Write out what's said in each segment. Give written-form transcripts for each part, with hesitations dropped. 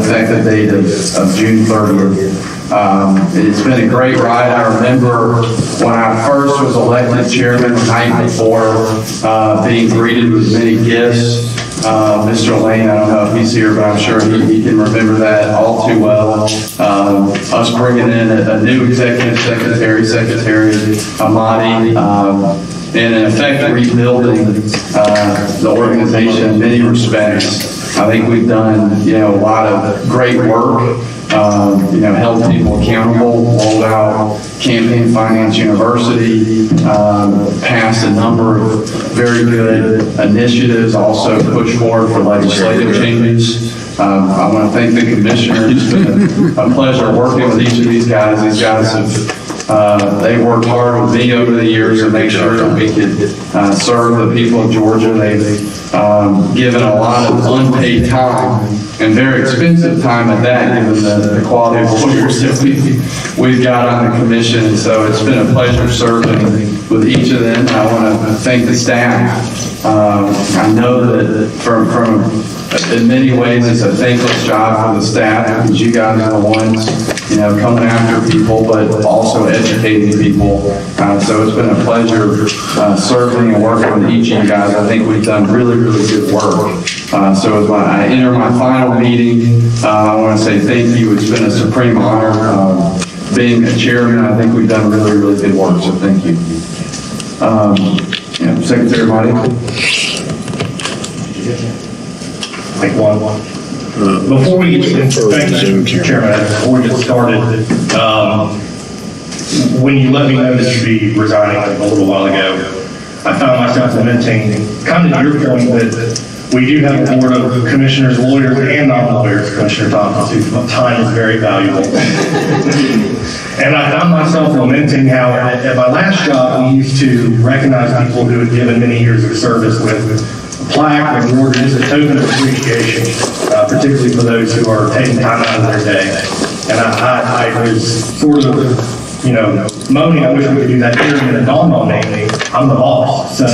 effective date of June 30th. It's been a great ride. I remember when I first was elected chairman the night before, being greeted with many gifts. Mr. Lane, I don't know if he's here, but I'm sure he can remember that all too well. Us bringing in a new executive secretary, Amadi, and in effect rebuilding the organization in many respects. I think we've done, a lot of great work. Held people accountable, rolled out Campaign Finance University, passed a number of very good initiatives, also pushed forward for legislative changes. I want to thank the commissioner. It's been a pleasure working with each of these guys. These guys have they worked hard with me over the years to make sure that we could serve the people of Georgia. They've given a lot of unpaid time and very expensive time at that, given the quality of lawyers that we've got on the commission. And so it's been a pleasure serving with each of them. I want to thank the staff. I know that from in many ways it's a thankless job for the staff, because you guys are the ones, coming after people, but also educating people. So it's been a pleasure serving and working with each of you guys. I think we've done really, really good work. So as I enter my final meeting, I want to say thank you. It's been a supreme honor being a chairman. I think we've done really, really good work, so thank you. Secretary Marty. Take one. Before we get Chairman, before we get started, when you let me know that you'd be resigning a little while ago, I found myself lamenting, kind of your point, that we do have a board of commissioners, lawyers, and non-lawyers, Commissioner Thompson, whose time is very valuable. And I found myself lamenting how at my last job, we used to recognize people who had given many years of service with plaque and award as a token of appreciation, particularly for those who are taking time out of their day. And I was sort of, moaning, I wish we could do that here, and it dawned on me, I'm the boss. So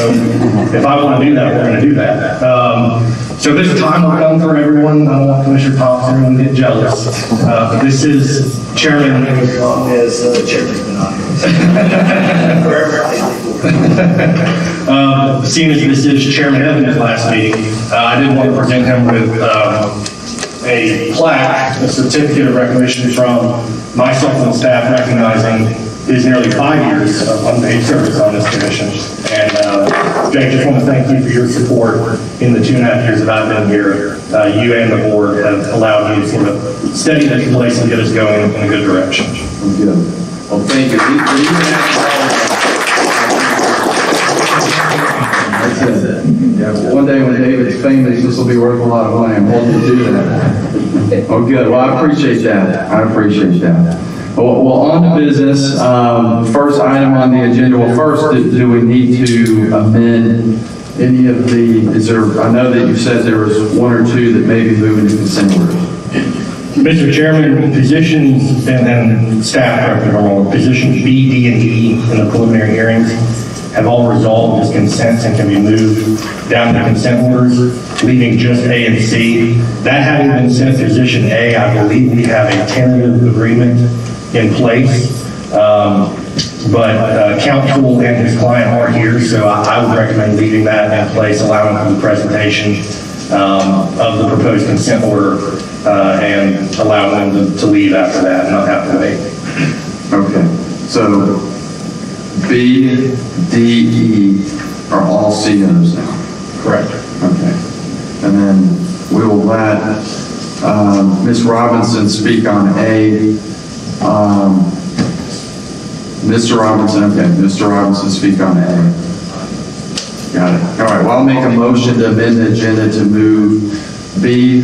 if I want to do that, we're going to do that. So this time will come for everyone. I don't want Commissioner Thompson to get jealous. But this is Chairman. As long as Chairman's been on here. Seeing as this is Chairman Evans' last meeting, I did want to present him with a plaque, a certificate of recognition from myself and staff recognizing his nearly 5 years of unpaid service on this commission. And Jay, I just want to thank you for your support in the 2.5 years that I've been here. You and the board have allowed me to sort of steady this place and get us going in a good direction. Good. Well, thank you. Yeah, one day when David's famous, this will be worth a lot of money. I'm hoping to do that. Oh, good. Well, I appreciate that. Well, on to business. First item on the agenda. Well, first, do we need to amend any of I know that you said there was one or two that may be moving to consent orders. Mr. Chairman, positions and staff director, positions B, D, and E in the preliminary hearings have all resolved as consents and can be moved down to consent orders, leaving just A and C. That having been sent to position A, I believe we have a tentative agreement in place. But counsel and his client are here, so I would recommend leaving that in place, allowing for the presentation of the proposed consent order and allowing them to leave after that and not have to wait. Okay, so B, D, E are all COs now? Correct. Okay. And then we will let Ms. Robinson speak on A. Mr. Robinson, okay, Mr. Robinson speak on A. Got it. All right, well, I'll make a motion to amend the agenda to move B,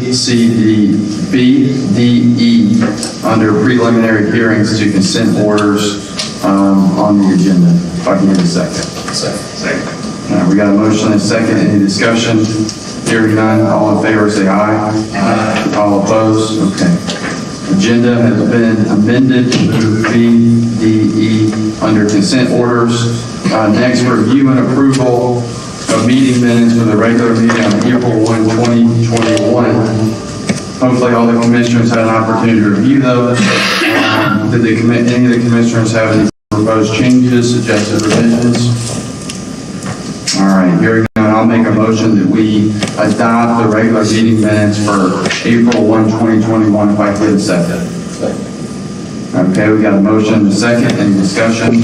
D, E under preliminary hearings to consent orders on the agenda. If I can get a second. Second. All right, we got a motion and a second. Any discussion? Hearing none, all in favor say aye. Aye. All opposed? Okay. Agenda has been amended to move B, D, E under consent orders. Next, review and approval of meeting minutes for the regular meeting on April 1, 2021. Hopefully all the commissioners had an opportunity to review those. Did any of the commissioners have any proposed changes, suggested revisions? All right, hearing none, I'll make a motion that we adopt the regular meeting minutes for April 1, 2021, if I could a second. Okay, we got a motion and a second. Any discussion?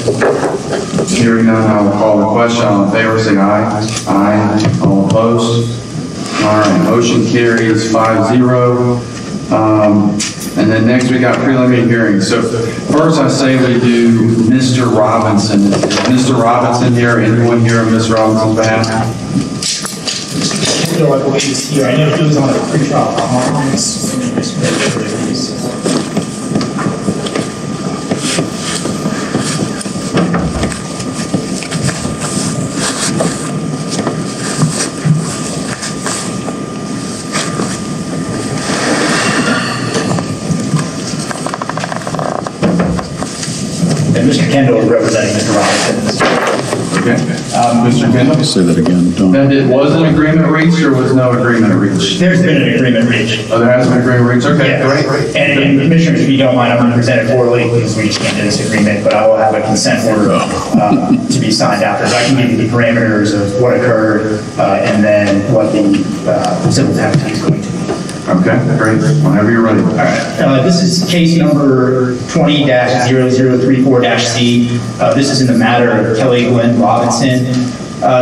Hearing none, I will call the question. All in favor, say aye. Aye. All opposed? All right, motion carries 5-0. And then next we got preliminary hearings. So first I say we do Mr. Robinson. Is Mr. Robinson here? Anyone here on Mr. Robinson's behalf? I believe he's here. I know he was on a pre-trial conference. And Mr. Kendall is representing Mr. Robinson. Okay. Mr. Kendall? Say that again, don't. That it was an agreement reached or was no agreement reached? There's been an agreement reached. Oh, there has been an agreement reached? Okay, great. And commissioners, if you don't mind, I'm going to present it orally because we just can't do this agreement, but I will have a consent order to be signed after. So I can give you the parameters of what occurred and then what the civil penalty is going to be. Okay, great. Whenever you're ready. All right. This is case number 20-0034-C. This is in the matter of Kelly Glenn Robinson.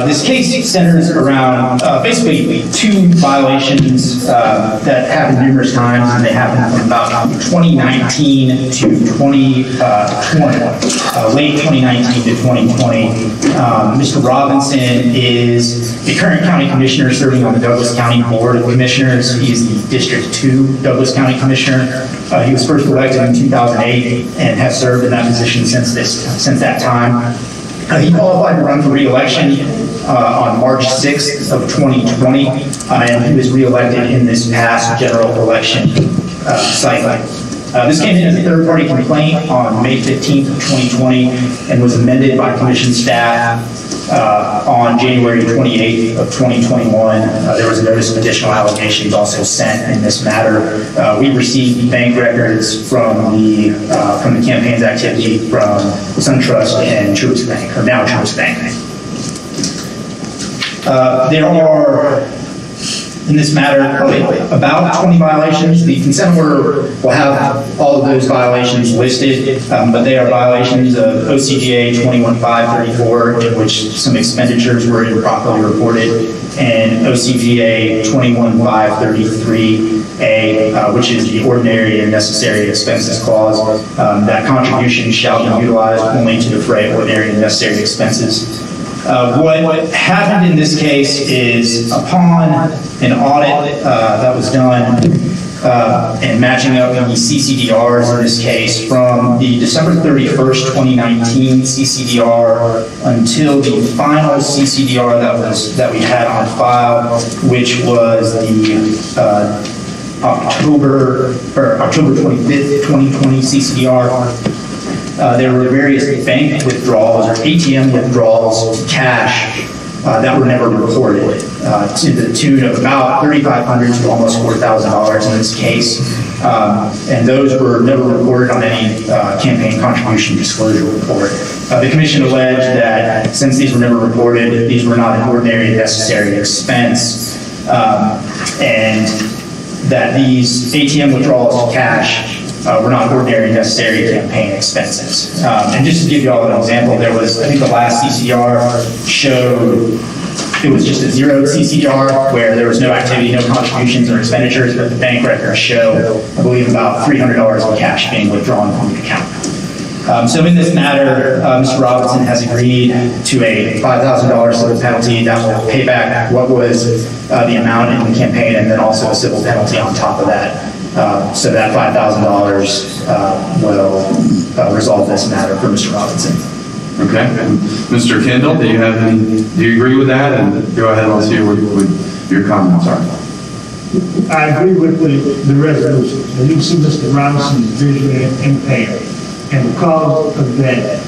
This case centers around basically two violations that happened numerous times, and they happened from about 2019 to 2020, late 2019 to 2020. Mr. Robinson is the current county commissioner serving on the Douglas County Board of Commissioners. He is the District 2 Douglas County Commissioner. He was first elected in 2008 and has served in that position since that time. He qualified to run for re-election on March 6th of 2020, and he was re-elected in this past general election cycle. This came in as a third-party complaint on May 15th of 2020 and was amended by commission staff on January 28th of 2021. There was a notice of additional allegations also sent in this matter. We received bank records from the campaign's activity from SunTrust and Truist Bank, or now Truist Bank. There are, in this matter, about 20 violations. The consent order will have all of those violations listed, but they are violations of OCGA 21-534, in which some expenditures were improperly reported, and OCGA 21-533A, which is the ordinary and necessary expenses clause. That contribution shall be utilized only to defray ordinary and necessary expenses. What happened in this case is upon an audit that was done and matching up the CCDRs in this case from the December 31st, 2019 CCDR until the final CCDR that we had on file, which was the October 25th, 2020 CCDR. There were various bank withdrawals or ATM withdrawals, cash, that were never reported to the tune of about $3,500 to almost $4,000 in this case. And those were never reported on any campaign contribution disclosure report. The commission alleged that since these were never reported, these were not an ordinary and necessary expense, and that these ATM withdrawals of cash were not ordinary and necessary campaign expenses. And just to give you all an example, there was, I think the last CCR showed it was just a zeroed CCR where there was no activity, no contributions or expenditures, but the bank records show, I believe, about $300 in cash being withdrawn from the account. So in this matter, Mr. Robinson has agreed to a $5,000 civil penalty that will pay back what was the amount in the campaign, and then also a civil penalty on top of that. So that $5,000 will resolve this matter for Mr. Robinson. Okay. And Mr. Kendall, do you agree with that? And go ahead, let's hear what your comments are. I agree with the resolution. As you can see, Mr. Robinson is visually impaired. And because of that,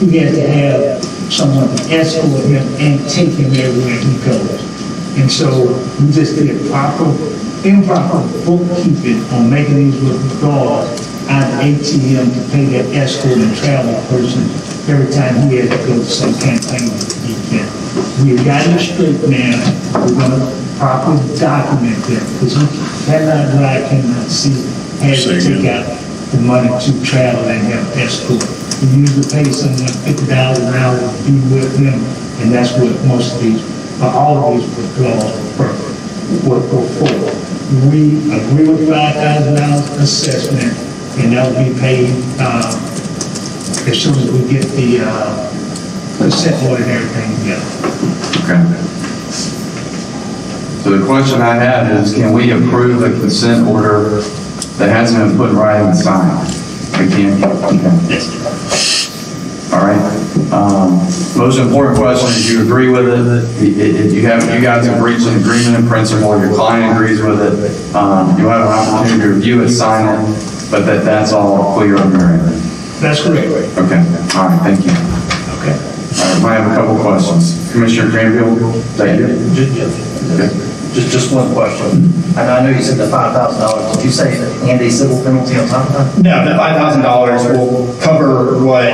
he has to have someone to escort him and take him everywhere he goes. And so we just did proper improper bookkeeping on making these withdrawals out of ATM to pay that escort and travel person every time he had to go to some campaign event. We've got it straight now. We're gonna properly document that, because he cannot drive, cannot see, has to take out the money to travel and have escort. We usually pay someone $50 an hour to be with him, and that's what most of these, all of these withdrawals were for. We agree with $5,000 assessment, and that will be paid, as soon as we get the consent order and everything together. Okay. So the question I have is, can we approve a consent order that hasn't been put in writing and signed? We can? Okay. Yes. All right. Most important question is, you agree with it? If you guys have reached an agreement in principle, your client agrees with it, you have an opportunity to review it, sign it, but that's all clear on your end. That's correct. Okay. All right. Thank you. Okay. All right. I have a couple questions. Commissioner Granville, is that you? Just one question. And I know you said the $5,000. Did you say and a civil penalty on top of that? No, the $5,000 will cover what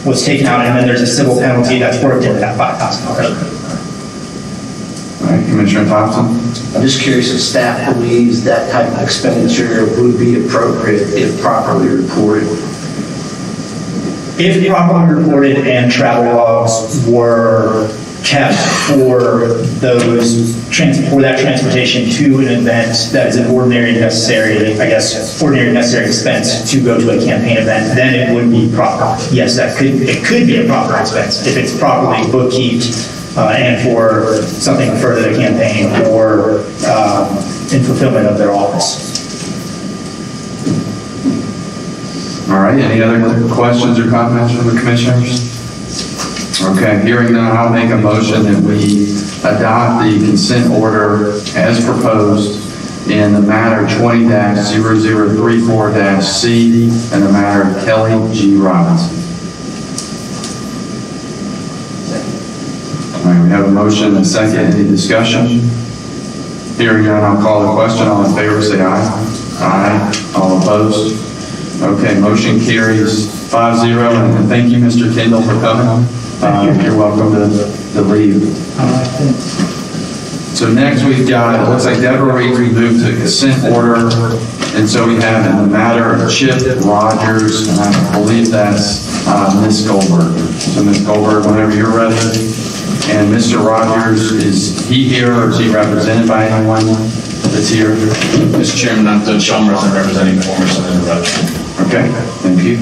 was taken out, and then there's a civil penalty that's worked into that $5,000. All right. Commissioner Thompson? I'm just curious if staff believes that type of expenditure would be appropriate if properly reported. If properly reported and travel logs were kept for that transportation to an event that is an ordinary necessary expense to go to a campaign event, then it would be proper. Yes, it could be a proper expense if it's properly bookkeeped and for something to further the campaign or in fulfillment of their office. All right, any other questions or comments from the commissioners? Okay, hearing none, I'll make a motion that we adopt the consent order as proposed in the matter 20-0034-C and the matter of Kelly G. Robinson. All right, we have a motion and a second. Any discussion? Hearing none, I'll call the question. All in favor, say aye. Aye. All opposed? Okay, motion carries 5-0, and thank you, Mr. Kendall, for coming. You're welcome to leave. So next we've got, it looks like Deborah Reed, we moved to consent order, and so we have in the matter of Chip Rogers, and I believe that's Ms. Goldberg. So Ms. Goldberg, whenever you're ready. And Mr. Rogers, is he here or is he represented by anyone that's here? Mr. Chairman, I'm Doug Chalmers, I'm representing former Senator Rogers. Okay, thank you.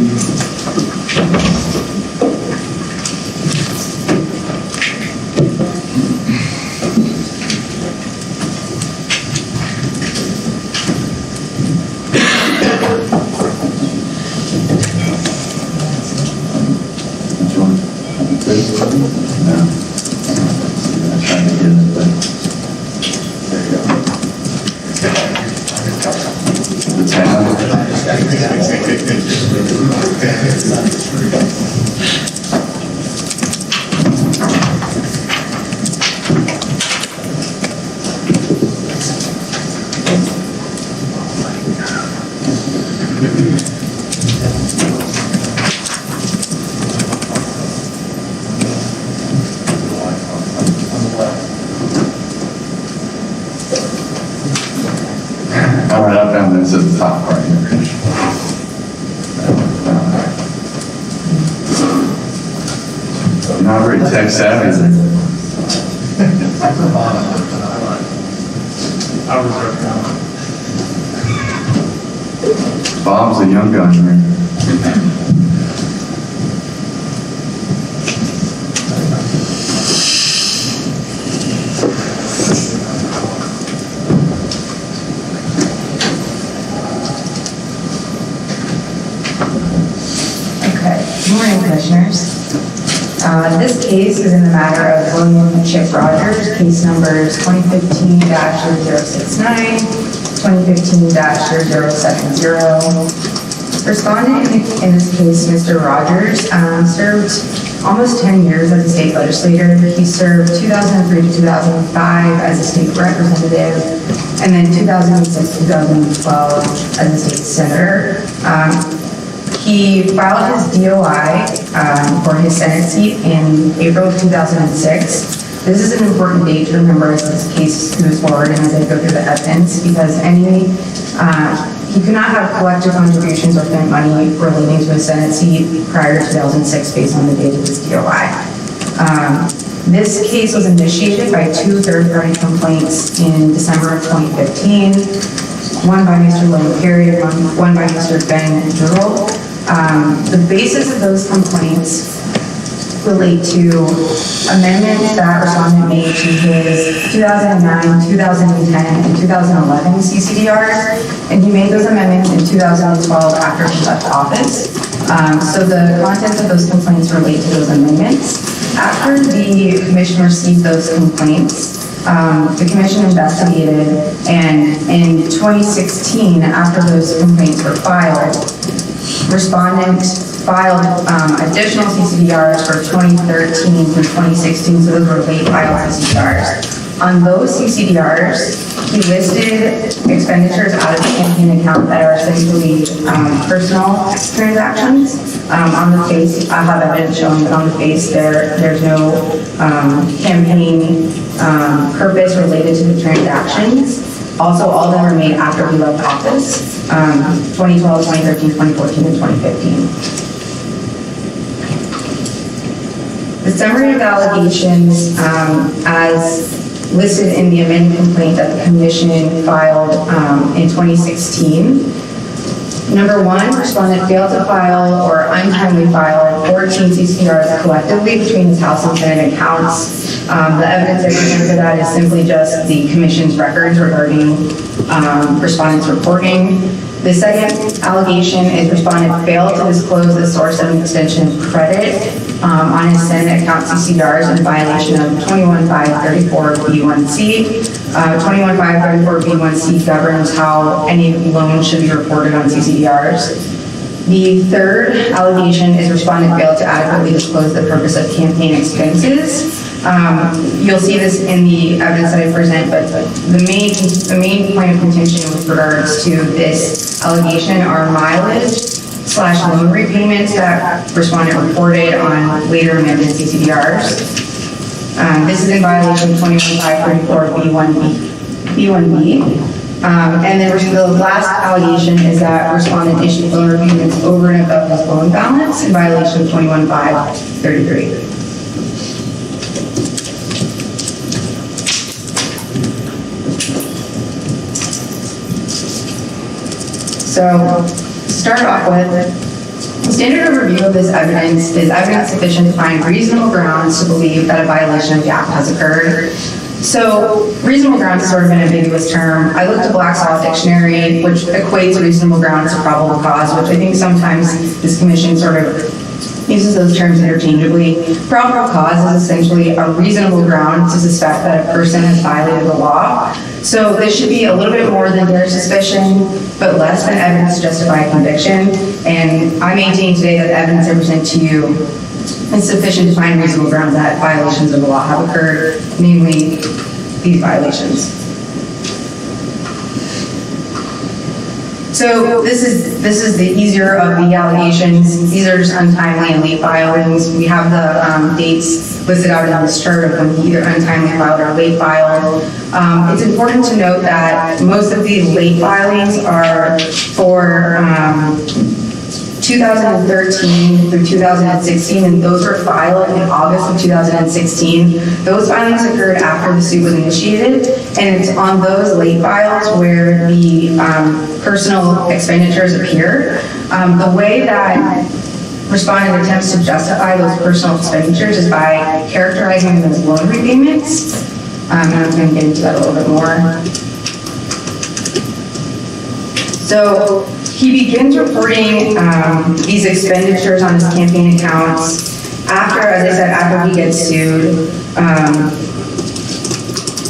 All right, I found this at the top right here. You're not very tech savvy. Bob's a young gun here. Good morning, Commissioners. This case is in the matter of William Chip Rogers, case numbers 2015-0069, 2015-0070. Respondent in this case, Mr. Rogers, served almost 10 years as a state legislator. He served 2003 to 2005 as a state representative, and then 2006, 2012 as a state senator. He filed his DOI for his Senate seat in April of 2006. This is an important date to remember as this case moves forward and as I go through the evidence, because he could not have collected contributions or spent money relating to his Senate seat prior to 2006 based on the date of his DOI. This case was initiated by 2 third-party complaints in December of 2015, one by Mr. William Perry, one by Mr. Ben Durrell. The basis of those complaints relate to amendments that respondent made to his 2009, 2010, and 2011 CCDRs, and he made those amendments in 2012 after he left office. So the contents of those complaints relate to those amendments. After the commission received those complaints, the commission investigated, and in 2016, after those complaints were filed, respondent filed additional CCDRs for 2013 through 2016, so those were late filed CCDRs. On those CCDRs, he listed expenditures out of the campaign account that are essentially personal transactions. On the face, I have evidence showing that on the face there's no campaign purpose related to the transactions. Also, all of them were made after he left office, 2012, 2013, 2014, and 2015. The summary of allegations as listed in the amended complaint that the commission filed in 2016. Number one, respondent failed to file or untimely file 14 CCRs collectively between his House and Senate accounts. The evidence I present for that is simply just the commission's records regarding respondent's reporting. The second allegation is respondent failed to disclose the source of an extension of credit on his Senate account CCRs in violation of 21534B1C. 21534B1C governs how any loan should be reported on CCDRs. The third allegation is respondent failed to adequately disclose the purpose of campaign expenses. You'll see this in the evidence that I present, but the main point of contention with regards to this allegation are mileage/loan repayments that respondent reported on later amended CCDRs. This is in violation of 21534B1B. And then the last allegation is that respondent issued loan repayments over and above his loan balance in violation of 21533. So, to start off with, the standard of review of this evidence is evidence sufficient to find reasonable grounds to believe that a violation of the act has occurred. So, reasonable grounds is sort of an ambiguous term. I looked at Black's Law Dictionary, which equates reasonable grounds to probable cause, which I think sometimes this commission sort of uses those terms interchangeably. Probable cause is essentially a reasonable ground to suspect that a person has violated the law. So this should be a little bit more than bare suspicion, but less than evidence to justify a conviction. And I maintain today that the evidence I present to you is sufficient to find reasonable grounds that violations of the law have occurred, namely these violations. So this is the easier of the allegations. These are just untimely and late filings. We have the dates listed out in this chart of when he either untimely filed or late filed. It's important to note that most of these late filings are for 2013 through 2016, and those were filed in August of 2016. Those filings occurred after the suit was initiated, and it's on those late files where the personal expenditures appear. The way that respondent attempts to justify those personal expenditures is by characterizing them as loan repayments. And I'm going to get into that a little bit more. So he begins reporting these expenditures on his campaign accounts after, as I said, after he gets sued.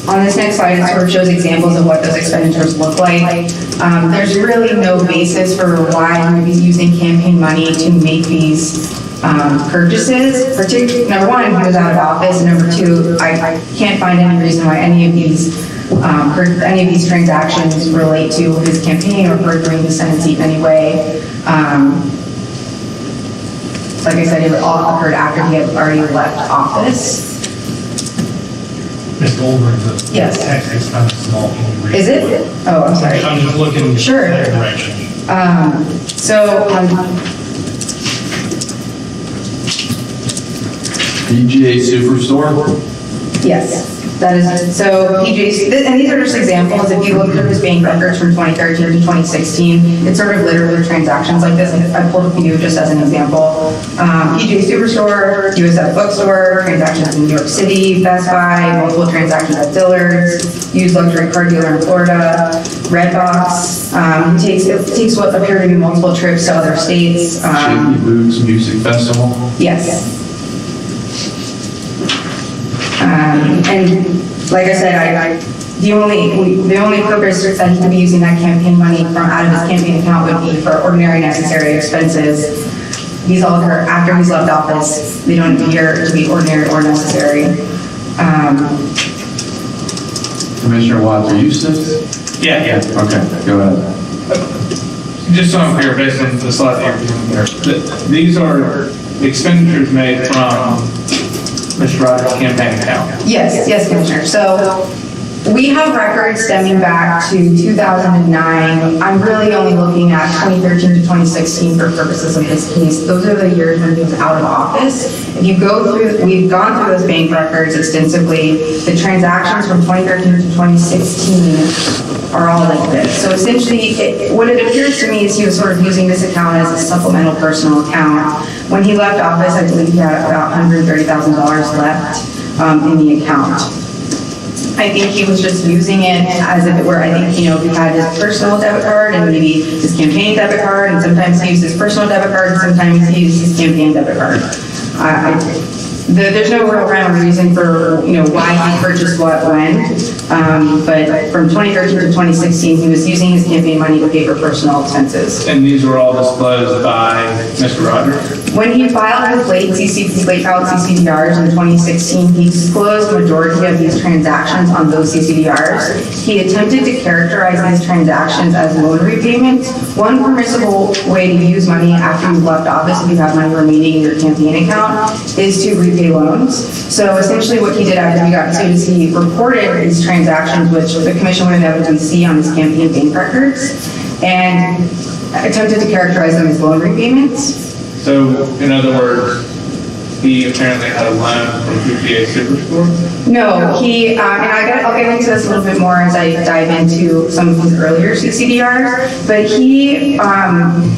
On this next slide, it sort of shows examples of what those expenditures look like. There's really no basis for why he would be using campaign money to make these purchases. Number one, he was out of office, and number two, I can't find any reason why any of these Could any of these transactions relate to his campaign or furthering his Senate seat in any way? Like I said, it all occurred after he had already left office. Ms. Goldberg's Yes. text is kind of small. Can you read Is it? Oh, I'm sorry. I'm just looking Sure. in that direction. PGA Superstore? Yes, that is, so PJ's, and these are just examples, if you look through his bank records from 2013 to 2016, it's sort of littered with transactions like this. I pulled a few just as an example. PJ Superstore, USF Bookstore, transactions in New York City, Best Buy, multiple transactions at Dillard's, used luxury car dealer in Florida, Redbox. He takes what appear to be multiple trips to other states. Shaky Boots Music Festival? Yes. And like I said, the only purpose that he could be using that campaign money from out of his campaign account would be for ordinary necessary expenses. These all occur after he's left office. They don't appear to be ordinary or necessary. Commissioner Watts, are you six? Yeah. Okay, go ahead. Just so I'm clear, based on the slide that you're doing here, these are expenditures made from Mr. Rogers' campaign account. Yes, Commissioner. So we have records stemming back to 2009. I'm really only looking at 2013 to 2016 for purposes of this case. Those are the years when he was out of office. If you go through, we've gone through those bank records extensively. The transactions from 2013 to 2016 are all like this. So essentially, what it appears to me is he was sort of using this account as a supplemental personal account. When he left office, I believe he had about $130,000 left in the account. I think he was just using it as if it were, I think, he had his personal debit card and maybe his campaign debit card, and sometimes he used his personal debit card, and sometimes he used his campaign debit card. There's no real rhyme or reason for, why he purchased what when, but from 2013 to 2016, he was using his campaign money to pay for personal expenses. And these were all disclosed by Mr. Rogers? When he filed his late filed CCDRs in 2016, he disclosed the majority of these transactions on those CCDRs. He attempted to characterize these transactions as loan repayments. One permissible way to use money after you've left office, if you have money remaining in your campaign account, is to repay loans. So essentially what he did after he got sued is he reported these transactions, which the commission would inevitably see on his campaign bank records, and attempted to characterize them as loan repayments. So, in other words, he apparently had a loan from PGA Superstore? No, he, I'll get into this a little bit more as I dive into some of his earlier CCDRs, but he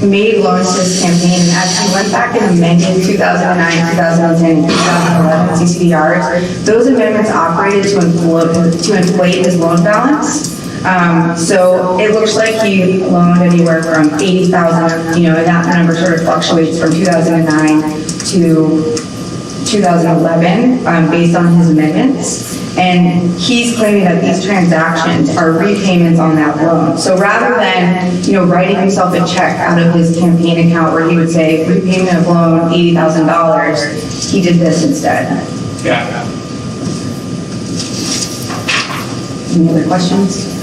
made loans to his campaign, and as he went back and amended 2009, 2010, and 2011 CCDRs, those amendments operated to inflate his loan balance. So it looks like he loaned anywhere from $80,000, and that number sort of fluctuates from 2009 to 2011 based on his amendments. And he's claiming that these transactions are repayments on that loan. So rather than, writing himself a check out of his campaign account where he would say repayment of loan $80,000, he did this instead. Yeah. Any other questions?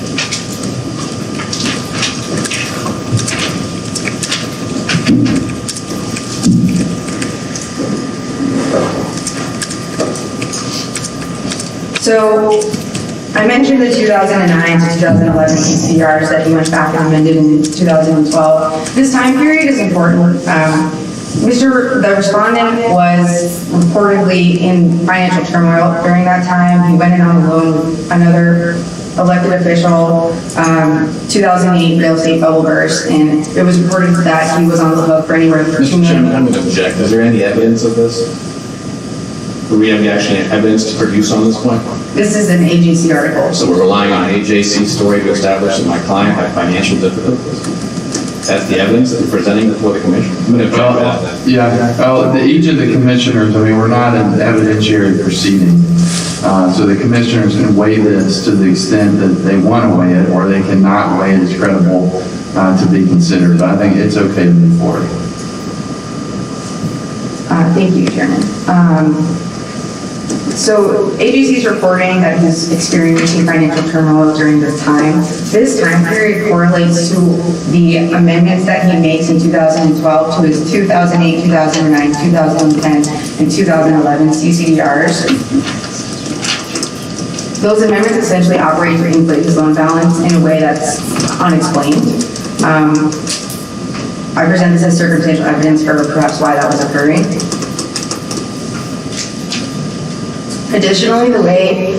So I mentioned the 2009 to 2011 CCRs that he went back and amended in 2012. This time period is important. The respondent was reportedly in financial turmoil during that time. He went in on a loan with another elected official. 2008 real estate bubble burst, and it was reported that he was on the hook for anywhere from $2 Mr. Chairman, I'm million. going to object. Is there any evidence of this? Do we have any actually evidence to produce on this point? This is an agency article. So we're relying on AJC's story to establish that my client had financial difficulties? That's the evidence that you're presenting before the commission? I'm going to object to that. Yeah, each of the commissioners, we're not in evidentiary proceeding. So the commissioners can weigh this to the extent that they want to weigh it, or they cannot weigh it as credible to be considered. But I think it's okay to move forward. Thank you, Chairman. So AGC is reporting that he's experiencing financial turmoil during this time. This time period correlates to the amendments that he makes in 2012 to his 2008, 2009, 2010, and 2011 CCDRs. Those amendments essentially operate to inflate his loan balance in a way that's unexplained. I present this as circumstantial evidence for perhaps why that was occurring. Additionally, the way,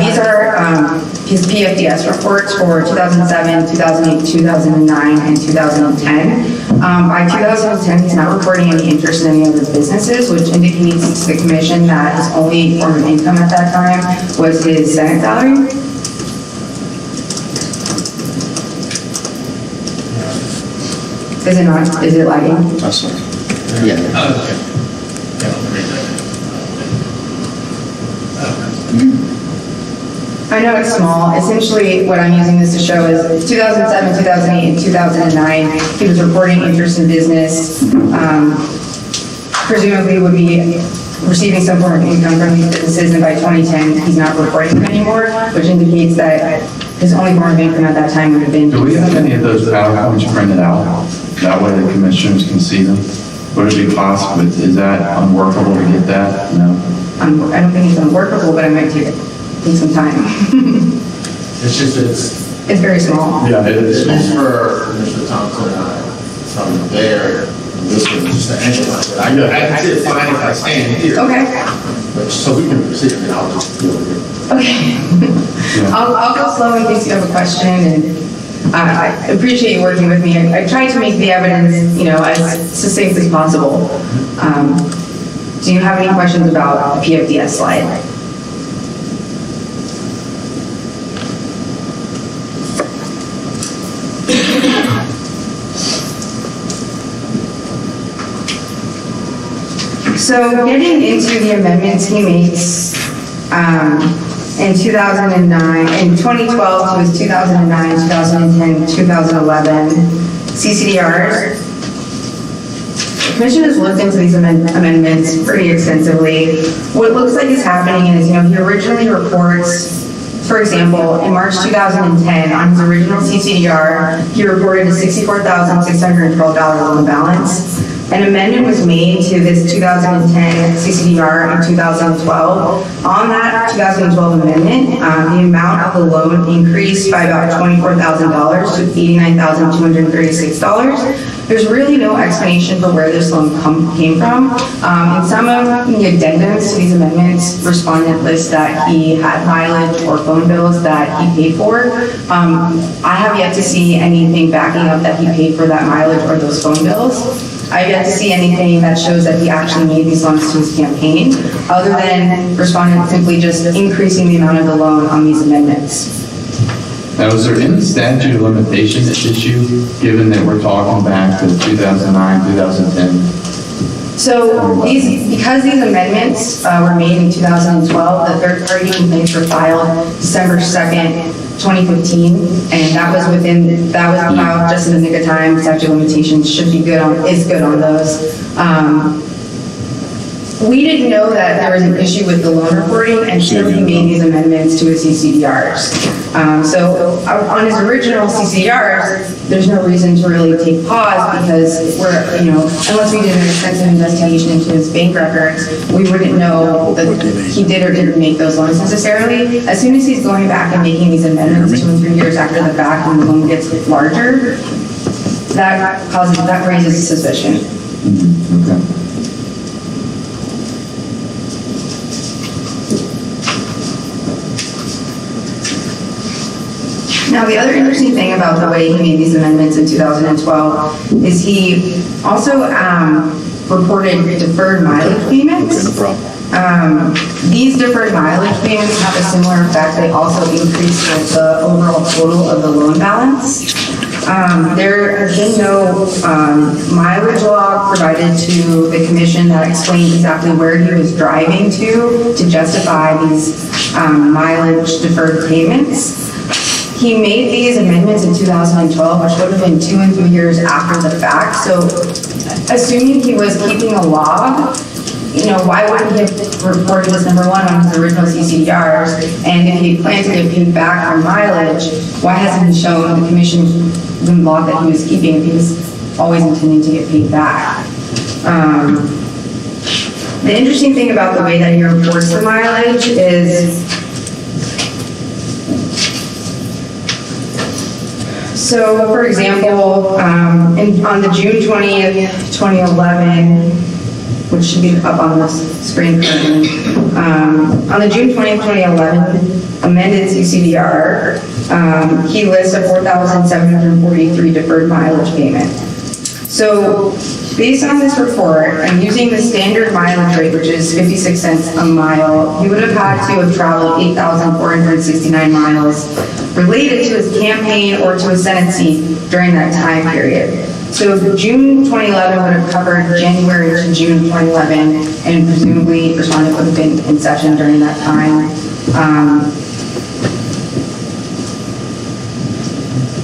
these are his PFDS reports for 2007, 2008, 2009, and 2010. By 2010, he's not reporting any interest in any other businesses, which indicates to the commission that his only form of income at that time was his Senate salary. Is it not? Is it lagging? I know it's small. Essentially, what I'm using this to show is 2007, 2008, and 2009, he was reporting interest in business, presumably would be receiving some form of income from these businesses, and by 2010, he's not reporting them anymore, which indicates that his only form of income at that time would have been. Do we have any of those PowerPoints printed out? That way the commissioners can see them? Would it be possible, is that unworkable to get that? No? I don't think it's unworkable, but it might take some time. It's just, It's very small. Yeah, it is. It's for Mr. Thompson, from there, this one, just to analyze it. I know, I can see it fine if I stand here. Okay. But, so we can proceed, and I'll just deal with it. Okay. I'll go slow in case you have a question, and I appreciate you working with me. I tried to make the evidence, as succinct as possible. Do you have any questions about the PFDS slide? So getting into the amendments he makes in 2009, in 2012 to his 2009, 2010, 2011 CCDRs, the commission has looked into these amendments pretty extensively. What looks like is happening is, he originally reports, for example, in March 2010, on his original CCDR, he reported a $64,612 loan balance. An amendment was made to this 2010 CCDR in 2012. On that 2012 amendment, the amount of the loan increased by about $24,000 to $89,236. There's really no explanation for where this loan came from. In some of the addendums to these amendments, respondent lists that he had mileage or phone bills that he paid for. I have yet to see anything backing up that he paid for that mileage or those phone bills. I've yet to see anything that shows that he actually made these loans to his campaign, other than respondent simply just increasing the amount of the loan on these amendments. Now, is there any statute of limitations issue, given that we're talking back to 2009, 2010? So because these amendments were made in 2012, the third-party complaints were filed December 2nd, 2015, and that was about just in the nick of time. Statute of limitations is good on those. We didn't know that there was an issue with the loan reporting until he made these amendments to his CCDRs. So on his original CCDRs, there's no reason to really take pause because unless we did an extensive investigation into his bank records, we wouldn't know that he did or didn't make those loans necessarily. As soon as he's going back and making these amendments 2 and 3 years after the fact when the loan gets larger, that raises suspicion. Okay. Now, the other interesting thing about the way he made these amendments in 2012 is he also reported deferred mileage payments. These deferred mileage payments have a similar effect. They also increase the overall total of the loan balance. There has been no mileage log provided to the commission that explains exactly where he was driving to justify these mileage deferred payments. He made these amendments in 2012, which would have been 2 and 3 years after the fact. So assuming he was keeping a log, why wouldn't he have reported this, number one, on his original CCDRs? And if he planned to get paid back for mileage, why hasn't he shown the commission the log that he was keeping if he was always intending to get paid back? The interesting thing about the way that he reports the mileage is, so for example, on the June 20th, 2011, which should be up on the screen currently, on the June 20th, 2011 amended CCDR, he lists a 4,743 deferred mileage payment. So based on this report, and using the standard mileage rate, which is 56 cents a mile, he would have had to have traveled 8,469 miles related to his campaign or to his Senate seat during that time period. So June 2011 would have covered January to June 2011, and presumably respondent would have been in session during that time.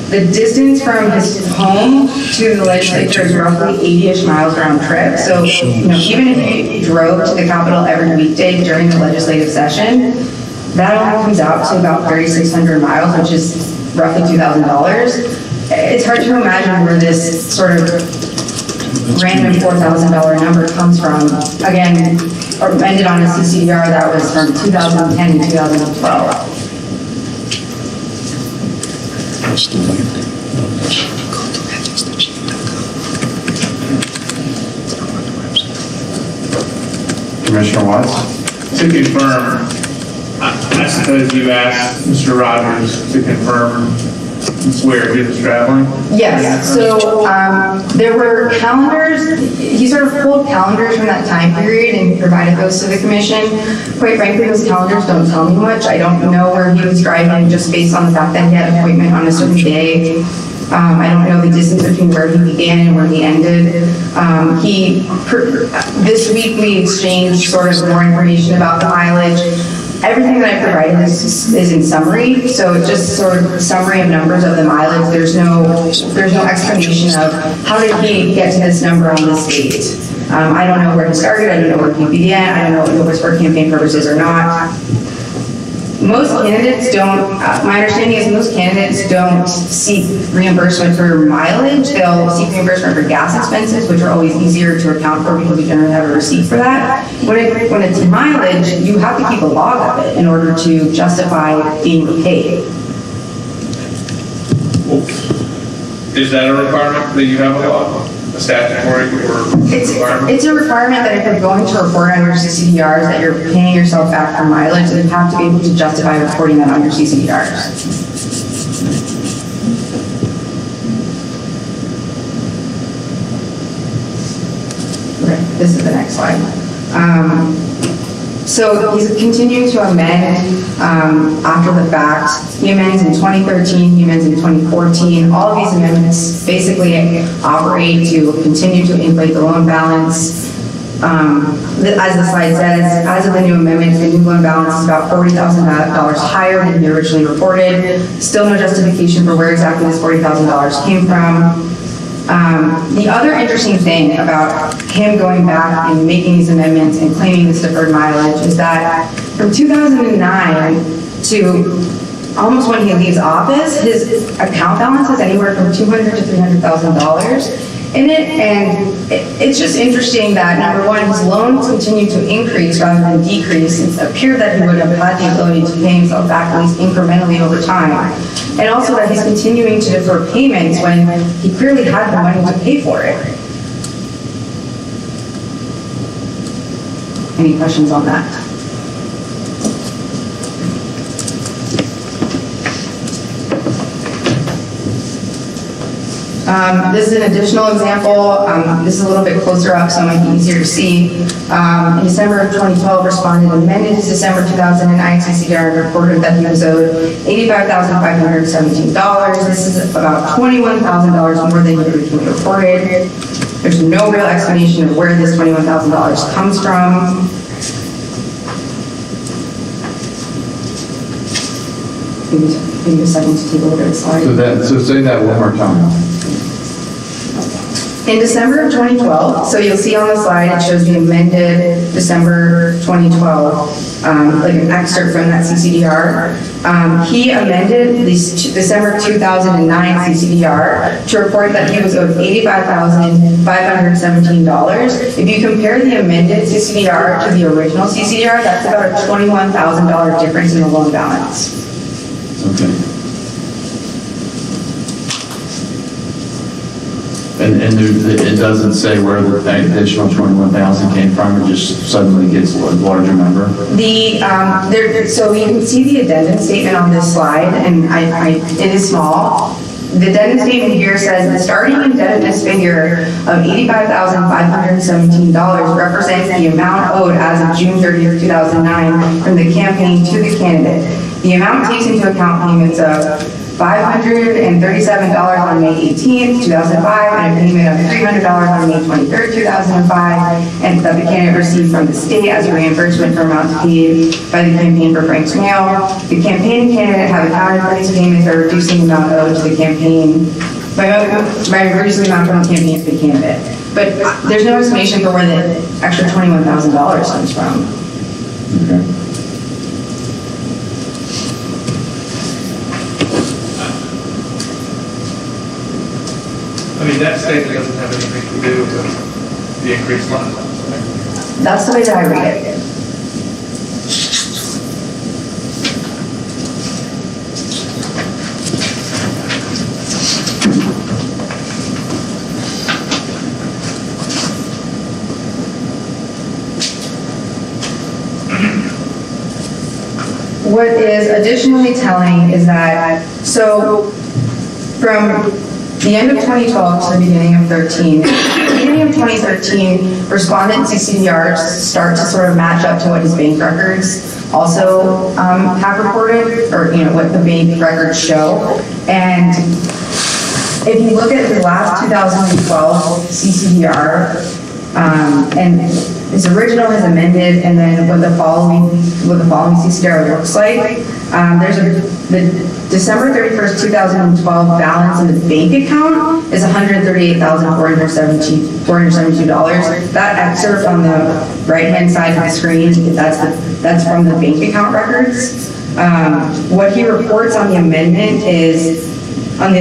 The distance from his home to the legislature is roughly 80-ish miles round trip. So, even if he drove to the Capitol every weekday during the legislative session, that only comes out to about 3,600 miles, which is roughly $2,000. It's hard to imagine where this sort of random $4,000 number comes from. Again, amended on a CCDR that was from 2010 to 2012. Commissioner Watts? To confirm, I suppose you asked Mr. Rogers to confirm where he was traveling? Yes, so there were calendars, he sort of pulled calendars from that time period and provided those to the commission. Quite frankly, those calendars don't tell me much. I don't know where he was driving just based on the fact that he had an appointment on a certain day. I don't know the distance between where he began and where he ended. This week we exchanged sort of more information about the mileage. Everything that I provided is in summary, so it's just sort of a summary of numbers of the mileage. There's no explanation of how did he get to this number on this date. I don't know where he started, I don't know where he began, I don't know if it was for campaign purposes or not. Most candidates don't, my understanding is most candidates don't seek reimbursement for mileage. They'll seek reimbursement for gas expenses, which are always easier to account for because we generally have a receipt for that. When it's mileage, you have to keep a log of it in order to justify being paid. Is that a requirement that you have a law, a statutory requirement? It's a requirement that if you're going to report on your CCDRs that you're paying yourself back for mileage, you have to be able to justify reporting that on your CCDRs. Okay, this is the next slide. So he's continuing to amend after the fact. He amends in 2013, he amends in 2014. All of these amendments basically operate to continue to inflate the loan balance. As the slide says, as of the new amendments, the new loan balance is about $40,000 higher than he originally reported. Still no justification for where exactly this $40,000 came from. The other interesting thing about him going back and making these amendments and claiming this deferred mileage is that from 2009 to almost when he leaves office, his account balance is anywhere from $200,000 to $300,000 in it. And it's just interesting that, number one, his loans continue to increase rather than decrease. It appeared that he would have had the ability to pay himself back at least incrementally over time. And also that he's continuing to defer payments when he clearly had the money to pay for it. Any questions on that? This is an additional example. This is a little bit closer up, so it might be easier to see. In December of 2012, respondent amended his December 2009 CCDR and reported that he was owed $85,517. This is about $21,000 more than he originally reported. There's no real explanation of where this $21,000 comes from. Maybe a second to take a look at the slide. So say that one more time. In December of 2012, so you'll see on the slide, it shows the amended December 2012, like an excerpt from that CCDR. He amended the December 2009 CCDR to report that he was owed $85,517. If you compare the amended CCDR to the original CCDR, that's about a $21,000 difference in the loan balance. Okay. And it doesn't say where the additional 21,000 came from, it just suddenly gets a larger number? So you can see the addendum statement on this slide, and it is small. The addendum statement here says the starting indebtedness figure of $85,517 represents the amount owed as of June 30th, 2009 from the campaign to the candidate. The amount takes into account payments of $537 on May 18th, 2005, and a payment of $300 on May 23rd, 2005, and that the candidate received from the state as a reimbursement for amounts paid by the campaign for Frank's mail. The campaign and candidate have accounted for these payments by reducing the amount owed to the campaign, by reducing the amount from the campaign to the candidate. But there's no explanation for where the extra $21,000 comes from. Okay. I mean, that statement doesn't have anything to do with the increased loan balance. That's the way that I read it. What is additionally telling is that, so from the end of 2012 to the beginning of 13, the beginning of 2013, respondent CCDRs start to sort of match up to what his bank records also have reported, or what the bank records show. And if you look at the last 2012 CCDR, and his original is amended, and then what the following CCDR looks like. The December 31st, 2012 balance in the bank account is $138,472. That excerpt on the right-hand side of the screen, that's from the bank account records. What he reports on the amendment is, on the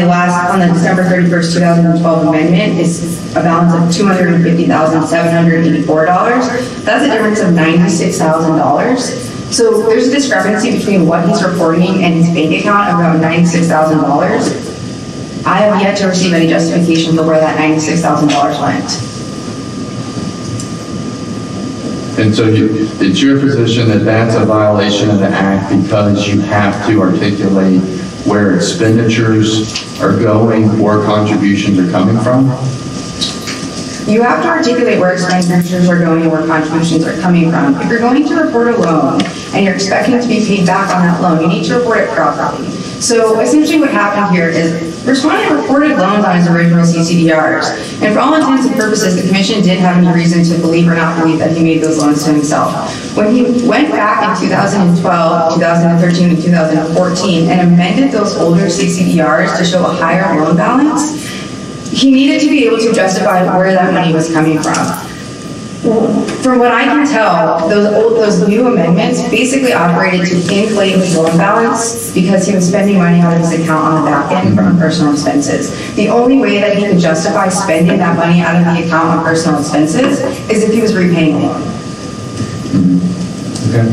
December 31st, 2012 amendment is a balance of $250,784. That's a difference of $96,000. So there's a discrepancy between what he's reporting and his bank account of around $96,000. I have yet to receive any justification for where that $96,000 went. And so it's your position that that's a violation of the act because you have to articulate where expenditures are going or contributions are coming from? You have to articulate where expenditures are going and where contributions are coming from. If you're going to report a loan and you're expecting to be paid back on that loan, you need to report it properly. So essentially what happened here is respondent reported loans on his original CCDRs. And for all intents and purposes, the commission didn't have any reason to believe or not believe that he made those loans to himself. When he went back in 2012, 2013, and 2014 and amended those older CCDRs to show a higher loan balance, he needed to be able to justify where that money was coming from. From what I can tell, those new amendments basically operated to inflate his loan balance because he was spending money out of his account on the back end from personal expenses. The only way that he could justify spending that money out of the account on personal expenses is if he was repaying the loan. Okay.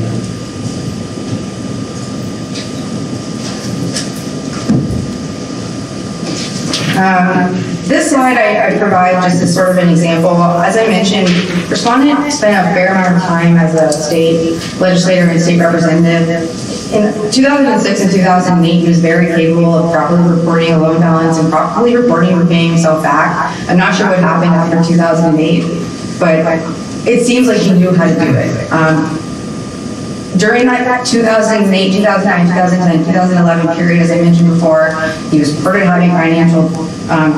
This slide I provide just as sort of an example. As I mentioned, respondent spent a fair amount of time as a state legislator and state representative. In 2006 and 2008, he was very capable of properly reporting a loan balance and properly reporting and repaying himself back. I'm not sure what happened after 2008, but it seems like he knew how to do it. During that 2008, 2009, 2010, 2011 period, as I mentioned before, he was reported having financial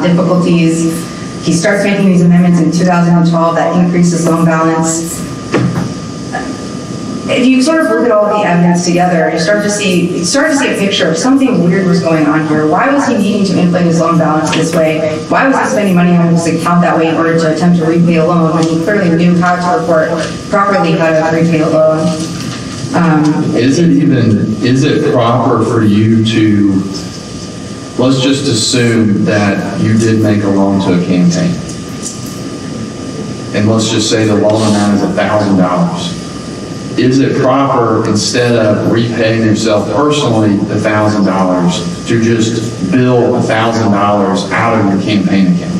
difficulties. He starts making these amendments in 2012 that increases loan balance. if you sort of look at all the evidence together, you start to see a picture of something weird was going on here. Why was he needing to inflate his loan balance this way? Why was he spending money on his account that way in order to attempt to repay a loan when he clearly knew how to report properly how to repay a loan? Is it proper for you to, let's just assume that you did make a loan to a campaign. And let's just say the loan amount is $1,000. Is it proper, instead of repaying yourself personally the $1,000, to just bill $1,000 out of your campaign account?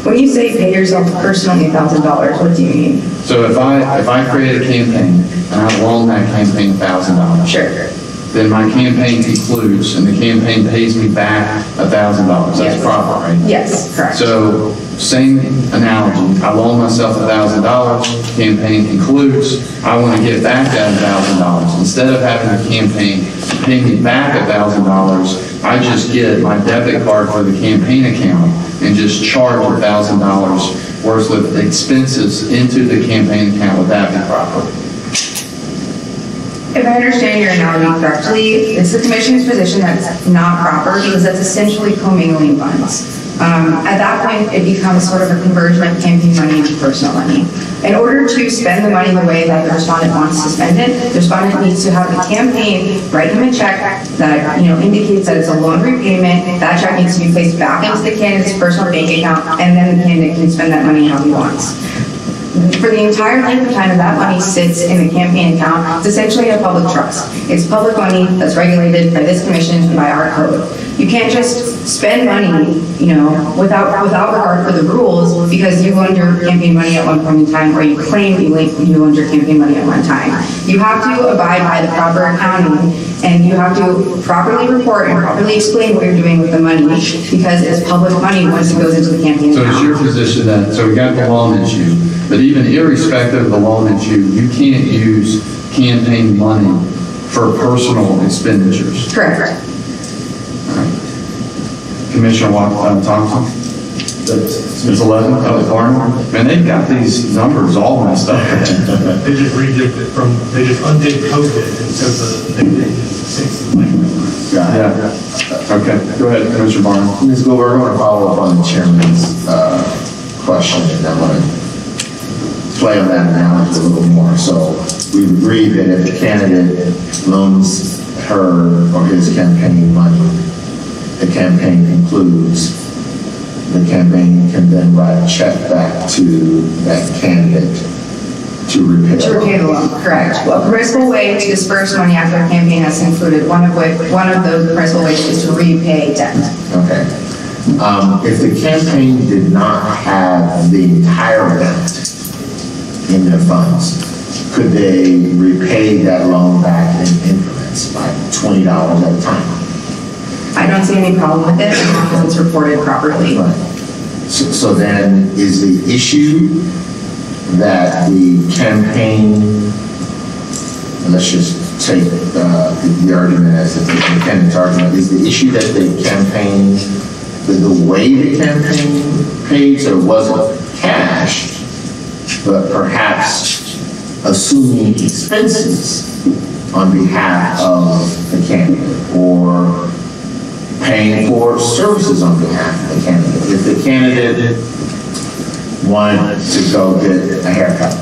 When you say pay yourself personally $1,000, what do you mean? So if I create a campaign and I loan that campaign $1,000. Sure. Then my campaign concludes and the campaign pays me back $1,000. That's Yes. proper, right? Yes, correct. So, same analogy, I loan myself $1,000, campaign concludes, I want to get back that $1,000. Instead of having the campaign pay me back $1,000, I just get my debit card for the campaign account and just charge $1,000 worth of expenses into the campaign account. Would that be proper? If I understand your analogy correctly, it's the commission's position that's not proper because that's essentially commingling funds. At that point, it becomes sort of a conversion of campaign money into personal money. In order to spend the money the way that the respondent wants to spend it, the respondent needs to have the campaign write him a check that indicates that it's a loan repayment. That check needs to be placed back into the candidate's personal bank account, and then the candidate can spend that money how he wants. For the entire length of time that that money sits in the campaign account, it's essentially a public trust. It's public money that's regulated by this commission and by our code. You can't just spend money, without regard for the rules because you loaned your campaign money at one point in time, or you claim you loaned your campaign money at one time. You have to abide by the proper accounting, and you have to properly report and properly explain what you're doing with the money because it's public money once it goes into the campaign So account. it's your position that, so we got the loan issue, but even irrespective of the loan issue, you can't use campaign money for personal expenditures. Correct. Commissioner Thompson? Ms. 11, of the farm? Man, they've got these numbers all messed up. They just redid it they just undid COVID, and so they did 6 Yeah. Okay, go ahead, Commissioner Barnes. Ms. Goldberg, I want to follow up on the chairman's question, and I want to play on that analogy a little more. So we've agreed that if the candidate loans her or his campaign money, the campaign concludes, the campaign can then write a check back to that candidate to repay. To repay the loan, correct. Well, a permissible way to disperse money after a campaign has concluded, one of those permissible ways is to repay debt. Okay. If the campaign did not have the entire amount in their funds, could they repay that loan back in increments, like $20 at a time? I don't see any problem with it as long as it's reported properly. Right. So then is the issue that the campaign, let's just take the argument as the candidate's argument, is the issue that the campaign, the way the campaign paid, so it wasn't cash, but perhaps assuming expenses on behalf of the candidate, or paying for services on behalf of the candidate. If the candidate wanted to go get a haircut,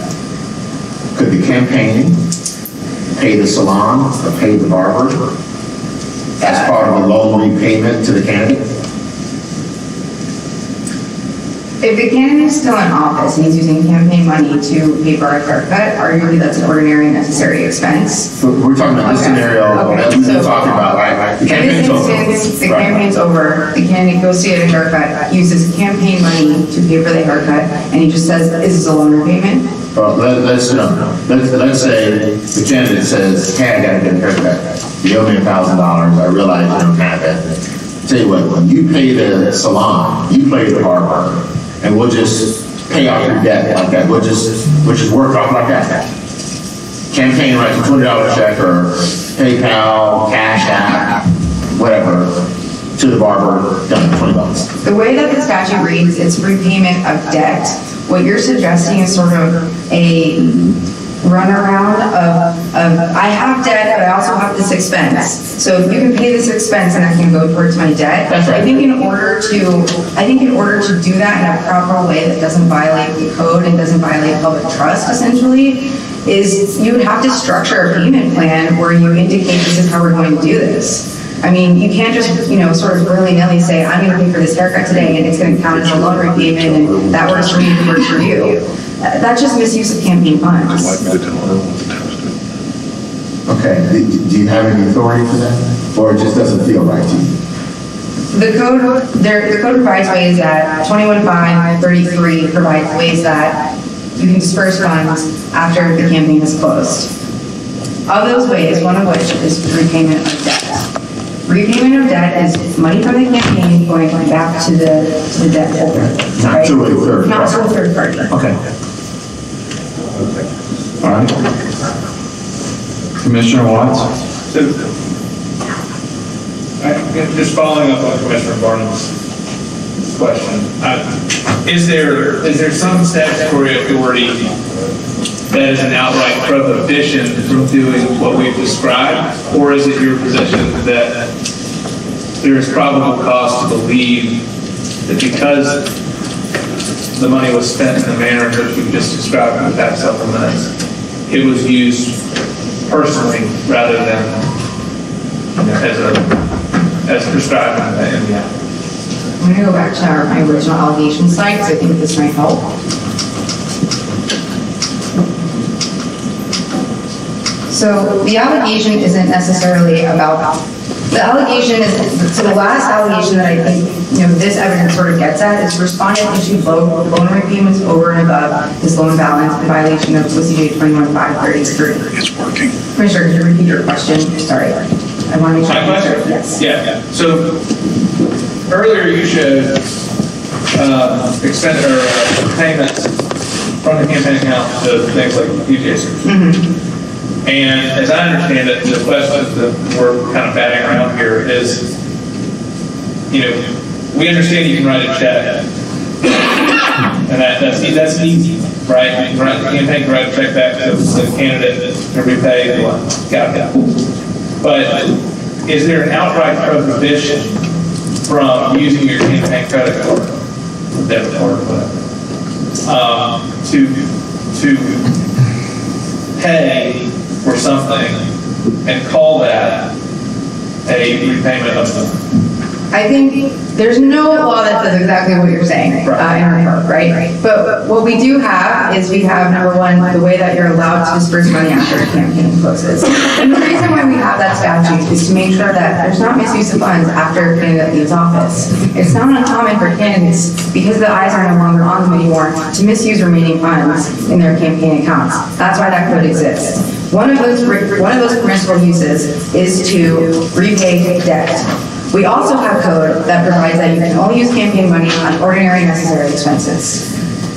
could the campaign pay the salon or pay the barber as part of a loan repayment to the candidate? If the candidate is still in office and he's using campaign money to pay for a haircut, arguably that's an ordinary and necessary expense. We're talking about this Okay. scenario Okay. that we've been So, talking about, right? The In campaign's this over. instance, the Right. campaign's over, the candidate goes to get a haircut, uses campaign money to pay for the haircut, and he just says, is this a loan repayment? Well, let's say the candidate says, hey, I gotta get a haircut. You owe me $1,000. I realize you don't have it. Tell you what, when you pay the salon, you pay the barber, and we'll just pay off your debt like that. We'll just work off like that. Campaign writes a $20 check or PayPal, Cash App, whatever, to the barber, done, $20. The way that the statute reads, it's repayment of debt. What you're suggesting is sort of a runaround of, I have debt, but I also have this expense. So if you can pay this expense and that can go towards my debt. That's right. I think in order to do that in a proper way that doesn't violate the code and doesn't violate public trust essentially, is you would have to structure a payment plan where you indicate this is how we're going to do this. I mean, you can't just, sort of willy-nilly say, I'm going to pay for this haircut today and it's going to count as a loan repayment and that works for me, it works for you. That's just misuse of campaign funds. Okay, do you have any authority for that? Or it just doesn't feel right to you? The code provides ways that 21.533 provides ways that you can disperse funds after the campaign is closed. Of those ways, one of which is repayment of debt. Repayment of debt is money from the campaign going back to the debt holder. Not right? to a third Not party. to a third party. Okay. All right. Commissioner Watts? So, just following up on Commissioner Barnum's question, is there some statutory authority that is an outright prohibition from doing what we've described, or is it your position that there is probable cause to believe that because the money was spent in the manner in which we've just described in the past several minutes, it was used personally rather than as prescribed in the act? I'm going to go back to my original allegation slide because I think this might help. So the allegation isn't necessarily about, the allegation is, so the last allegation that I think, this evidence sort of gets at is respondent issued loan repayments over and above his loan balance in violation of OCJ 21.533. It's working. Commissioner, could you repeat your question? Sorry. I want to make sure. My question? Yes. Yeah. So earlier you showed payments from the campaign account to things like UTSers. And as I understand it, the question that we're kind of batting around here is, we understand you can write a check, and that's easy, right? You can write, the campaign can write a check back to the candidate and repay the loan. Got it. But is there an outright prohibition from using your campaign credit card, or debit card, or whatever, to pay for something and call that a repayment of the? I think there's no law that says exactly what you're saying in our code, right? But what we do have is we have, number one, the way that you're allowed to disperse money after a campaign closes. And the reason why we have that statute is to make sure that there's not misuse of funds after a candidate leaves office. It's not uncommon for candidates, because the eyes are no longer on them anymore, to misuse remaining funds in their campaign accounts. That's why that code exists. One of those permissible uses is to repay debt. We also have code that provides that you can only use campaign money on ordinary necessary expenses.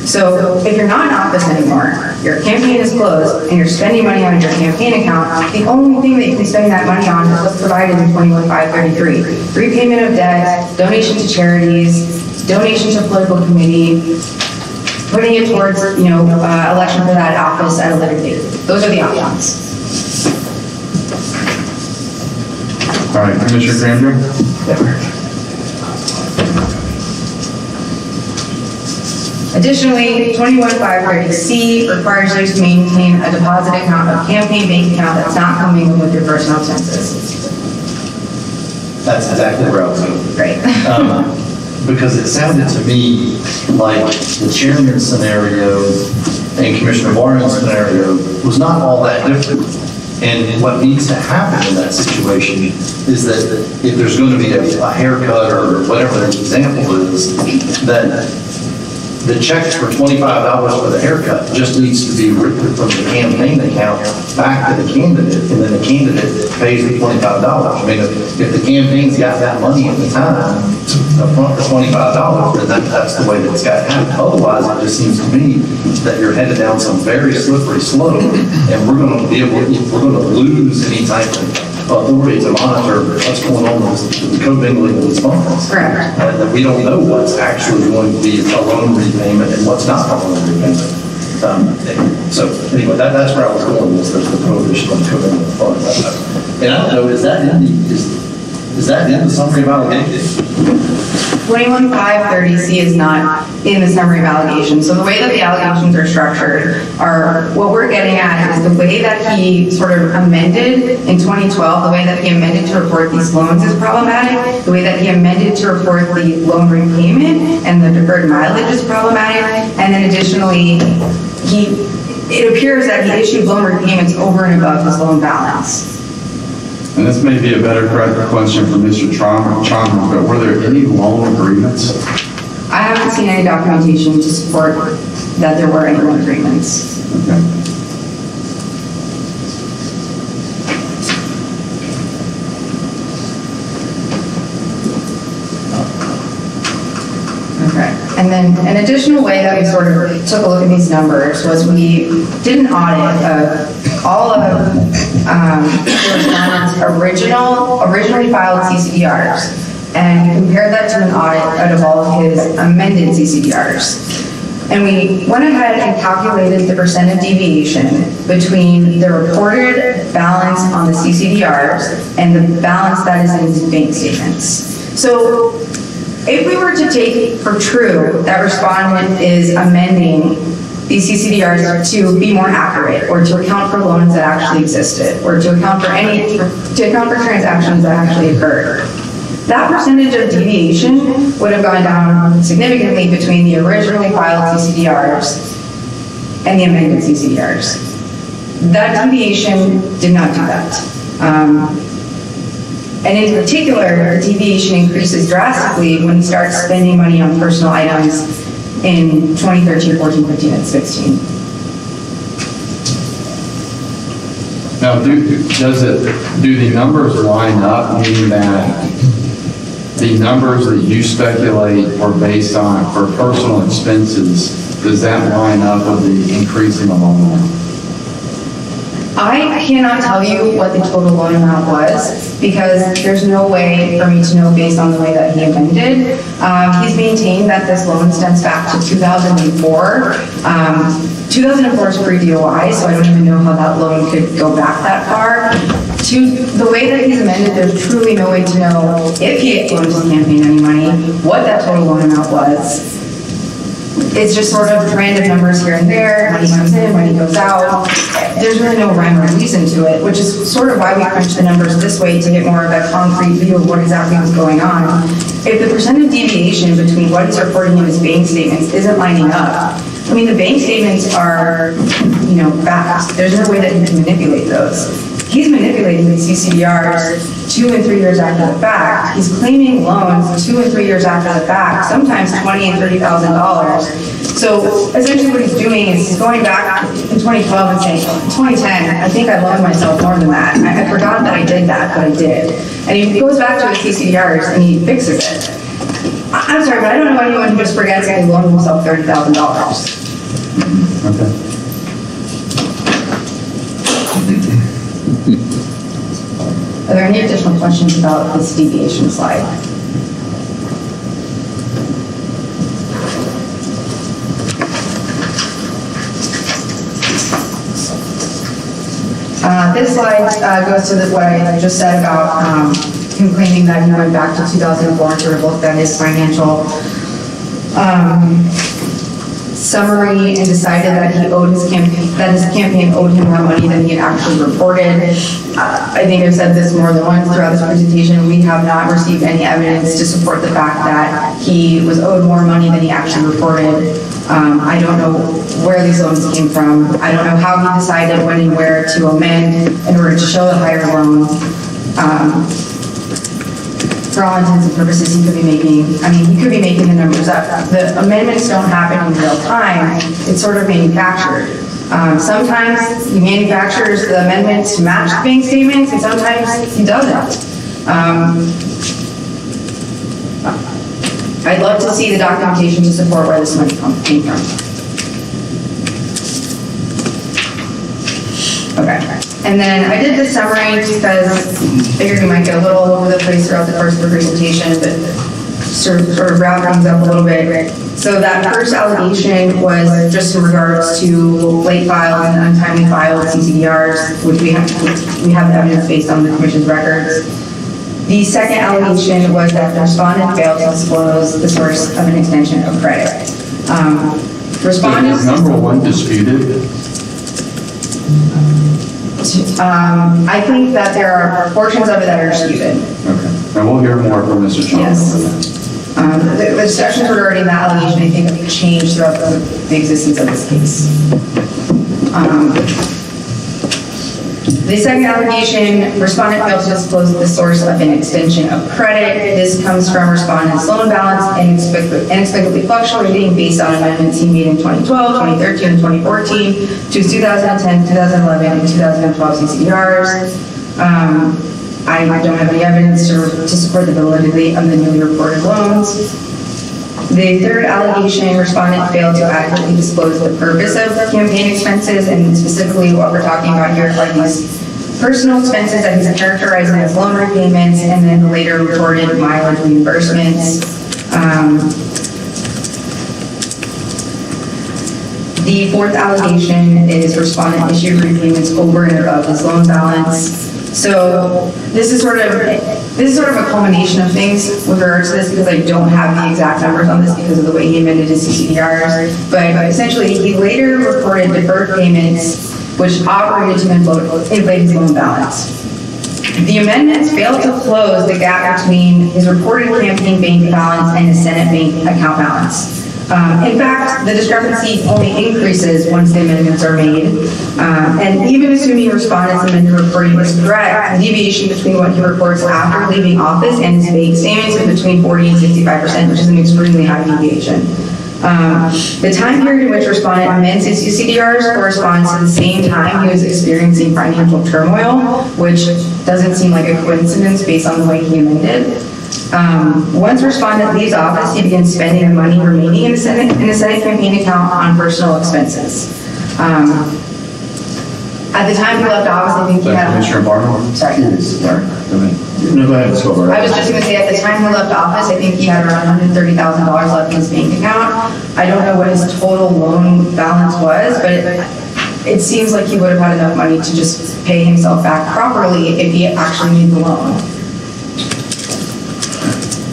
So if you're not in office anymore, your campaign is closed, and you're spending money on your campaign account, the only thing that you can spend that money on is what's provided in 21.533. Repayment of debt, donation to charities, donation to political committee, putting it towards, election for that office at a later date. Those are the options. All right, Commissioner Granger? Additionally, 21.530C requires you to maintain a deposit account, a campaign bank account that's not commingled with your personal expenses. That's exactly where I was going. Great. Because it sounded to me like the chairman's scenario and Commissioner Barnum's scenario was not all that different. And what needs to happen in that situation is that if there's going to be a haircut or whatever the example is, that the checks for $25 for the haircut just needs to be written from the campaign account back to the candidate, and then the candidate pays the $25. I mean, if the campaign's got that money at the time, up front for $25, then that's the way that it's got to happen. Otherwise, it just seems to me that you're headed down some very slippery slope, and we're going to lose any type of authority to monitor what's going on with the co-mingling of these funds. Correct. That we don't know what's actually going to be a loan repayment and what's not a loan repayment. So anyway, that's where I was going, was the prohibition on commitment of funds. And I don't know, is that in the summary of allegations? 21.530C is not in the summary of allegations. So the way that the allegations are structured are, what we're getting at is the way that he sort of amended in 2012, the way that he amended to report these loans is problematic, the way that he amended to report the loan repayment and the deferred mileage is problematic, and then additionally, it appears that he issued loan repayments over and above his loan balance. And this may be a better question for Mr. Chalmers, but were there any loan agreements? I haven't seen any documentation to support that there were any loan agreements. Okay. Okay. And then an additional way that we sort of took a look at these numbers was we did an audit of all of the respondents' originally filed CCDRs and compared that to an audit of all of his amended CCDRs. And we went ahead and calculated the percent of deviation between the reported balance on the CCDRs and the balance that is in his bank statements. So if we were to take for true that respondent is amending these CCDRs to be more accurate, or to account for loans that actually existed, or to account for transactions that actually occurred, that percentage of deviation would have gone down significantly between the originally filed CCDRs and the amended CCDRs. That deviation did not do that. And in particular, the deviation increases drastically when he starts spending money on personal items in 2013, 14, 15, and 16. Now, do the numbers line up, meaning that the numbers that you speculate are based on for personal expenses, does that line up with the increase in the loan amount? I cannot tell you what the total loan amount was because there's no way for me to know based on the way that he amended. He's maintained that this loan stems back to 2004. 2004 is pre-DOI, so I don't even know how that loan could go back that far. To the way that he's amended, there's truly no way to know if he loaned his campaign any money, what that total loan amount was. It's just sort of random numbers here and there, money comes in, money goes out. There's really no rhyme or reason to it, which is sort of why we crunch the numbers this way to get more of a concrete view of what exactly was going on. If the percent of deviation between what he's reporting in his bank statements isn't lining up, I mean, the bank statements are, facts. There's no way that he can manipulate those. He's manipulating these CCDRs 2 and 3 years after the fact. He's claiming loans 2 and 3 years after the fact, sometimes $20,000 and $30,000. So essentially what he's doing is he's going back in 2012 and saying, 2010, I think I loaned myself more than that. I forgot that I did that, but I did. And he goes back to his CCDRs and he fixes it. I'm sorry, but I don't know anyone who just forgets that he loaned himself $30,000. Okay. Are there any additional questions about this deviation slide? This slide goes to what I just said about him claiming that he went back to 2004 to revoke that his financial summary and decided that he owed his campaign owed him more money than he had actually reported. I think I've said this more than once throughout this presentation. We have not received any evidence to support the fact that he was owed more money than he actually reported. I don't know where these loans came from. I don't know how he decided when and where to amend in order to show the higher loan. For all intents and purposes, he could be making the numbers up. The amendments don't happen in real time. It's sort of manufactured. Sometimes he manufactures the amendments to match the bank statements, and sometimes he doesn't. I'd love to see the documentation to support where this money came from. Okay. And then I did this summary because I figured we might get a little all over the place throughout the course of the presentation, but sort of wrap things up a little bit. So that first allegation was just in regards to late filed and untimely filed CCDRs, which we have the evidence based on the commission's records. The second allegation was that the respondent failed to disclose the source of an extension of credit. Respondents. Is number one disputed? I think that there are portions of it that are disputed. Okay. And we'll hear more from Mr. Johnson. Yes. The discussions regarding that allegation, I think, have changed throughout the existence of this case. The second allegation, respondent failed to disclose the source of an extension of credit. This comes from respondent's loan balance inexplicably fluctuating based on amendments he made in 2012, 2013, and 2014 to 2010, 2011, and 2012 CCDRs. I don't have any evidence to support the validity of the newly reported loans. The third allegation, respondent failed to adequately disclose the purpose of campaign expenses, and specifically what we're talking about here are these personal expenses that he's characterizing as loan repayments, and then the later reported mileage reimbursements. The fourth allegation is respondent issued repayments over and above his loan balance. So this is sort of a culmination of things with regards to this, because I don't have the exact numbers on this because of the way he amended his CCDRs. But essentially, he later reported deferred payments, which operated to inflate his loan balance. The amendments failed to close the gap between his reported campaign bank balance and his Senate bank account balance. In fact, the discrepancy only increases once the amendments are made. And even assuming respondent's amended reporting is correct, the deviation between what he reports after leaving office and his bank statements is between 40 and 65%, which is an extremely high deviation. The time period in which respondent amends his CCDRs corresponds to the same time he was experiencing financial turmoil, which doesn't seem like a coincidence based on the way he amended. Once respondent leaves office, he begins spending the money remaining in the Senate campaign account on personal expenses. At the time he left office, I think he had... Commissioner Barnum? Sorry. No, go ahead, Ms. Goldberg. I was just going to say, at the time he left office, I think he had around $130,000 left in his bank account. I don't know what his total loan balance was, but it seems like he would have had enough money to just pay himself back properly if he actually made the loan.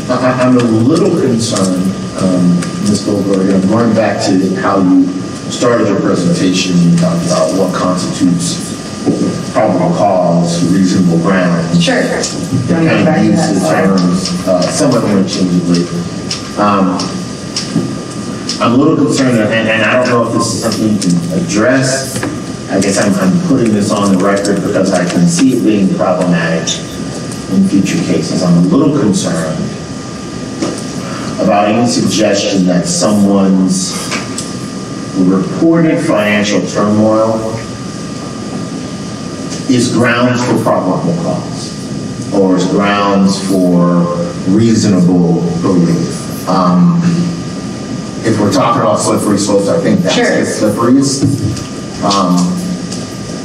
I'm a little concerned, Ms. Goldberg, I'm going back to how you started your presentation. You talked about what constitutes probable cause, reasonable ground. Sure. Kind of use the terms somewhat interchangeably. I'm a little concerned, and I don't know if this is something you can address. I guess I'm putting this on the record because I can see it being problematic in future cases. I'm a little concerned about any suggestion that someone's reported financial turmoil is grounds for probable cause or is grounds for reasonable belief. If we're talking about slippery slopes, I think that's the slipperiest.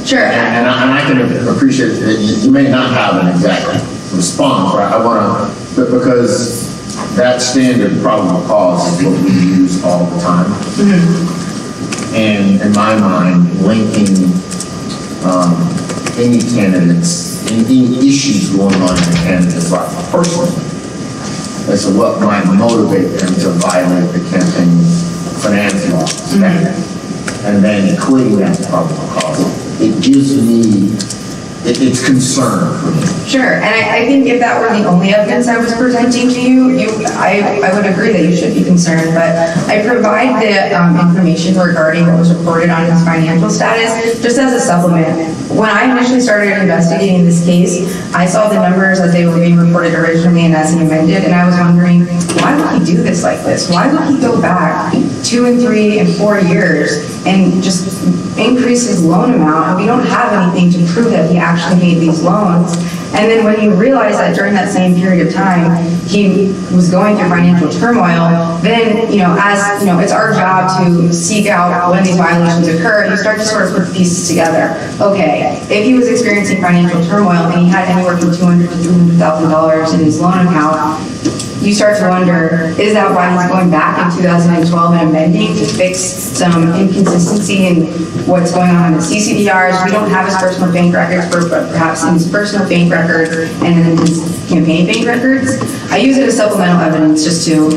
Sure. And I can appreciate that you may not have an exact response, right? I want to, because that standard probable cause is what we use all the time. Mm-hmm. And in my mind, linking any candidates, any issues going on in a candidate's life personally, as to what might motivate them to violate the campaign finance laws, mm-hmm. and then equating that to probable cause. It gives me, it's concern for me. Sure, and I think if that were the only evidence I was presenting to you, I would agree that you should be concerned, but I provide the information regarding what was reported on his financial status just as a supplement. When I initially started investigating this case, I saw the numbers as they were being reported originally and as he amended, and I was wondering, why would he do this like this? Why would he go back 2 and 3 and 4 years and just increase his loan amount, and we don't have anything to prove that he actually made these loans? And then when you realize that during that same period of time, he was going through financial turmoil, then, as, it's our job to seek out when these violations occur. You start to sort of put the pieces together. Okay, if he was experiencing financial turmoil and he had anywhere from $200,000 to $300,000 in his loan account, you start to wonder, is that why he's going back in 2012 and amending to fix some inconsistency in what's going on in the CCDRs? We don't have his personal bank records, but perhaps in his personal bank records and in his campaign bank records. I use it as supplemental evidence just to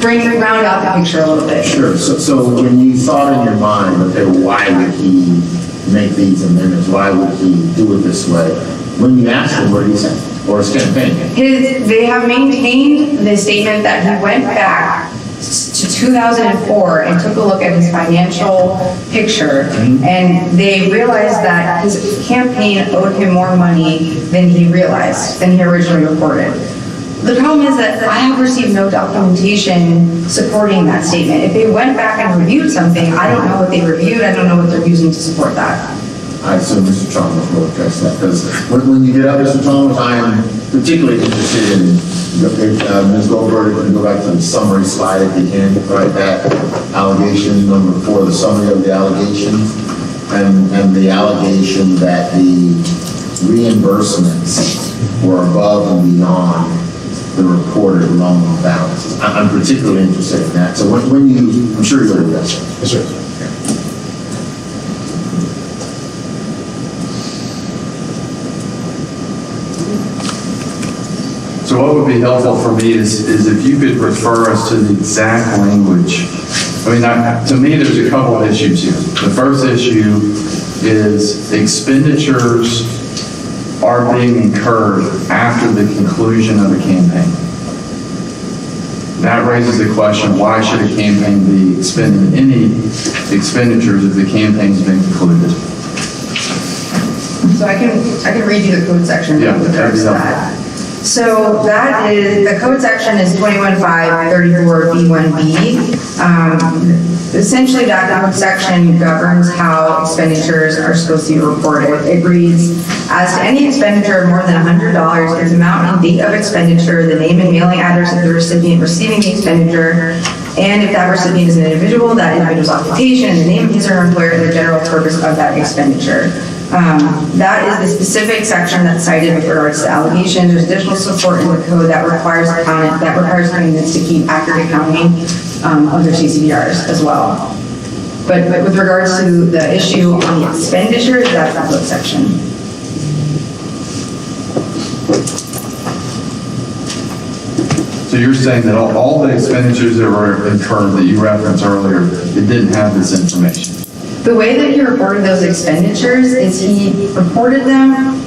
round out the picture a little bit. Sure, so when you thought in your mind, okay, why would he make these amendments? Why would he do it this way? When you asked him, what did he say? Or his campaign? They have maintained the statement that he went back to 2004 and took a look at his financial picture, and they realized that his campaign owed him more money than he realized, than he originally reported. The problem is that I have received no documentation supporting that statement. If they went back and reviewed something, I don't know what they reviewed, I don't know what they're using to support that. I assume Mr. Chalmers will address that, because when you get up, Mr. Chalmers, I am particularly interested in, if Ms. Goldberg can go back to the summary slide at the end, right, that allegation number 4, the summary of the allegation, and the allegation that the reimbursements were above and beyond the reported loan balances. I'm particularly interested in that. So when you, I'm sure you'll address that. Yes, sir. So what would be helpful for me is if you could refer us to the exact language. I mean, to me, there's a couple of issues here. The first issue is expenditures are being incurred after the conclusion of a campaign. That raises the question, why should a campaign be expending any expenditures if the campaign's been concluded? So I can read you the code section. Yeah, with regards to that'd be that. So that is, the code section is 21.534B1B. Essentially, that code section governs how expenditures are supposed to be reported. It reads, as to any expenditure of more than $100, its amount and date of expenditure, the name and mailing address of the recipient receiving the expenditure, and if that recipient is an individual, that individual's occupation and the name of his or her employer and the general purpose of that expenditure. That is the specific section that's cited with regards to allegations. There's additional support in the code that requires claimants to keep accurate accounting of their CCDRs as well. But with regards to the issue on the expenditures, that's the code section. So you're saying that all the expenditures that were incurred that you referenced earlier, it didn't have this information? The way that he reported those expenditures is he reported them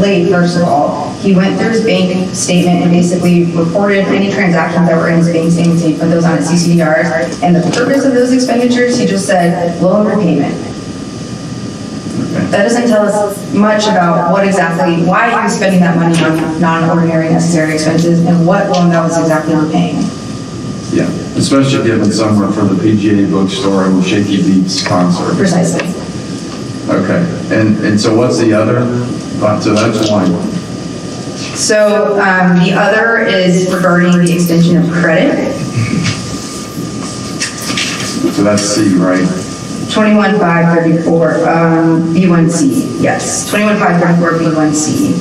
late, first of all. He went through his bank statement and basically reported any transactions that were in his bank statements. He put those on his CCDRs. And the purpose of those expenditures, he just said loan repayment. That doesn't tell us much about what exactly, why he was spending that money on non-ordinary necessary expenses and what loan that was exactly repaying. Yeah, especially given somewhere for the PGA bookstore and Shaky Beats concert. Precisely. Okay, and so what's the other? So that's one. So the other is regarding the extension of credit. So that's C, right? 21.534 B1C, yes, 21.534 B1C.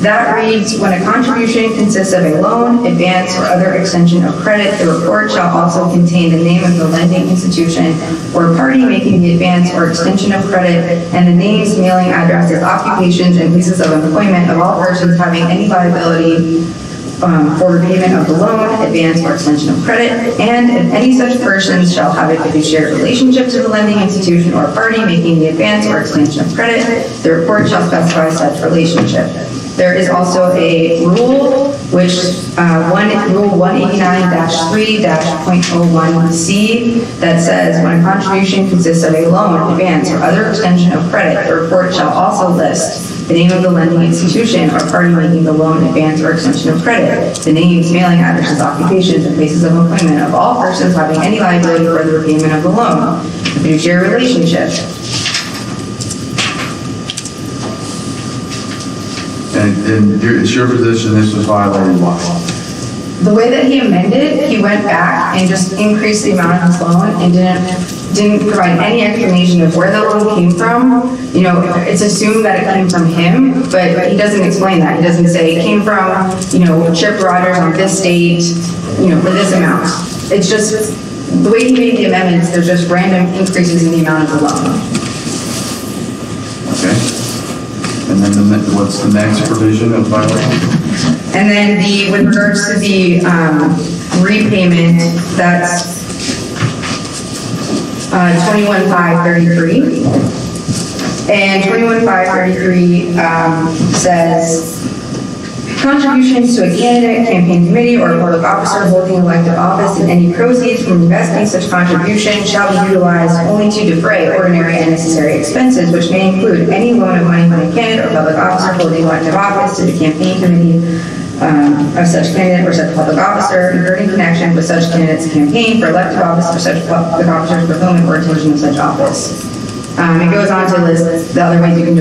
That reads, when a contribution consists of a loan, advance, or other extension of credit, the report shall also contain the name of the lending institution or party making the advance or extension of credit, and the names, mailing addresses, occupations, and places of employment of all persons having any liability for repayment of the loan, advance, or extension of credit, and if any such persons shall have a fiduciary relationship to the lending institution or party making the advance or extension of credit, the report shall specify such relationship. There is also a rule, which Rule 189-3-.01C, that says when a contribution consists of a loan, advance, or other extension of credit, the report shall also list the name of the lending institution or party making the loan, advance, or extension of credit, the names, mailing addresses, occupations, and places of employment of all persons having any liability for the repayment of the loan, the fiduciary relationship. And it's your position this was violated law? The way that he amended, he went back and just increased the amount of his loan and didn't didn't provide any explanation of where the loan came from. You know, it's assumed that it came from him, but he doesn't explain that. He doesn't say it came from, you know, Chip Rogers on this date, you know, for this amount. It's just, the way he made the amendments, there's just random increases in the amount of the loan. Okay. And then what's the next provision of violation? And then with regards to the repayment, that's 21,533. And 21,533 says, contributions to a candidate, campaign committee, or a public officer holding elective office, and any proceeds from investing such contribution shall be utilized only to defray ordinary and necessary expenses, which may include any loan of money from a candidate or public officer holding elective office to the campaign committee of such candidate or such public officer, incurred in connection with such candidate's campaign for elective office or such public officer's fulfillment or attention of such office. It goes on to list the other ways you can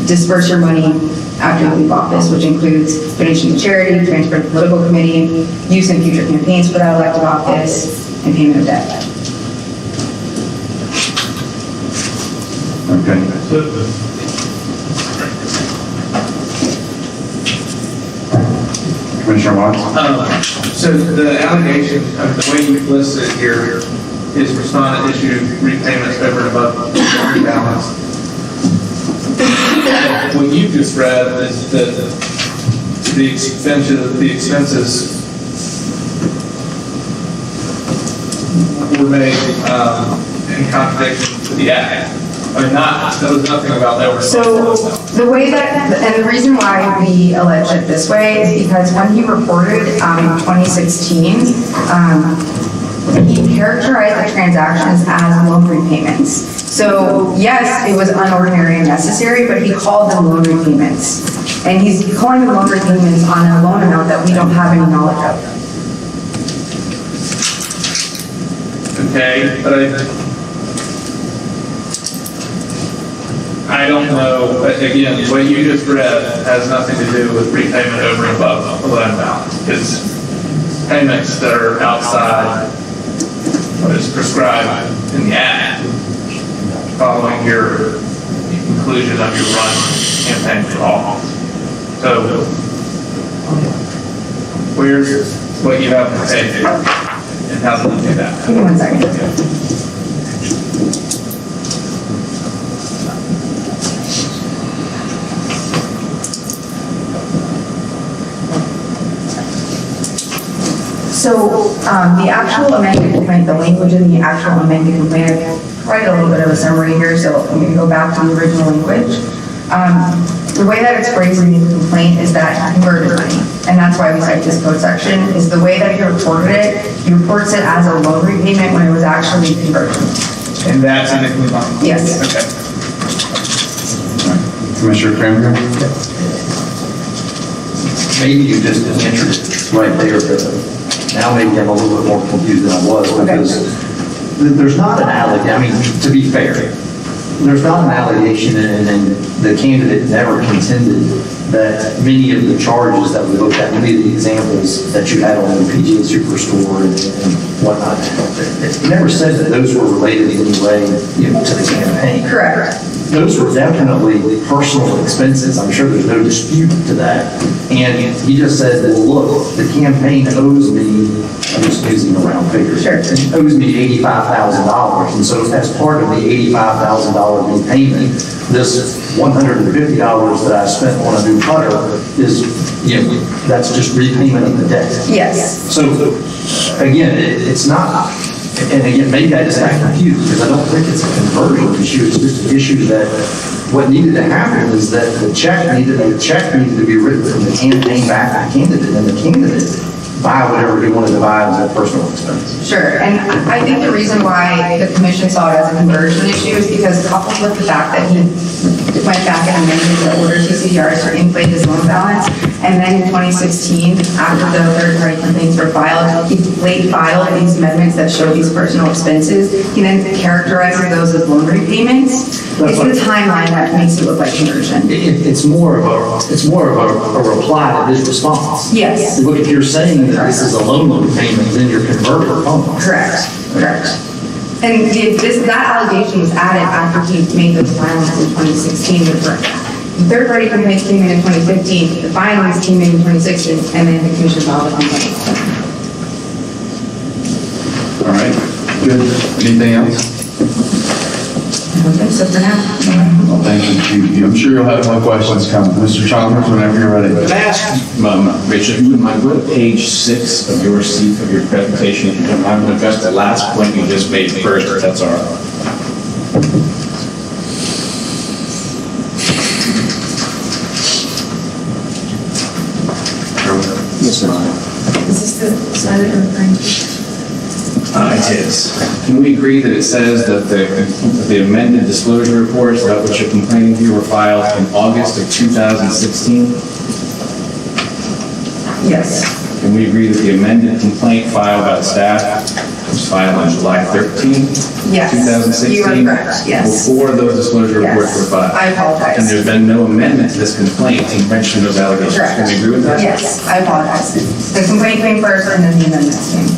disperse your money after you leave office, which includes donation to charity, transfer to political committee, use in future campaigns for that elective office, and payment of debt. Okay. Commissioner Watts? So the allegation of the way you listed it here is respondent issued repayments over and above the balance. What you just read is that the expenses were made in contradiction to the act. I mean, there was nothing about that. So the way that, and the reason why we allege it this way is because when he reported in 2016, he characterized the transactions as loan repayments. So yes, it was unordinary and necessary, but he called them loan repayments. And he's calling them loan repayments on a loan amount that we don't have any knowledge of. Okay, but I don't know, but again, what you just read has nothing to do with repayment over and above the loan balance. It's payments that are outside what is prescribed in the act following your conclusion of your run campaign for office. So, where's what you have to pay for, and how do you do that? Give me 1 second. So the actual amended complaint, the language in the actual amended complaint, I provided a little bit of a summary here, so I'm going to go back to the original language. The way that it's phrased in the complaint is that he converted money, and that's why we cite this code section, is the way that he reported it, he reports it as a loan repayment when it was actually conversion. And that's in the complaint? Yes. Okay. Commissioner Kramer? Maybe you just answered it right there, but now maybe I'm a little bit more confused than I was, because there's not an allegation, I mean, to be fair, there's not an allegation, and the candidate never contended that many of the charges that we looked at, many of the examples that you had on the PGA Superstore and whatnot, it never said that those were related in any way, you know, to the campaign. Correct. Those were definitely personal expenses. I'm sure there's no dispute to that. And he just said, well, look, the campaign owes me, I'm just using a round figure. Sure. It owes me $85,000. And so as part of the $85,000 repayment, this $150 that I spent on a new putter is, you know, that's just repayment of the debt. Yes. So again, it's not, and again, maybe I just got confused because I don't think it's a conversion issue. It's just an issue that what needed to happen is that the check needed to be written from the campaign back to the candidate, and the candidate buy whatever he wanted to buy as a personal expense. Sure, and I think the reason why the commission saw it as a conversion issue is because coupled with the fact that he went back and amended the order CCDRs to inflate his loan balance, and then in 2016, after the third-party complaints were filed, he late filed these amendments that show these personal expenses. He then characterizes those as loan repayments. It's the timeline that makes it look like conversion. It's more of a reply to his response. Yes. Look, if you're saying that this is a loan repayment, then you're converting funds. Correct. And that allegation was added after he made those filings in 2016, which were, the third-party complaints came in 2015, the filings came in 2016, and then the commission filed a complaint. All right, good. Anything else? Okay, so for now. Well, thank you. I'm sure you'll have more questions coming. Mr. Chalmers, whenever you're ready. Rachel, if you would mind, go to page 6 of your seat, of your presentation. If you don't mind, I'm going to address the last point you just made first, if that's all right. Yes, sir. Is this the slide that you're referring to? It is. Can we agree that it says that the amended disclosure reports about which you're complaining here were filed in August of 2016? Yes. Can we agree that the amended complaint filed by the staff was filed on July 13, Yes. 2016? You are correct, yes. Before those disclosure reports Yes. were filed? I apologize. And there's been no amendment to this complaint to mention those allegations? Correct. Can we agree with that? Yes, I apologize. The complaint came first and then the amendments came.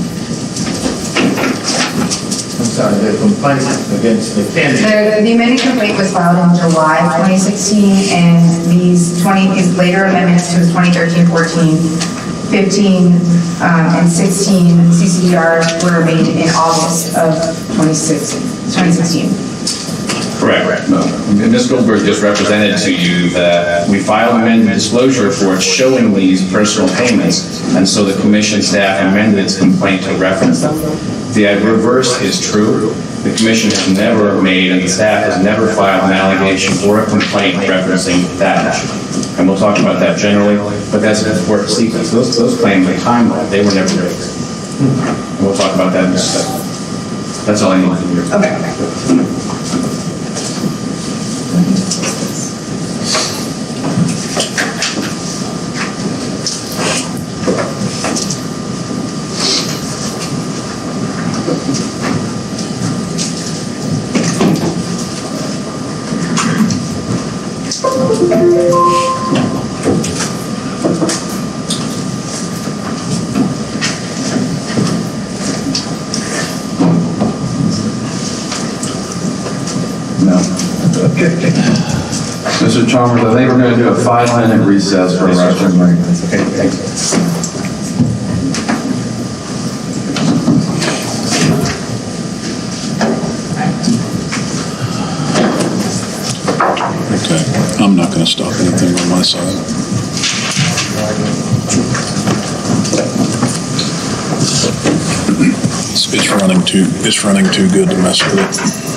I'm sorry, the complaint against the candidate. The amended complaint was filed in July 2016, and these later amendments to the 2013, 14, 15, and 16 CCDRs were made in August of 2016. Correct. No. And Ms. Goldberg just represented to you that we filed amended disclosure reports showing these personal payments, and so the commission staff amended its complaint to reference them. The reverse is true. The commission has never made, and the staff has never filed an allegation or a complaint referencing that issue. And we'll talk about that generally, but that's an important sequence. Those claims are timeline, they were never raised. And we'll talk about that in just a second. That's all I need from you. Okay. No. Mr. Chalmers, I think we're going to do a 5-minute recess for a restroom break. Okay, thanks. Okay, I'm not going to stop anything on my side. It's running too good to mess with.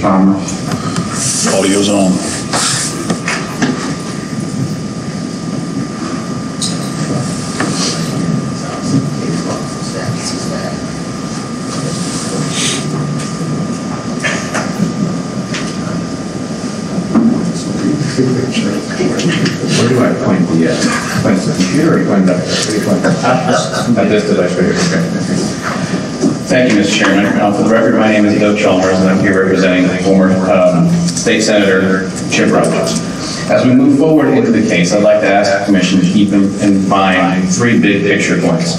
Chalmers. Audio's on. Where do I point the computer or point at this device right here? Okay. Thank you, Mr. Chairman. For the record, my name is Doug Chalmers, and I'm here representing former State Senator Chip Robbins. As we move forward into the case, I'd like to ask the Commission to keep in mind three big picture points.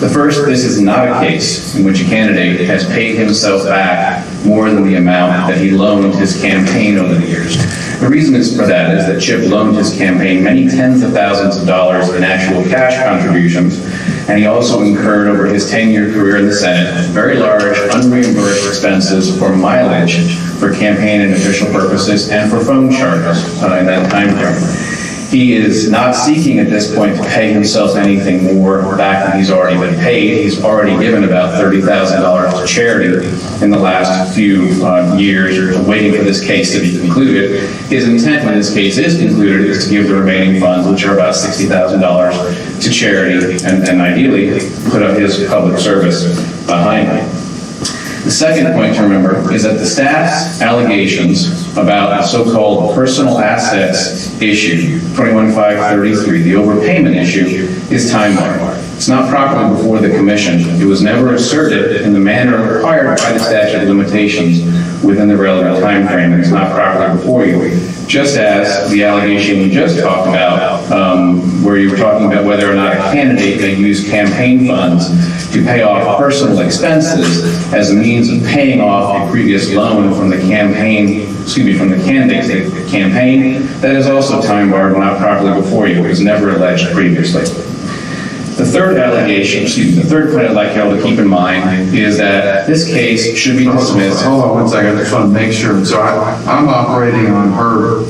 The first, this is not a case in which a candidate has paid himself back more than the amount that he loaned his campaign over the years. The reason for that is that Chip loaned his campaign many tens of thousands of dollars in actual cash contributions, and he also incurred over his 10-year career in the Senate very large unreimbursed expenses for mileage for campaign and official purposes and for phone charges in that time frame. He is not seeking at this point to pay himself anything more back than he's already been paid. He's already given about $30,000 to charity in the last few years, waiting for this case to be concluded. His intent when this case is concluded is to give the remaining funds, which are about $60,000, to charity and ideally put up his public service behind him. The second point to remember is that the staff's allegations about the so-called personal assets issue, 21533, the overpayment issue, is time-barred. It's not properly before the Commission. It was never asserted in the manner required by the statute of limitations within the relevant time frame, and it's not properly before you. Just as the allegation we just talked about, where you were talking about whether or not a candidate may use campaign funds to pay off personal expenses as a means of paying off a previous loan from the candidate's campaign, that is also time-barred when not properly before you. It was never alleged previously. The third the third point I'd like you all to keep in mind is that this case should be dismissed. Hold on one second, I just want to make sure. So I'm operating on her,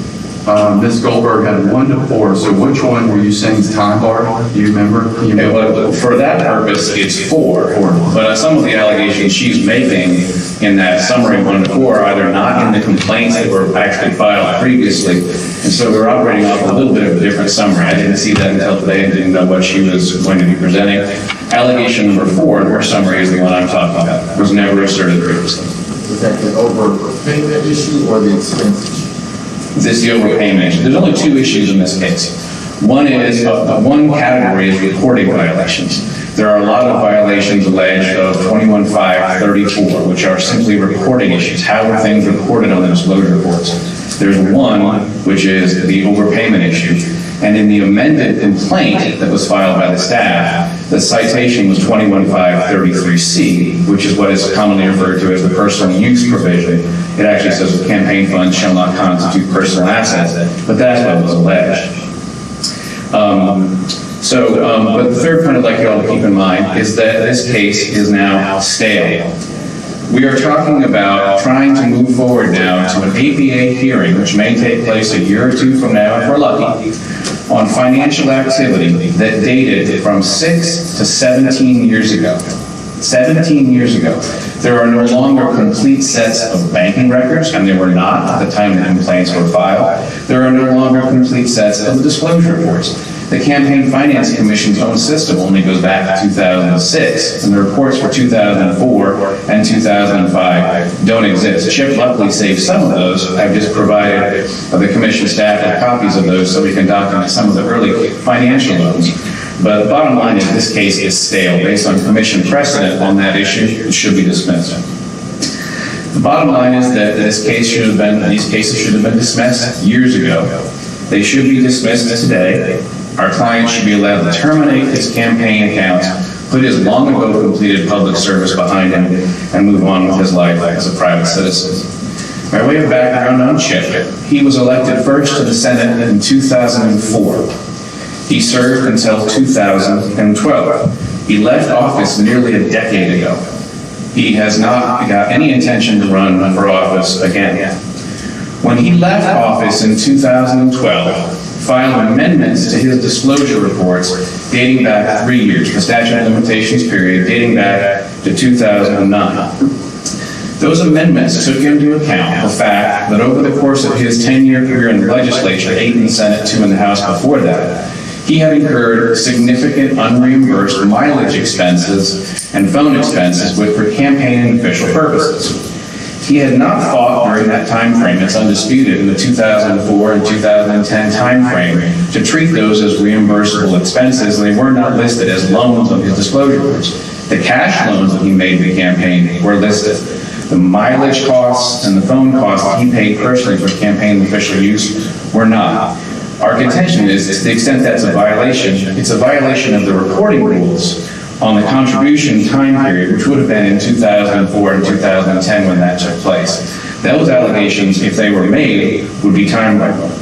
Ms. Goldberg had 1 to 4, so which one were you saying is time bar? Do you remember? Well, for that purpose, it's 4. But some of the allegations she's making in that summary 1 to 4 are either not in the complaints that were actually filed previously, and so we're operating off a little bit of a different summary. I didn't see that until today and didn't know what she was going to be presenting. Allegation number 4 in her summary is the one I'm talking about. It was never asserted previously. Is that the overpayment issue or the expense issue? This is the overpayment issue. There's only 2 issues in this case. One is, one category is reporting violations. There are a lot of violations alleged of 21534, which are simply reporting issues. How are things reported on the disclosure reports? There's one, which is the overpayment issue. And in the amended complaint that was filed by the staff, the citation was 21533C, which is what is commonly referred to as the personal use provision. It actually says the campaign funds shall not constitute personal assets, but that's what was alleged. But the third point I'd like you all to keep in mind is that this case is now stale. We are talking about trying to move forward now to an APA hearing, which may take place a year or 2 from now, if we're lucky, on financial activity that dated from 6 to 17 years ago. 17 years ago. There are no longer complete sets of banking records, and there were not at the time the complaints were filed. There are no longer complete sets of disclosure reports. The Campaign Finance Commission's own system only goes back to 2006, and the reports for 2004 and 2005 don't exist. Chip luckily saved some of those. I've just provided the Commission staff with copies of those so we can document some of the early financial loans. But the bottom line is this case is stale. Based on Commission precedent on that issue, it should be dismissed. The bottom line is that these cases should have been dismissed years ago. They should be dismissed today. Our client should be allowed to terminate his campaign accounts, put his long ago completed public service behind him, and move on with his life as a private citizen. By way of background on Chip, he was elected first to the Senate in 2004. He served until 2012. He left office nearly a decade ago. He has not got any intention to run for office again. When he left office in 2012, filed amendments to his disclosure reports dating back 3 years, the statute of limitations period dating back to 2009. Those amendments took into account the fact that over the course of his 10-year career in the legislature, 8 in the Senate, 2 in the House before that, he had incurred significant unreimbursed mileage expenses and phone expenses for campaign and official purposes. He had not fought during that time frame, it's undisputed, in the 2004 and 2010 time frame, to treat those as reimbursable expenses, and they were not listed as loans on his disclosure reports. The cash loans that he made to the campaign were listed. The mileage costs and the phone costs that he paid personally for campaign and official use were not. Our contention is, to the extent that's a violation, it's a violation of the reporting rules on the contribution time period, which would have been in 2004 and 2010 when that took place. Those allegations, if they were made, would be time-bound.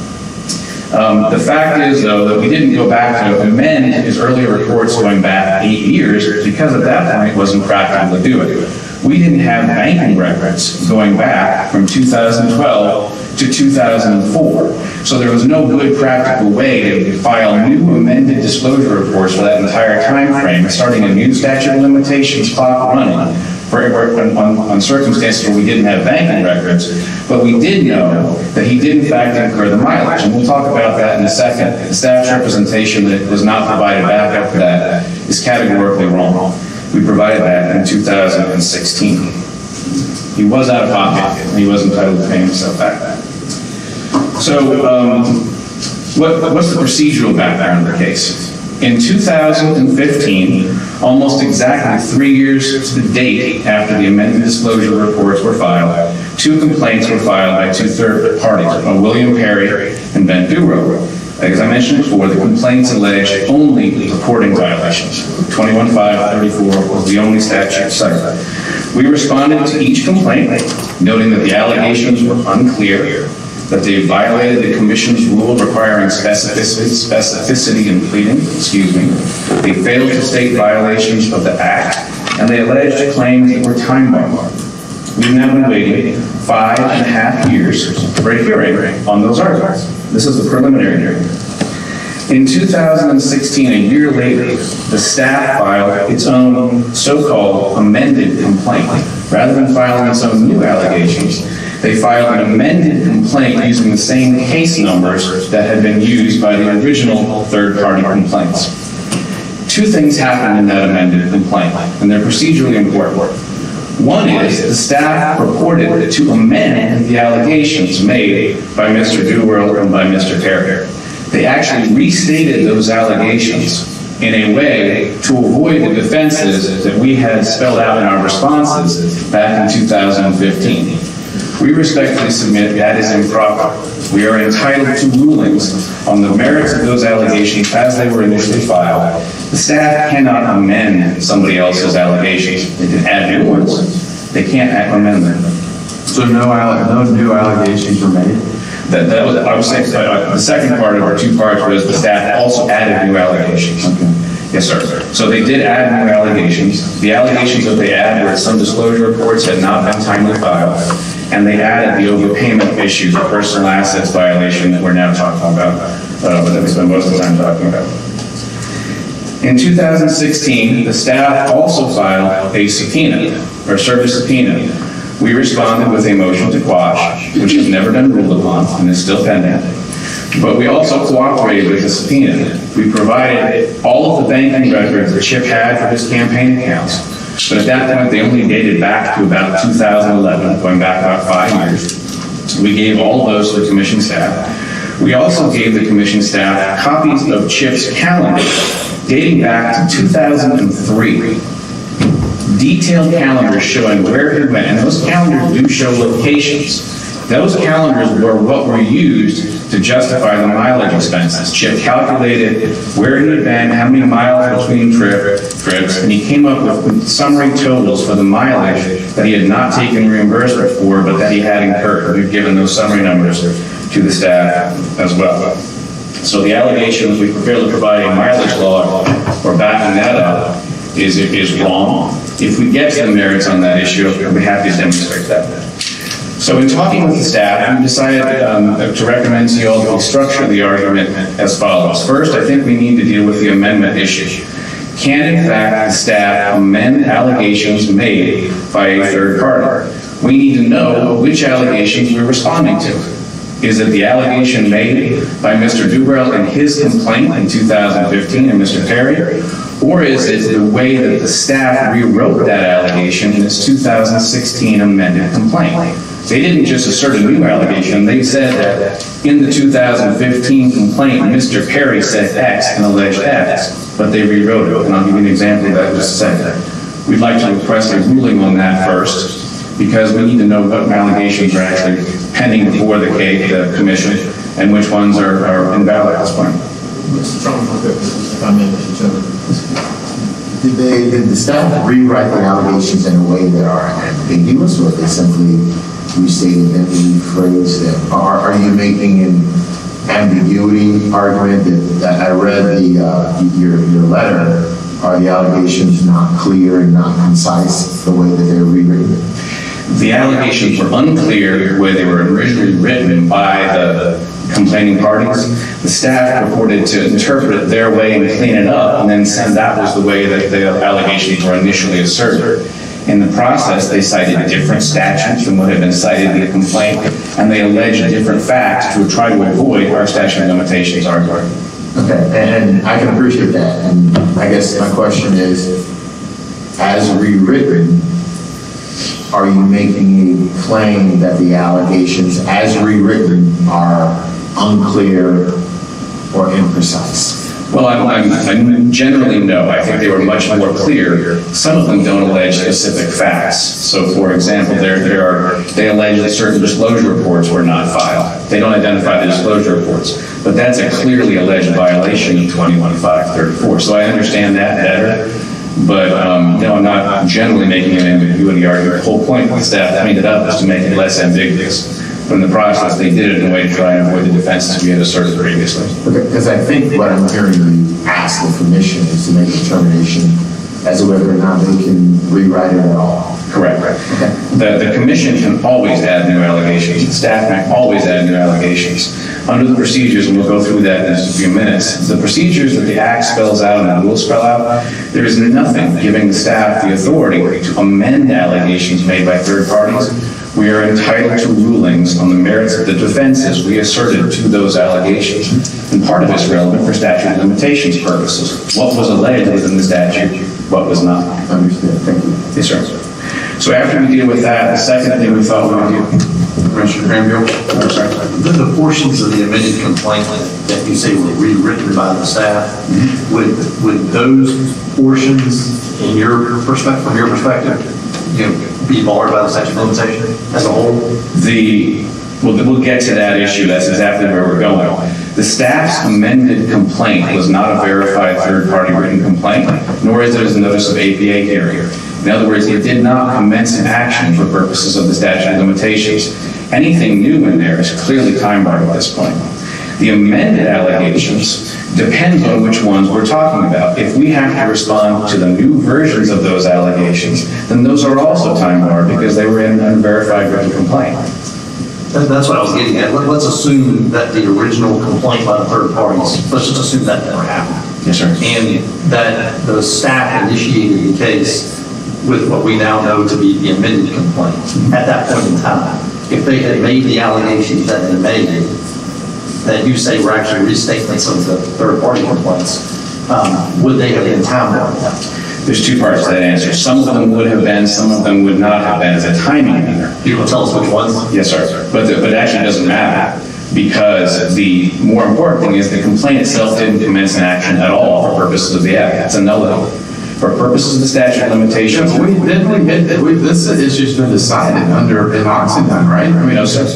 The fact is, though, that we didn't go back to amend his earlier reports going back 8 years, because at that point it wasn't practical to do it. We didn't have banking records going back from 2012 to 2004. So there was no good practical way to file new amended disclosure reports for that entire time frame, starting a new statute of limitations clock running on circumstances where we didn't have banking records. But we did know that he did in fact incur the mileage, and we'll talk about that in a second. The staff's representation that was not provided back after that is categorically wrong. We provided that in 2016. He was out of pocket, and he was entitled to pay himself back. So, what's the procedural background of the case? In 2015, almost exactly 3 years to the date after the amended disclosure reports were filed, 2 complaints were filed by 2 third parties, William Perry and Ben Duro. As I mentioned before, the complaints alleged only reporting violations. 21-534 was the only statute cited. We responded to each complaint, noting that the allegations were unclear, that they violated the Commission's rule requiring specificity in pleading, they failed to state violations of the Act, and they alleged claims that were time-bound. We've now been waiting 5.5 years for a hearing on those arguments. This is the preliminary hearing. In 2016, a year later, the staff filed its own so-called amended complaint. Rather than filing its own new allegations, they filed an amended complaint using the same case numbers that had been used by the original third-party complaints. 2 things happened in that amended complaint, and they're procedurally important. One is the staff purported to amend the allegations made by Mr. Dewar and by Mr. Perry. They actually restated those allegations in a way to avoid the defenses that we had spelled out in our responses back in 2015. We respectfully submit that is improper. We are entitled to rulings on the merits of those allegations as they were initially filed. The staff cannot amend somebody else's allegations. They can add new ones. They can't amend them. So no new allegations were made? That was, I would say, the second part of our 2 parts was the staff also added new allegations. Okay. Yes, sir. So they did add new allegations. The allegations that they added were some disclosure reports had not been timely filed, and they added the overpayment issue, the personal assets violation that we're now talking about, but that we spend most of the time talking about. In 2016, the staff also filed a subpoena, or served a subpoena. We responded with a motion to quash, which has never been ruled upon and is still pending. But we also cooperated with the subpoena. We provided all of the banking records that Chip had for his campaign accounts. But at that point, they only dated back to about 2011, going back about 5 years. We gave all of those to the commission staff. We also gave the commission staff copies of Chip's calendar dating back to 2003. Detailed calendars showing where he went, and those calendars do show locations. Those calendars were what were used to justify the mileage expenses. Chip calculated where he had been, how many miles between trips, and he came up with summary totals for the mileage that he had not taken reimbursement for, but that he had incurred. We've given those summary numbers to the staff as well. So the allegations we prepared to provide a mileage log or backing that up is wrong. If we get to the merits on that issue, I'll be happy to demonstrate that. So in talking with the staff, we decided to recommend to you all that we structure the argument as follows. First, I think we need to deal with the amendment issue. Can, in fact, the staff amend allegations made by a third party? we need to know which allegations we're responding to. Is it the allegation made by Mr. Dubrell in his complaint in 2015 and Mr. Perry? Or is it the way that the staff rewrote that allegation in its 2016 amended complaint? They didn't just assert a new allegation, they said that in the 2015 complaint, Mr. Perry said X and alleged X, but they rewrote it, and I'll give you an example of that in just a second. We'd like to request a ruling on that first, because we need to know what allegations are actually pending before the commission, and which ones are invalid at this point. Mr. Trump, if I may, Mr. Chairman. Did the staff rewrite the allegations in a way that are ambiguous, or they simply restated them, rephrased them? Are you making an ambiguity argument that I read your letter? Are the allegations not clear and not concise the way that they're rewritten? The allegations were unclear the way they were originally written by the complaining parties. The staff purported to interpret it their way and clean it up, and then said that was the way that the allegations were initially asserted. In the process, they cited different statutes than what had been cited in the complaint, and they alleged different facts to try to avoid our statute of limitations argument. Okay, and I can appreciate that, and I guess my question is, as rewritten, are you making a claim that the allegations as rewritten are unclear or imprecise? Well, I generally no. I think they were much more clear. Some of them don't allege specific facts. So, for example, they allege that certain disclosure reports were not filed. They don't identify the disclosure reports, but that's a clearly alleged violation of 21-534. So I understand that better. But no, I'm not generally making an ambiguity argument. The whole point of the staff cleaned it up is to make it less ambiguous. But in the process, they did it in a way to try and avoid the defenses we had asserted previously. Because I think what I'm hearing you ask the commission is to make a determination as to whether or not they can rewrite it at all. Correct. Okay. The commission can always add new allegations. The staff can always add new allegations. Under the procedures, and we'll go through that in just a few minutes, the procedures that the Act spells out and the rules spell out, there is nothing giving the staff the authority to amend allegations made by third parties. We are entitled to rulings on the merits of the defenses we asserted to those allegations. And part of it's relevant for statute of limitations purposes. What was alleged within the statute, what was not. Understood. Thank you. Yes, sir. So after we deal with that, the second thing we thought we would do, Commissioner Granville, I'm sorry. The portions of the amended complaint that you say were rewritten by the staff, would those portions, in your perspective, from your perspective, be barred by the statute of limitation as a whole? We'll get to that issue. That's exactly where we're going. The staff's amended complaint was not a verified third-party written complaint, nor is it a notice of APA hearing. In other words, it did not commence an action for purposes of the statute of limitations. Anything new in there is clearly time-barred at this point. The amended allegations depend on which ones we're talking about. If we have to respond to the new versions of those allegations, then those are also time-barred because they were in an unverified written complaint. That's what I was getting at. Let's assume that the original complaint by the third parties, let's just assume that never happened. Yes, sir. And that the staff initiated the case with what we now know to be the amended complaint at that point in time. If they had made the allegations that they made, that you say were actually restatements of the third-party complaints, would they have been time-bound? There's two parts to that answer. Some of them would have been, some of them would not have been as a timing matter. You will tell us which ones? Yes, sir. But it actually doesn't matter because the more important thing is the complaint itself didn't commence an action at all for purposes of the Act. That's a nullity. For purposes of the statute of limitations. This issue's been decided in Oxendine, right? I mean, No, sir.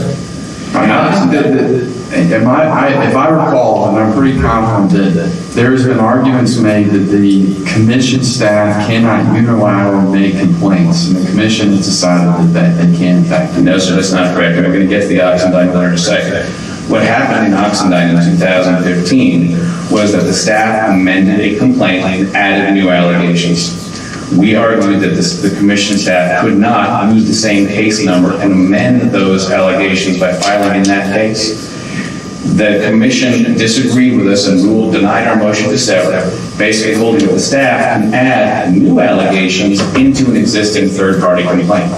if I recall, and I'm pretty confident that there's been arguments made that the commission staff cannot unilaterally make complaints, and the commission has decided that they can, in fact. No, sir, that's not correct. And we're going to get to the Oxendine letter in a second. What happened in Oxendine in 2015 was that the staff amended a complaint and added new allegations. We argued that the commission staff could not use the same case number and amend those allegations by filing in that case. The commission disagreed with us and denied our motion to sever, basically holding that the staff can add new allegations into an existing third-party complaint.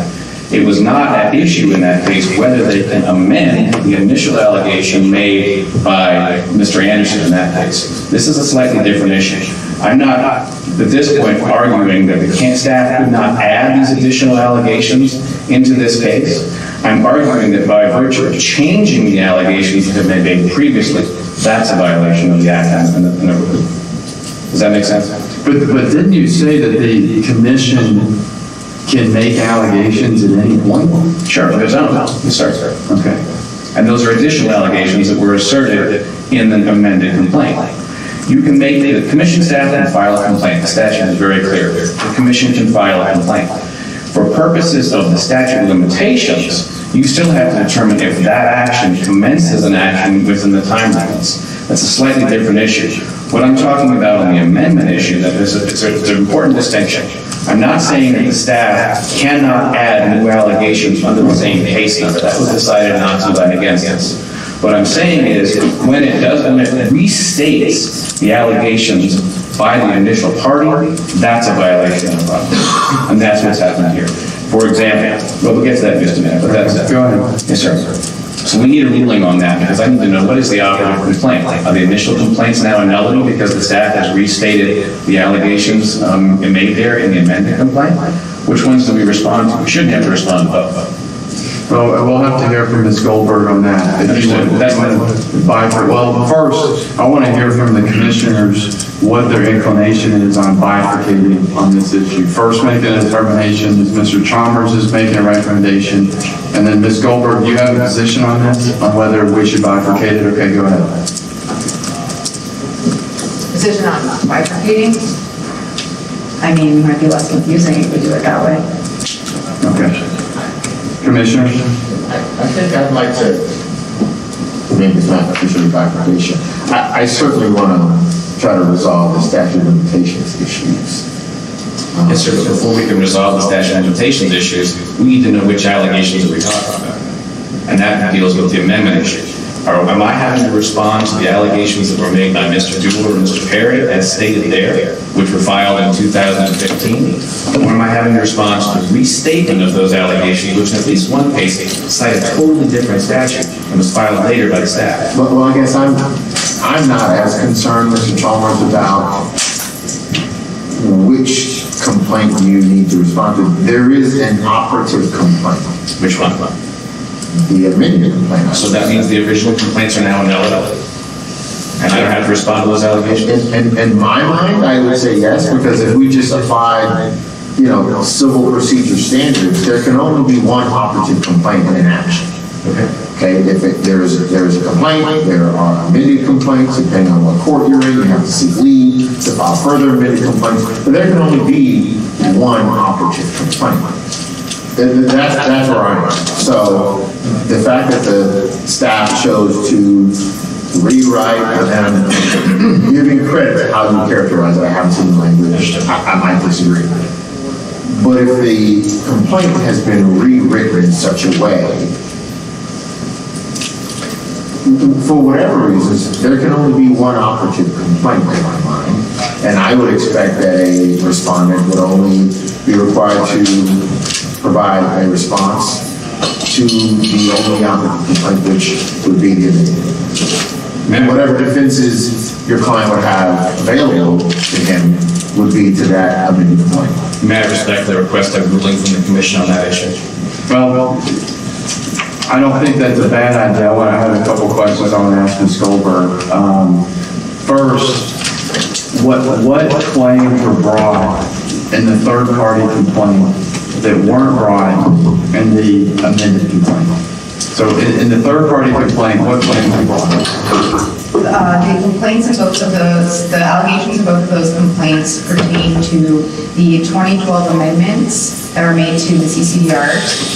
It was not at issue in that case whether they can amend the initial allegation made by Mr. Anderson in that case. This is a slightly different issue. I'm not, at this point, arguing that the staff could not add these additional allegations into this case. I'm arguing that by virtue of changing the allegations that have been made previously, that's a violation of the act. Does that make sense? But didn't you say that the commission can make allegations at any point? Sure, there's no. Yes, sir. Okay. And those are additional allegations that were asserted in the amended complaint. You can make, the commission staff can file a complaint. The statute is very clear. The commission can file a complaint. For purposes of the statute of limitations, you still have to determine if that action commences an action within the time limits. That's a slightly different issue. What I'm talking about on the amendment issue, that it's an important distinction. I'm not saying that the staff cannot add new allegations under the same case number. That was decided not to by against us. What I'm saying is, when it restates the allegations by the initial party, that's a violation of the law. And that's what's happened here. For example, well, we'll get to that in just a minute, but that's it. Go ahead. Yes, sir. So we need a ruling on that, because I need to know what is the operative complaint. Are the initial complaints now a nullity because the staff has restated the allegations made there in the amended complaint? Which ones do we respond to? We shouldn't have to respond to both. Well, we'll have to hear from Ms. Goldberg on that. Well, first, I want to hear from the commissioners what their inclination is on bifurcating on this issue. First, making a determination is Mr. Chalmers is making a recommendation, and then Ms. Goldberg, do you have a position on this, on whether we should bifurcate it? Okay, go ahead. Position on bifurcating? I mean, it might be less confusing if we do it that way. Okay. Commissioners? I think I'd like to, maybe it's not officially bifurcation. I certainly want to try to resolve the statute of limitations issues. Yes, sir, but before we can resolve the statute of limitations issues, we need to know which allegations are we talking about. And that deals with the amendment issue. Am I having to respond to the allegations that were made by Mr. Doolittle and Mr. Perry, as stated there, which were filed in 2015? Or am I having to respond to the restatement of those allegations, which in at least one case cite a totally different statute and was filed later by the staff? Well, I guess I'm not as concerned, Mr. Chalmers, about which complaint you need to respond to. There is an operative complaint. Which one? The amended complaint. So that means the original complaints are now null, and I don't have to respond to those allegations? In my mind, I would say yes, because if we just applied, civil procedure standards, there can only be one operative complaint in an action. Okay, if there is a complaint, there are amended complaints, depending on what court you're in, you have to seek leave to file further amended complaints, but there can only be one operative complaint. That's where I'm at. So the fact that the staff chose to rewrite, and I'm giving credit to how you characterize it, I haven't seen the language, I might disagree. But if the complaint has been rewritten in such a way, for whatever reasons, there can only be one operative complaint in my mind. And I would expect that a respondent would only be required to provide a response to the only operative complaint, which would be the amendment. And whatever defenses your client would have available to him would be to that amended complaint. May I respectfully request a ruling from the commission on that issue? Well, I don't think that's a bad idea. I have a couple questions I want to ask Ms. Goldberg. First, what claims were brought in the third-party complaint that weren't brought in the amended complaint? So in the third-party complaint, what claims were brought? The complaints in both of those, the allegations in both of those complaints pertain to the 2012 amendments that were made to the CCDRs,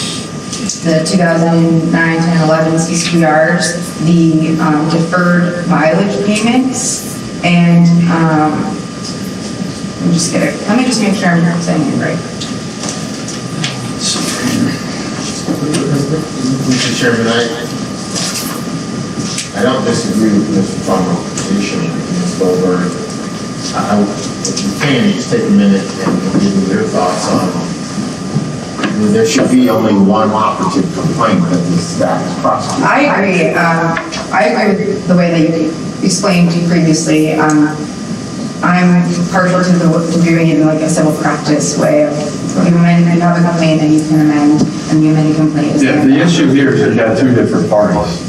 the 2009, 10, 11 CCDRs, the deferred mileage payments, and let me just make sure I'm saying it right. Mr. Chairman, I don't disagree with Mr. Farmer's position, Ms. Goldberg. If you can, just take a minute and give me your thoughts on mean, there should be only one operative complaint that the staff is prosecuting. I agree. I agree with the way that you explained previously. I'm partial to doing it in like a civil practice way of you have a complaint and you can amend, and the amended complaint is. Yeah, the issue here is you've got two different parties.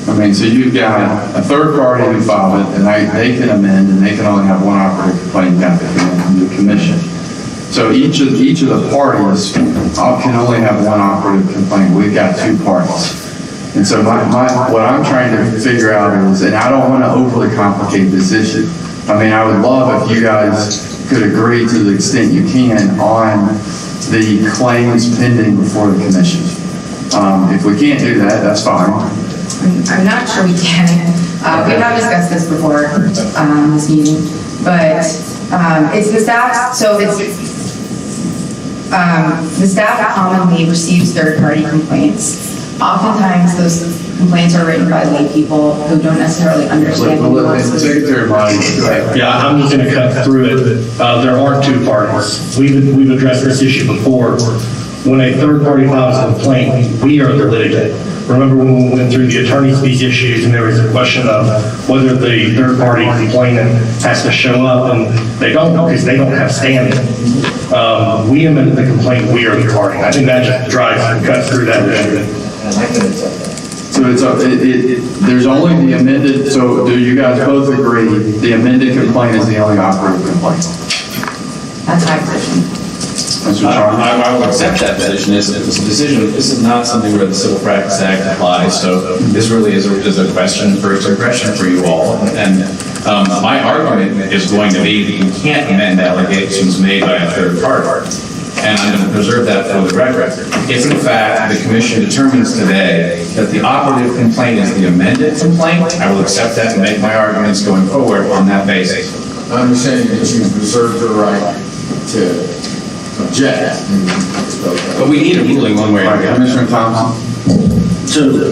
I mean, so you've got a third party who filed it, and they can amend, and they can only have one operative complaint, you got the commission. So each of the parties can only have one operative complaint. We've got two parties. And so what I'm trying to figure out is, and I don't want to overly complicate this issue. I mean, I would love if you guys could agree to the extent you can on the claims pending before the commission. If we can't do that, that's fine. I'm not sure we can. We have discussed this before in this meeting, but it's the staff. So it's the staff commonly receives third-party complaints. Oftentimes, those complaints are written by lay people who don't necessarily understand the nuances. Secretary Bonnie, go ahead. Yeah, I'm just going to cut through it. There are two parties. We've addressed this issue before. When a third party files a complaint, we are the litigant. Remember when we went through the attorney's fees issues and there was a question of whether the third party complainant has to show up, and they don't because they don't have standing. We amended the complaint, we are the party. I think that just drives and cuts through that issue. So there's only the amended, so do you guys both agree the amended complaint is the only operative complaint? That's my position. Mr. Charles? I will accept that position. It's a decision. This is not something where the Civil Practice Act applies. So this really is a question for you all. And my argument is going to be that you can't amend allegations made by a third party. And I'm going to preserve that for the record. If in fact the commission determines today that the operative complaint is the amended complaint, I will accept that and make my arguments going forward on that basis. I understand that you reserve the right to object. But we need a ruling one way or the other. Commissioner Thompson? So,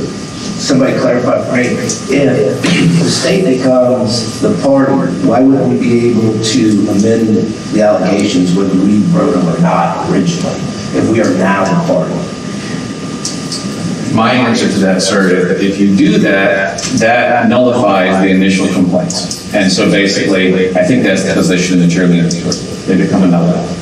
somebody clarify for me, if the state becomes the party, why wouldn't we be able to amend the allegations whether we wrote them or not originally, if we are now the party? My answer to that, sir, is if you do that, that nullifies the initial complaints. And so basically, I think that's the position of the cheerleading court. They become a nullity.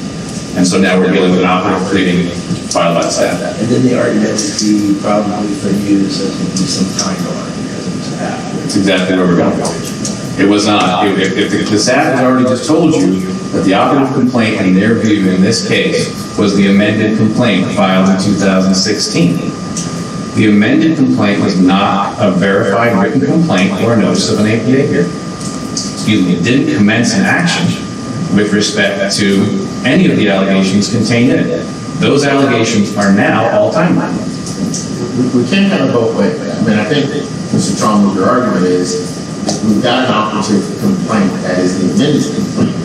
And so now we're dealing with an operative pleading filed by the staff. And then the argument would be probably for you, so it would be some time on because it was after. That's exactly where we're going. It was not. If the staff has already just told you that the operative complaint in their view in this case was the amended complaint filed in 2016. The amended complaint was not a verified written complaint or a notice of an APA hearing. Excuse me, it didn't commence an action with respect to any of the allegations contained in it. Those allegations are now all timely. We can't have it both ways. I mean, I think, Mr. Trump, your argument is, if we've got an operative complaint that is the amended complaint,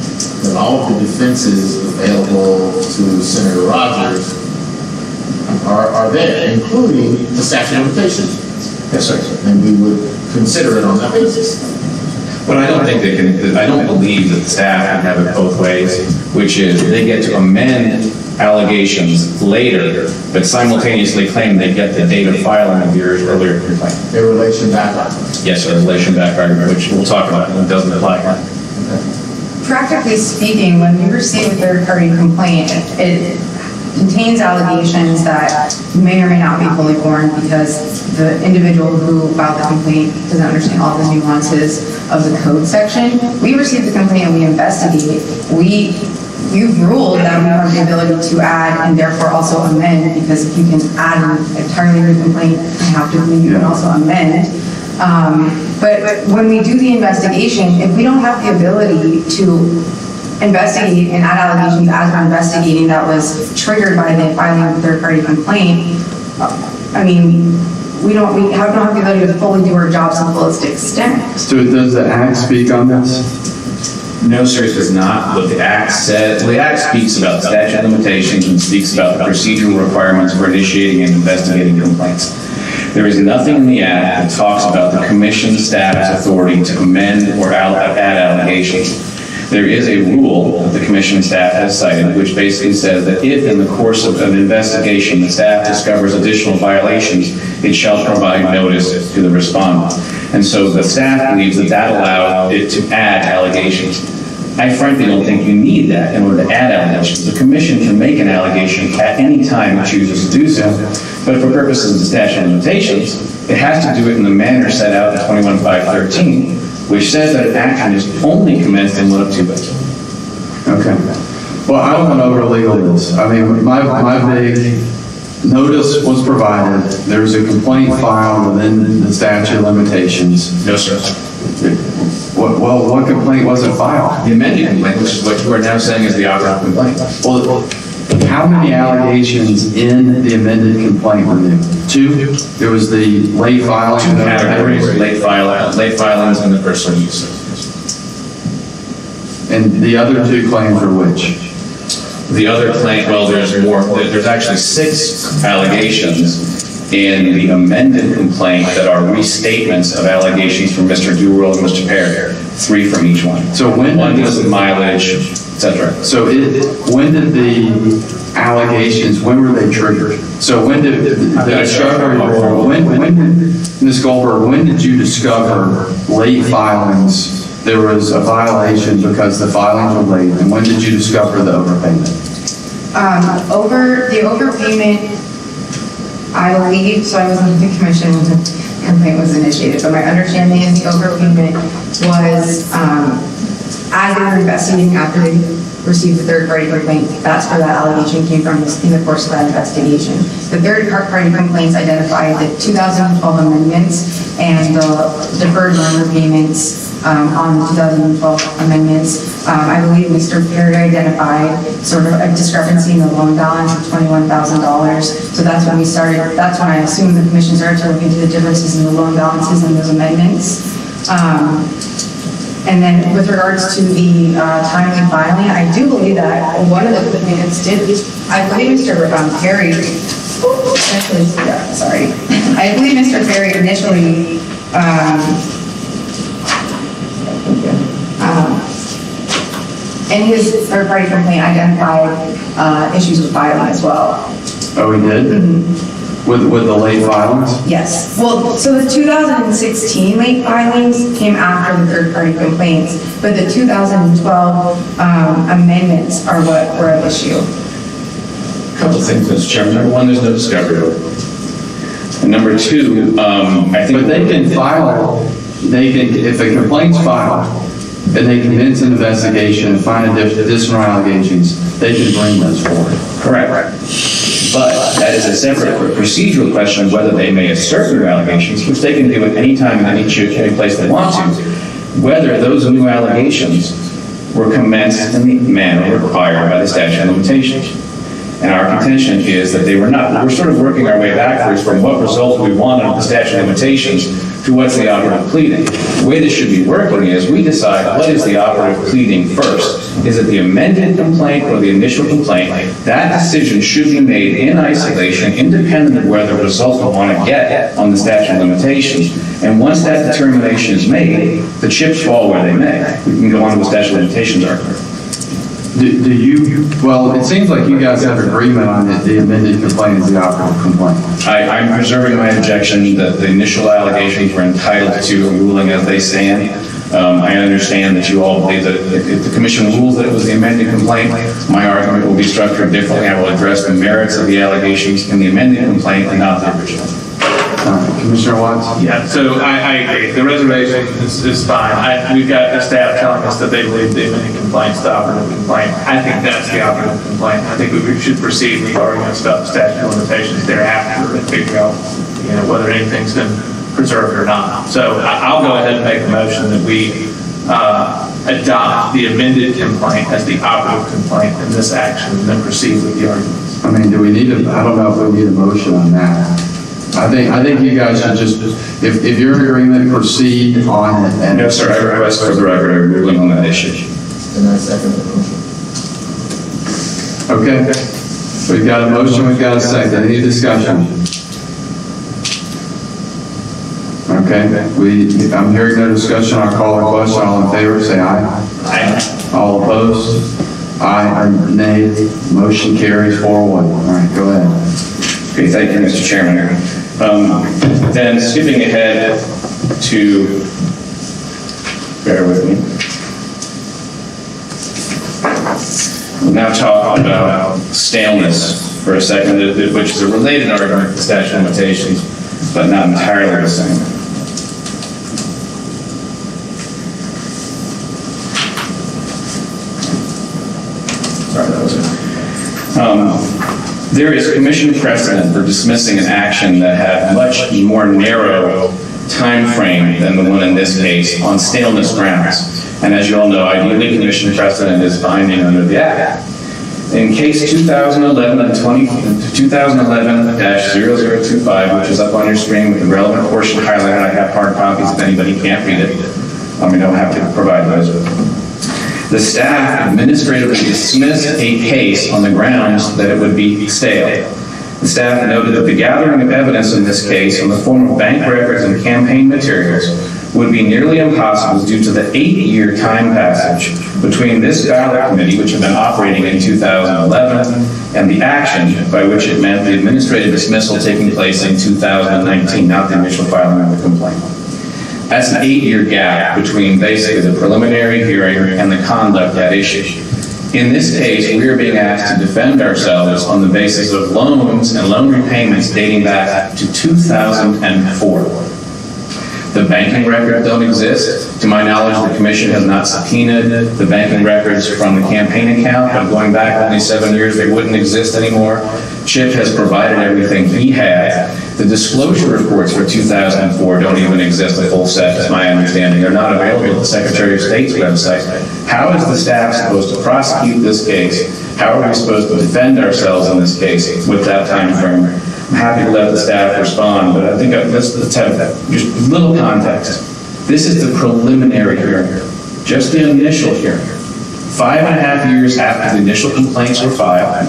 then all of the defenses available to Senator Rogers are there, including the statute of limitations. Yes, sir. And we would consider it on that basis. But I don't think they can, I don't believe that the staff can have it both ways, which is they get to amend allegations later, but simultaneously claim they get the date of filing of your earlier complaint. In relation back argument. Yes, sir, relation back argument, which we'll talk about, and it doesn't apply. Practically speaking, when we receive a third-party complaint, it contains allegations that may or may not be fully formed because the individual who filed the complaint doesn't understand all the nuances of the code section. We receive the complaint and we investigate. You've ruled that we have the ability to add and therefore also amend, because if you can add an entirely new complaint, you have to, you can also amend. But when we do the investigation, if we don't have the ability to investigate and add allegations as we're investigating that was triggered by the filing of a third-party complaint, I mean, we don't have the ability to fully do our jobs to the fullest extent. So does the Act speak on this? No, sir, it does not. What the Act says, well, the Act speaks about statute of limitations and speaks about the procedural requirements for initiating and investigating complaints. There is nothing in the Act that talks about the commission staff's authority to amend or add allegations. There is a rule that the commission staff has cited, which basically says that if in the course of an investigation, the staff discovers additional violations, it shall provide notice to the respondent. And so the staff believes that that allowed it to add allegations. I frankly don't think you need that in order to add allegations. The commission can make an allegation at any time it chooses to do so, but for purposes of the statute of limitations, it has to do it in the manner set out in 21-513, which says that an action is only commenced in one of two ways. Okay. Well, I don't want to over-legal this. I mean, my big notice was provided, there's a complaint filed within the statute of limitations. No, sir. Well, what complaint wasn't filed? The amended complaint, which is what you are now saying is the operative complaint. Well, how many allegations in the amended complaint were there? 2? There was the late filing. Two categories, late filings and the personal use. And the other 2 claims were which? The other claim, well, there's actually 6 allegations in the amended complaint that are restatements of allegations from Mr. Duerl and Mr. Perry, 3 from each one. So when one deals with mileage, etc. So when did the allegations, when were they triggered? So when did the discovery rule, when did, Ms. Goldberg, when did you discover late filings? There was a violation because the filings were late, and when did you discover the overpayment? The overpayment, I believe, so I was on the commission when the complaint was initiated, but my understanding is the overpayment was, as they were investigating after they received the third-party complaint, that's where that allegation came from in the course of that investigation. The third-party complaints identified the 2012 amendments and the deferred loan repayments on the 2012 amendments. I believe Mr. Perry identified sort of a discrepancy in the loan balance of $21,000. So that's when that's when I assumed the commission started to look into the differences in the loan balances in those amendments. And then with regards to the timely filing, I do believe that one of the complainants did, I believe Mr. Perry, sorry, I believe Mr. Perry initially, in his third-party complaint identified issues with filing as well. Oh, he did? Mm-hmm. With the late filings? Yes. Well, so the 2016 late filings came after the third-party complaints, but the 2012 amendments are what were at issue. Couple things, Mr. Chairman. Number 1, there's no discovery order. And number 2, I think... But they can file, if a complaint's filed, and they commence an investigation and find additional allegations, they can bring those forward. Correct. But that is a separate procedural question of whether they may assert new allegations, which they can do at any time in any place they want to, whether those new allegations were commenced in the manner required by the statute of limitations. And our contention is that they were not. We're sort of working our way backwards from what result we want under the statute of limitations to what's the operative pleading. The way this should be working is we decide what is the operative pleading first. Is it the amended complaint or the initial complaint? That decision should be made in isolation, independent of whether the result we want to get on the statute of limitations. And once that determination is made, the chips fall where they may. We can go on to the statute of limitations argument. Well, it seems like you guys have agreement on that the amended complaint is the operative complaint. I'm preserving my objection that the initial allegations were entitled to a ruling as they stand. I understand that you all believe that if the commission rules that it was the amended complaint, my argument will be structured differently. I will address the merits of the allegations in the amended complaint and not the original. Commissioner Watts? Yeah, so I agree. The reservation is fine. We've got the staff telling us that they believe the amended complaint is the operative complaint. I think that's the operative complaint. I think we should proceed with arguments about the statute of limitations thereafter and figure out, whether anything's been preserved or not. So I'll go ahead and make a motion that we adopt the amended complaint as the operative complaint in this action and then proceed with the arguments. I mean, do we need I don't know if we need a motion on that. I think you guys should just, if you're in agreement, proceed on it. And no, sir, I request for the record a ruling on that issue. And I second the motion. Okay. We've got a motion, we've got a second. Any discussion? Okay. I'm hearing no discussion. I'll call the question. All in favor, say aye. Aye. All opposed? Aye or nay? Motion carries 4-1. All right, go ahead. Okay, thank you, Mr. Chairman. Then skipping ahead to, bear with me. We'll now talk about staleness for a second, which is a related argument to statute of limitations, but not entirely the same. Sorry, that was it. There is commission precedent for dismissing an action that had much more narrow time frame than the one in this case on staleness grounds. And as you all know, ideally, commission precedent is binding under the Act. In case 2011-0025, which is up on your screen with the relevant portion highlighted, I have hard copies if anybody can't read it. Let me know, have to provide those. The staff administratively dismissed a case on the grounds that it would be stale. The staff noted that the gathering of evidence in this case in the form of bank records and campaign materials would be nearly impossible due to the 8-year time passage between this ballot committee, which had been operating in 2011, and the action by which it meant the administrative dismissal taking place in 2019, not the initial filing of the complaint. That's an 8-year gap between basically the preliminary hearing and the conduct at issue. In this case, we are being asked to defend ourselves on the basis of loans and loan repayments dating back to 2004. The banking records don't exist. To my knowledge, the commission has not subpoenaed the banking records from the campaign account, but going back only 7 years, they wouldn't exist anymore. Chip has provided everything he had. The disclosure reports for 2004 don't even exist, a full set, is my understanding. They're not available at the Secretary of State's website. How is the staff supposed to prosecute this case? How are we supposed to defend ourselves in this case with that time frame? I'm happy to let the staff respond, but I think let's have just a little context. This is the preliminary hearing, just the initial hearing. 5.5 years after the initial complaints were filed,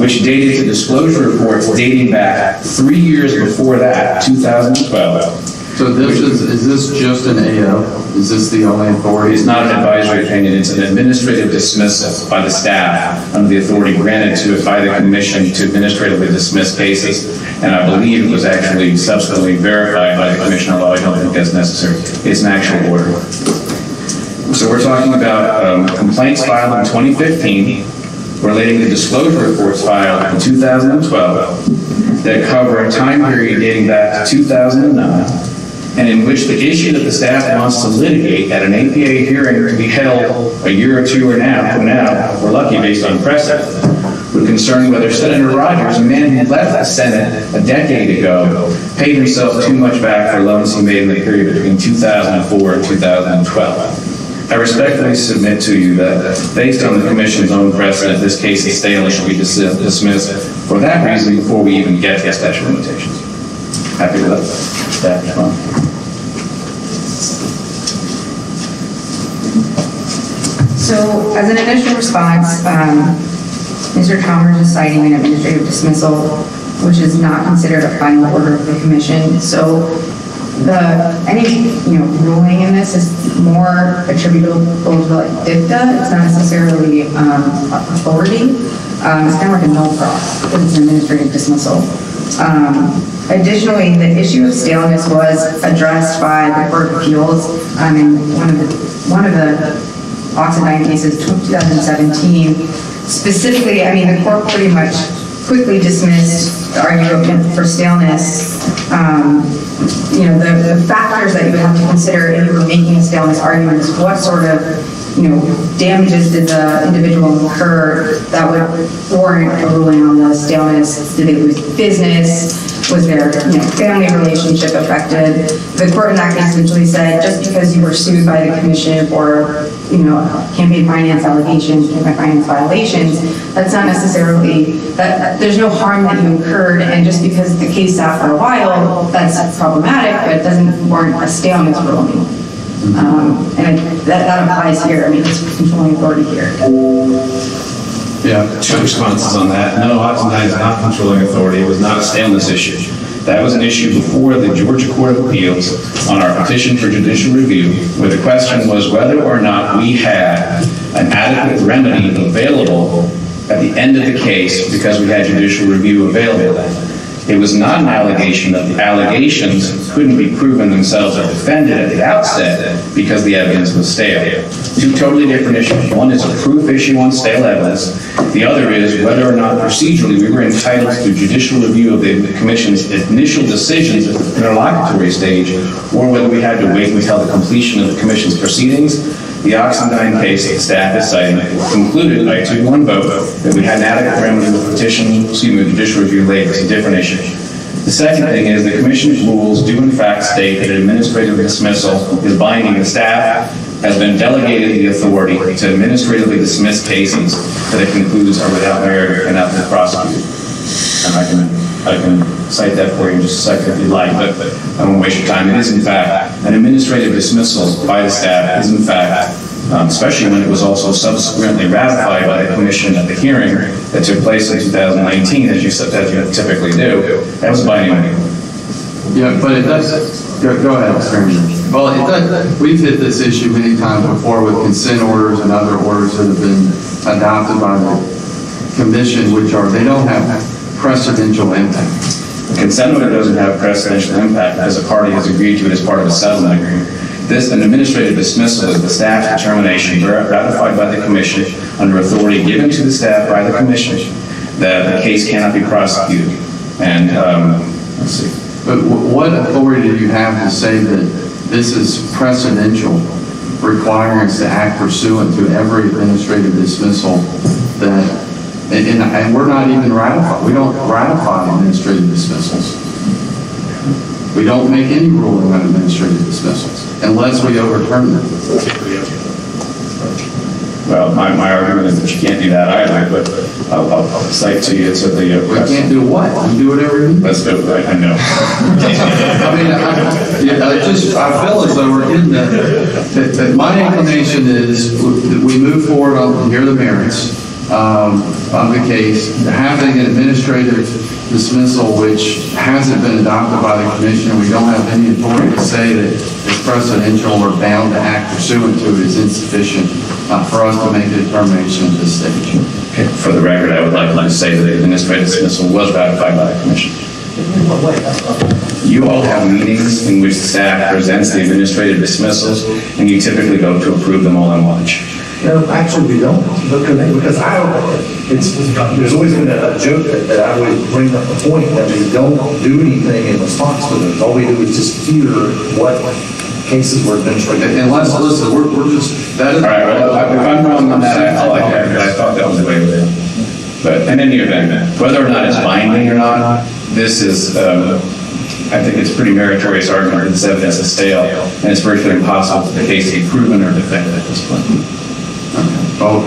which dated to disclosure reports dating back 3 years before that, 2012. So is this just an AO? Is this the only authority? It's not an advisory opinion, it's an administrative dismissal by the staff under the authority granted to it by the commission to administratively dismiss cases. And I believe it was actually subsequently verified by the commission, although I don't think that's necessary. It's an actual order. So we're talking about complaints filed in 2015 relating to disclosure reports filed in 2012 that cover a time period dating back to 2009, and in which the issue that the staff wants to litigate at an APA hearing to be held a year or two from now, if we're lucky based on precedent, would concern whether Senator Rogers, a man who left the Senate a decade ago, paid himself too much back for loans he made in the period between 2004 and 2012. I respectfully submit to you that, based on the Commission's own precedent, this case is stale and should be dismissed for that reason before we even get to statute of limitations. Happy to let staff respond. So, as an initial response, Mr. Chalmers is citing an administrative dismissal, which is not considered a final order of the commission. So, any ruling in this is more attributable to like dicta. It's not necessarily authority. It's kind of like a null cross because it's an administrative dismissal. Additionally, the issue of staleness was addressed by the Court of Appeals in one of the Oxidine cases, 2017. Specifically, the court pretty much quickly dismissed the argument for staleness. The factors that you would have to consider if you were making a staleness argument is what sort of, damages did the individual incur that would warrant a ruling on the staleness? Did they lose business? Was their, family relationship affected? The court in that case essentially said, just because you were sued by the commission for, campaign finance allegations, campaign finance violations, that's not necessarily, there's no harm that you incurred, and just because the case sat for a while, that's problematic, but it doesn't warrant a staleness ruling. And that applies here. It's controlling authority here. Yeah, two responses on that. No, Oxidine is not controlling authority. It was not a staleness issue. That was an issue before the Georgia Court of Appeals on our petition for judicial review, where the question was whether or not we had an adequate remedy available at the end of the case because we had judicial review available then. It was not an allegation that the allegations couldn't be proven themselves or defended at the outset because the evidence was stale. Two totally different issues. One is a proof issue on stale evidence. The other is whether or not procedurally we were entitled to judicial review of the Commission's initial decisions at the interlocutory stage, or whether we had to wait until the completion of the Commission's proceedings. The Oxendine case that the staff is citing concluded by a 2-1 vote that we had an adequate remedy with judicial review later. It's a different issue. The second thing is the Commission's rules do in fact state that an administrative dismissal is binding. The staff has been delegated the authority to administratively dismiss cases that it concludes are without merit or cannot be prosecuted. And I can cite that for you in just a second if you'd like, but I won't waste your time. It is in fact an administrative dismissal by the staff is in fact, especially when it was also subsequently ratified by the Commission at the hearing that took place in 2019, as you typically do. That was binding. Yeah, but it does, go ahead, Mr. Chairman. Well, it does, we've hit this issue many times before with consent orders and other orders that have been adopted by the Commission, which are, they don't have precedential impact. The consent order doesn't have precedential impact as a party has agreed to it as part of a settlement agreement. This, an administrative dismissal is the staff's determination ratified by the Commission under authority given to the staff by the Commission that the case cannot be prosecuted. And, let's see. But what authority do you have to say that this is precedential, requiring us to act pursuant to every administrative dismissal that, and we're not even ratified. We don't ratify administrative dismissals. We don't make any ruling on administrative dismissals unless we overturn them. Well, my argument is that you can't do that either, but I'll cite to you. So the we can't do what? We do whatever we need. Let's do it. I know. I mean, I feel as though we're in that my inclination is that we move forward on here are the merits of the case, having an administrative dismissal which hasn't been adopted by the Commission. We don't have any authority to say that it's precedential or bound to act pursuant to it is insufficient for us to make a determination at this stage. Okay. For the record, I would like to say that the administrative dismissal was ratified by the Commission. You all have meetings in which the staff presents the administrative dismissals, and you typically go to approve them all in lunch. No, actually, we don't, because there's always been a joke that I would bring up the point that we don't do anything in response to them. All we do is just hear what cases were administrative. Unless, listen, we're just, that is. All right, well, if I'm wrong on that, I like that, because I thought that was the way it was. But in any event, whether or not it's binding or not, this is, I think it's a pretty meritorious argument that this evidence is stale, and it's virtually impossible for the case to be proven or defended at this point. Well,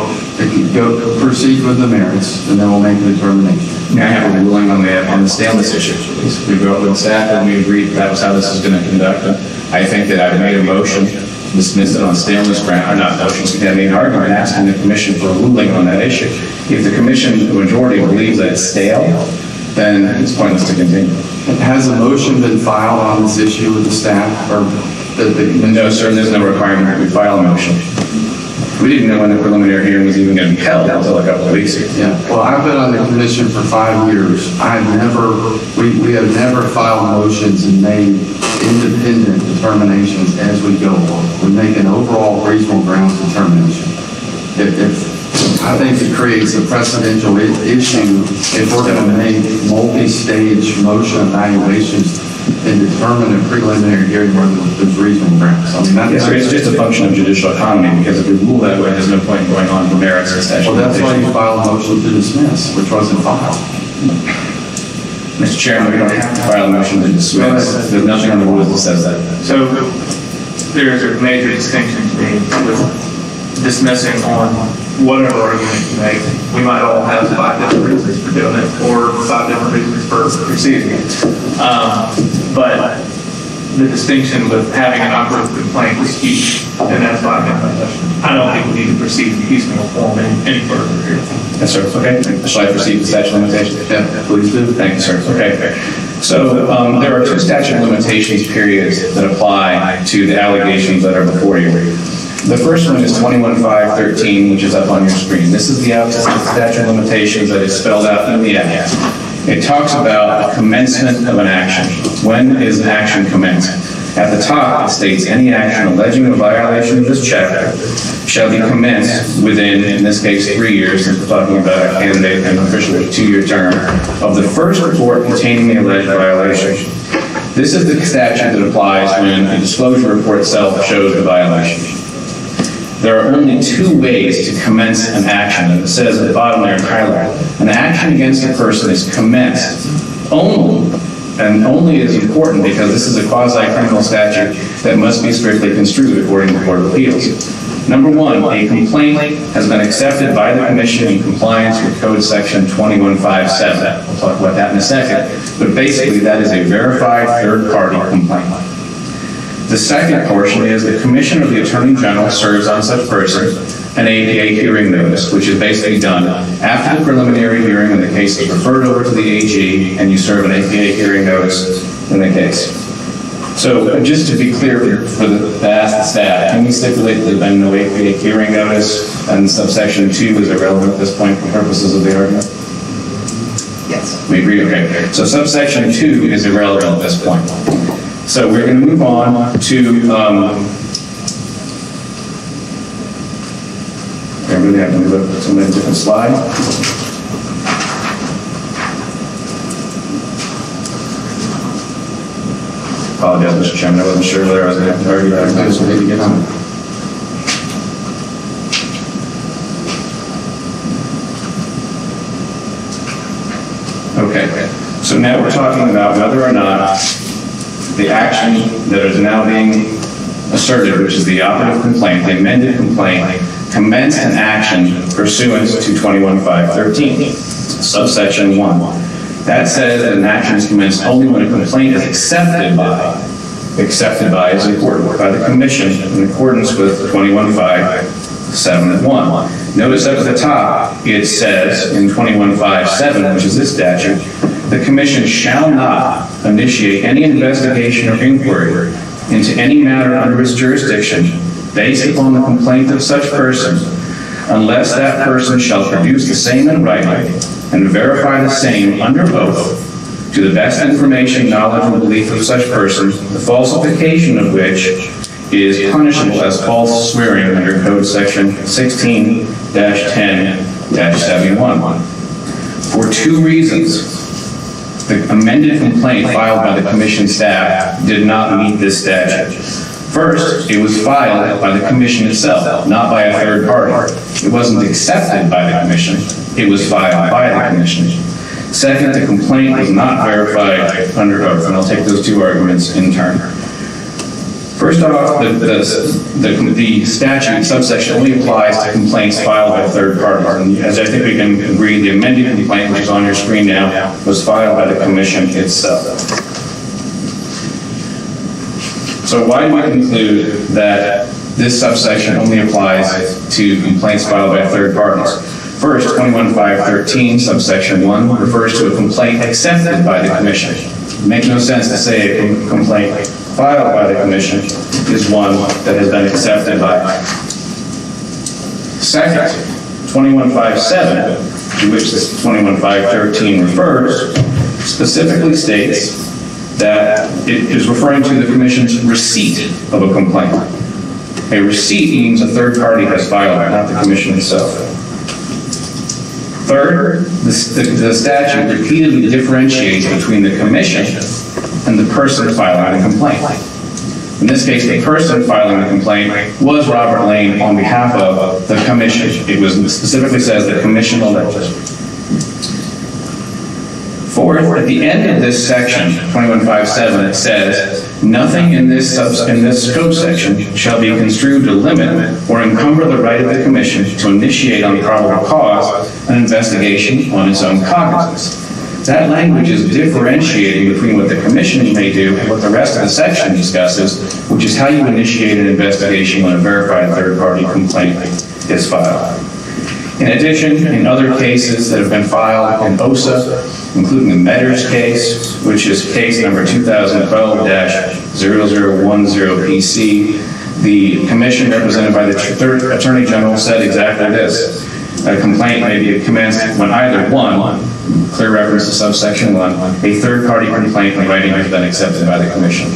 go proceed with the merits, and then we'll make a determination. May I have a ruling on the staleness issue, please? We go with staff, and we agreed that was how this is going to conduct it. I think that I've made a motion, dismissed it on staleness ground, or not motions, we have made an argument asking the Commission for a ruling on that issue. If the Commission, the majority, believes that it's stale, then it's pointless to continue. Has a motion been filed on this issue with the staff, or No, sir, there's no requirement that we file a motion. We didn't know when the preliminary hearing was even going to be held until a couple of weeks ago. Yeah, well, I've been on the Commission for 5 years. We have never filed motions and made independent determinations as we go along. We make an overall reasonable grounds determination. I think it creates a precedential issue if we're going to make multi-stage motion evaluations and determine a preliminary hearing whether there's reasonable grounds. I mean, Yes, sir, it's just a function of judicial economy, because if we rule that way, there's no point in going on for merits and statute. well, that's why you filed a motion to dismiss, which wasn't filed. Mr. Chairman, we don't have to file a motion to dismiss. There's nothing in the rules that says that. So there's a major distinction to me with dismissing on whatever argument you make. We might all have 5 different reasons for doing it, or 5 different reasons for proceeding it. But the distinction with having an unapproved complaint is huge, and that's why I don't think we need to proceed in piecemeal form any further here. Yes, sir. Okay. Shall I proceed with statute of limitations? Yeah, please do. Thank you, sir. Okay. So there are 2 statute of limitations periods that apply to the allegations that are before you. The first one is 21.5.13, which is up on your screen. This is the statute of limitations that is spelled out in the act. It talks about the commencement of an action. When is an action commenced? At the top, it states, any action alleging a violation of this chapter shall be commenced within, in this case, 3 years, since we're talking about a candidate and official with a 2-year term, of the first report containing the alleged violation. This is the statute that applies when the disclosure report itself shows the violation. There are only 2 ways to commence an action, and it says at the bottom there in highlight, an action against a person is commenced only, and only is important because this is a quasi-criminal statute that must be strictly construed according to the Court of Appeals. Number 1, a complaint has been accepted by the Commission in compliance with Code Section 21.5.7. We'll talk about that in a second, but basically that is a verified third-party complaint. The second portion is the Commissioner of the Attorney General serves on such person an APA hearing notice, which is basically done after the preliminary hearing when the case is referred over to the AG and you serve an APA hearing notice in the case. So just to be clear for the ask the staff, can we stipulate that there's been no APA hearing notice and subsection 2 is irrelevant at this point for purposes of the argument? Yes. We agree, okay. So subsection 2 is irrelevant at this point. So we're going to move on to, I really have to look at so many different slides. Apologize, Mr. Chairman, I wasn't sure whether I was going to have to argue that. I just wanted to get on. Okay, so now we're talking about whether or not the action that is now being asserted, which is the operative complaint, the amended complaint, commenced an action pursuant to 21.5.13, subsection 1. That says that an action is commenced only when a complaint is accepted by is important by the Commission in accordance with 21.5.7.1. Notice up at the top, it says in 21.5.7, which is this statute, the Commission shall not initiate any investigation or inquiry into any matter under its jurisdiction based upon the complaint of such person unless that person shall produce the same in writing and verify the same under oath to the best information, knowledge, and belief of such person, the falsification of which is punishable as false swearing under Code Section 16-10-71. For 2 reasons, the amended complaint filed by the Commission staff did not meet this statute. First, it was filed by the Commission itself, not by a third party. It wasn't accepted by the Commission, it was filed by the Commission. Second, the complaint was not verified under oath, and I'll take those 2 arguments in turn. First off, the statute subsection only applies to complaints filed by third parties. And as I think we can agree, the amended complaint, which is on your screen now, was filed by the Commission itself. So why do we conclude that this subsection only applies to complaints filed by third parties? First, 21.5.13 subsection 1 refers to a complaint accepted by the Commission. It makes no sense to say a complaint filed by the Commission is one that has been accepted by. Second, 21.5.7, to which this 21.5.13 refers, specifically states that it is referring to the Commission's receipt of a complaint. A receipt means a third party has filed it, not the Commission itself. Third, the statute repeatedly differentiates between the Commission and the person filing the complaint. In this case, the person filing the complaint was Robert Lane on behalf of the Commission. It was specifically says the Commission elected. Fourth, at the end of this section, 21.5.7, it says, nothing in this code section shall be construed to limit or encumber the right of the Commission to initiate on probable cause an investigation on its own cognizance. That language is differentiating between what the Commission may do and what the rest of the section discusses, which is how you initiate an investigation when a verified third-party complaint is filed. In addition, in other cases that have been filed in OSA, including the Medders case, which is case number 2012-0010 PC, The commission, represented by the third attorney general, said exactly this. A complaint may be commenced when either one, clear reference to subsection 1, a third-party complaint in writing has been accepted by the commission.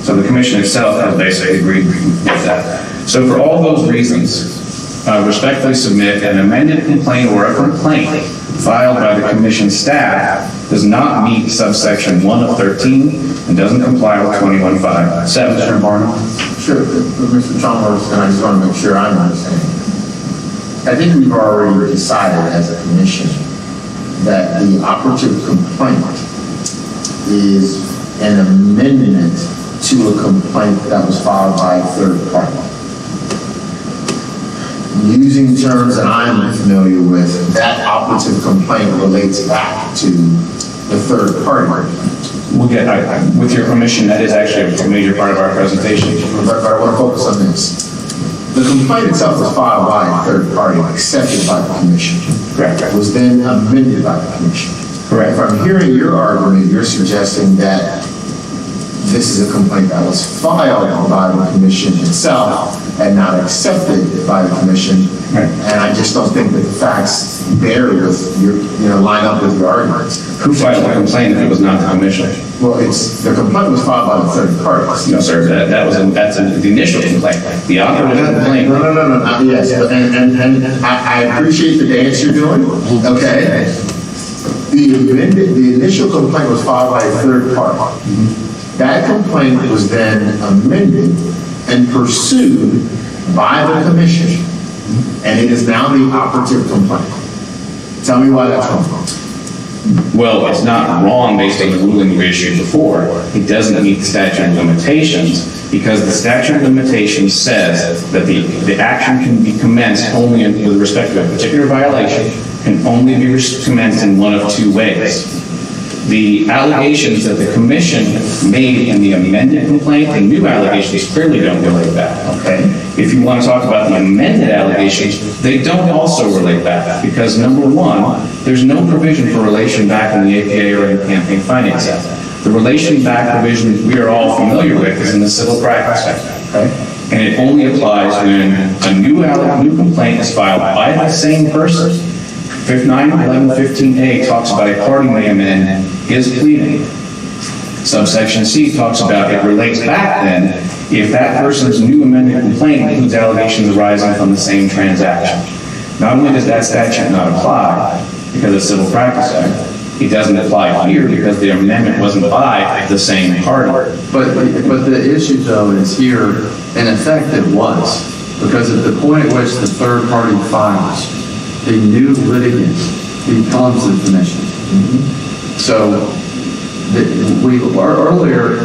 So the commission itself has basically agreed with that. So for all those reasons, respectfully submit an amended complaint or a complaint filed by the commission staff does not meet subsection 1 of 13 and doesn't comply with 21.5.7. Commissioner Barnum? Sure, Mr. Chalmers, and I just want to make sure I'm understanding. I think we've already decided as a commission that the operative complaint is an amendment to a complaint that was filed by a third party. Using terms that I'm familiar with, that operative complaint relates back to the third party. We'll get, with your permission, that is actually a major part of our presentation. But I want to focus on this. The complaint itself was filed by a third party, accepted by the commission. Correct. Was then amended by the commission. Correct. If I'm hearing your argument, you're suggesting that this is a complaint that was filed by the commission itself and not accepted by the commission. Right. And I just don't think that the facts bear with your, line up with your arguments. Who filed the complaint if it was not the commission? Well, the complaint was filed by the third party. No, sir, that's the initial complaint. The operative complaint. No. Yes, and I appreciate the dance you're doing, okay? The initial complaint was filed by a third party. That complaint was then amended and pursued by the commission, and it is now the operative complaint. Tell me why that's wrong. Well, it's not wrong based on the ruling we issued before. It doesn't meet the statute of limitations because the statute of limitations says that the action can be commenced only with respect to a particular violation, can only be commenced in one of two ways. The allegations that the commission made in the amended complaint, the new allegations clearly don't relate back, okay? If you want to talk about the amended allegations, they don't also relate back because number one, there's no provision for relation back in the APA or in the Campaign Finance Act. The relation back provision we are all familiar with is in the Civil Practice Act, okay? And it only applies when a new complaint is filed by the same person. 91115A talks about a party may amend his pleading. Subsection C talks about it relates back then if that person's new amended complaint includes allegations arising from the same transaction. Not only does that statute not apply because of Civil Practice Act, it doesn't apply here because the amendment wasn't by the same party. But the issue though is here, in effect it was, because at the point at which the third party files, the new litigant becomes the commission. So earlier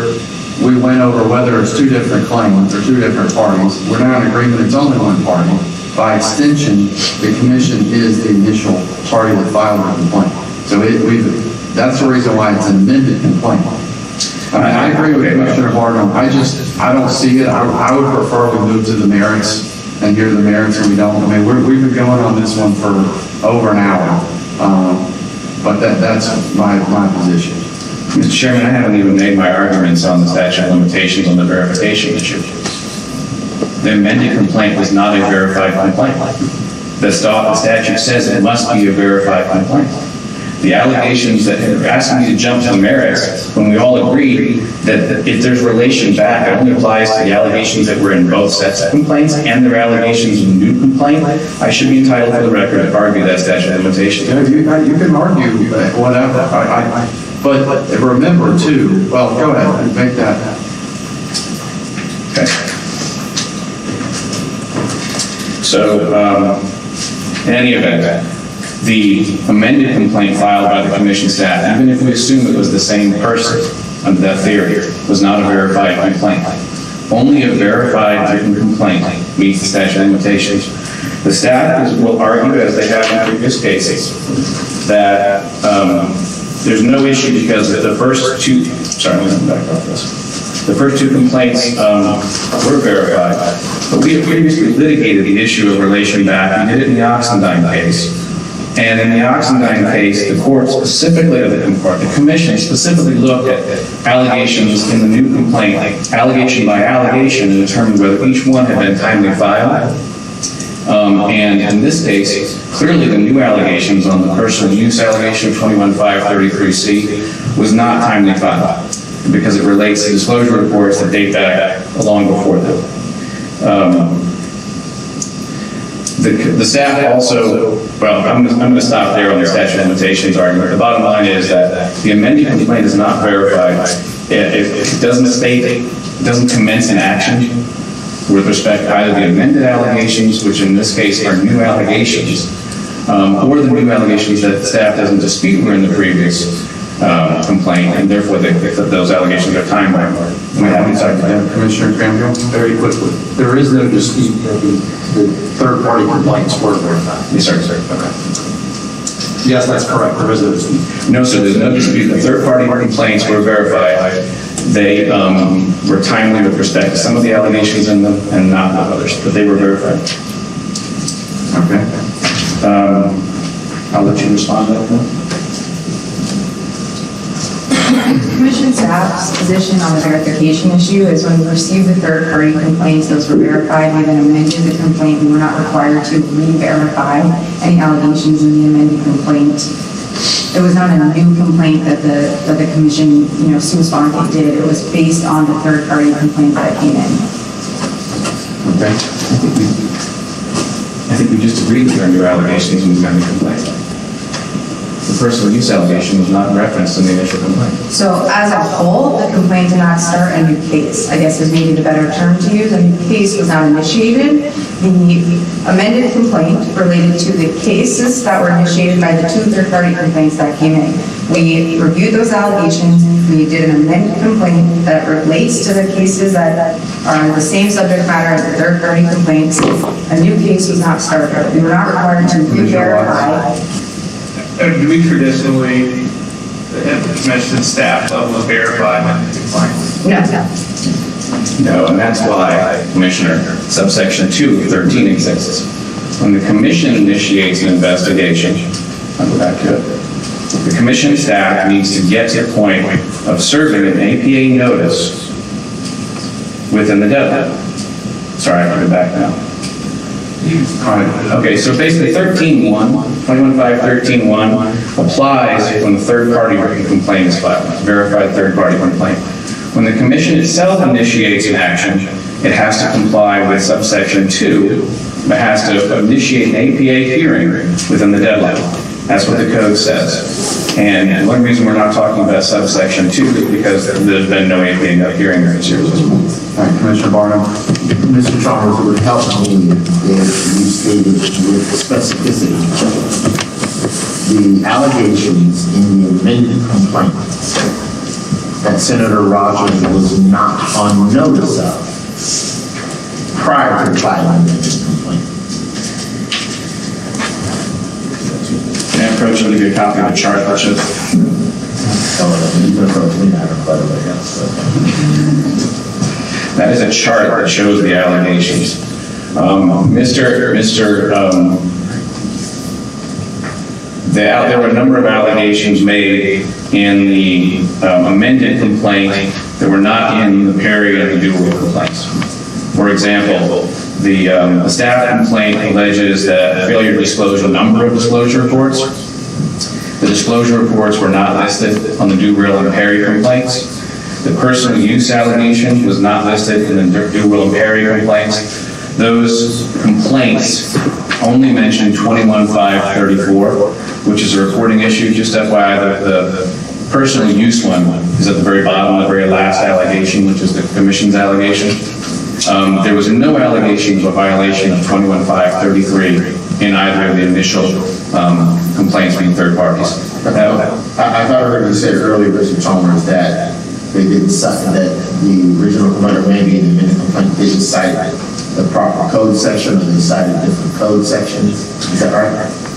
we went over whether it's two different claims or two different parties. We're now in agreement it's only one party. By extension, the commission is the initial party that filed the complaint. So that's the reason why it's an amended complaint. I agree with Commissioner Barnum. I don't see it. I would prefer we move to the merits and hear the merits, and we don't. I mean, we've been going on this one for over an hour, but that's my position. Mr. Chairman, I haven't even made my arguments on the statute of limitations on the verification issue. The amended complaint was not a verified complaint. The statute says it must be a verified complaint. The allegations that are asking me to jump to the merits, when we all agreed that if there's relation back, it only applies to the allegations that were in both sets of complaints and their allegations in the new complaint, I should be entitled for the record to argue that statute of limitations. You can argue whatever, but remember too, well, go ahead, make that. Okay. So, in any event, the amended complaint filed by the commission staff, even if we assume it was the same person under that theory, was not a verified complaint. Only a verified written complaint meets the statute of limitations. The staff will argue, as they have in previous cases, that there's no issue because the first two, let me back off this. The first two complaints were verified, but we had previously litigated the issue of relation back. We did it in the Oxendine case. And in the Oxendine case, the court specifically, or the commission specifically looked at allegations in the new complaint, allegation by allegation, and determined whether each one had been timely filed. And in this case, clearly the new allegations on the personal use allegation of 21533C was not timely filed because it relates to disclosure reports that date back long before them. The staff also, well, I'm going to stop there on the statute of limitations argument. The bottom line is that the amended complaint is not verified. It doesn't state, it doesn't commence an action with respect to either the amended allegations, which in this case are new allegations, or the new allegations that the staff doesn't dispute were in the previous complaint, and therefore those allegations are time-bound. Commissioner Granville? Very quickly, there is no dispute that the third-party complaints were verified. Yes, sir. Okay. Yes, that's correct, there is no dispute. No, sir, there's no dispute. The third-party complaints were verified. They were timely with respect to some of the allegations in them and not with others, but they were verified. Okay. I'll let you respond to that. Commission staff's position on the verification issue is when we received the third-party complaints, those were verified. We then amended the complaint. We were not required to re-verify any allegations in the amended complaint. It was not a new complaint that the commission, sua sponte did. It was based on the third-party complaint that came in. Okay. I think we just agreed with our new allegations in the amended complaint. The personal use allegation was not referenced in the initial complaint. So as a whole, the complaint did not start a new case, I guess is maybe the better term to use. A new case was not initiated. The amended complaint related to the cases that were initiated by the two third-party complaints that came in. We reviewed those allegations. We did an amended complaint that relates to the cases that are the same subject matter as the third-party complaints. A new case was not started. We were not required to re-verify. Do we traditionally, at the commission staff level, verify complaints? No. No, and that's why, Commissioner, subsection 2 of 13 exists. When the commission initiates an investigation, I'll go back to it. The commission staff needs to get to the point of serving an APA notice within the deadline. Sorry, I put it back now. Okay, so basically 21.513.1 applies when the third-party written complaint is filed, verified third-party complaint. When the commission itself initiates an action, it has to comply with subsection 2. It has to initiate an APA hearing within the deadline. That's what the code says. And one reason we're not talking about subsection 2 is because there's been no APA hearing or serious. All right, Commissioner Barnum. Mr. Chalmers, it would help me if you stated with specificity the allegations in the amended complaint that Senator Rogers was not on notice of prior to filing the amended complaint. Can I approach and give you a copy of the chart that shows? You can approach me now, by the way, That is a chart that shows the allegations. There were a number of allegations made in the amended complaint that were not in the Perry and the Dual complaints. For example, the staff complaint alleges that failure to disclose a number of disclosure reports. The disclosure reports were not listed on the Dubrill and Perry complaints. The personal use allegation was not listed in the Dubrill and Perry complaints. Those complaints only mentioned 21534, which is a reporting issue. Just FYI, the personal use one is at the very bottom, the very last allegation, which is the commission's allegation. There was no allegation of a violation of 21533 in either of the initial complaints from third parties. I thought I heard you say earlier, Mr. Chalmers, that they didn't cite, that the original complaint, maybe in the amended complaint, didn't cite the proper code section, or they cited different code sections. Is that right?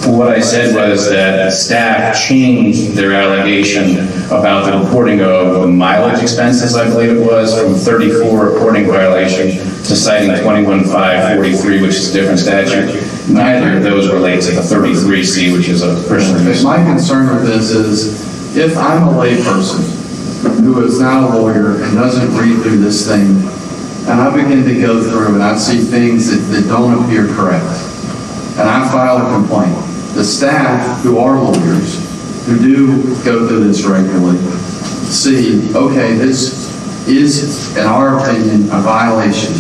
Well, what I said was that staff changed their allegation about the reporting of the mileage expenses, I believe it was, from 34 reporting violation to citing 21-543, which is a different statute. Neither of those relate to the 33C, which is a personal use. My concern with this is, if I'm a layperson who is not a lawyer and doesn't read through this thing, and I begin to go through and I see things that don't appear correct, and I file a complaint, the staff who are lawyers, who do go through this regularly, see, okay, this is, in our opinion, a violation,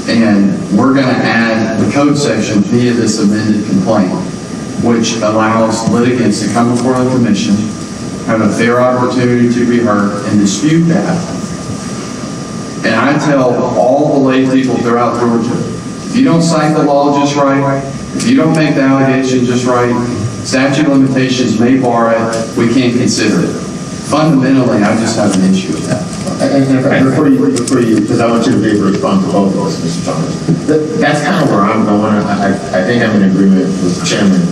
and we're going to add the code section via this amended complaint, which allows litigants to come before the commission, have a fair opportunity to be heard, and dispute that. And I tell all the lay people throughout Georgia, if you don't cite the law just right, if you don't make the allegation just right, statute of limitations may bar it, we can't consider it. Fundamentally, I just have an issue with that. And before you, because I want you to be able to respond to both of us, Mr. Thomas. That's kind of where I'm going. I think I'm in agreement with the chairman.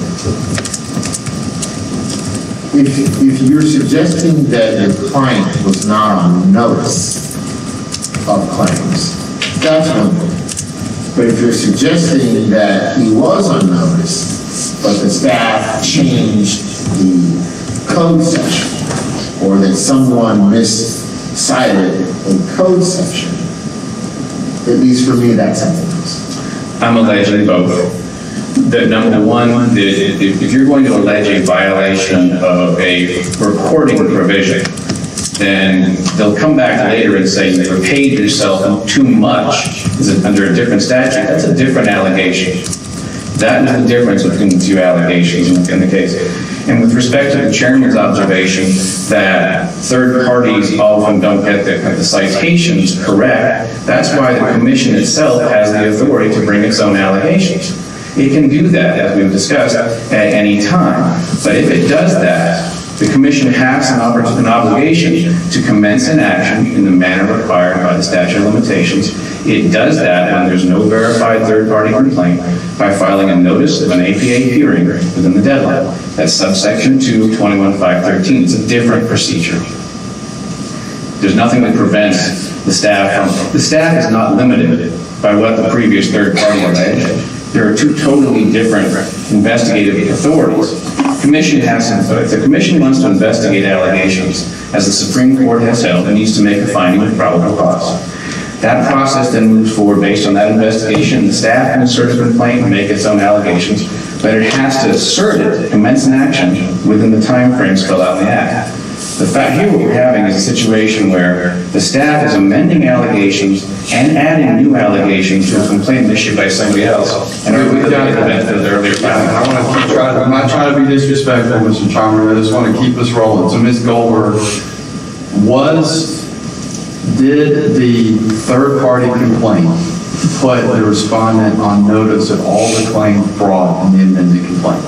If you're suggesting that your client was not on notice of claims, that's one thing. But if you're suggesting that he was on notice, but the staff changed the code section, or that someone miscited a code section, at least for me, that's something else. I'm alleging both. That number one, if you're going to allege a violation of a reporting provision, then they'll come back later and say you paid yourself too much. Is it under a different statute? That's a different allegation. That is the difference between the two allegations in the case. And with respect to the chairman's observation that third parties often don't get the citations correct, that's why the commission itself has the authority to bring its own allegations. It can do that, as we've discussed, at any time. But if it does that, the commission has an obligation to commence an action in the manner required by the statute of limitations. It does that when there's no verified third-party complaint by filing a notice of an APA hearing within the deadline. That's subsection 2 of 21-513. It's a different procedure. There's nothing that prevents the staff from... The staff is not limited by what the previous third party alleged. There are two totally different investigative authorities. If the commission wants to investigate allegations, as the Supreme Court has held, it needs to make a finding of probable cause. That process then moves forward based on that investigation. The staff can assert a complaint and make its own allegations, but it has to assert it, commence an action within the time frame spelled out in the Act. The fact here, what we're having is a situation where the staff is amending allegations and adding new allegations to a complaint issued by somebody else. And we've got the benefit of the earlier filing. I'm not trying to be disrespectful, Mr. Chalmers. I just want to keep us rolling. So, Ms. Goldberg, did the third-party complaint put the respondent on notice of all the claims brought in the amended complaint?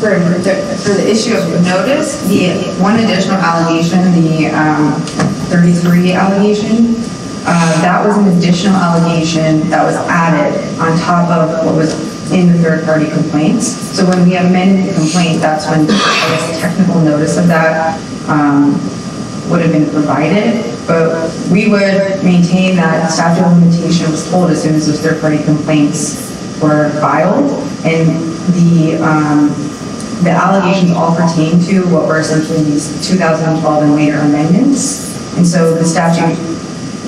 For the issue of notice, the one additional allegation, the 33 allegation, that was an additional allegation that was added on top of what was in the third-party complaints. So when we amended the complaint, that's when I guess technical notice of that would have been provided. But we would maintain that statute of limitation was told as soon as those third-party complaints were filed, and the allegations all pertain to what were essentially these 2012 and later amendments. And so the statute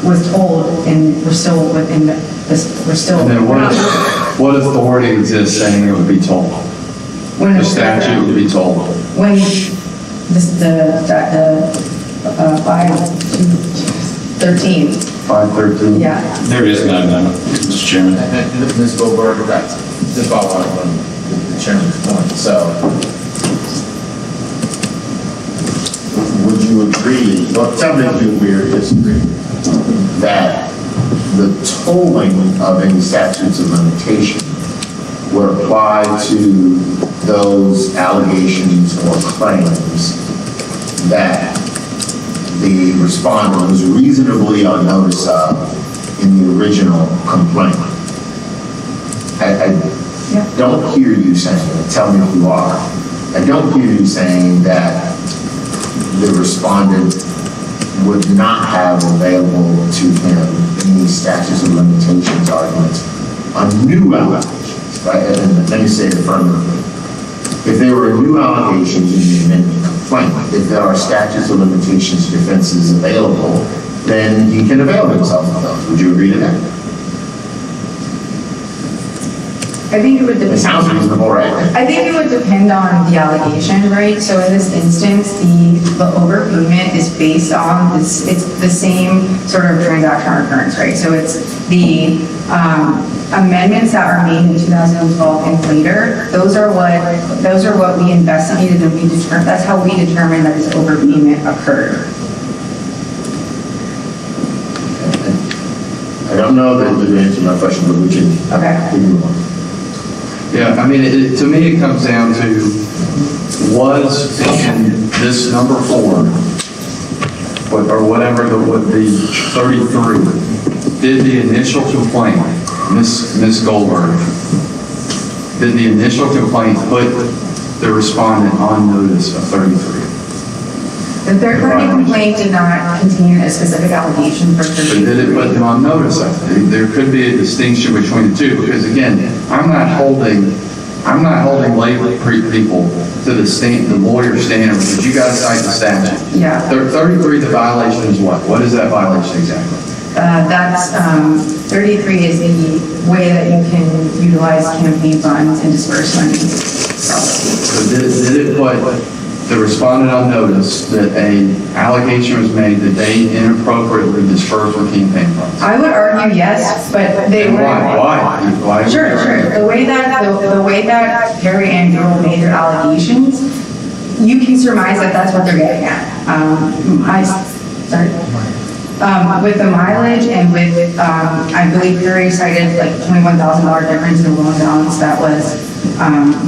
was told, and we're still within this, we're still... And then what authority exists saying it would be told? When the statute would be told? When the 513. 513? Yeah. There is none, Mr. Chairman. And Ms. Goldberg, just follow on the chairman's point. So, would you agree, well, tell me if you agree or disagree, that the tolling of any statutes of limitation would apply to those allegations or claims that the respondent was reasonably on notice of in the original complaint? I don't hear you saying, tell me if you are, I don't hear you saying that the respondent would not have available to him any statutes of limitations arguments on new allegations, right? And let me say it affirmatively. If there were new allegations in the amended complaint, if there are statutes of limitations defenses available, then he can avail himself of those. Would you agree to that? I think it would It depend. sounds reasonable, right? I think it would depend on the allegation, right? So in this instance, the overpayment is based on this, it's the same sort of transaction occurrence, right? So it's the amendments that are made in 2012 and later, those are what we investigated and we determined, that's how we determined that this overpayment occurred. I don't know that you answered my question, but we can. Okay. We can move on. Yeah, I mean, to me, it comes down to, was in this number 4, or whatever the 33, did the initial complaint, Ms. Goldberg, did the initial complaint put the respondent on notice of 33? The third-party complaint did not contain a specific allegation for But did it put them on notice? There could be a distinction between the two, because again, I'm not holding lay people to the lawyer standard, because you got to cite the statute. Yeah. 33, the violation is what? What is that violation exactly? That's, 33 is the way that you can utilize campaign funds and disperse money. So did it put the respondent on notice that a allegation was made that they inappropriately dispersed with campaign funds? I would argue yes, but they And were. why? Sure. The way that Harry and Joel made their allegations, you can surmise that that's what they're getting at. With the mileage and with, I believe Harry cited like $21,000 difference in the loan balance. That was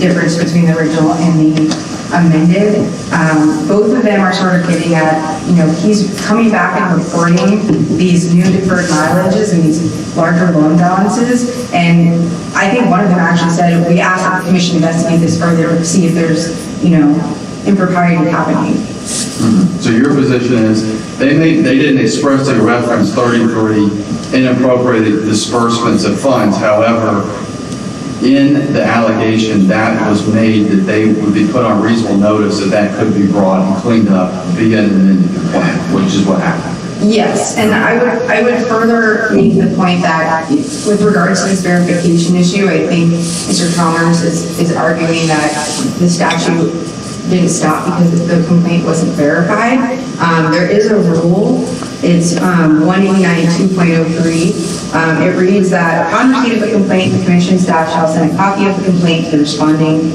difference between the original and the amended. Both of them are sort of getting at, he's coming back and reporting these new deferred mileages and these larger loan balances. And I think one of them actually said, we asked the commission to investigate this further to see if there's, impropriety happening. So your position is, they didn't expressly reference 33 inappropriate disbursements of funds. However, in the allegation that was made, that they would be put on reasonable notice that could be brought and cleaned up via an amended complaint, which is what happened. Yes, and I would further make the point that with regards to this verification issue, I think Mr. Chalmers is arguing that the statute didn't stop because the complaint wasn't verified. There is a rule, it's 189.2.03. It reads that upon receipt of a complaint, the commission staff shall send a copy of the complaint to the respondent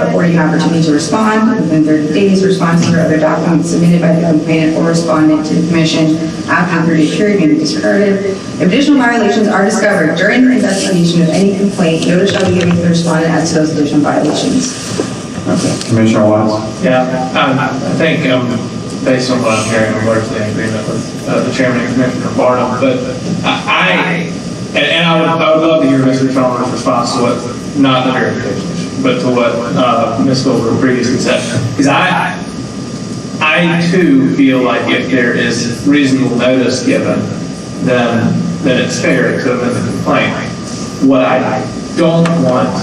before you have opportunity to respond. Within 30 days, responses or other documents submitted by the complainant or respondent to the commission after the 30-day period may be disregarded. If additional violations are discovered during the investigation of any complaint, notice shall be given to the respondent as to those additional violations. Okay. Commissioner Watts? Yeah, I think, based on what I'm hearing, I'm largely in agreement with the chairman and Commissioner Barnum, but I would love to hear Mr. Chalmers' response to what, not the verification issue, but to what Ms. Goldberg previously said. Because I too feel like if there is reasonable notice given, then it's fair to amend the complaint. What I don't want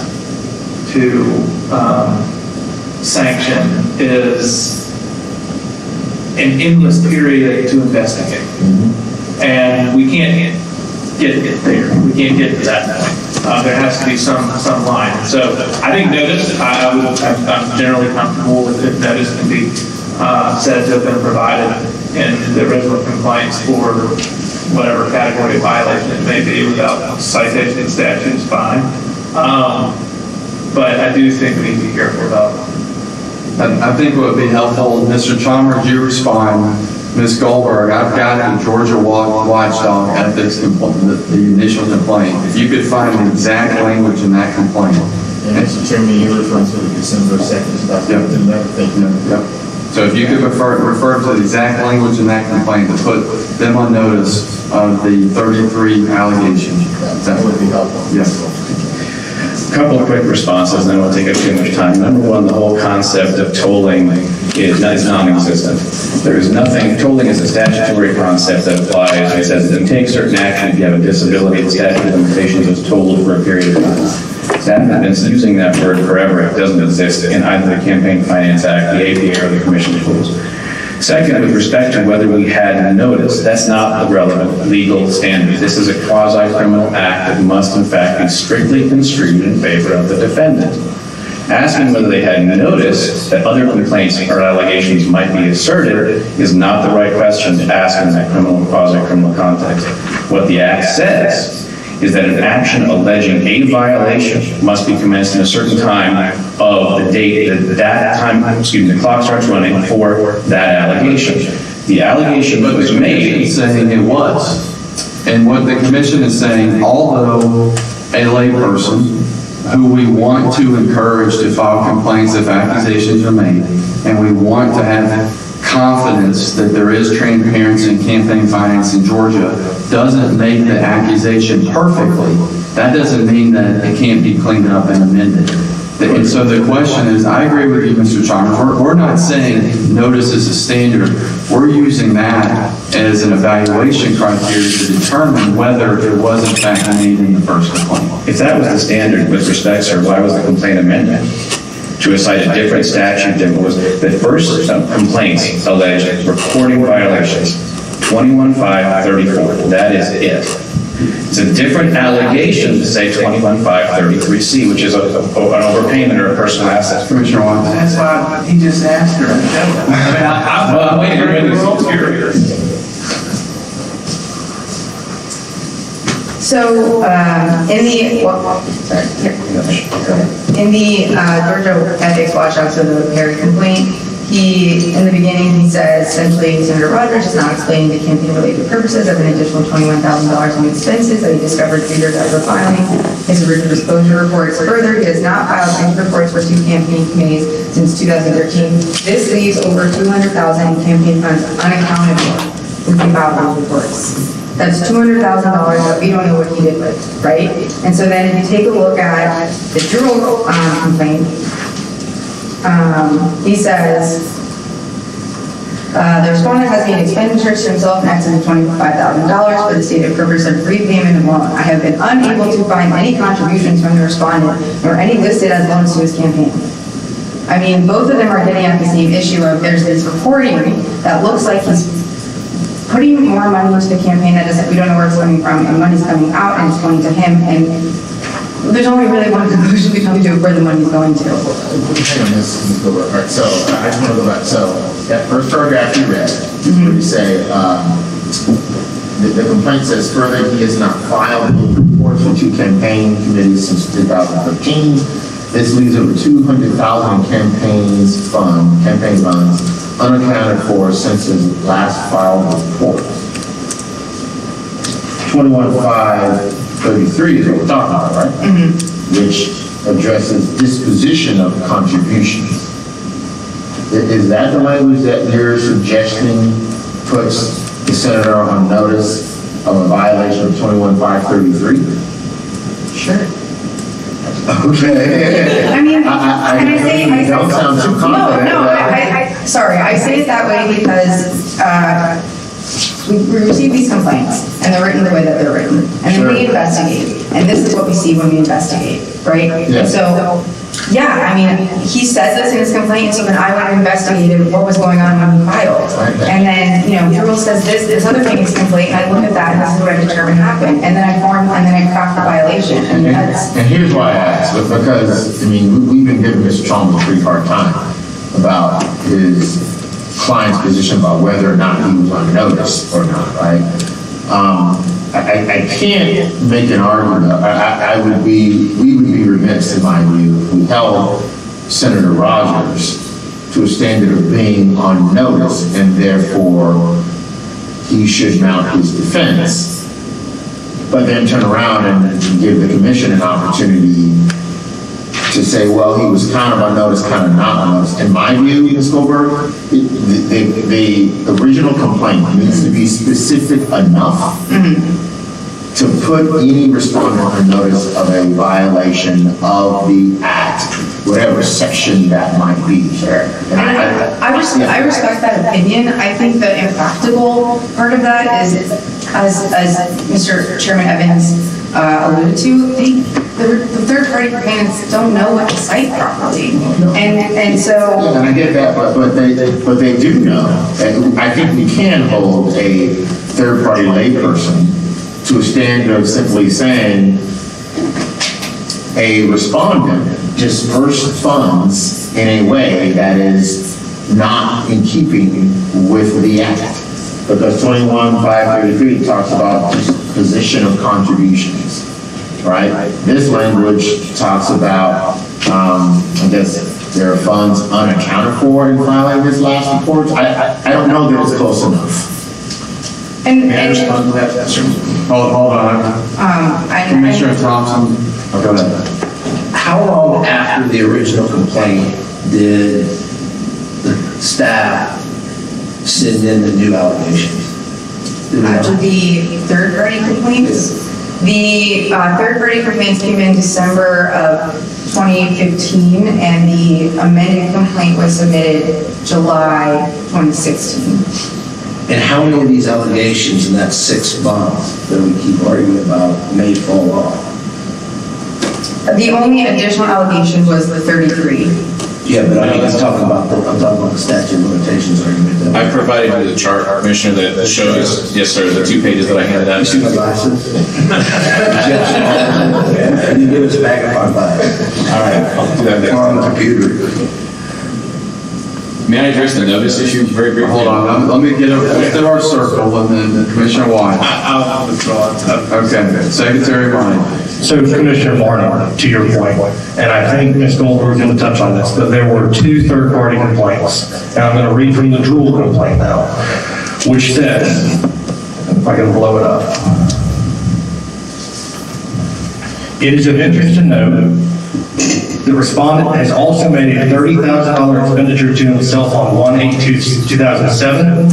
to sanction is an endless period to investigate. And we can't get there. We can't get to that point. There has to be some line. So I think notice, I'm generally comfortable with if notice can be said to have been provided in the original complaints for whatever category of violation it may be without citation statutes, fine. But I do think we need to be careful about I think it would be helpful, Mr. Chalmers, you respond. Ms. Goldberg, I've got the Georgia Watchdog ethics complaint, the initial complaint. If you could find the exact language in that complaint. And Mr. Chairman, you're referring to the December 2nd stuff. Yep. Thank you. Yep. So if you could refer to the exact language in that complaint to put them on notice of the 33 allegations. That would be helpful. Yes. Couple of quick responses, and then we'll take up too much time. Number one, the whole concept of tolling is non-existent. There is nothing, tolling is a statutory concept that applies. It says that if you take certain action, if you have a disability, the statute of limitations is tolled for a period of time. Staff has been using that word forever. It doesn't exist in either the Campaign Finance Act, the APA, or the Commission's rules. Second, with respect to whether we had notice, that's not the relevant legal standard. This is a quasi-criminal act that must in fact be strictly construed in favor of the defendant. Asking whether they had notice that other complaints or allegations might be asserted is not the right question to ask in that criminal, quasi-criminal context. What the act says is that an action alleging a violation must be commenced in a certain time of the date the clock starts running for that allegation. The allegation that was made. Saying it was. And what the commission is saying, although a layperson who we want to encourage to file complaints if accusations are made, and we want to have confidence that there is transparency in campaign finance in Georgia, doesn't make the accusation perfectly. That doesn't mean that it can't be cleaned up and amended. And so the question is, I agree with you, Mr. Chalmers, we're not saying notice is a standard. We're using that as an evaluation criteria to determine whether it was in fact made in the first complaint. If that was the standard with respect, sir, why was the complaint amended? To cite a different statute than was the first complaints alleged recording violations, 21-534. That is it. It's a different allegation to say 21-533C, which is an overpayment or a personal asset. Commissioner Watson. That's why he just asked her. I'm waiting to read this. So, in the Georgia Ethics Watchdog, so the Perry complaint, in the beginning, he says, essentially, Senator Rogers is not explaining the campaign-related purposes of an additional $21,000 in expenses that he discovered 3 years after filing his original disclosure reports. Further, he has not filed any reports for 2 campaign committees since 2013. This leaves over $200,000 in campaign funds unaccounted for when he filed those reports. That's $200,000 that we don't know what he did with, right? And so then if you take a look at the Jewel complaint, he says, the respondent has made expenditures to himself in excess of $25,000 for the stated purpose of repayment of loan. I have been unable to find any contributions from the respondent nor any listed as loans to his campaign. I mean, both of them are getting at the same issue of there's this reporting that looks like he's putting more money into the campaign that doesn't, we don't know where it's coming from, and money's coming out and it's going to him, and there's only really one conclusion we come to where the money's going to. Hang on, Ms. Gilbert. All right, so I just want to go back. So that first paragraph you read, where you say, the complaint says further, he has not filed any reports for 2 campaign committees since 2013. This leaves over $200,000 campaign funds unaccounted for since his last filed report. 21-533 is what we're talking about, right? Which addresses disposition of contributions. Is that the language that you're suggesting puts the senator on notice of a violation of 21-533? Sure. Okay. I mean, I don't sound too confident. Sorry, I say it that way because we receive these complaints and they're written the way that they're written. And then we investigate. And this is what we see when we investigate, right? Yeah. So, yeah, I mean, he says this in his complaint, so then I went and investigated what was going on when he filed. And then, Jewel says this other thing in his complaint, and I look at that, and this is what I determined happened. And then I craft the violation. And here's why I asked, because, we've been giving Mr. Chalmers a pretty hard time about his client's position about whether or not he was on notice or not, right? I can't make an argument. We would be remiss, in my view, if we held Senator Rogers to a standard of being on notice, and therefore he should mount his defense, but then turn around and give the commission an opportunity to say, well, he was kind of on notice, kind of not on notice. In my view, Ms. Goldberg, the original complaint needs to be specific enough to put any respondent on notice of a violation of the act, whatever section that might be. And I respect that opinion. I think the impractical part of that is, as Mr. Chairman Evans alluded to, the third-party payments don't know what to cite properly. And so... Yeah, and I get that, but they do know. And I think we can hold a third-party layperson to a standard of simply saying a respondent dispersed funds in a way that is not in keeping with the act. Because 21-533 talks about disposition of contributions, right? This language talks about, I guess, there are funds unaccounted for in filing this last report. I don't know that it's close enough. May I respond to that? Hold on. Commissioner Thompson, go ahead. How long after the original complaint did the staff send in the new allegations? After the third-party complaints, the third-party complaints came in December of 2015, and the amended complaint was submitted July 2016. And how many of these allegations in that 6 months that we keep arguing about may fall off? The only additional allegation was the 33. Yeah, but I'm talking about the statute of limitations argument. I provided you the chart, Commissioner, that shows, yes, sir, the 2 pages that I handed out. You see my glasses? You give us back if I'm buying. All right, I'll do that next On time. the computer. May I address the notice issue very briefly? Hold on, let me get to our circle, and then Commissioner White. I'll withdraw. Okay, Secretary White. So Commissioner Barnard, to your point, and I think Ms. Goldberg's going to touch on this, but there were 2 third-party complaints. And I'm going to read from the Drool complaint now, which says, if I can blow it up. It is of interest to note the respondent has also made a $30,000 expenditure to himself on 1/8/2007,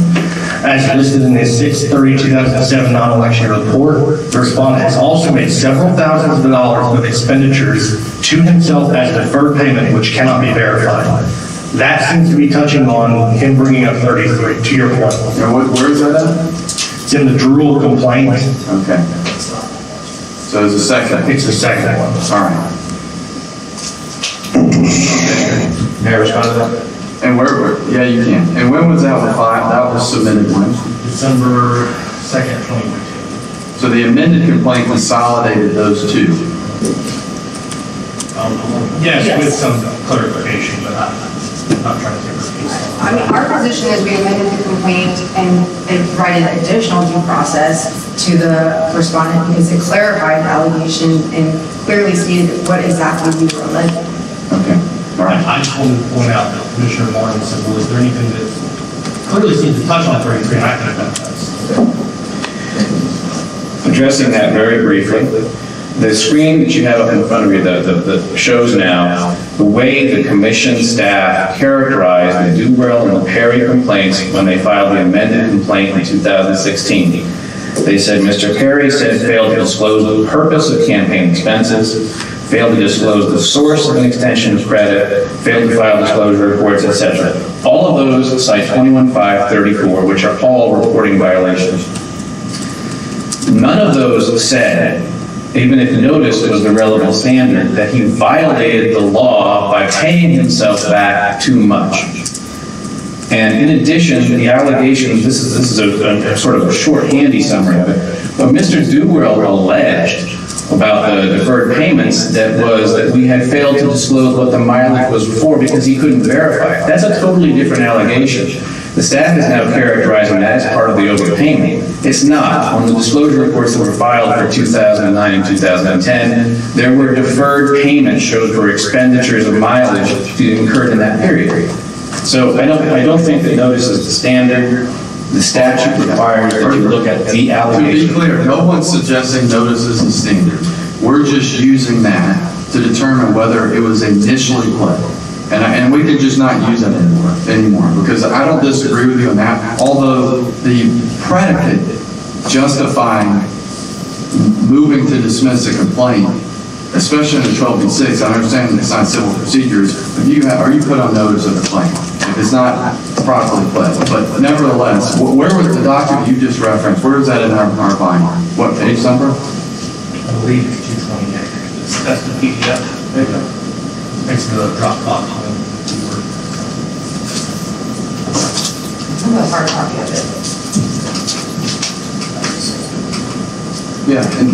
as listed in his 6/30/2007 non-election report. The respondent has also made several thousands of dollars of expenditures to himself as deferred payment, which cannot be verified. That seems to be touching on him bringing up 33, to your point. And where is that at? It's in the Drool complaint. Okay. So it's the second. It's the second one. All right. May I respond to that? And yeah, you can. And when was that filed? That was submitted when? December 2nd, 2019. So the amended complaint consolidated those 2. Yes, with some clarification, but I'm not trying to take a piece. I mean, our position is we amended the complaint and it provided additional due process to the respondent because it clarified the allegation and clearly stated what exactly we were alleging. Okay. All right. I just wanted to point out that Commissioner Martin said, well, is there anything that clearly seems to touch on 33, and I can address that. Addressing that very briefly, the screen that you have up in front of you that shows now the way the commission staff characterized the Dubrell and the Perry complaints when they filed the amended complaint in 2016. They said Mr. Perry said failed to disclose the purpose of campaign expenses, failed to disclose the source of an extension of credit, failed to file disclosure reports, etc. All of those cite 21-534, which are all reporting violations. None of those said, even if notice was the relevant standard, that he violated the law by paying himself back too much. And in addition, the allegations, this is a sort of a short, handy summary of it, but Mr. Dubrell alleged about the deferred payments that we had failed to disclose what the mileage was for because he couldn't verify it. That's a totally different allegation. The staff is now characterizing that as part of the overpayment. It's not. On the disclosure reports that were filed for 2009 and 2010, there were deferred payments showed for expenditures of mileage incurred in that period. So I don't think that notice is the standard. The statute requires that you look at the allegation. To be clear, no one's suggesting notice is the standard. We're just using that to determine whether it was initially put. And we can just not use it anymore, because I don't disagree with you on that, although the predicate justifying moving to dismiss a complaint, especially in the 12B6, I understand it's not civil procedures, but are you put on notice of the claim? If it's not properly pled, but nevertheless, where was the document you just referenced, where is that in our binder? What page number? I believe it's 228. That's the PDF. There you go. Next to the Dropbox. I'm a hard copy of it. Yeah, and,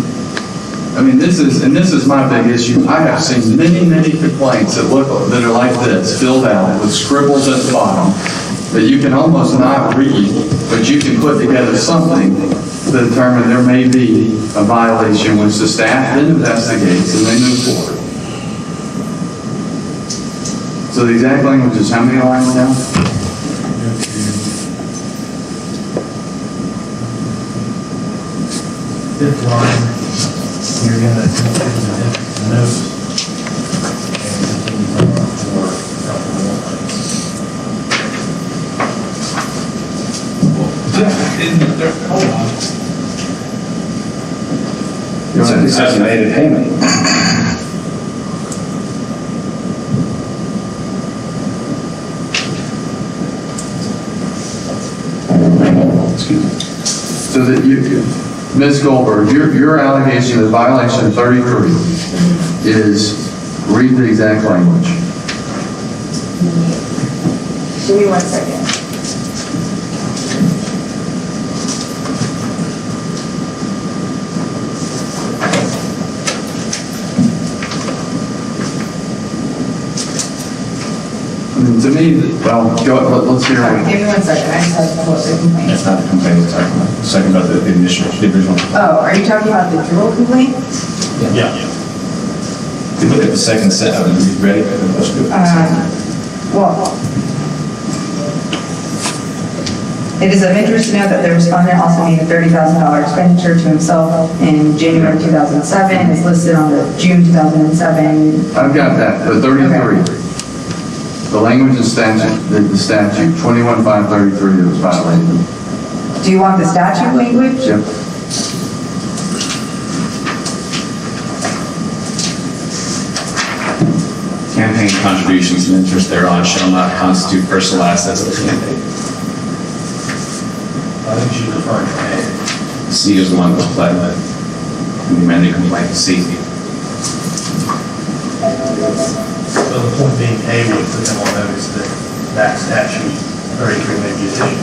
I mean, this is my big issue. I have seen many complaints that are like this, filled out with scribbles at the bottom, that you can almost not read, but you can put together something to determine there may be a violation, which the staff then investigates and they move forward. So the exact language is how many lines down? Fifth line, you're gonna take the notes. And continue on for a couple more lines. Hold on. It says you made a payment. Excuse me. So that you, Ms. Goldberg, your allegation of violation 33 is, read the exact language. Give me 1 second. I mean, to me, well, let's hear Sorry, it. give me 1 second, I just have to pull up the complaint. That's not the complaint we're talking about. It's talking about the original. Oh, are you talking about the Jewel complaint? Yeah. If you look at the second set, are you ready? Let's do it. Well, it is of interest to note that the respondent also made a $30,000 expenditure to himself in January 2007, is listed on the June 2007. I've got that, the 33. The language of statute, the statute, 21-533 that was violated. Do you want the statute language? Yep. Campaign contributions and interest thereon shall not constitute personal assets of the campaign. I think she's referring to A. C is the one that was pled, and the amended complaint, C. So the point being, A would put them on notice that that statute 33 may be additional.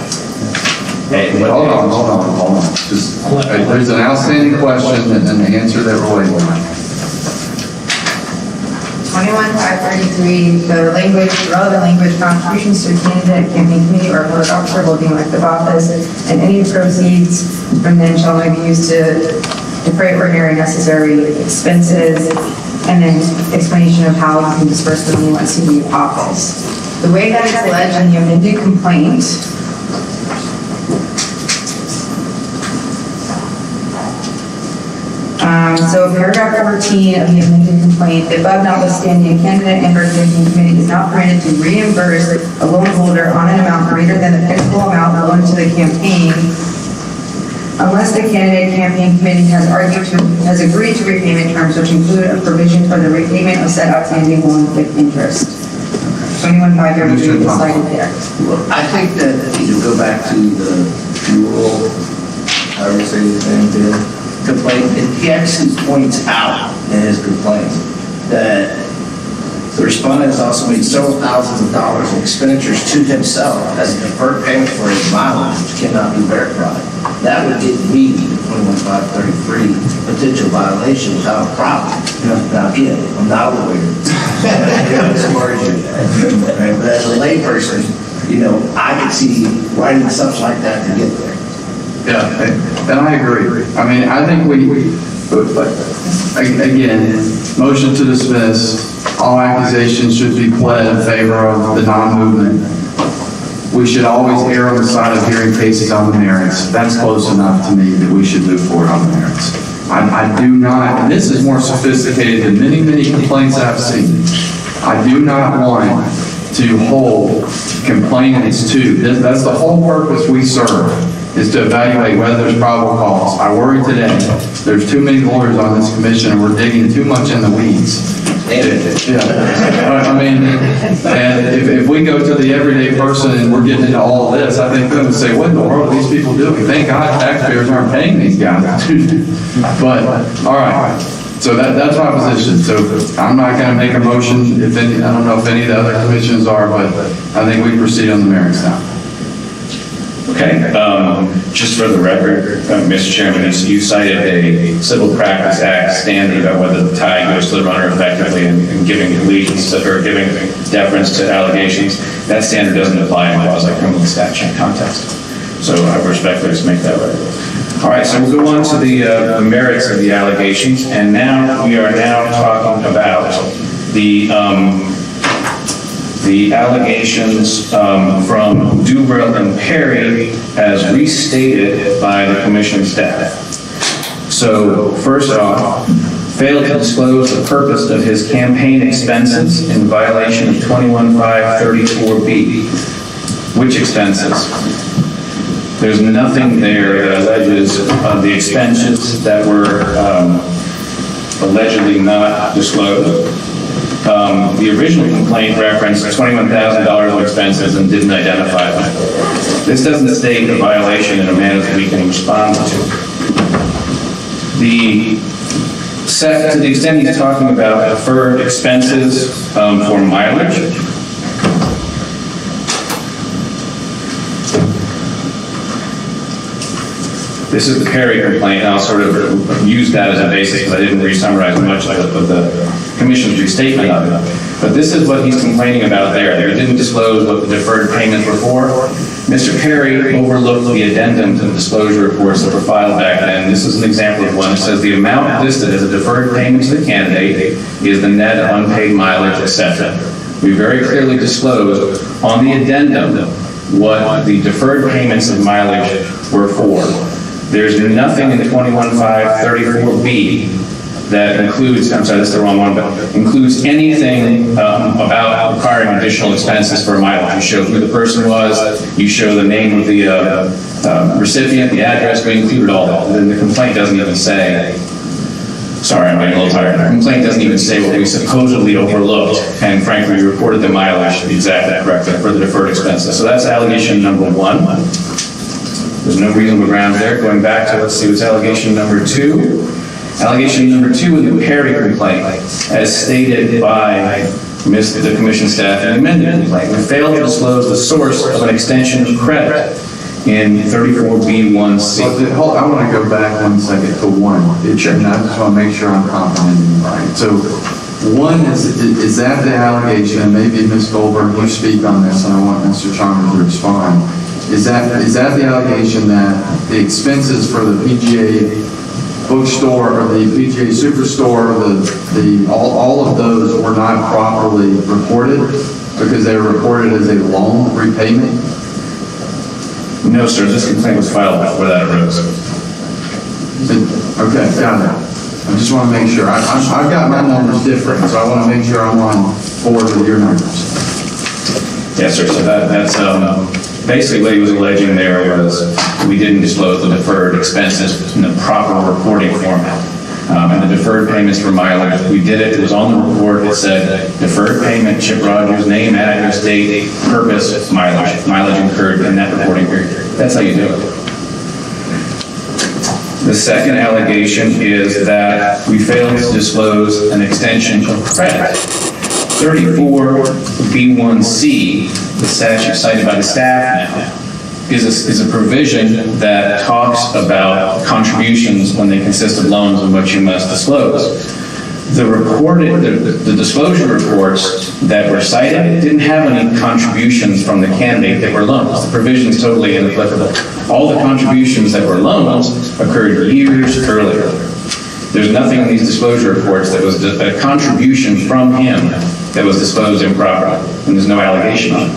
Hold on. Just, there's an outstanding question and the answer that we're waiting on. 21-533, the language, relevant language, contributions to a candidate, campaign committee, or public officer holding elective office, and any proceeds from then shall only be used to defray ordinary necessary expenses, and then explanation of how you can disperse the money once you leave office. The way that it's alleged in the amended complaint, so paragraph 14 of the amended complaint, the above notwithstanding, a candidate and or campaign committee is not permitted to reimburse a loan holder on an amount greater than the principal amount loaned to the campaign unless the candidate campaign committee has agreed to repayment terms which include a provision for the repayment of said outstanding loan with interest. 21-533 is cited there. Well, I think that you go back to the Jewel, however you say his name there, complaint, and he actually points out in his complaint that the respondent has also made several thousands of dollars in expenditures to himself as a deferred payment for his mileage, which cannot be verified. That would get me the 21-533 potential violation without a problem. Now, again, I'm not a lawyer. But as a layperson, I could see writing something like that to get there. Yeah, and I agree. I mean, I think again, motion to dismiss, all accusations should be pled in favor of the non-movement. We should always err on the side of hearing cases on the merits. That's close enough to me that we should move forward on the merits. I do not, and this is more sophisticated than many complaints I've seen. I do not want to hold complainants to, that's the whole purpose we serve, is to evaluate whether there's probable cause. I worry today, there's too many lawyers on this commission and we're digging too much in the weeds. Yeah, I mean, and if we go to the everyday person and we're getting into all of this, I think they're going to say, what in the world are these people doing? Thank God taxpayers aren't paying these guys. But, all right, so that's my position. So I'm not going to make a motion, if any, I don't know if any of the other commissions are, but I think we proceed on the merits now. Okay, just for the record, Mr. Chairman, you cited a Civil Practice Act standard about whether the tie goes to the runner effectively and giving allegiance to, or giving deference to allegations. That standard doesn't apply in quasi-criminal statute context. So I respectfully just make that right. All right, so we'll go on to the merits of the allegations, and now we are talking about the allegations from Dubreuil and Perry as restated by the commission staff. So first off, failed to disclose the purpose of his campaign expenses in violation of 21-534B. Which expenses? There's nothing there that alleges the expenses that were allegedly not disclosed. The original complaint referenced $21,000 of expenses and didn't identify them. This doesn't state a violation in a manner that we can respond to. To the extent he's talking about deferred expenses for mileage, this is the Perry complaint, and I'll sort of use that as a basis because I didn't re-summarize much of the commission's restatement of it. But this is what he's complaining about there. They didn't disclose what the deferred payments were for. Mr. Perry overlooked the addendum to the disclosure reports that were filed back then. This is an example of one. It says the amount listed as a deferred payment to the candidate is the net unpaid mileage, etc. We very clearly disclosed on the addendum what the deferred payments of mileage were for. There's nothing in the 21-534B that includes, I'm sorry, that's the wrong one, but includes anything about requiring additional expenses for mileage. You show who the person was, you show the name of the recipient, the address, we included all that. Then the complaint doesn't even say, sorry, I'm getting a little tired. The complaint doesn't even say what we supposedly overlooked, and frankly, we reported the mileage exactly correctly for the deferred expenses. So that's allegation number one. There's no reasonable ground there. Going back to, let's see, what's allegation number two. Allegation number two in the Perry complaint, as stated by the commission staff in the amended complaint, we failed to disclose the source of an extension of credit in 34B1C. I want to go back 1 second to one. And I just want to make sure I'm comprehending right. So one is that the allegation, and maybe Ms. Goldberg, you speak on this, and I want Mr. Chalmers to respond. Is that the allegation that the expenses for the PGA bookstore or the PGA Superstore, all of those were not properly reported because they were reported as a loan repayment? No, sir. This complaint was filed before that arose. Okay, got it. I just want to make sure. I've got my numbers different, so I want to make sure I'm on board with your numbers. Yes, sir. So that's basically what he was alleging there was we didn't disclose the deferred expenses in the proper reporting format. And the deferred payments for mileage, we did it. It was on the report. It said deferred payment, Chip Rogers, name, address, date, purpose, mileage incurred in that reporting period. That's how you do it. The second allegation is that we failed to disclose an extension of credit. 34B1C, the statute cited by the staff now, is a provision that talks about contributions when they consist of loans and what you must disclose. The disclosure reports that were cited didn't have any contributions from the candidate that were loans. The provision is totally inapplicable. All the contributions that were loans occurred years earlier. There's nothing in these disclosure reports that was a contribution from him that was disclosed improperly, and there's no allegation on it.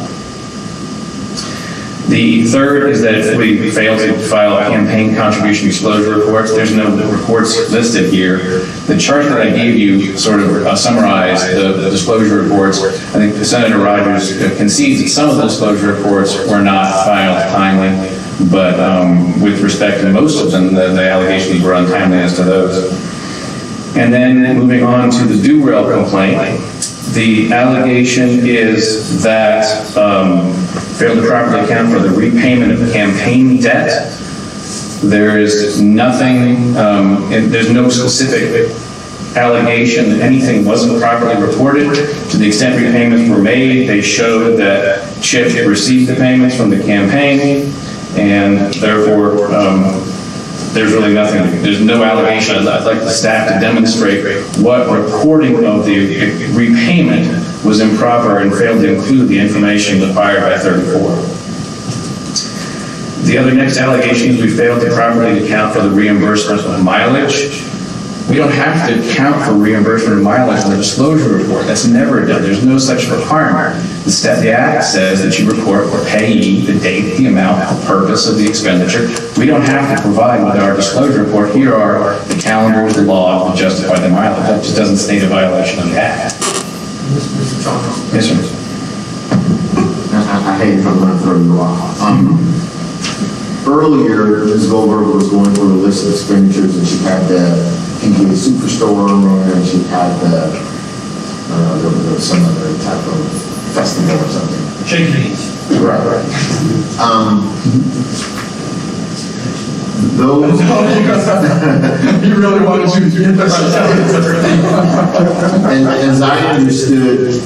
The third is that if we fail to file campaign contribution disclosure reports, there's no reports listed here. The chart that I gave you sort of summarized the disclosure reports. I think Senator Rogers concedes that some of the disclosure reports were not filed timely. But with respect to most of them, the allegations were untimely as to those. And then moving on to the Durrell complaint, the allegation is that failed to properly account for the repayment of campaign debt. There is nothing, there's no specific allegation that anything wasn't properly reported. To the extent repayments were made, they showed that Chip received the payments from the campaign, and therefore, there's really nothing, there's no allegation. I'd like the staff to demonstrate what reporting of the repayment was improper and failed to include the information required by 34. The other next allegation is we failed to properly account for the reimbursement of mileage. We don't have to account for reimbursement of mileage in the disclosure report. That's never done. There's no such requirement. The Act says that you report the payee, the date, the amount, the purpose of the expenditure. We don't have to provide with our disclosure report, here are the calendars, the law to justify the mileage. That just doesn't state a violation of the Act. Yes, sir. I hate if I'm going to throw you off. Earlier, Ms. Goldberg was going through a list of expenditures, and she had the PGA Superstore on there, and she had the, there was some other type of festival or something. Chickens. Right. Those. You really wanted to get this. And as I understood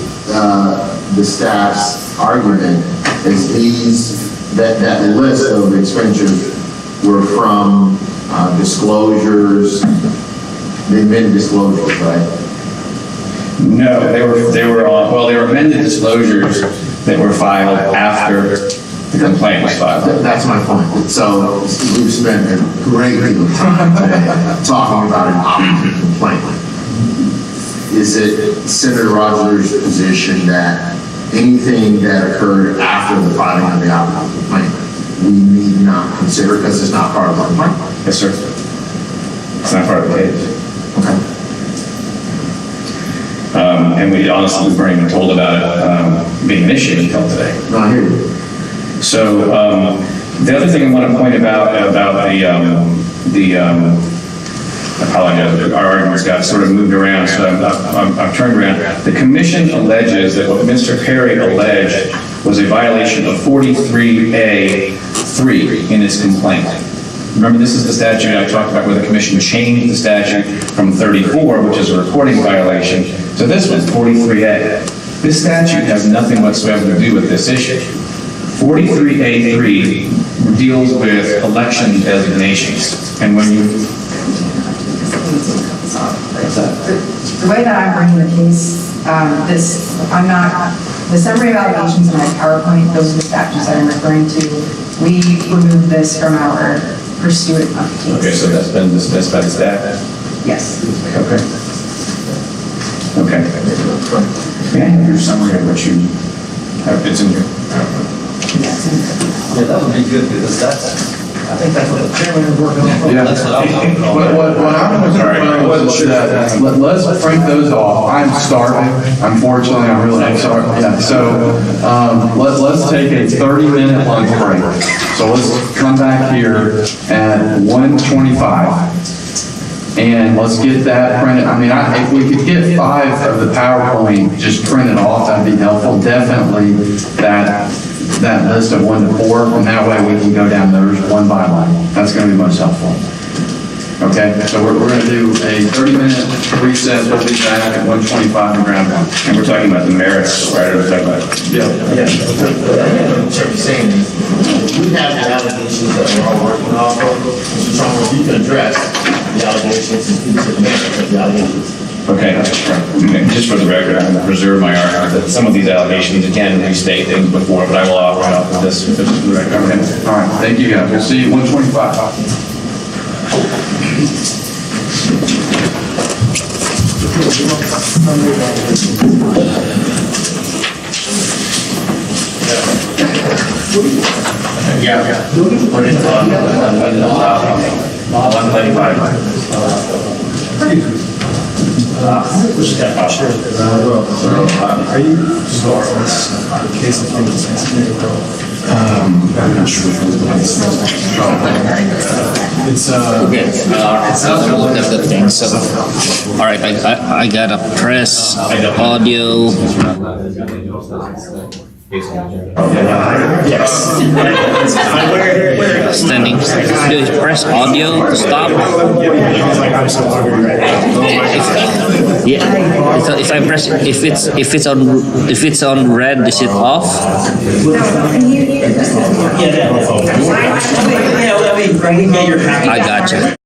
the staff's argument, is that list of expenditures were from disclosures, the amended disclosures, right? No, they were amended disclosures that were filed after the complaint was filed. That's my point. So we've spent a great deal of time today talking about an operative complaint. Is it Senator Rogers' position that anything that occurred after the filing of the operative complaint we need not consider because it's not part of the complaint? Yes, sir. It's not part of the case. Okay. And we honestly weren't even told about it being an issue until today. No, I hear you. So the other thing I want to point about I apologize, our arguments got sort of moved around, so I've turned around. The commission alleges that what Mr. Perry alleged was a violation of 43A3 in its complaint. Remember, this is the statute I talked about where the commission changed the statute from 34, which is a reporting violation, to this one, 43A. This statute has nothing whatsoever to do with this issue. 43A3 deals with election designations, and when you... The way that I'm bringing the case, the summary of allegations in my PowerPoint, those are the statutes that I'm referring to. We removed this from our pursuit of the case. Okay, so that's been dismissed by the staff? Yes. Okay. Okay. May I have your summary of what you have, it's in your PowerPoint? Yeah, that would be good, because I think that's what the chairman is working on. Yeah. That's what I'm talking about. What I'm going to propose is that let's print those off. I'm starving, unfortunately, I'm really sorry. Yeah. So let's take a 30-minute lunch break. So let's come back here at 1:25 and let's get that printed. I mean, if we could get 5 of the PowerPoint just printed off, that'd be helpful. Definitely that list of 1 to 4, and that way we can go down those one by one. That's going to be most helpful. Okay, so we're going to do a 30-minute recess. We'll be back at 1:25 in round 1. And we're talking about the merits, right? Or we're talking about... Yeah. What you're saying is, we have the allegations that we're all working off of. Mr. Trump, if you can address the allegations and speak to the merits of the allegations. Okay, just for the record, I'm going to preserve my argument that some of these allegations, again, restate things before, but I will offer up this if it's for the record. Okay. All right. Thank you, guys. We'll see you at 1:25. Yeah. Put it on 135. Are you sure? Case of I'm not sure. It's, Okay, I'll look at the thing, so, all right, I got a press, audio. Standing, do you press audio to stop? Yeah, so if I press, if it's on red, is it off? I gotcha.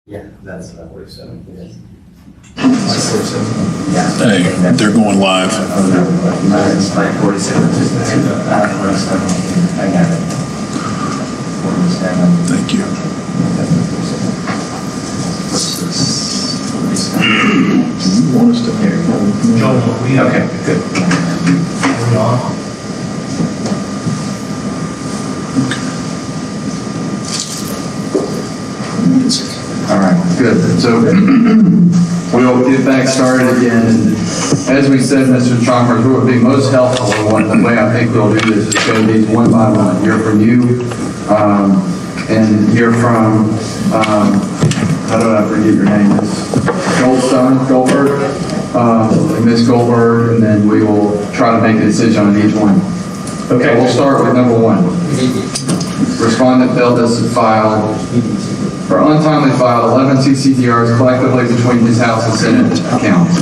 Yeah, that's what I would have said, yes. Hey, they're going live. It's like 47. I got it. 47. Thank you. You want us to Okay, good. All right, good. So we'll get back started again. And as we said, Mr. Chalmers, what would be most helpful, and the way I think we'll do this is go these one by one. Hear from you, and hear from, how do I forget your name? Goldberg, Ms. Goldberg, and then we will try to make a decision on each one. Okay, we'll start with number one. Respondent failed to file, or untimely filed 11 CCDRs collectively between his House and Senate accounts.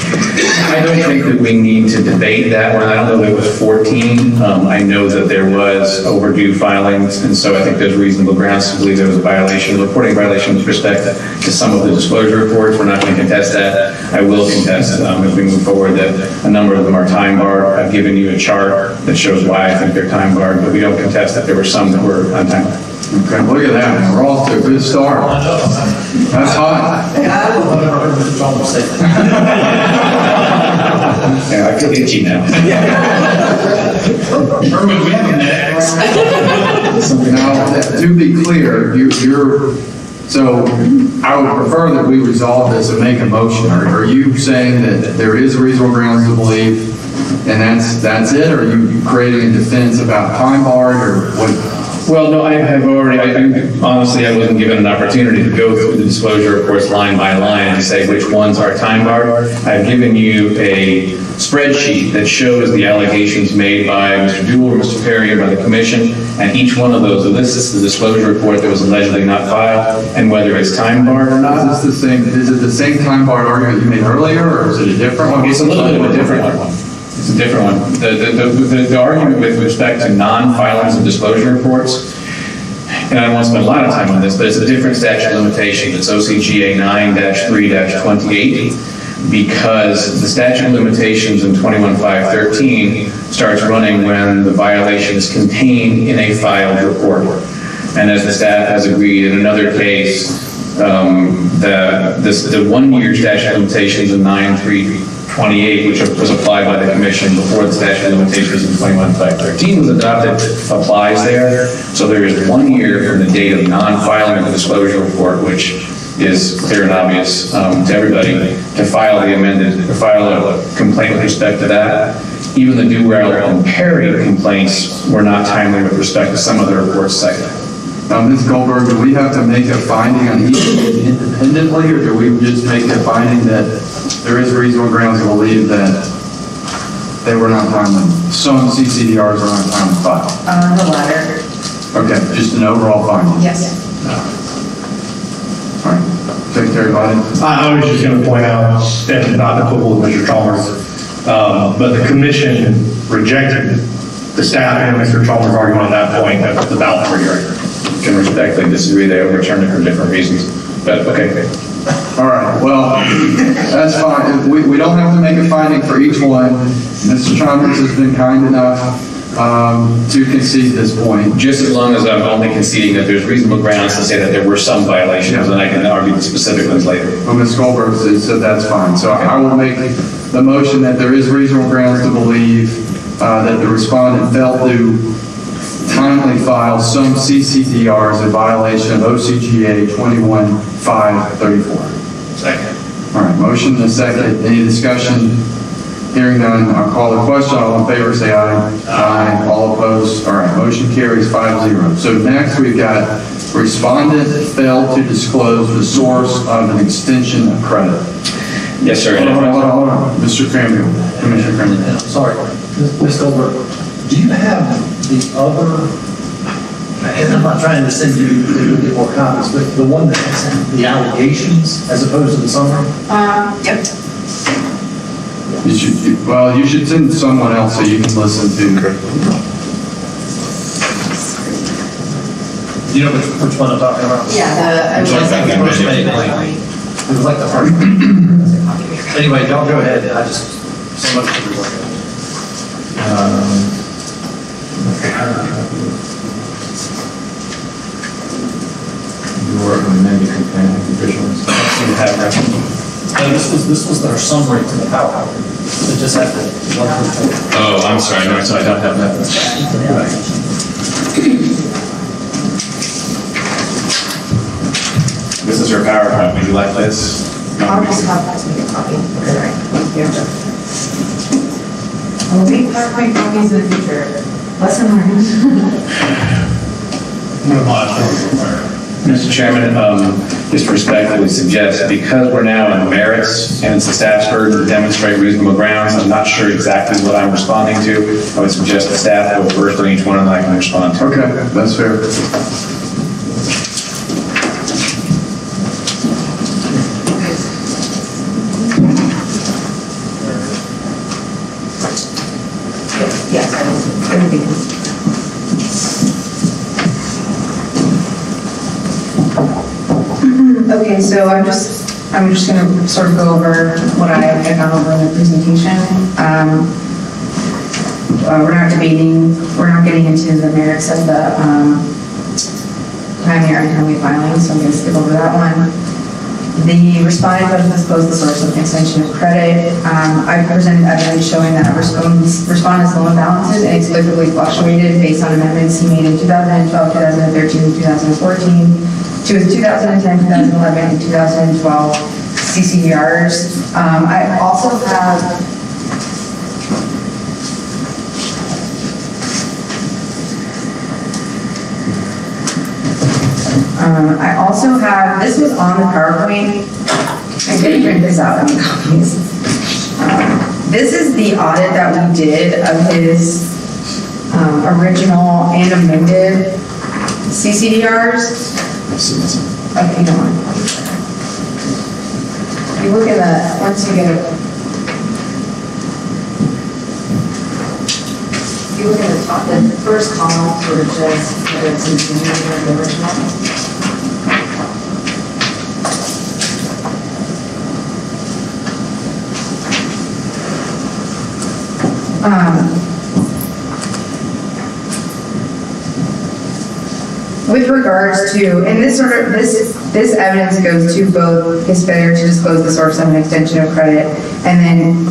I don't think that we need to debate that one. I don't know that it was 14. I know that there was overdue filings, and so I think there's reasonable grounds to believe there was a violation, a reporting violation with respect to some of the disclosure reports. We're not going to contest that. I will contest, as we move forward, that a number of them are time barred. I've given you a chart that shows why I think they're time barred, but we don't contest that there were some that were untimely. Okay, look at that, man. We're off to a good start. That's hot. Yeah, I feel itchy now. Now, to be clear, so I would prefer that we resolve this and make a motion. Are you saying that there is reasonable grounds to believe, and that's it? Or are you creating a defense about time barred, or what? Well, no, I have already, honestly, I wasn't given an opportunity to go through the disclosure reports line by line and say which ones are time barred. I've given you a spreadsheet that shows the allegations made by Mr. Dool or Mr. Perry or by the commission, and each one of those lists the disclosure report that was allegedly not filed and whether it's time barred or not. Is it the same time barred argument you made earlier, or is it a different one? It's a little bit of a different one. It's a different one. The argument with respect to non-filings of disclosure reports, and I don't want to spend a lot of time on this, but it's a different statute of limitations. It's OCGA 9-3-28, because the statute of limitations in 21-513 starts running when the violation is contained in a filed report. And as the staff has agreed in another case, the 1 year statute of limitations in 9-3-28, which was applied by the commission before the statute of limitations in 21-513 was adopted, applies there. So there is 1 year from the date of non-filing of the disclosure report, which is clear and obvious to everybody, to file a complaint with respect to that. Even the Durrell and Perry complaints were not timely with respect to some of the reports cited. Ms. Goldberg, do we have to make a finding on each independently, or do we just make a finding that there is reasonable grounds to believe that they were not timely? Some CCDRs are not timely filed. The latter, Okay, just an overall finding. yes. All right. Secretary Biden? I was just going to point out, and not to quibble with Mr. Chalmers, but the commission rejected the staff and Mr. Chalmers' argument on that point of the ballot for hearing. Can respectfully disagree, they overturned it for different reasons, but okay. All right, well, that's fine. We don't have to make a finding for each one. Mr. Chalmers has been kind enough to concede this point. Just as long as I'm only conceding that there's reasonable grounds to say that there were some violations, and I can argue the specific ones later. Well, Ms. Goldberg said that's fine. So I will make the motion that there is reasonable grounds to believe that the respondent failed to timely file some CCDRs in violation of OCGA 21-534. Second. All right, motion and a second. Any discussion? Hearing none, I'll call the question. All in favor, say aye. Aye. All opposed? All right, motion carries 5-0. So next we've got respondent failed to disclose the source of an extension of credit. Yes, sir. Hold on. Mr. Cranfield, Commissioner Cranfield. Sorry, Ms. Goldberg, do you have the other, and I'm not trying to send you to get more copies, but the one that has the allegations as opposed to the summary? Yep. You should send someone else so you can listen to. You know which one I'm talking about? Yeah. It was like the first page. It was like the first page. Anyway, don't go ahead, I just, so much to work You were amended companion provisions. No, this was their summary to the PowerPoint. It just had the one through four. Oh, I'm sorry, no, so I don't have that. This is your PowerPoint, would you like this? I'll just have to make a copy. Alright, here. We'll make PowerPoint copies in the future. Lesson learned. Mr. Chairman, just respectfully suggest, because we're now in merits and it's the staff's burden to demonstrate reasonable grounds, I'm not sure exactly what I'm responding to. I would suggest the staff go first on each one and I can respond to. Okay, that's fair. Yes, everything. Okay, so I'm just gonna sort of go over what I had gone over in the presentation. We're not debating, we're not getting into the merits of the timely or untimely filing, so I'm gonna skip over that one. The respondent doesn't disclose the source of the extension of credit. I presented evidence showing that respondent's loan balances inexplicably fluctuated based on amendments he made in 2012, 2013, and 2014 to his 2010, 2011, and 2012 CCDRs. I also have this was on the PowerPoint. I didn't print this out in copies. This is the audit that we did of his original and amended CCDRs. Okay, no. You look at that, once you get it. You look at the top, the first column sort of just, whether it's in the original. With regards to, and this evidence goes to both his failure to disclose the source of an extension of credit, and then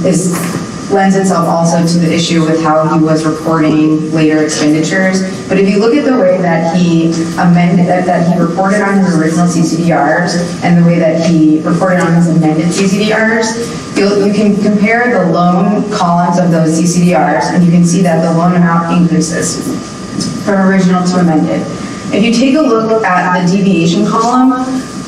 lends itself also to the issue with how he was reporting later expenditures. But if you look at the way that he amended, that he reported on his original CCDRs and the way that he reported on his amended CCDRs, you can compare the loan columns of those CCDRs, and you can see that the loan amount increases from original to amended. If you take a look at the deviation column,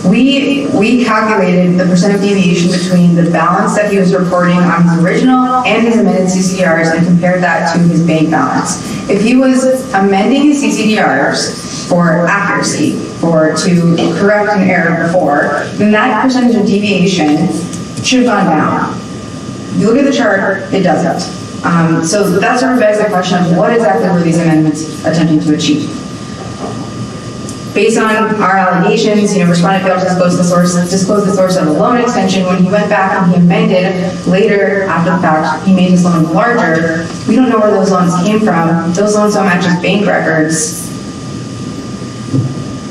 we calculated the percent of deviation between the balance that he was reporting on his original and his amended CCDRs and compared that to his bank balance. If he was amending his CCDRs for accuracy or to correct an error before, then that percentage of deviation should have gone down. If you look at the chart, it doesn't. So that sort of begs the question of what exactly were these amendments attempting to achieve? Based on our allegations, respondent failed to disclose the source of the loan extension. When he went back and he amended later after the fact, he made his loan larger. We don't know where those loans came from. Those loans don't match his bank records.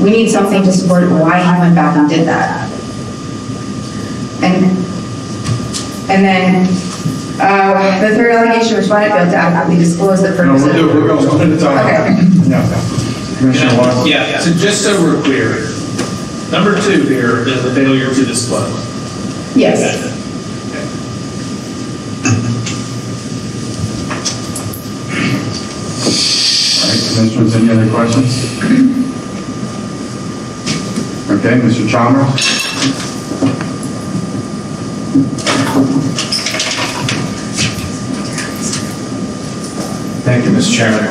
We need something to support why he went back and did that. And then the third allegation, respondent failed to adequately disclose the purpose of. We're going to talk about it. Yeah, so just so we're clear, number 2 here is the failure to disclose. Yes. All right, Commissioners, any other questions? Okay, Mr. Chalmers? Thank you, Mr. Chairman.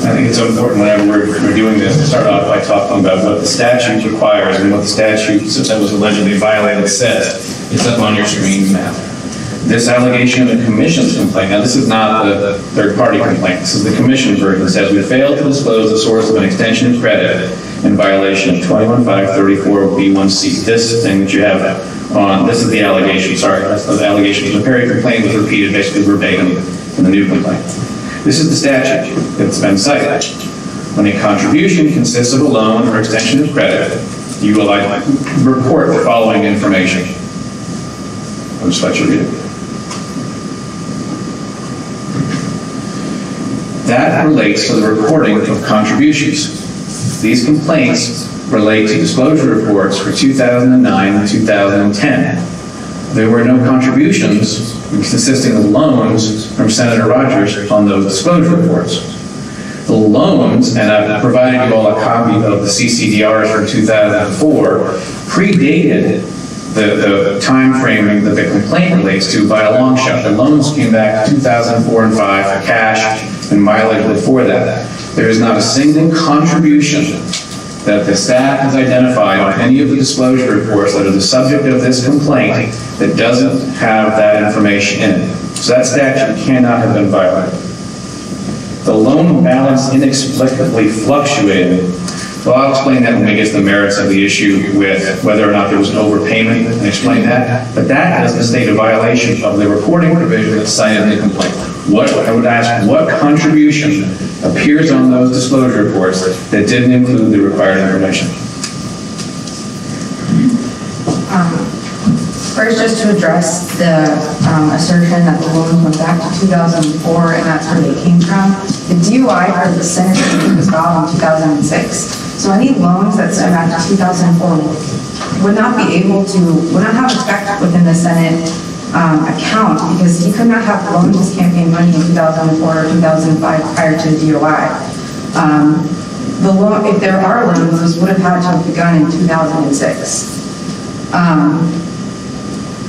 I think it's so important whenever we're doing this to start off by talking about what the statute requires and what the statute that was allegedly violated says. It's up on your screen now. This allegation of the commission's complaint, now this is not the third-party complaint, this is the commission's version. It says we failed to disclose the source of an extension of credit in violation of 21-534-B1C. This thing that you have on, this is the allegation, sorry, that's the allegation. The Perry complaint was repeated basically verbatim in the new complaint. This is the statute that's been cited. When a contribution consists of a loan or extension of credit, you will report the following information. I'll just let you read it. That relates to the reporting of contributions. These complaints relate to disclosure reports for 2009 and 2010. There were no contributions consisting of loans from Senator Rogers on those disclosure reports. The loans, and I've provided you all a copy of the CCDRs from 2004, predated the time framing that the complaint relates to by a long shot. The loans came back 2004 and 5 for cash and mileage before that. There is not a single contribution that the staff has identified on any of the disclosure reports that are the subject of this complaint that doesn't have that information in it. So that statute cannot have been violated. The loan balance inexplicably fluctuated. Well, I'll explain that when we get to the merits of the issue with whether or not there was an overpayment and explain that. But that doesn't state a violation of the reporting provision that's cited in the complaint. I would ask, what contribution appears on those disclosure reports that didn't include the required information? First, just to address the assertion that the loans went back to 2004 and that's where they came from. The DUI for the Senate was filed in 2006. So any loans that stem back to 2004 would not have effect within the Senate account because he could not have loaned his campaign money in 2004 or 2005 prior to the DUI. If there are loans, those would have had to have begun in 2006.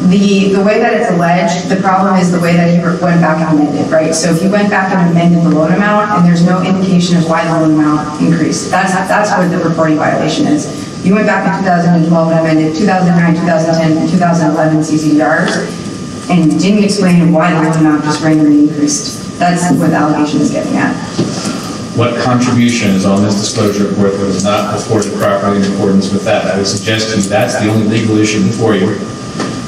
The way that it's alleged, the problem is the way that he went back and amended, right? So if he went back and amended the loan amount and there's no indication of why the loan amount increased, that's what the reporting violation is. You went back in 2012 and amended 2009, 2010, and 2011 CCDRs and didn't explain why the loan amount just randomly increased. That's what the allegation is getting at. What contribution is on this disclosure report that was not reported properly in accordance with that? I would suggest to you that's the only legal issue before you.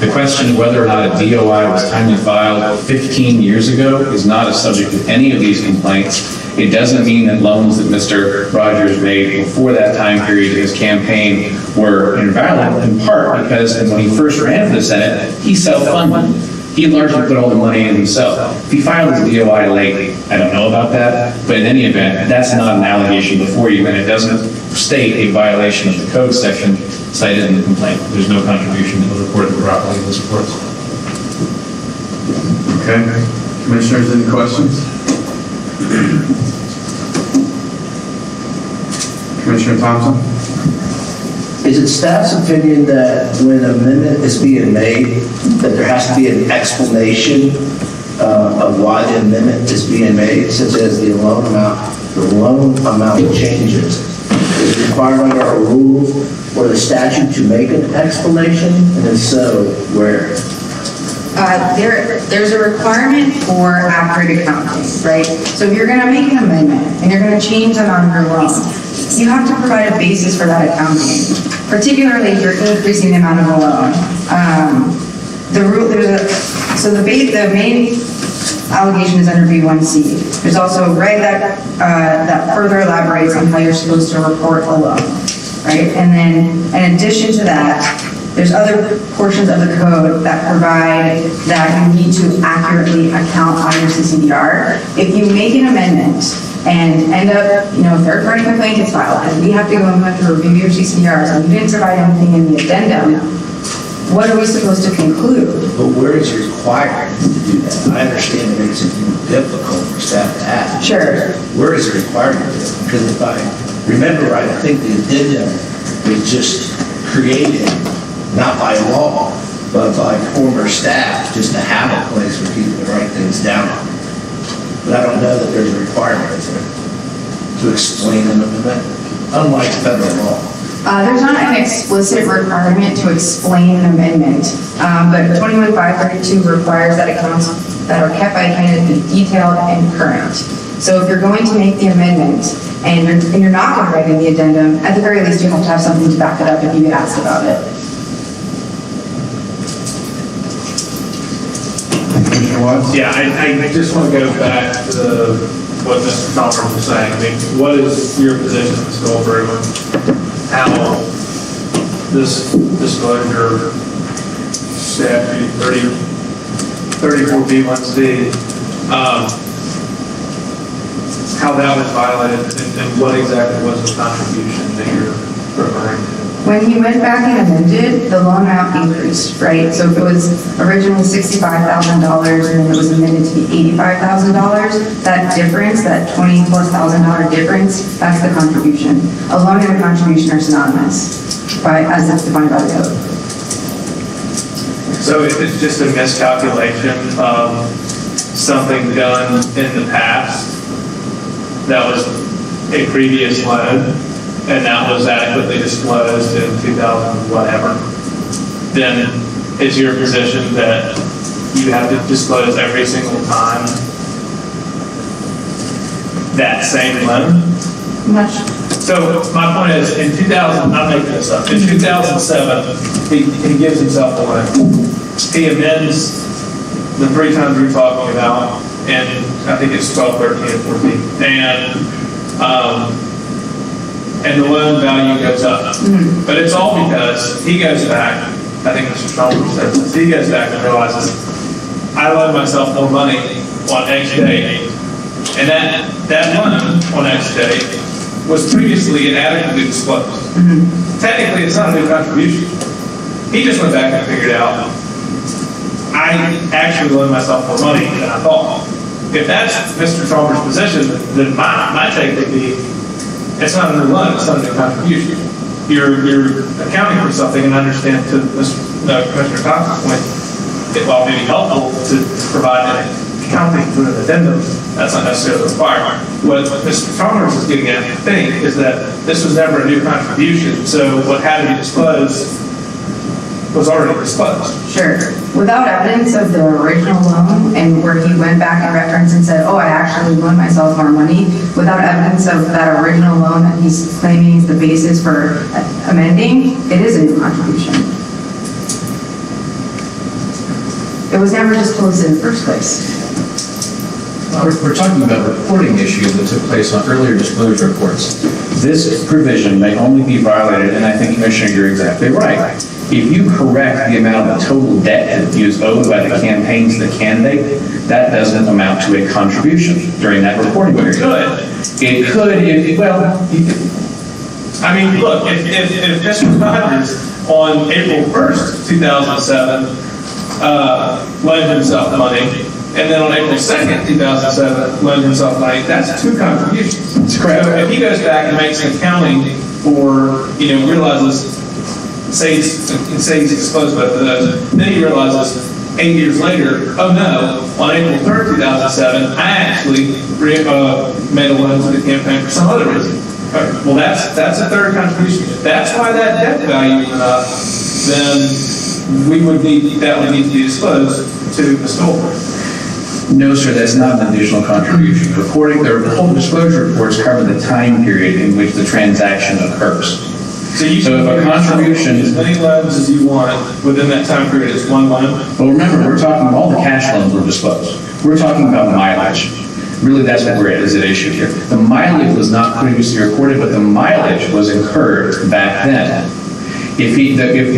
The question of whether or not a DOI was timely filed 15 years ago is not a subject of any of these complaints. It doesn't mean that loans that Mr. Rogers made before that time period of his campaign were invalid, in part because when he first ran for the Senate, he self-funded. He largely put all the money in himself. If he filed his DOI late, I don't know about that, but in any event, that's not an allegation before you, and it doesn't state a violation of the code section cited in the complaint. There's no contribution that was reported properly in those reports. Okay. Commissioners, any questions? Commissioner Thompson? Is it staff's opinion that when an amendment is being made, that there has to be an explanation of why the amendment is being made, such as the loan amount changes? Is it required under a rule or the statute to make an explanation? And if so, where? There's a requirement for accurate accounting, right? So if you're going to make an amendment and you're going to change the amount of your loan, you have to provide a basis for that accounting, particularly if you're increasing the amount of the loan. The main allegation is under B1C. There's also a reg that further elaborates on how you're supposed to report a loan, right? And then in addition to that, there's other portions of the code that provide that you need to accurately account on your CCDR. If you make an amendment and end up, third-party complaint gets filed, and we have to go and have to review your CCDRs, and you didn't provide anything in the addendum, what are we supposed to conclude? But where is it required to do that? I understand it makes it difficult for staff to ask. Sure. Where is it required to do it? Because if I remember right, I think the addendum was just created, not by law, but by former staff, just to have a place for people to write things down on. But I don't know that there's a requirement to explain an amendment, unlike federal law. There's not an explicit requirement to explain an amendment, but 21-532 requires that accounts that are kept by a candidate be detailed and current. So if you're going to make the amendment and you're not going to write in the addendum, at the very least, you have to have something to back it up if you get asked about it. Yeah, I just want to go back to what Mr. Chalmers was saying. I mean, what is your position, Ms. Goldberg, on how this disclosure statute 34B1C, how that was violated and what exactly was the contribution that you're referring to? When he went back and amended, the loan amount increased, right? So if it was originally $65,000 and then it was amended to be $85,000, that difference, that $20,000+ difference, that's the contribution. A loan and a contribution are synonymous, as it's defined by the code. So if it's just a miscalculation of something done in the past that was a previous loan, and that was adequately disclosed in 2000 whatever, then is your position that you have to disclose every single time that same loan? So my point is, in 2000, I'm making this up, in 2007, he gives himself a loan. He amends the 3 times you're talking about, and I think it's 12, 13, and 14. And the loan value goes up. But it's all because he goes back, I think Mr. Chalmers said this, he goes back and realizes, I loaned myself more money on X date, and that loan on X date was previously inadequately disclosed. Technically, it's not a new contribution. He just went back and figured out, I actually loaned myself more money than I thought. If that's Mr. Chalmers' position, then my take would be, it's not a new loan, it's not a new contribution. You're accounting for something, and understand to Commissioner Thompson's point, while it may be helpful to provide an accounting for an addendum, that's not necessarily required. What Mr. Chalmers is getting at, I think, is that this was never a new contribution, so what had to be disclosed was already disclosed. Sure. Without evidence of the original loan and where he went back and referenced and said, oh, I actually loaned myself more money, without evidence of that original loan that he's claiming is the basis for amending, it is a new contribution. It was never disclosed in the first place. We're talking about reporting issues that took place on earlier disclosure reports. This provision may only be violated, and I think, Commissioner, you're exactly right. If you correct the amount of total debt that is owed by the campaign to the candidate, that doesn't amount to a contribution during that reporting period. It could, I mean, look, if Mr. Rogers on April 1st, 2007, loaned himself money, and then on April 2nd, 2007, loaned himself money, that's 2 contributions. That's correct. So if he goes back and makes an accounting for, realizes, say he's disclosed both of those, then he realizes 8 years later, oh no, on April 3rd, 2007, I actually made a loan to the campaign for some other reason. Well, that's a third contribution. If that's why that debt value went up, then that would need to be disclosed to Ms. Goldberg. No, sir, that's not an additional contribution. The whole disclosure reports cover the time period in which the transaction occurs. So if a contribution, as many loans as you want within that time period is one loan? Well, remember, we're talking, all the cash loans were disclosed. We're talking about mileage. Really, that's what is at issue here. The mileage was not previously recorded, but the mileage was incurred back then. If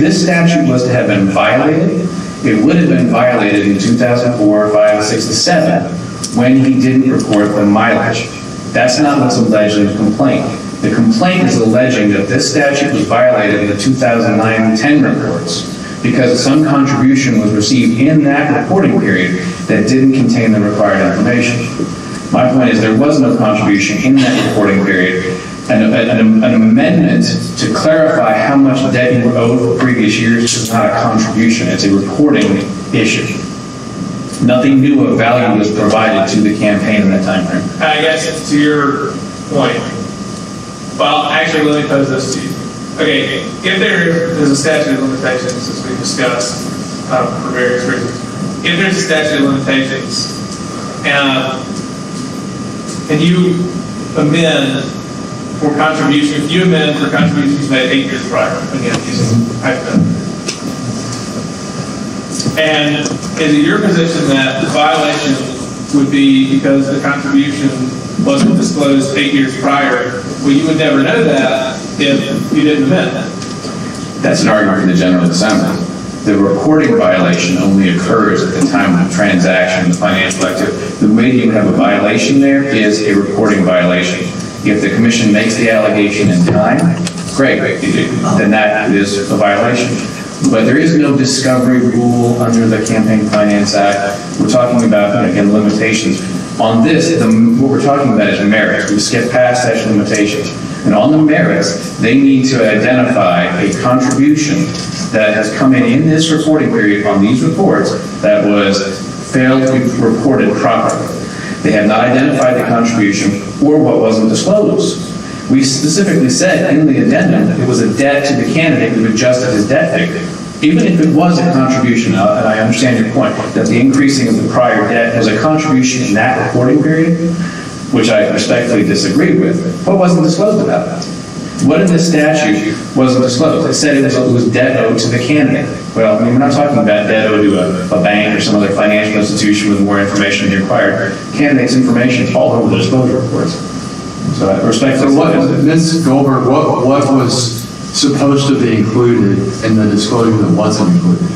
this statute was to have been violated, it would have been violated in 2004, 5, 6, and 7 when he didn't report the mileage. That's not what's alleged in the complaint. The complaint is alleging that this statute was violated in the 2009-10 reports because some contribution was received in that reporting period that didn't contain the required information. My point is there was no contribution in that reporting period. An amendment to clarify how much debt you were owed for previous years is not a contribution, it's a reporting issue. Nothing new of value was provided to the campaign in that time frame. I guess to your point, well, actually, let me pose this to you. Okay, if there is a statute of limitations, as we discussed for various reasons, if there's a statute of limitations, and can you amend for contributions, if you amend for contributions made 8 years prior, again, using hypothetical. And is it your position that the violation would be because the contribution wasn't disclosed 8 years prior? Well, you would never know that if you didn't amend. That's an argument for the General Assembly. The reporting violation only occurs at the time of the transaction, the financial activity. The way you have a violation there is a reporting violation. If the commission makes the allegation in time, great, then that is a violation. But there is no discovery rule under the Campaign Finance Act. We're talking about, again, limitations. On this, what we're talking about is merits. We skip past statute of limitations. And on the merits, they need to identify a contribution that has come in this reporting period on these reports that was failed to be reported properly. They have not identified the contribution or what wasn't disclosed. We specifically said in the addendum it was a debt to the candidate who adjusted his debt figure. Even if it was a contribution, and I understand your point, that the increasing of the prior debt was a contribution in that reporting period, which I respectfully disagree with, what wasn't disclosed about that? What in the statute wasn't disclosed? It said it was debt owed to the candidate. Well, I mean, we're not talking about debt owed to a bank or some other financial institution with more information required. Candidate's information is all over the disclosure reports. So I respect. So what, Ms. Goldberg, what was supposed to be included in the disclosure that wasn't included?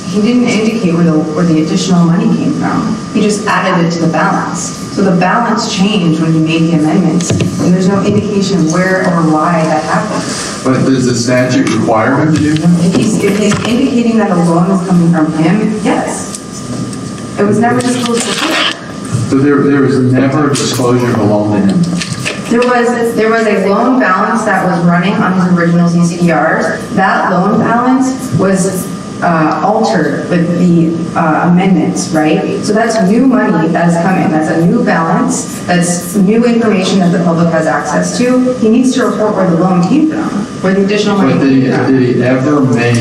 He didn't indicate where the additional money came from. He just added it to the balance. So the balance changed when he made the amendments, and there's no indication where or why that happened. But does the statute require him to do that? If he's indicating that a loan is coming from him, yes. It was never disclosed before. So there was never a disclosure of a loan to him? There was a loan balance that was running on his original CCDRs. That loan balance was altered with the amendments, right? So that's new money that has come in. That's a new balance. That's new information that the public has access to. He needs to report where the loan came from, where the additional money But came from. did he ever make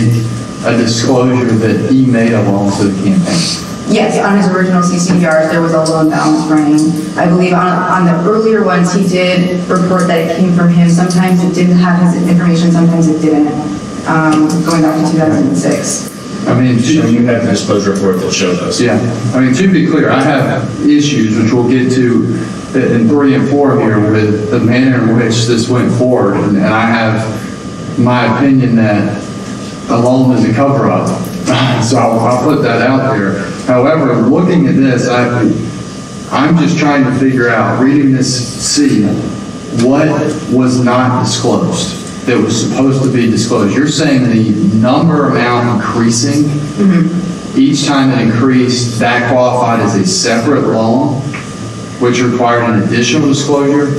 a disclosure that he made a loan to the campaign? Yes, on his original CCDRs, there was a loan balance running. I believe on the earlier ones, he did report that it came from him. Sometimes it didn't have his information, sometimes it didn't, going back to 2006. I mean, You have the disclosure report that shows us. yeah. I mean, to be clear, I have issues, which we'll get to in 3 and 4 here, with the manner in which this went forward. And I have my opinion that a loan is a cover-up. So I'll put that out there. However, looking at this, I'm just trying to figure out, reading this C, what was not disclosed that was supposed to be disclosed. You're saying the number amount increasing, each time it increased, that qualified as a separate loan, which required an additional disclosure?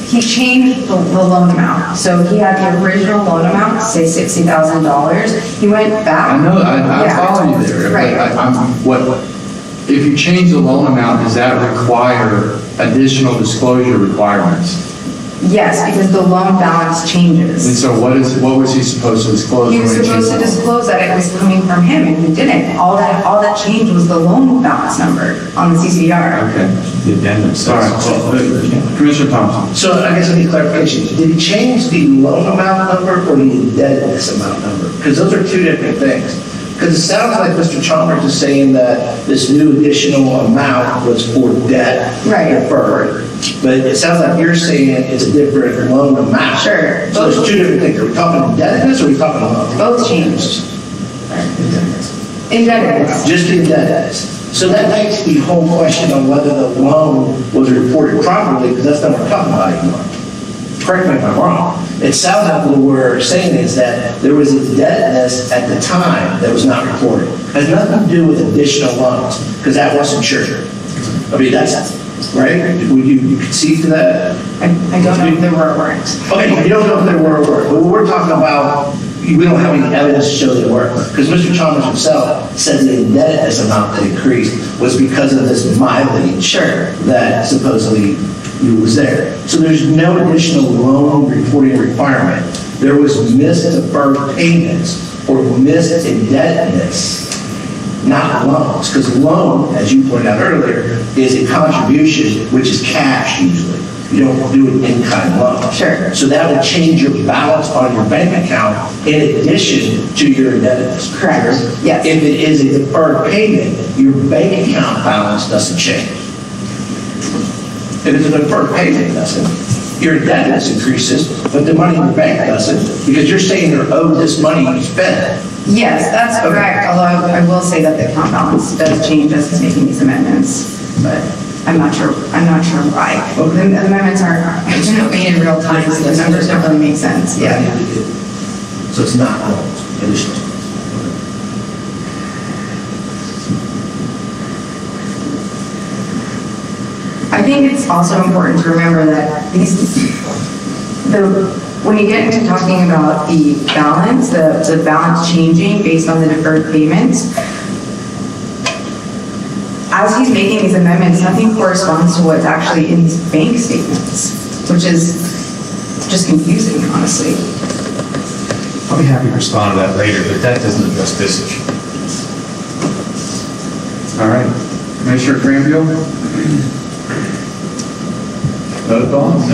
He changed the loan amount. So he had the original loan amount, say $60,000. He went back. I know, I Yeah. follow you there. Right. If you change the loan amount, does that require additional disclosure requirements? Yes, because the loan balance And changes. so what was he supposed to disclose? He was when supposed to changed the loan? disclose that it was coming from him, and he didn't. All that changed was the loan balance number on the CCDR. Okay. The addendum says. All right. Commissioner Thompson. So I guess I need clarification. Did he change the loan amount number or the indebtedness amount number? Because those are two different things. Because it sounds like Mr. Chalmers is saying that this new additional amount was for debt Right. deferred. But it sounds like you're saying it's a different loan amount. Sure. So there's two different things. Are we talking indebtedness or are we talking loan? Both changed. Indebtedness. Just the indebtedness. So that makes the whole question on whether the loan was reported properly, because that's not what we're talking about anymore. Correct me if I'm wrong. It sounds like what we're saying is that there was indebtedness at the time that was not reported. It has nothing to do with additional loans, because that wasn't sure. I mean, that's, right? Would you concede to that? I don't know if there were or weren't. Okay, you don't know if there were or weren't, but we're talking about, we don't have any evidence to show they were. Because Mr. Chalmers himself said the indebtedness amount that increased was because of this mileage that supposedly was there. So there's no additional loan reporting requirement. There was missed deferred payments or missed indebtedness not loans, because a loan, as you pointed out earlier, is a contribution, which is cash usually. You don't do an in-kind loan. Sure. So that would change your balance on your bank account in addition to your indebtedness. Correct. Yes. If it is a deferred payment, your bank account balance doesn't change. If it's a deferred payment, it doesn't. Your indebtedness increases, but the money in your bank doesn't, because you're saying you're owed this money you spent. Yes, that's correct, although I will say that the account balance does change as he's making these amendments, but I'm not sure why. The amendments are made in real time, so the numbers don't really make sense, yeah. So it's not loans, additional. I think it's also important to remember that when you get into talking about the balance, the balance changing based on the deferred payments, as he's making these amendments, nothing corresponds to what's actually in these bank statements, which is just confusing, honestly. I'll be happy to respond to that later, but that doesn't address this issue. All right. Commissioner Cranfield? No thoughts?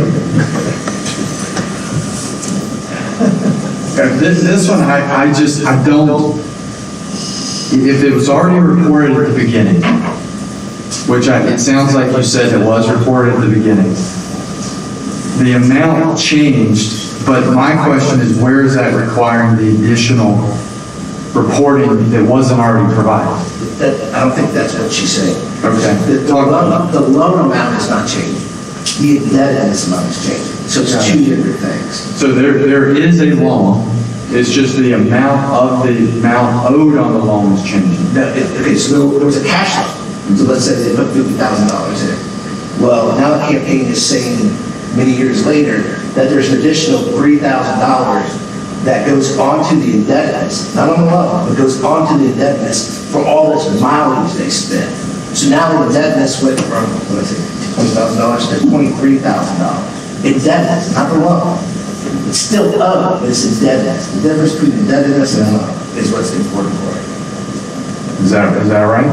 This one, I don't, if it was already reported at the beginning, which it sounds like you said it was reported at the beginning, the amount changed, but my question is, where is that requiring the additional reporting that wasn't already provided? I don't think that's what she's saying. Okay. The loan amount is not changing. The indebtedness amount is changing. So it's two different things. So there is a loan, it's just the amount owed on the loan is changing. No, okay, so there was a cash loan. So let's say they put $50,000 in. Well, now the campaign is saying many years later that there's an additional $3,000 that goes onto the indebtedness, not on the loan, but goes onto the indebtedness for all this mileage they spent. So now the indebtedness went from, what is it, $20,000 to $23,000. Indebtedness, not the loan. It's still owed, but it's indebtedness. The difference between indebtedness and loan is what's important for it. Is that right?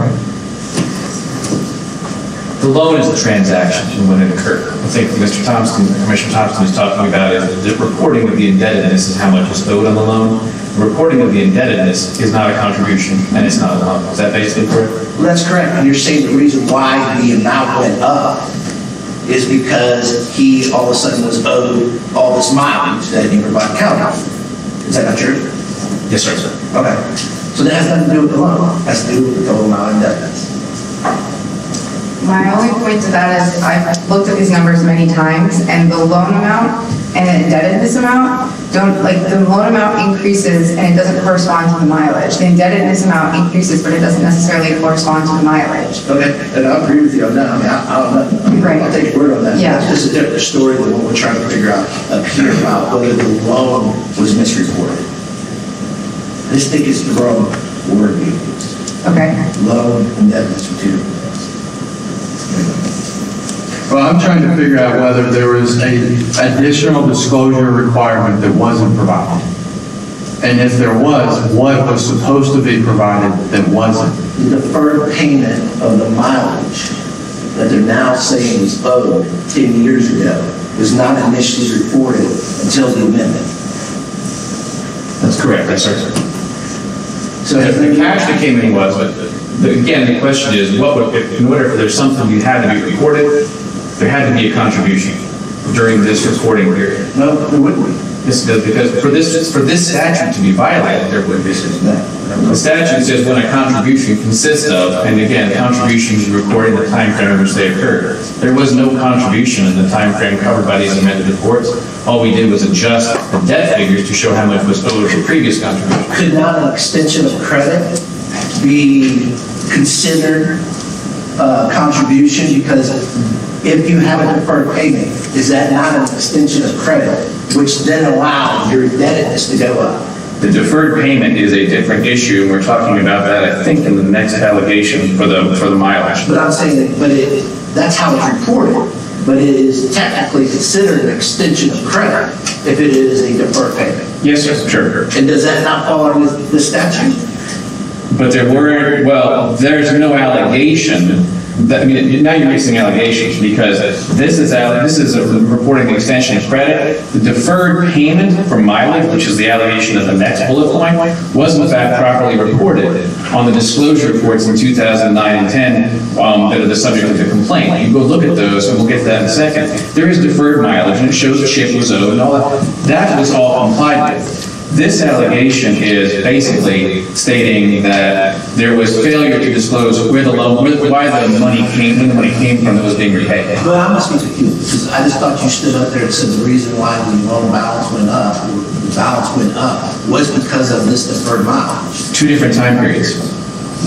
The loan is a transaction and when it occurred. I think Commissioner Thompson is talking about is the reporting of the indebtedness is how much is owed on the loan. The reporting of the indebtedness is not a contribution and it's not a loan. Is that basically correct? Well, that's correct. And you're saying the reason why the amount went up is because he all of a sudden was owed all this mileage that he provided county. Is that not true? Yes, sir. Okay. So that has nothing to do with the loan. It has to do with the total amount of indebtedness. My only point to that is I've looked at these numbers many times, and the loan amount and the indebtedness amount the loan amount increases and it doesn't correspond to the mileage. The indebtedness amount increases, but it doesn't necessarily correspond to the mileage. Okay, and I agree with you on that. I don't know. Right. I'll take your word on that. Yeah. That's just a different story than what we're trying to figure out up here about whether the loan was misreported. This thing is the wrong word being used. Okay. Loan, indebtedness, are two different things. Well, I'm trying to figure out whether there was an additional disclosure requirement that wasn't provided. And if there was, what was supposed to be provided that wasn't? The deferred payment of the mileage that they're now saying was owed 10 years ago was not initially reported until the amendment. That's correct. Yes, sir. So The cash that came in was, but again, the question is, in order for there's something you had to be reported, there had to be a contribution during this reporting period. no, there wouldn't be. Because for this statute to be violated, there would be. The statute says when a contribution consists of, and again, contributions is recording the time frame in which they occurred. There was no contribution in the time frame covered by these amended reports. All we did was adjust the debt figures to show how much was owed for previous contribution. Could not an extension of credit be considered contribution? Because if you have a deferred payment, is that not an extension of credit, which then allows your indebtedness to go up? The deferred payment is a different issue, and we're talking about that, I think, in the next allegation for the mileage. But I'm saying that, that's how it's reported, but it is technically considered an extension of credit if it is a deferred payment. Yes, sir. Sure. And does that not fall under the statute? But there were, well, there's no allegation, that, I mean, now you're mixing allegations, because this is a reporting the extension of credit. The deferred payment for mileage, which is the allegation of the next bullet point, was in fact properly reported on the disclosure reports in 2009 and 10 that are the subject of the complaint. You go look at those, and we'll get to that in a second. There is deferred mileage, and it shows the chip was owed and all that. That was all complied with. This allegation is basically stating that there was failure to disclose where the loan, why the money came, when the money came from that was being repaid. But I must be confused, because I just thought you stood up there and said the reason why the loan balance went up, or the balance went up, was because of this deferred mileage. Two different time periods.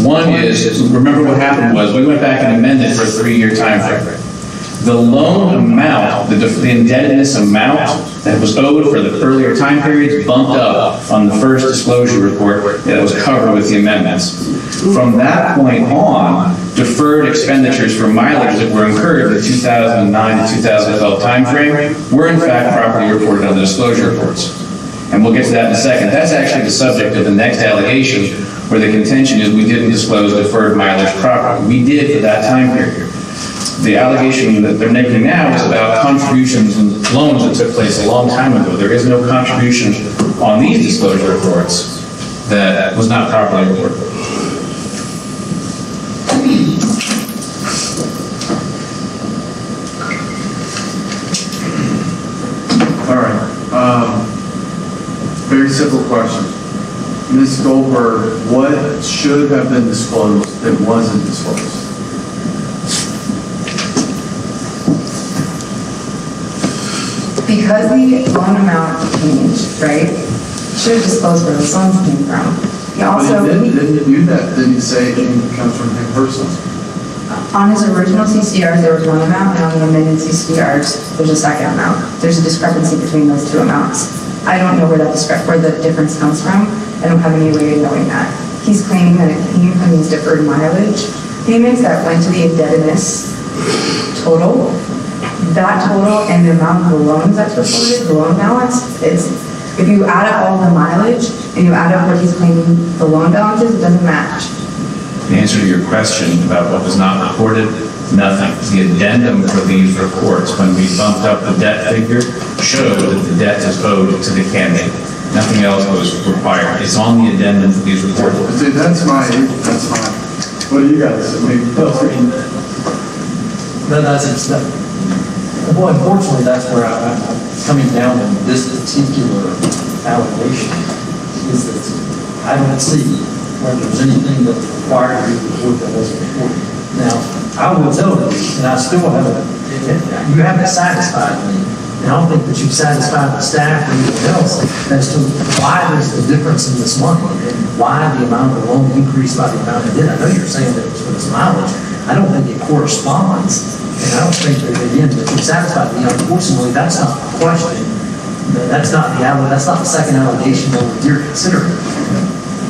One is, remember what happened was, we went back and amended for a 3-year time frame. The loan amount, the indebtedness amount that was owed for the earlier time periods bumped up on the first disclosure report that was covered with the amendments. From that point on, deferred expenditures for mileage that were incurred in the 2009 to 2012 timeframe were in fact properly reported on the disclosure reports. And we'll get to that in a second. That's actually the subject of the next allegation, where the contention is we didn't disclose deferred mileage properly. We did for that time period. The allegation that they're making now is about contributions and loans that took place a long time ago. There is no contribution on these disclosure reports that was not properly reported. All right. Very simple question. Ms. Goldberg, what should have been disclosed that wasn't disclosed? Because the loan amount changed, right? Should have disclosed where those loans came from. He also, But he didn't do that, didn't he say it comes from him personally? on his original CCRs, there was one amount, and on the amended CCRs, there's a second amount. There's a discrepancy between those two amounts. I don't know where the difference comes from. I don't have any way of knowing that. He's claiming that it came from these deferred mileage payments that went to the indebtedness total. That total and the amount of the loans that's reported, the loan balance, is, if you add up all the mileage and you add up what he's claiming the loan balance is, it doesn't match. The answer to your question about what was not reported, nothing. The addendum for these reports, when we bumped up the debt figure, showed that the debt is owed to the candidate. Nothing else was required. It's on the addendum for these reports. See, that's my, what do you guys, I mean, Well, unfortunately, that's where I'm coming down on this particular allegation, is that I don't see where there's anything that required a report that wasn't reported. Now, I will tell you, and I still haven't, you haven't satisfied me, and I don't think that you've satisfied the staff or anything else as to why there's the difference in this money, and why the amount of the loan increased by the amount it did. I know you're saying that it was for this mileage. I don't think it corresponds. And I don't think that, again, that you're satisfied. Unfortunately, that's not the question. That's not the second allegation that you're considering.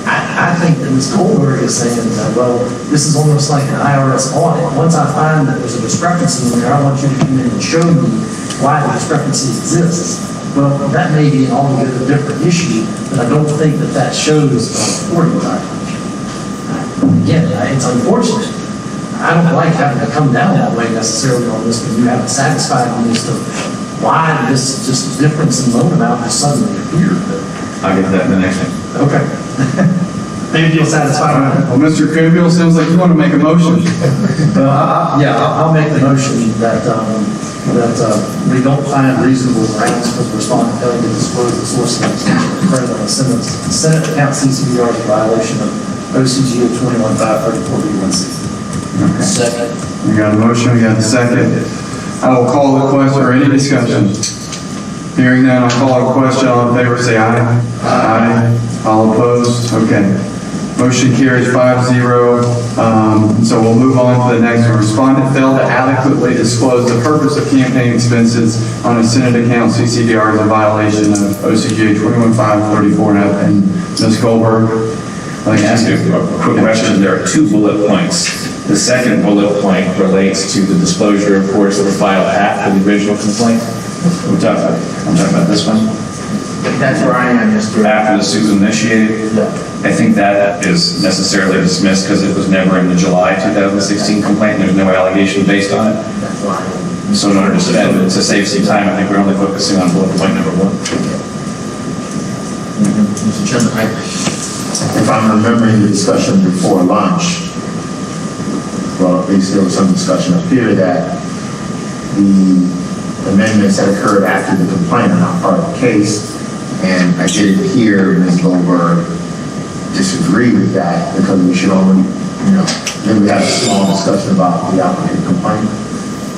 I think that Ms. Goldberg is saying that, well, this is almost like an IRS audit. Once I find that there's a discrepancy in there, I want you to come in and show me why the discrepancy exists. Well, that may be an altogether different issue, but I don't think that that shows a reporting violation. Again, it's unfortunate. I don't like having to come down that way necessarily on this, when you haven't satisfied me as to why this just difference in loan amount has suddenly appeared. I'll get to that in the next one. Okay. Maybe you'll satisfy me. well, Mr. Kubiel, sounds like you want to make a motion. I'll make the motion that we don't find reasonable grounds for the respondent failing to disclose the source of the credit on the Senate account CCBR in violation of OCGA 21-534B1C. Okay. Second. We got a motion, we got a second. I will call the question, or any discussion. Hearing none, I'll call the question. All in favor, say aye. Aye. All opposed? Okay. Motion carries 5-0. So we'll move on to the next one. Respondent failed to adequately disclose the purpose of campaign expenses on a Senate account CCDR is a violation of OCGA 21-534. And Ms. Goldberg, Let me ask you a quick question. There are 2 bullet points. The second bullet point relates to the disclosure reports that were filed after the original complaint. I'm talking about this one. That's where I am, Mr. After the suit was initiated? I think that is necessarily dismissed because it was never in the July 2016 complaint. There's no allegation based on it. That's why. So in order to save some time, I think we're only focusing on bullet point number 1. Mr. Chairman, if I'm remembering the discussion before lunch, well, at least there was some discussion up here that the amendments that occurred after the complaint are not part of the case, and I did hear Ms. Goldberg disagree with that because we should only, then we had a small discussion about the applicant complaint.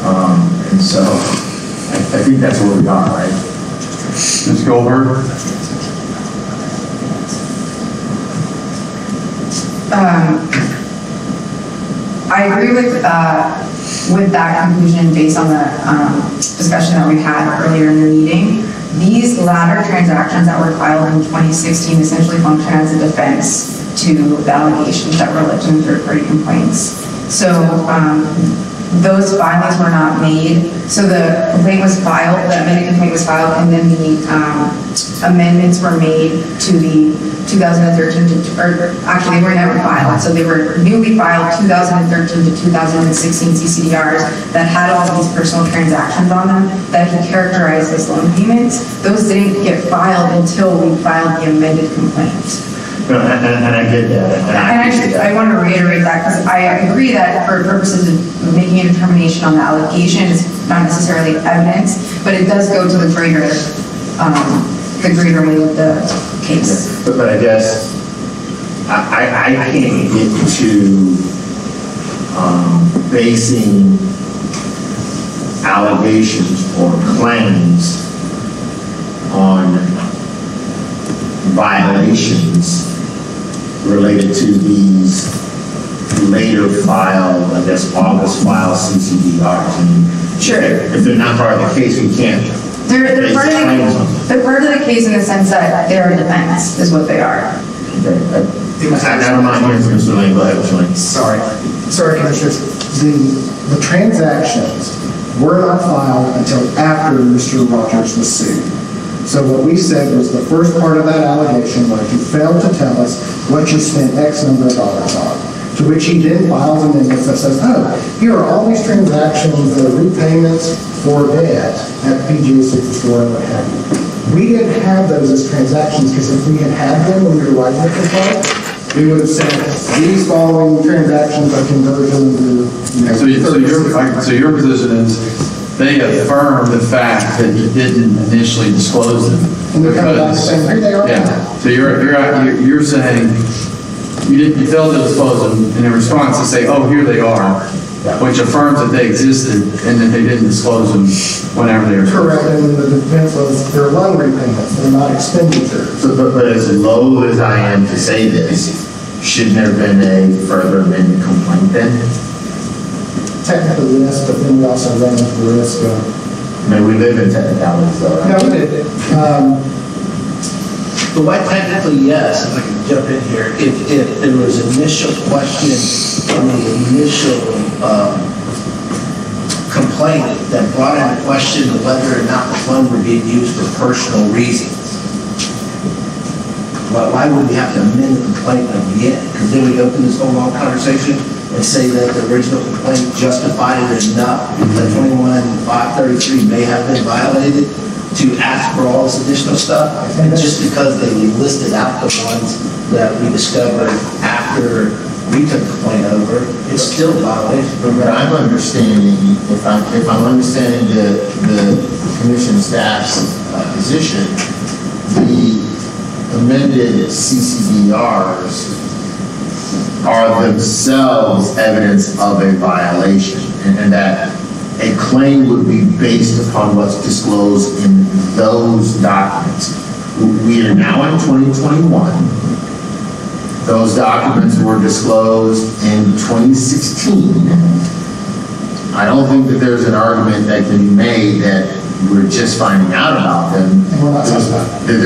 And so I think that's where we are, right? Ms. Goldberg? I agree with that conclusion based on the discussion that we had earlier in the meeting. These latter transactions that were filed in 2016 essentially function as a defense to the allegations that were alleged in third-party complaints. So those filings were not made. So the complaint was filed, the amended complaint was filed, and then the amendments were made to the 2013 or actually they were never filed. So they were newly filed 2013 to 2016 CCDRs that had all these personal transactions on them that he characterized as loan payments. Those didn't get filed until we filed the amended complaint. And I get that. I want to reiterate that because I agree that for purposes of making a determination on the allegation, it's not necessarily evidence, but it does go to the greater weight of the case. But I guess I can't get to basing allegations or claims on violations related to these later filed, I guess, August filed CCDRs. Sure. If they're not part of the case, we can't. They're part of the case in the sense that they're a defense, is what they are. I don't mind hearing from Mr. Lane. Go ahead, Mr. Lane. Sorry, Commissioners. The transactions were not filed until after Mr. Rogers was sued. So what we said was the first part of that allegation was you failed to tell us what you spent X number of dollars on. To which he then files amendments that says, oh, here are all these transactions, the repayments for debt at PGA 64 and what have you. We didn't have those as transactions because if we had had them when we were writing the complaint, we would have said these following transactions are conversion to, So your position is they affirm the fact that you didn't initially disclose them. And they're coming back saying, here they are. Yeah, so you're saying you failed to disclose them, and in response to say, oh, here they are, which affirms that they existed and that they didn't disclose them whenever they were. Correct, and the defense was they're loan repayments, they're not expenditures. But as low as I am to say this, shouldn't there have been a further amended complaint then? Technically, yes, but then we also run into the risk of... I mean, we live in technicalities though, right? No, we did. But why technically, yes, if I can jump in here, if there was initial question on the initial complaint that brought into question whether or not the funds were being used for personal reasons, why would we have to amend the complaint again? Because then we open this whole long conversation and say that the original complaint justified it enough that 21-533 may have been violated to ask for all this additional stuff, and just because they listed out the ones that we discovered after we took the complaint over, it's still a violation. But I'm understanding, if I'm understanding the commission staff's position, the amended CCDRs are themselves evidence of a violation, and that a claim would be based upon what's disclosed in those documents. We are now in 2021. Those documents were disclosed in 2016. I don't think that there's an argument that can be made that we're just finding out about them. There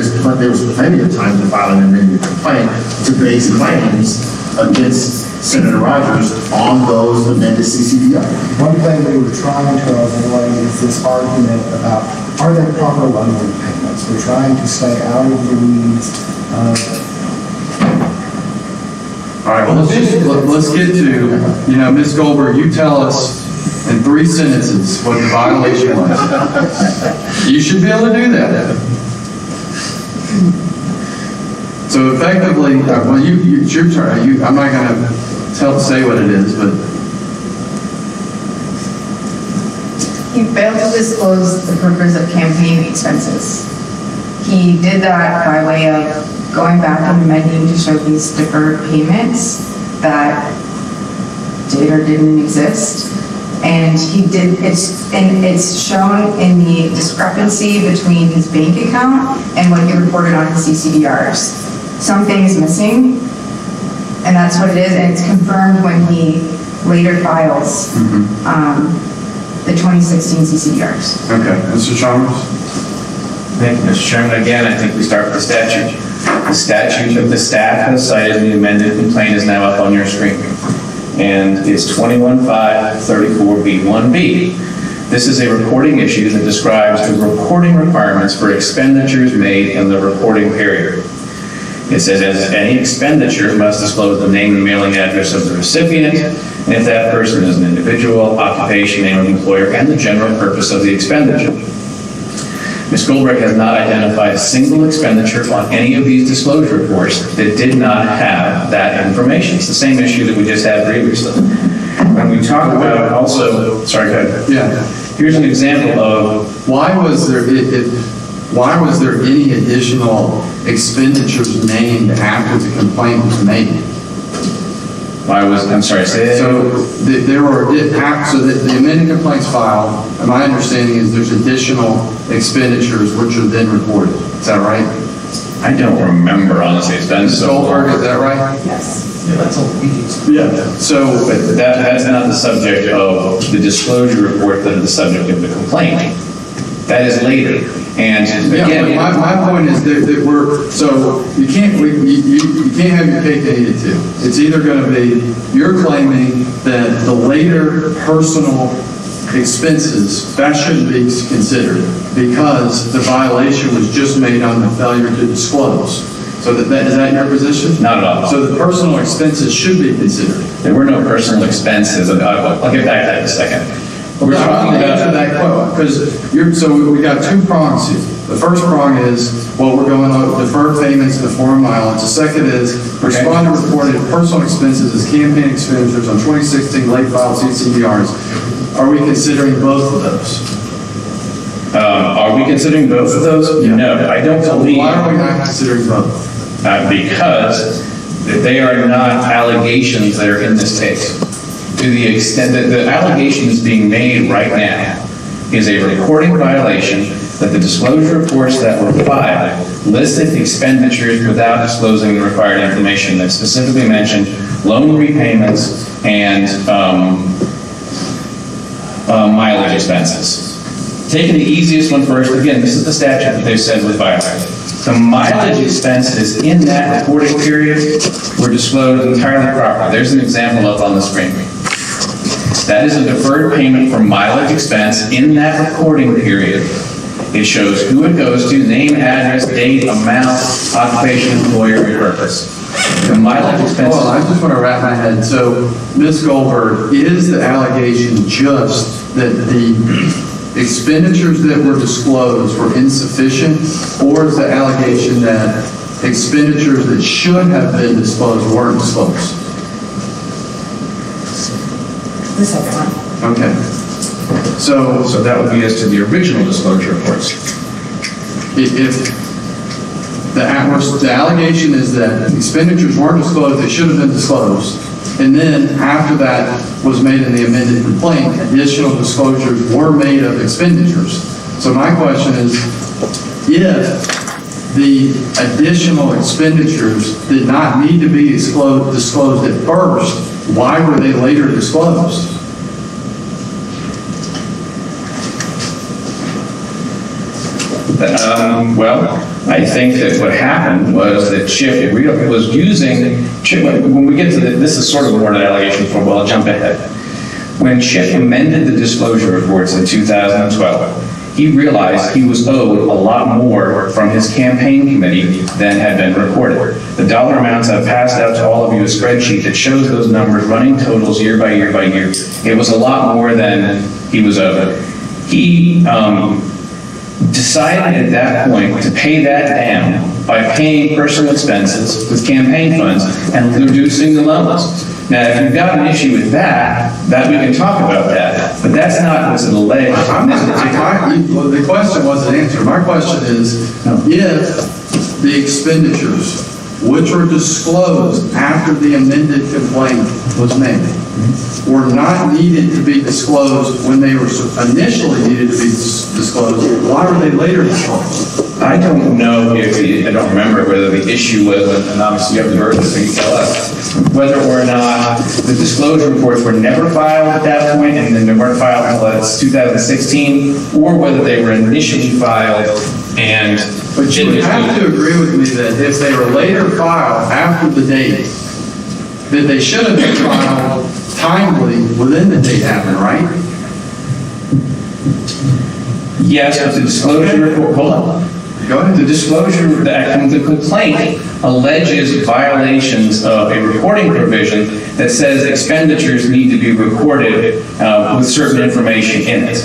was plenty of time to file an amended complaint to base claims against Senator Rogers on those amended CCDRs. One thing we were trying to avoid is this argument about are they proper loan repayments? We're trying to stay out of the weeds of All right, well, let's get to, Ms. Goldberg, you tell us in 3 sentences what the violation was. You should be able to do that. So effectively, well, it's your turn. I'm not going to say what it is, but He failed to disclose the purpose of campaign expenses. He did that by way of going back and amending to show these deferred payments that did or didn't exist. And it's shown in the discrepancy between his bank account and what he reported on his CCDRs. Something is missing, and that's what it is, and it's confirmed when he later files the 2016 CCDRs. okay. Mr. Chalmers? Thank you, Mr. Chairman. Again, I think we start with the statute. The statute that the staff has cited in the amended complaint is now up on your screen. And it's 21-534B1B. This is a reporting issue that describes the reporting requirements for expenditures made in the reporting period. It says any expenditure must disclose the name and mailing address of the recipient, and if that person is an individual, occupation, name of the employer, and the general purpose of the expenditure. Ms. Goldberg has not identified a single expenditure on any of these disclosure reports that did not have that information. It's the same issue that we just had previously. When we talk about also, sorry, go ahead. Yeah. Here's an example of Why was there any additional expenditures named after the complaint was made? I'm sorry, say that. So the amended complaints filed, and my understanding is there's additional expenditures which are then reported. Is that right? I don't remember, honestly. It's been Ms. so Goldberg, long. is that right? Yes. Yeah. So, But that's not the subject of the disclosure report that is the subject of the complaint. That is later. And yeah, again, but my point is that you can't have your cake and eat it too. It's either going to be, you're claiming that the later personal expenses, that shouldn't be considered because the violation was just made on the failure to disclose. So is that your position? Not at all. So the personal expenses should be considered. there were no personal expenses. I'll get back to that in a second. We're talking Answer about that quote, because so we got 2 prongs here. The first prong is, we're going on deferred payments in the form of mileage. The second is, respondent reported personal expenses as campaign expenditures on 2016 late filed CCDRs. Are we considering both of those? Are we considering both of those? Yeah. No, I don't believe. Why are we not considering both? Because they are not allegations that are in this case. To the extent that the allegation is being made right now is a reporting violation that the disclosure reports that were filed listed expenditures without disclosing the required information that specifically mentioned loan repayments and mileage expenses. Taking the easiest one first, again, this is the statute that they said was violated. The mileage expenses in that reporting period were disclosed entirely properly. There's an example up on the screen. That is a deferred payment for mileage expense in that reporting period. It shows who it goes to, name, address, date, amount, occupation, employer, and purpose. The mileage expenses. Well, I just want to wrap my head. So, Ms. Goldberg, is the allegation just that the expenditures that were disclosed were insufficient, or is the allegation that expenditures that should have been disclosed weren't disclosed? The second one. Okay. So that would be as to the original disclosure reports. if the allegation is that expenditures weren't disclosed, they should have been disclosed, and then after that was made in the amended complaint, additional disclosures were made of expenditures. So my question is, if the additional expenditures did not need to be disclosed at first, why were they later disclosed? Well, I think that what happened was that Chip was using, when we get to this is sort of a worded allegation for, well, I'll jump ahead. When Chip amended the disclosure reports in 2012, he realized he was owed a lot more from his campaign committee than had been reported. The dollar amounts I've passed out to all of you a spreadsheet that shows those numbers, running totals year by year by year. It was a lot more than he was owed. He decided at that point to pay that down by paying personal expenses with campaign funds and reducing the loans. Now, if you've got an issue with that we can talk about that, but that's not what's alleged. Well, the question wasn't answered. My question is, if the expenditures, which were disclosed after the amended complaint was made, were not needed to be disclosed when they were initially needed to be disclosed, why were they later disclosed? I don't know I don't remember whether the issue was, and obviously you have the burden, so you tell us, whether or not the disclosure reports were never filed at that point, and then they weren't filed until 2016, or whether they were initially filed and... But you would have to agree with me that if they were later filed after the date, that they should have been filed timely within the date happened, right? Yes, but the disclosure report, hold on. Go ahead. The disclosure, the complaint alleges violations of a reporting provision that says expenditures need to be recorded with certain information in it.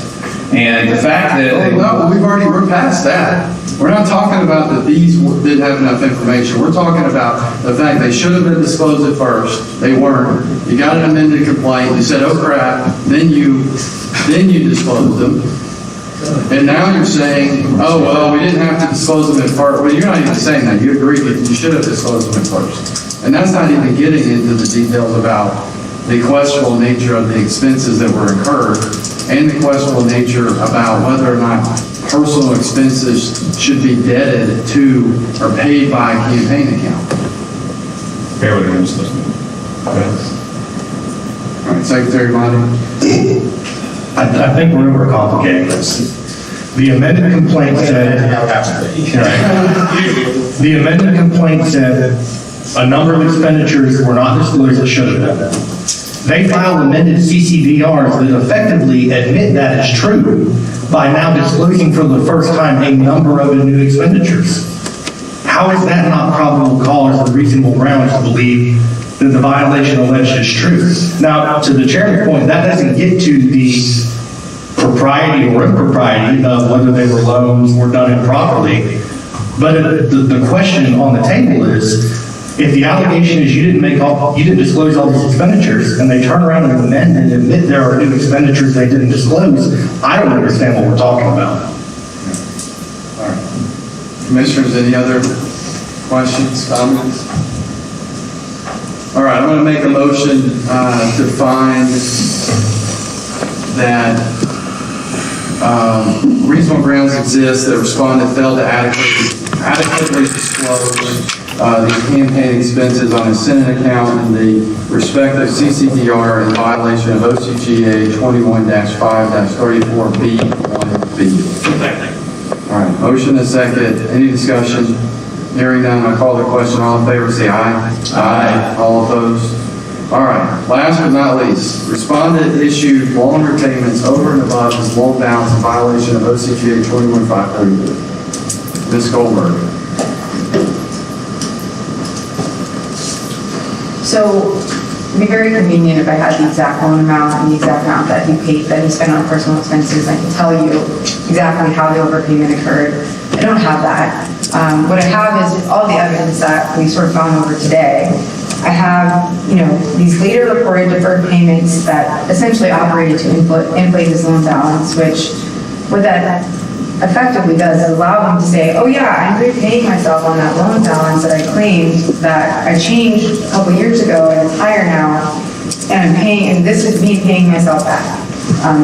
And the fact that... No, we're past that. We're not talking about that these didn't have enough information. We're talking about the fact they should have been disclosed at first. They weren't. You got an amended complaint. You said, oh crap. Then you disclosed them. And now you're saying, oh, well, we didn't have to disclose them at first. Well, you're not even saying that. You agree that you should have disclosed them at first. And that's not even getting into the details about the questionable nature of the expenses that were incurred and the questionable nature about whether or not personal expenses should be debted to or paid by a campaign account. Bear with me, I'm just listening. All right, Secretary Monty. I think we're overcomplicating this. The amended complaint said, the amended complaint said a number of expenditures were not disclosed that should have been. They filed amended CCDRs that effectively admit that is true by now disclosing for the first time a number of new expenditures. How is that not probable cause or reasonable grounds to believe that the violation alleged is true? Now, to the chairman's point, that doesn't get to the propriety or impropriety of whether they were loans or done improperly. But the question on the table is, if the allegation is you didn't disclose all these expenditures, and they turn around and amend and admit there are new expenditures they didn't disclose, I don't understand what we're talking about. All right. Commissioners, any other questions, comments? All right, I'm going to make a motion to find that reasonable grounds exist that respondent failed to adequately disclose these campaign expenses on his Senate account in the respective CCDR in violation of OCGA 21-5-34B1B. All right, motion and second. Any discussion? Hearing none, I call the question. All in favor, say aye. Aye. All opposed? All right, last but not least, respondent issued loan repayments over and above his loan balance in violation of OCGA 21-5-34. Ms. Goldberg. So it'd be very convenient if I had the exact loan amount and the exact amount that he paid, that he spent on personal expenses. I can tell you exactly how the overpayment occurred. I don't have that. What I have is all the evidence that we sort of gone over today. I have, these later reported deferred payments that essentially operated to inflate his loan balance, which what that effectively does is allow him to say, oh yeah, I'm repaying myself on that loan balance that I claimed that I changed a couple years ago and it's higher now, and I'm paying, and this is me paying myself back.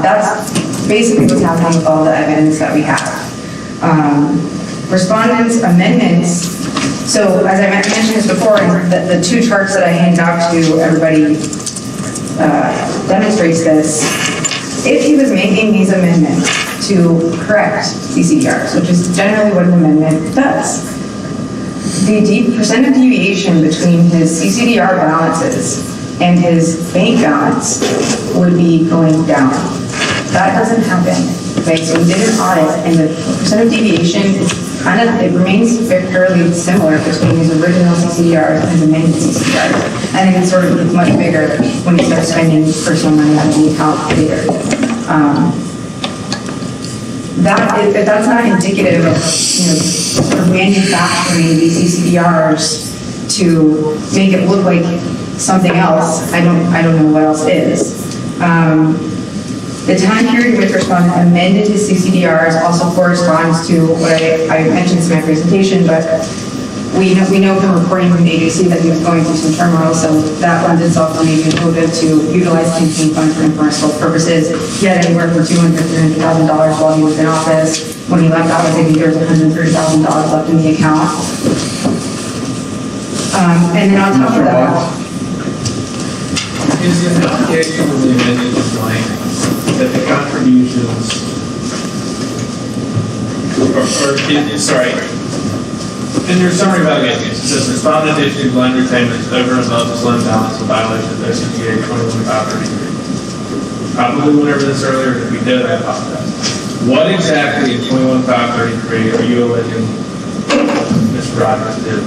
That's basically what's happening with all the evidence that we have. Respondents' amendments, so as I mentioned this before, the two charts that I handed out to everybody demonstrates this. If he was making these amendments to correct CCDRs, which is generally what an amendment does, the percent of deviation between his CCDR balances and his bank balance would be going down. That doesn't happen. right? So we did an audit, and the percent of deviation is kind of, it remains fairly similar between his original CCDRs and his amended CCDRs. And then it sort of gets much bigger when he starts spending personal money out of the account later. That's not indicative of, sort of manufacturing these CCDRs to make it look like something else. I don't know what else is. The time period in which respondent amended his CCDRs also corresponds to what I mentioned in my presentation, but we know from reporting from the agency that he was going through some turmoil, so that lends itself to making it motive to utilize campaign funds for informational purposes. He had anywhere from $200,000 to $300,000 while he was in office. When he left office, I think there was $130,000 left in the account. And then on top of that, Is the application of the amended complaint that the contributions, in your summary of allegations, it says respondent issued loan repayments over and above his loan balance in violation of SCGA 21-533. Probably went over this earlier, if we did, I apologize. What exactly in 21-533 are you alleging Mr. Rogers did?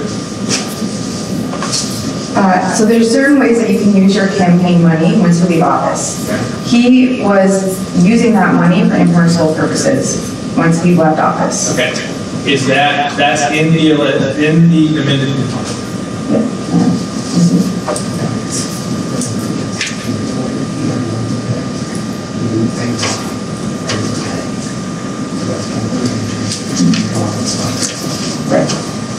so there's certain ways that you can use your campaign money once you leave office. He was using that money for impersonal purposes once he left office. Okay. Is that's in the amended complaint? Right.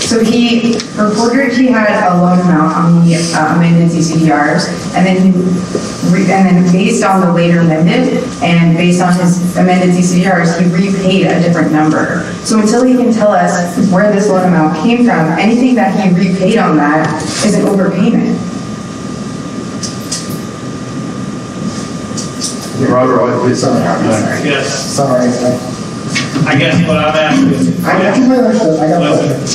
So he reported he had a loan amount on the amended CCDRs, and then based on the later amended and based on his amended CCDRs, he repaid a different number. So until he can tell us where this loan amount came from, anything that he repaid on that is an overpayment. Robert, sorry. Yes. Sorry. I guess what I'm asking is. I got it.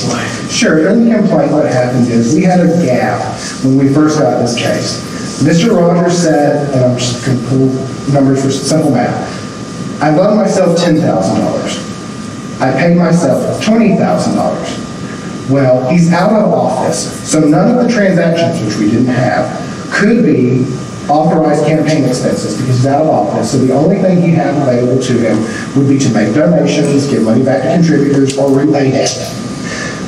Sure, in the complaint, what happened is we had a gap when we first got this case. Mr. Rogers said, and I'm just going to pull numbers for simple math, I loaned myself $10,000. I paid myself $20,000. Well, he's out of office, so none of the transactions, which we didn't have, could be authorized campaign expenses because he's out of office. So the only thing he had available to him would be to make donations, give money back to contributors, or repay debt.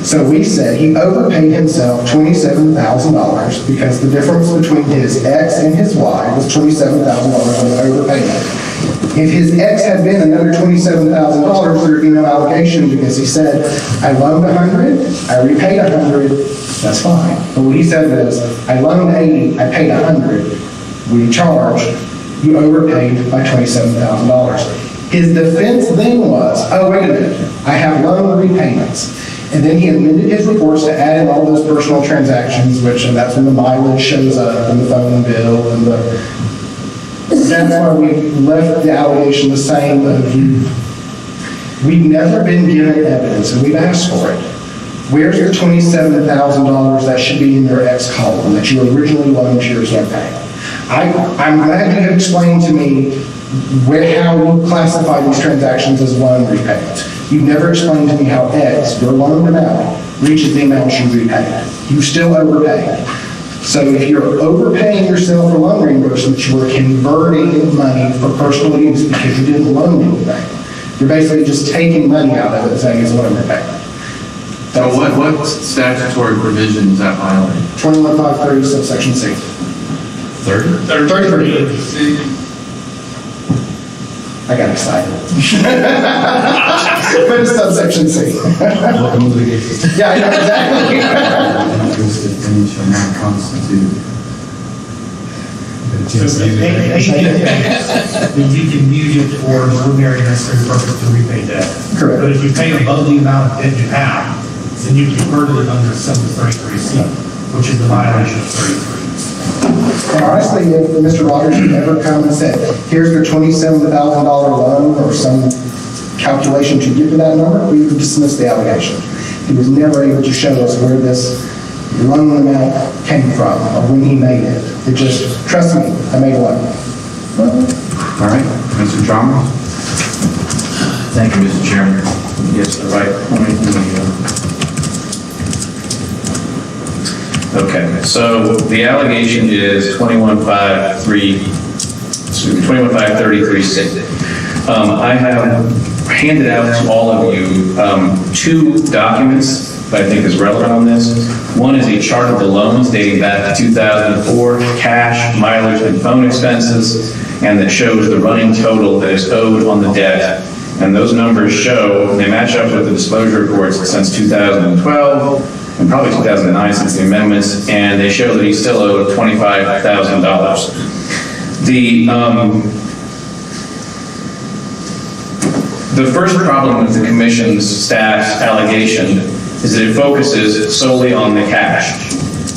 So we said he overpaid himself $27,000 because the difference between his X and his Y was $27,000 on the overpayment. If his X had been another $27,000, there would be no allegation because he said, I loaned $100, I repaid $100, that's fine. But what he said was, I loaned $80, I paid $100. We charged, you overpaid by $27,000. His defense then was, oh, wait a minute, I have loan repayments. And then he amended his reports to add in all those personal transactions, and that's when the mileage shows up, and the phone bill, and that's why we left the allegation the same. We've never been given evidence, and we've asked for it. Where's your $27,000 that should be in your X column that you originally loaned to your campaign? I'm glad you have explained to me how you classify these transactions as loan repayments. You've never explained to me how X, your loan amount, reaches the amount you repaid. You still overpay. So if you're overpaying yourself for loan reimbursements, you are converting money for personal use because you didn't loan anything. You're basically just taking money out of it and saying it's loan repayment. So what statutory provision is that violating? 21-530 subsection C. 33. I got excited. But it's subsection C. Yeah, I know, exactly. Shall not constitute. Then you can use it for an ordinary necessary purpose to repay debt. Correct. But if you pay above the amount of debt you have, then you convert it under 733C, which is the violation of 33. And honestly, if Mr. Rogers had ever come and said, here's your $27,000 loan or some calculation to get to that number, we would dismiss the allegation. He was never able to show us where this loan amount came from or when he made it. It just, trust me, I made one. All right, Mr. Chalmers? Thank you, Mr. Chairman. Yes, the right point. Okay, so the allegation is 21,533C. I have handed out to all of you two documents that I think is relevant on this. One is a chart of the loans dating back to 2004, cash, mileage, and phone expenses, and that shows the running total that is owed on the debt. And those numbers show, they match up with the disclosure reports since 2012, and probably 2009 since the amendments, and they show that he still owed $25,000. The first problem with the commission's staff's allegation is that it focuses solely on the cash.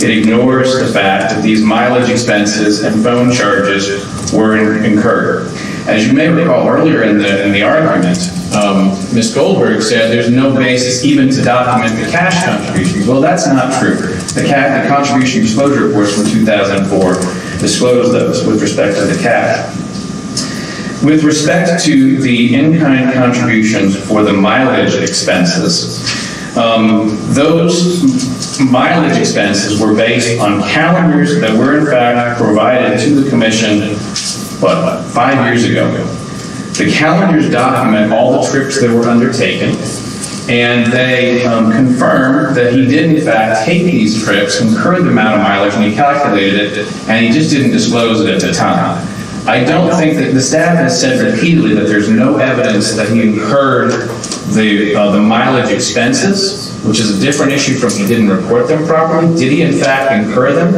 It ignores the fact that these mileage expenses and phone charges were incurred. As you may recall earlier in the argument, Ms. Goldberg said there's no basis even to document the cash contributions. Well, that's not true. The contribution disclosure reports from 2004 disclose those with respect to the cash. With respect to the in-kind contributions for the mileage expenses, those mileage expenses were based on calendars that were in fact provided to the commission, 5 years ago. The calendars document all the trips that were undertaken, and they confirm that he did in fact take these trips, incur the amount of mileage, and he calculated it, and he just didn't disclose it at the time. I don't think that the staff has said repeatedly that there's no evidence that he incurred the mileage expenses, which is a different issue from he didn't report them properly. Did he in fact incur them?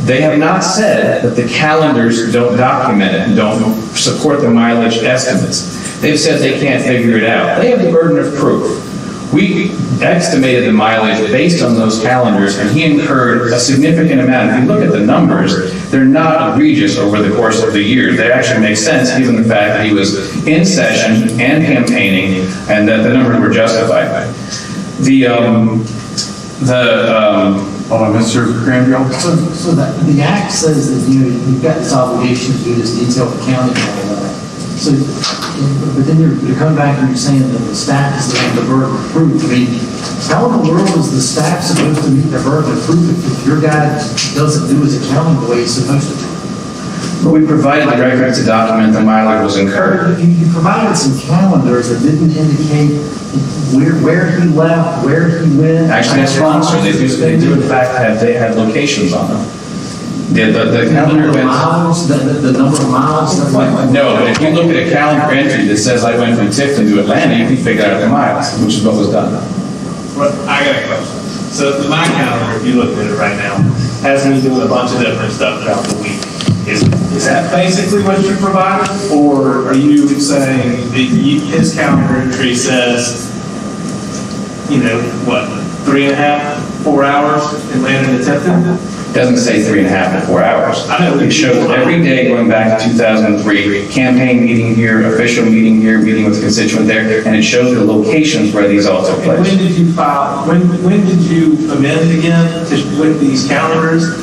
They have not said that the calendars don't document it and don't support the mileage estimates. They've said they can't figure it out. They have the burden of proof. We estimated the mileage based on those calendars, and he incurred a significant amount. If you look at the numbers, they're not egregious over the course of the year. They actually make sense given the fact that he was in session and campaigning, and that the numbers were justified. Hold on, Mr. Crandall. So the act says that, you've got this obligation to do this detailed accounting and all that. So, but then you're coming back and you're saying that the staff is the burden of proof. I mean, how in the world is the staff supposed to meet their burden of proof if your guy doesn't do his accounting the way he's supposed to do? But we provided the record to document the mileage was incurred. You provided some calendars that didn't indicate where he left, where he went. Actually, that's wrong, sir. They do in fact have locations on them. The calendar miles, the number of miles. No, but if you look at a calendar entry that says I went from Tifton to Atlanta, you can figure out the miles, which is what was done. Well, I got a question. So my calendar, if you look at it right now, has me doing a bunch of different stuff throughout the week. Is that basically what you provided, or are you saying that his calendar entry says, 3.5, 4 hours in Atlanta to Tifton? Doesn't say 3.5 to 4 hours. I know. It shows every day going back to 2003, campaign meeting here, official meeting here, meeting with constituent there, and it shows the locations where these all took And place. when did you file? When did you amend again with these calendars?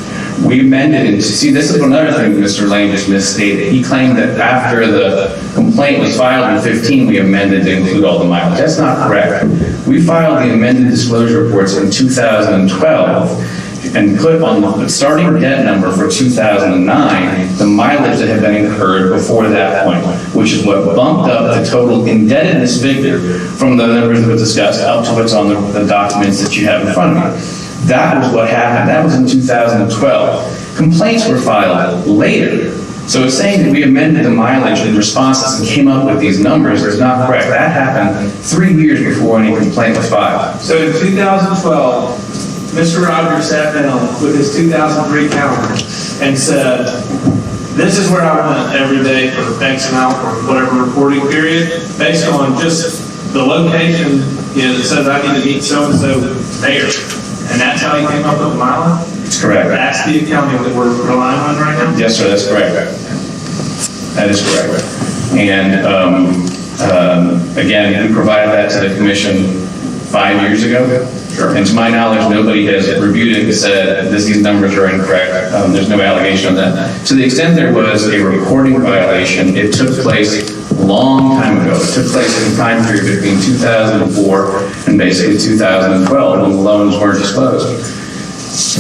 We amended it. See, this is another thing Mr. Lane just misstated. He claimed that after the complaint was filed in 15, we amended to include all the mileage. That's not correct. We filed the amended disclosure reports in 2012 and put on the starting debt number for 2009 the mileage that had been incurred before that point, which is what bumped up the total indebtedness figure from the numbers that were discussed up to what's on the documents that you have in front of you. That was what happened. That was in 2012. Complaints were filed later. So it's saying that we amended the mileage in responses and came up with these numbers is not correct. That happened 3 years before any complaint was filed. So in 2012, Mr. Rogers sat down with his 2003 calendar and said, this is where I went every day for X amount or whatever reporting period, based on just the location, that says I need to meet so-and-so there. And that's how he came up with the mileage? That's correct. That's the accounting that we're relying on right now? Yes, sir, that's correct. That is correct. And again, we provided that to the commission 5 years ago. Sure. And to my knowledge, nobody has reviewed it and said these numbers are incorrect. There's no allegation on that. To the extent there was a reporting violation, it took place long time ago. It took place in the time period between 2004 and basically 2012 when the loans weren't disclosed.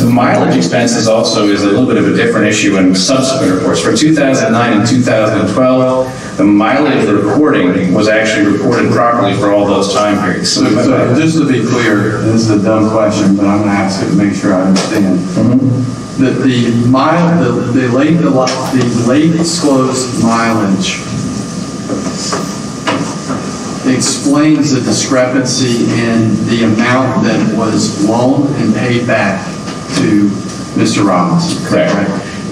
The mileage expenses also is a little bit of a different issue in subsequent reports. For 2009 and 2012, the mileage reporting was actually reported properly for all those time periods. So just to be clear, this is a dumb question, but I'm gonna ask it to make sure I understand. The late disclosed mileage explains the discrepancy in the amount that was loaned and paid back to Mr. Robinson. Correct.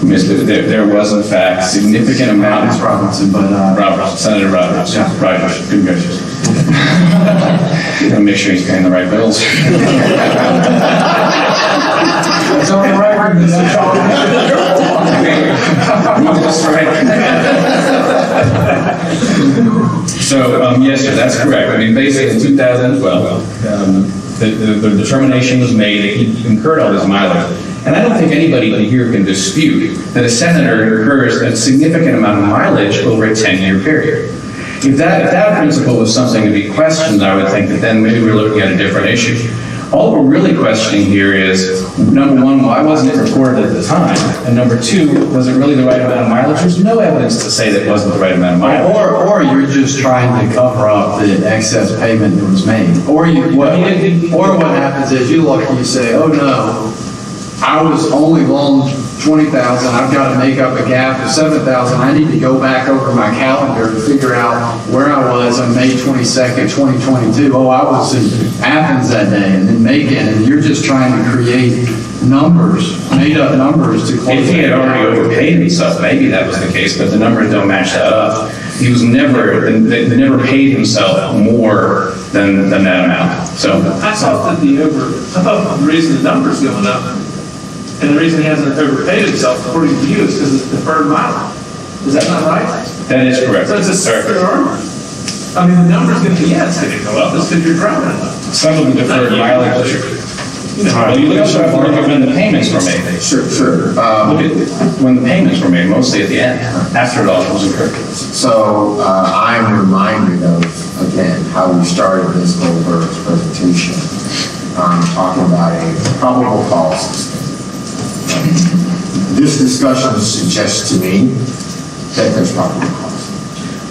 There was in fact significant amount. It's Robinson, but Roberts, Senator Roberts. Yeah. Rogers, good gracious. Gotta make sure he's paying the right bills. it's on the record, Mr. That's right. So, yes, sir, that's correct. I mean, basically in 2012, the determination was made that he incurred all this mileage. And I don't think anybody here can dispute that a senator incurs a significant amount of mileage over a 10-year period. If that principle was something to be questioned, I would think that then maybe we're looking at a different issue. All we're really questioning here is, number one, why wasn't it reported at the time? And number two, was it really the right amount of mileage? There's no evidence to say that it wasn't the right amount of mileage. Or you're just trying to cover up the excess payment that was made. Or what happens is you look and you say, oh no, I was only loaned $20,000, I've got to make up a gap of $7,000. I need to go back over my calendar to figure out where I was on May 22nd, 2022. Oh, I was in Athens that day, and then Macon, and you're just trying to create numbers, made up numbers to close. If he had already overpaid himself, maybe that was the case, but the numbers don't match that up. He was never, they never paid himself more than that amount. So I thought the reason the number's going up and the reason he hasn't overpaid himself, according to you, is because it's deferred mileage. Is that not right? That is correct. So it's a circular argument. I mean, the number's going to be, yeah, it's going to go up. It's because you're driving it up. Some of the deferred mileage. Well, you also have to look at when the payments were made. Sure. Look at when the payments were made, mostly at the end, after it all was incurred. So I'm reminded of, again, how we started Ms. Goldberg's presentation, talking about a probable cause system. This discussion suggests to me that there's probable cause.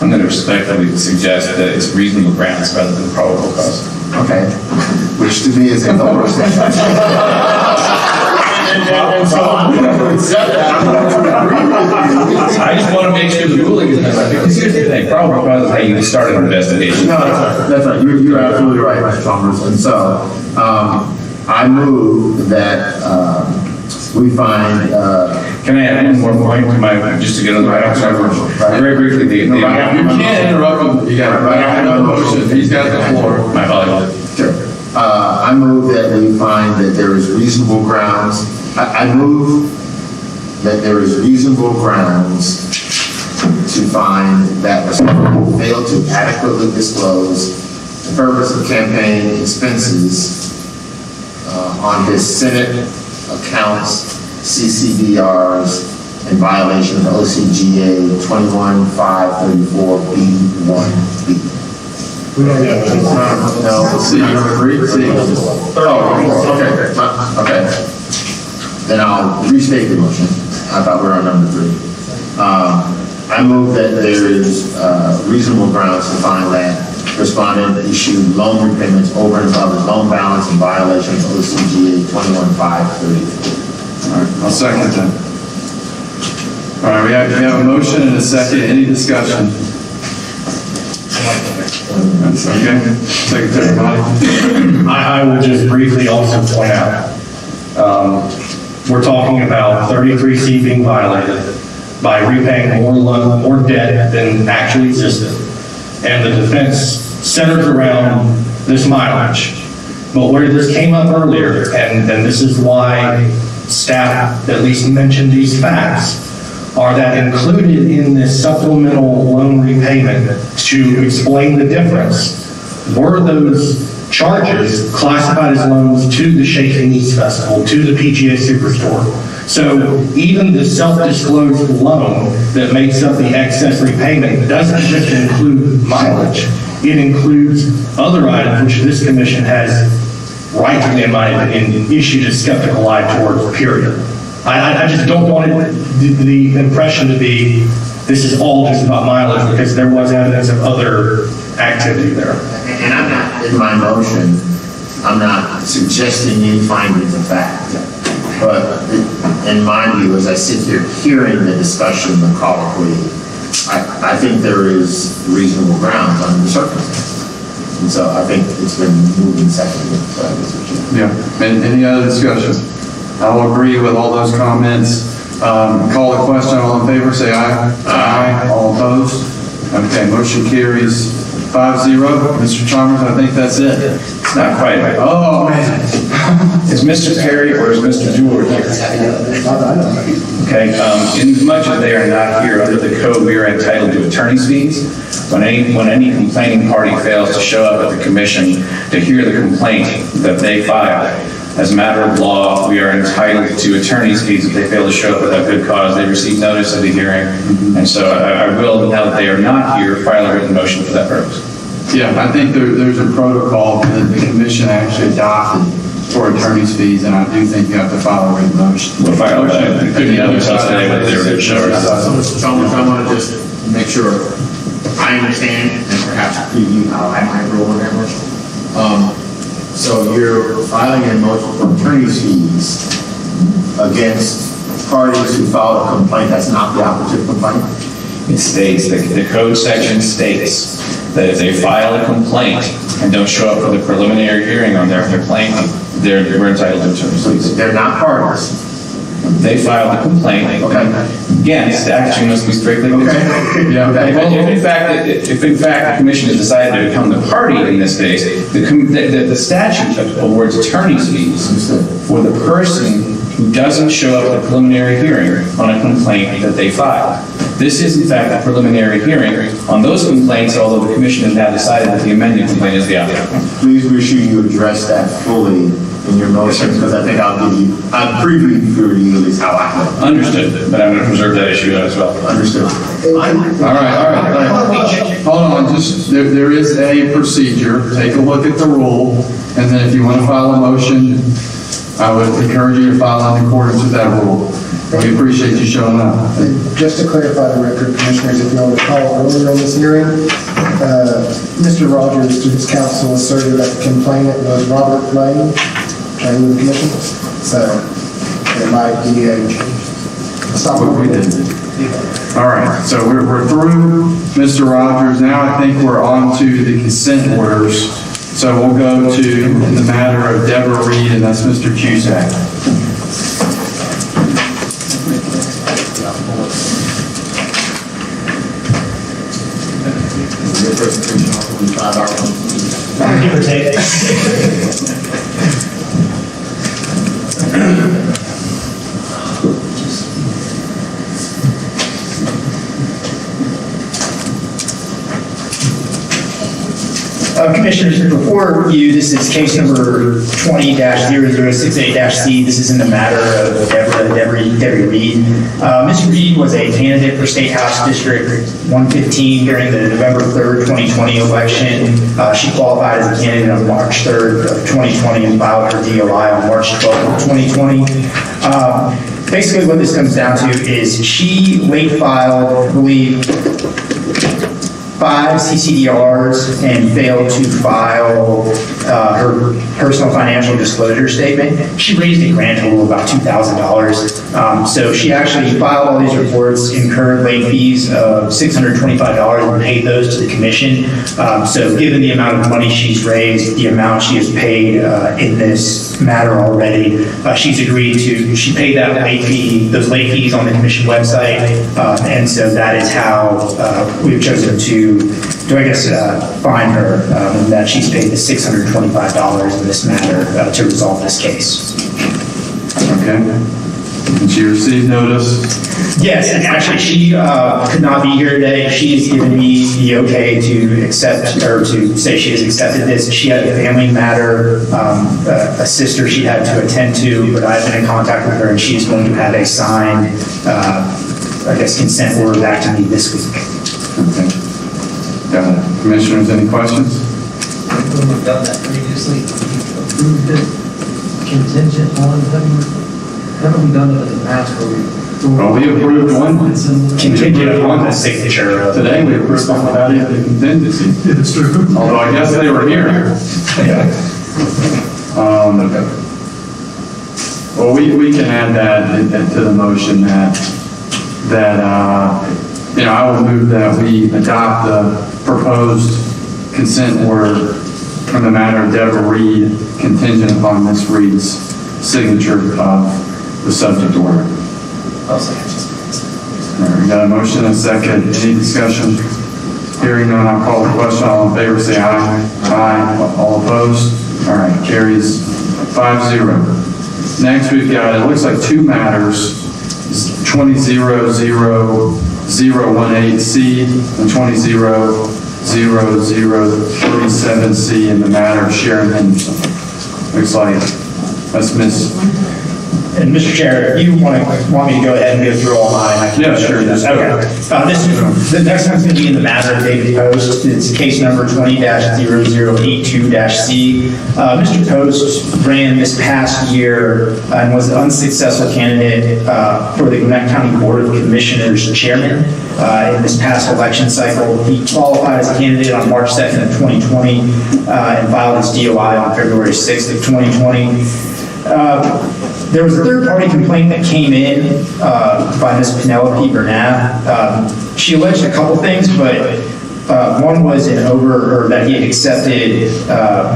I'm going to respectfully suggest that it's reasonable grounds rather than probable cause. Okay, which to me is a lower standard. I just want to make sure the ruling is right, because here's the thing, probable cause is how you start an investigation. No, that's right. You're absolutely right, Mr. Chalmers. And so, I move that we find. Can I add one more point to my, just to get on the right track? Very briefly, You can't interrupt him. You got to write out a motion. He's got the floor. My apologies. Sure. I move that we find that there is reasonable grounds. I move that there is reasonable grounds to find that respondent failed to adequately disclose the purpose of campaign expenses on his Senate accounts, CCDRs, in violation of OCGA 21534B1B. No, See, number 3. Okay. Then I'll restate the motion. I thought we were on number 3. I move that there is reasonable grounds to find that respondent issued loan repayments over and above his loan balance in violation of OCGA 21534. All right, I'll second that. All right, we have a motion and a second. Any discussion? Okay, Secretary Bonnie. I will just briefly also point out, we're talking about 33C being violated by repaying more debt than actually existed. And the defense centers around this mileage. But where this came up earlier, and this is why staff at least mentioned these facts, are that included in this supplemental loan repayment to explain the difference were those charges classified as loans to the Shaking Needs Festival, to the PGA Superstore. So even the self-disclosed loan that makes up the excess repayment doesn't just include mileage. It includes other items which this commission has rightly, in my opinion, issued a skeptical eye towards, period. I just don't want the impression to be this is all just about mileage, because there was evidence of other activity there. And I'm not, in my motion, I'm not suggesting any findings of fact. But in my view, as I sit here hearing the discussion, the colloquy, I think there is reasonable grounds under the circumstances. And so I think it's been moved and seconded. So I guess we should. Yeah, and any other discussion? I'll agree with all those comments. Call the question, all in favor, say aye. Aye. All opposed? Okay, motion carries 5-0. Mr. Chalmers, I think that's it. Not quite. Oh, man. Is Mr. Perry or is Mr. Jewell here? Okay, in much as they are not here, under the code, we are entitled to attorney's fees. When any complaining party fails to show up at the commission to hear the complaint that they filed, as a matter of law, we are entitled to attorney's fees if they fail to show up without good cause. They receive notice of the hearing. And so I will, now that they are not here, file a written motion for that purpose. Yeah, I think there's a protocol that the commission actually adopted for attorney's fees, and I do think you have to file a written motion. We'll file that. Couldn't have today with their insurance. Mr. Chalmers, I want to just make sure I understand and perhaps preview how I might roll in that motion. So you're filing a motion for attorney's fees against parties who filed a complaint that's not the operative complaint? It states, the code section states that if they file a complaint and don't show up for the preliminary hearing on their complaint, we're entitled to attorney's fees. They're not parties. They filed a complaint. Okay. Again, statute must be strictly. Okay. Yeah, okay. If in fact the commission has decided to become the party in this case, the statute awards attorney's fees for the person who doesn't show up at the preliminary hearing on a complaint that they filed. This is in fact a preliminary hearing on those complaints, although the commission has now decided that the amended complaint is the outcome. Please be sure you address that fully in your motion, because I think I'll preview for you at least how I feel. Understood, but I'm going to preserve that issue as well. Understood. All right. Hold on, just, there is a procedure. Take a look at the rule, and then if you want to file a motion, I would encourage you to file in accordance with that rule. We appreciate you showing up. Just to clarify the record, Commissioners, if you'll recall earlier in this hearing, Mr. Rogers, to his counsel, asserted that the complainant was Robert Lane, attorney of the commission. So it might be a stop. We did. All right, so we're through Mr. Rogers. Now I think we're on to the consent orders. So we'll go to the matter of Deborah Reed, and that's Mr. Cusack. Your presentation will be 5 hours. Give or take. Commissioners, before you, this is case number 20-0068-C. This is in the matter of Deborah Reed. Ms. Reed was a candidate for State House District 115 during the November 3rd, 2020 election. She qualified as a candidate on March 3rd of 2020 and filed her DOI on March 12th of 2020. Basically what this comes down to is she late filed, I believe, 5 CCDRs and failed to file her personal financial disclosure statement. She raised a grand total of about $2,000. So she actually filed all these reports, incurred late fees of $625 and paid those to the commission. So given the amount of money she's raised, the amount she has paid in this matter already, she's agreed to, she paid that late fee, those late fees on the commission website. And so that is how we've chosen to fine her that she's paid the $625 in this matter to resolve this case. Okay. Did she receive notice? Yes, and actually, she could not be here today. She has given me the okay to accept, or to say she has accepted this. She had a family matter, a sister she had to attend to, but I've been in contact with her, and she's going to have a signed, I guess, consent order back to me this week. Okay. Got it. Commissioners, any questions? We've done that previously, approved it contingent on, haven't we done it in the past where we? Well, we approved one. Contingent upon the signature of. Today, we approved one without even contingency. It's true. Although I guess they were here. Well, we can add that to the motion that, I will move that we adopt the proposed consent order from the matter of Deborah Reed contingent upon Ms. Reed's signature of the subject order. I'll second. All right, we got a motion and a second. Any discussion? Hearing none, I'll call the question. All in favor, say aye. Aye. All opposed? All right, carries 5-0. Next, we've got, it looks like two matters, 20-0018C and 20-0037C in the matter of Sharon Henderson. Looks like that's Miss. And Mr. Chair, if you want me to go ahead and go through all mine, I can. Yeah, sure. Okay. The next one's going to be in the matter of David Post. It's case number 20-0082-C. Mr. Post ran this past year and was the unsuccessful candidate for the Gwinnett County Board of Commissioners chairman in this past election cycle. He qualified as a candidate on March 2nd of 2020 and filed his DOI on February 6th of 2020. There was a third-party complaint that came in by Ms. Penelope Bernat. She alleged a couple things, but one was that he had accepted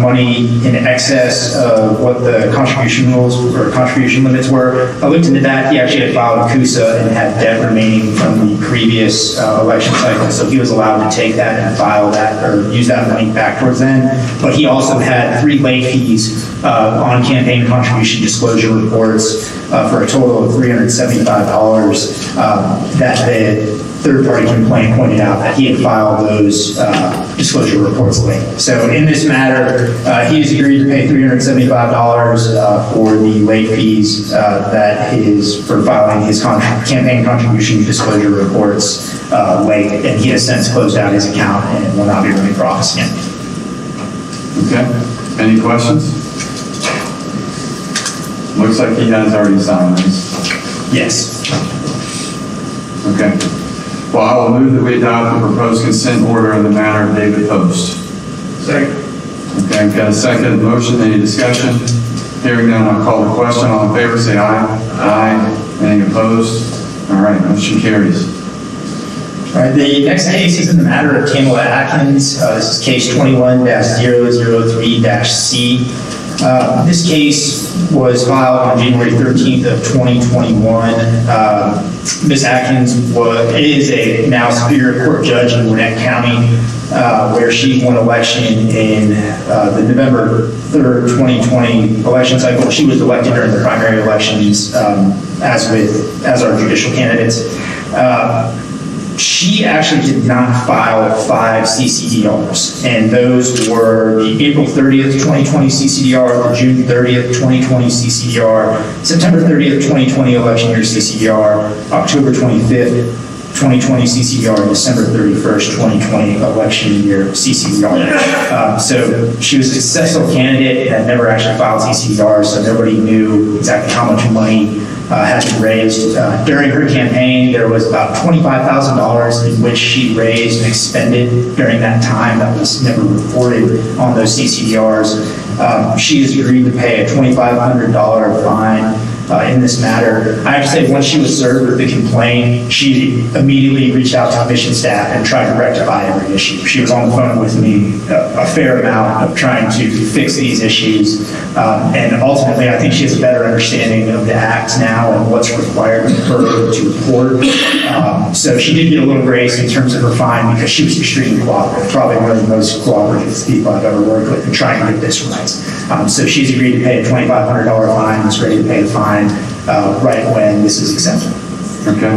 money in excess of what the contribution rules or contribution limits were. I looked into that. He actually had filed a CUSA and had debt remaining from the previous election cycle, so he was allowed to take that and file that or use that money back towards then. But he also had 3 late fees on campaign contribution disclosure reports for a total of $375 that the third-party complaint pointed out that he had filed those disclosure reports late. So in this matter, he has agreed to pay $375 for the late fees that is for filing his campaign contribution disclosure reports late, and he has since closed out his account and will not be running for office again. Okay. Any questions? Looks like he has already signed this. Yes. Okay. Well, I will move that we adopt the proposed consent order in the matter of David Post. Second. Okay, I've got a second motion. Any discussion? Hearing none, I'll call the question. All in favor, say aye. Aye. Any opposed? All right, motion carries. All right, the next case is in the matter of Tamala Atkins. This is case 21-003-C. This case was filed on January 13th of 2021. Ms. Atkins is a now Superior Court judge in Gwinnett County, where she won election in the November 3rd, 2020 election cycle. She was elected during the primary elections as our judicial candidates. She actually did not file 5 CCDRs, and those were the April 30th, 2020 CCDR, the June 30th, 2020 CCDR, September 30th, 2020 election year CCDR, October 25th, 2020 CCDR, and December 31st, 2020 election year CCDR. So she was a successful candidate and had never actually filed CCDR, so nobody knew exactly how much money had been raised. During her campaign, there was about $25,000 in which she raised and expended during that time that was never reported on those CCDRs. She has agreed to pay a $2,500 fine in this matter. I have to say, once she was served with the complaint, she immediately reached out to commission staff and tried to rectify every issue. She was on the phone with me a fair amount of trying to fix these issues. And ultimately, I think she has a better understanding of the act now and what's required of her to report. So she did get a little grace in terms of her fine because she was extremely cooperative, probably one of the most cooperative people I've ever worked with in trying to get this right. So she's agreed to pay a $2,500 fine, is ready to pay the fine. right when this is accepted. Okay,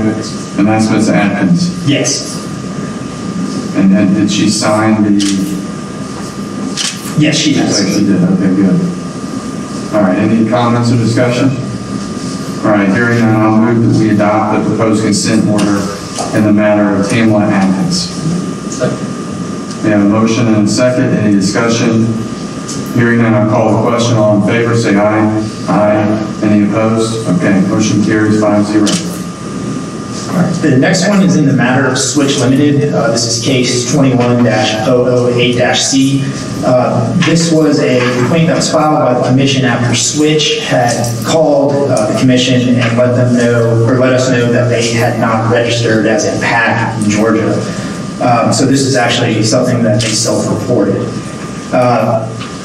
and that's Ms. Atkins. Yes. And did she sign the? Yes, she does. She did, okay, good. All right, any comments or discussion? All right, hearing none, I'll move that we adopt the proposed consent order in the matter of Tamla Atkins. We have a motion and a second, any discussion? Hearing none, I'll call the question, all in favor, say aye. Aye. Any opposed? Okay, motion carries 5-0. The next one is in the matter of Switch Limited. This is case 21-008-C. This was a complaint that was filed by the commission after Switch had called the commission and let us know that they had not registered as a PAC in Georgia. So this is actually something that they self-reported.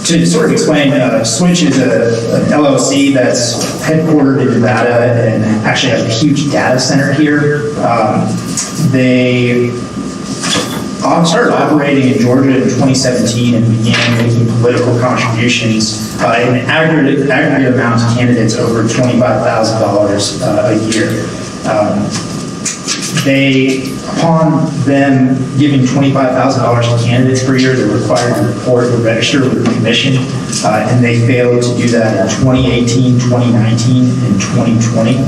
To sort of explain, Switch is an LLC that's headquartered in Nevada and actually has a huge data center here. They started operating in Georgia in 2017 and began making political contributions in an aggregate amount to candidates over $25,000 a year. Upon them giving $25,000 to candidates per year, they're required to report or register with the commission, and they failed to do that in 2018, 2019, and 2020.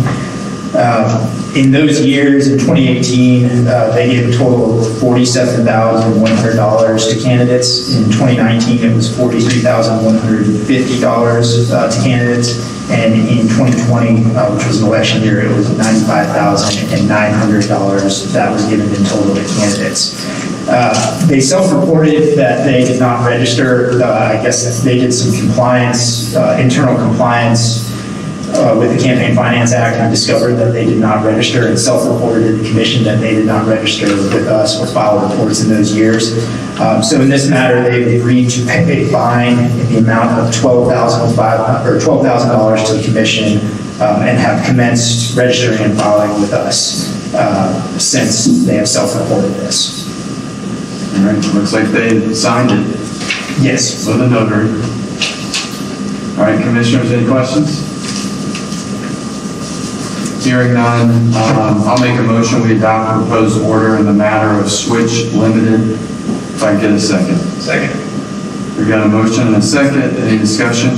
In those years, in 2018, they gave a total of $47,100 to candidates. In 2019, it was $43,150 to candidates. And in 2020, which was an election year, it was $95,900 that was given in total to candidates. They self-reported that they did not register. I guess they did some compliance, internal compliance with the Campaign Finance Act and discovered that they did not register and self-reported to the commission that they did not register with us or file reports in those years. So in this matter, they've agreed to pay a fine in the amount of $12,000 to the commission and have commenced registering and filing with us since they have self-reported this. All right, looks like they signed it. Yes. With a notary. All right, commissioners, any questions? Hearing none, I'll make a motion, we adopt the proposed order in the matter of Switch Limited. If I get a second. Second. We got a motion and a second, any discussion?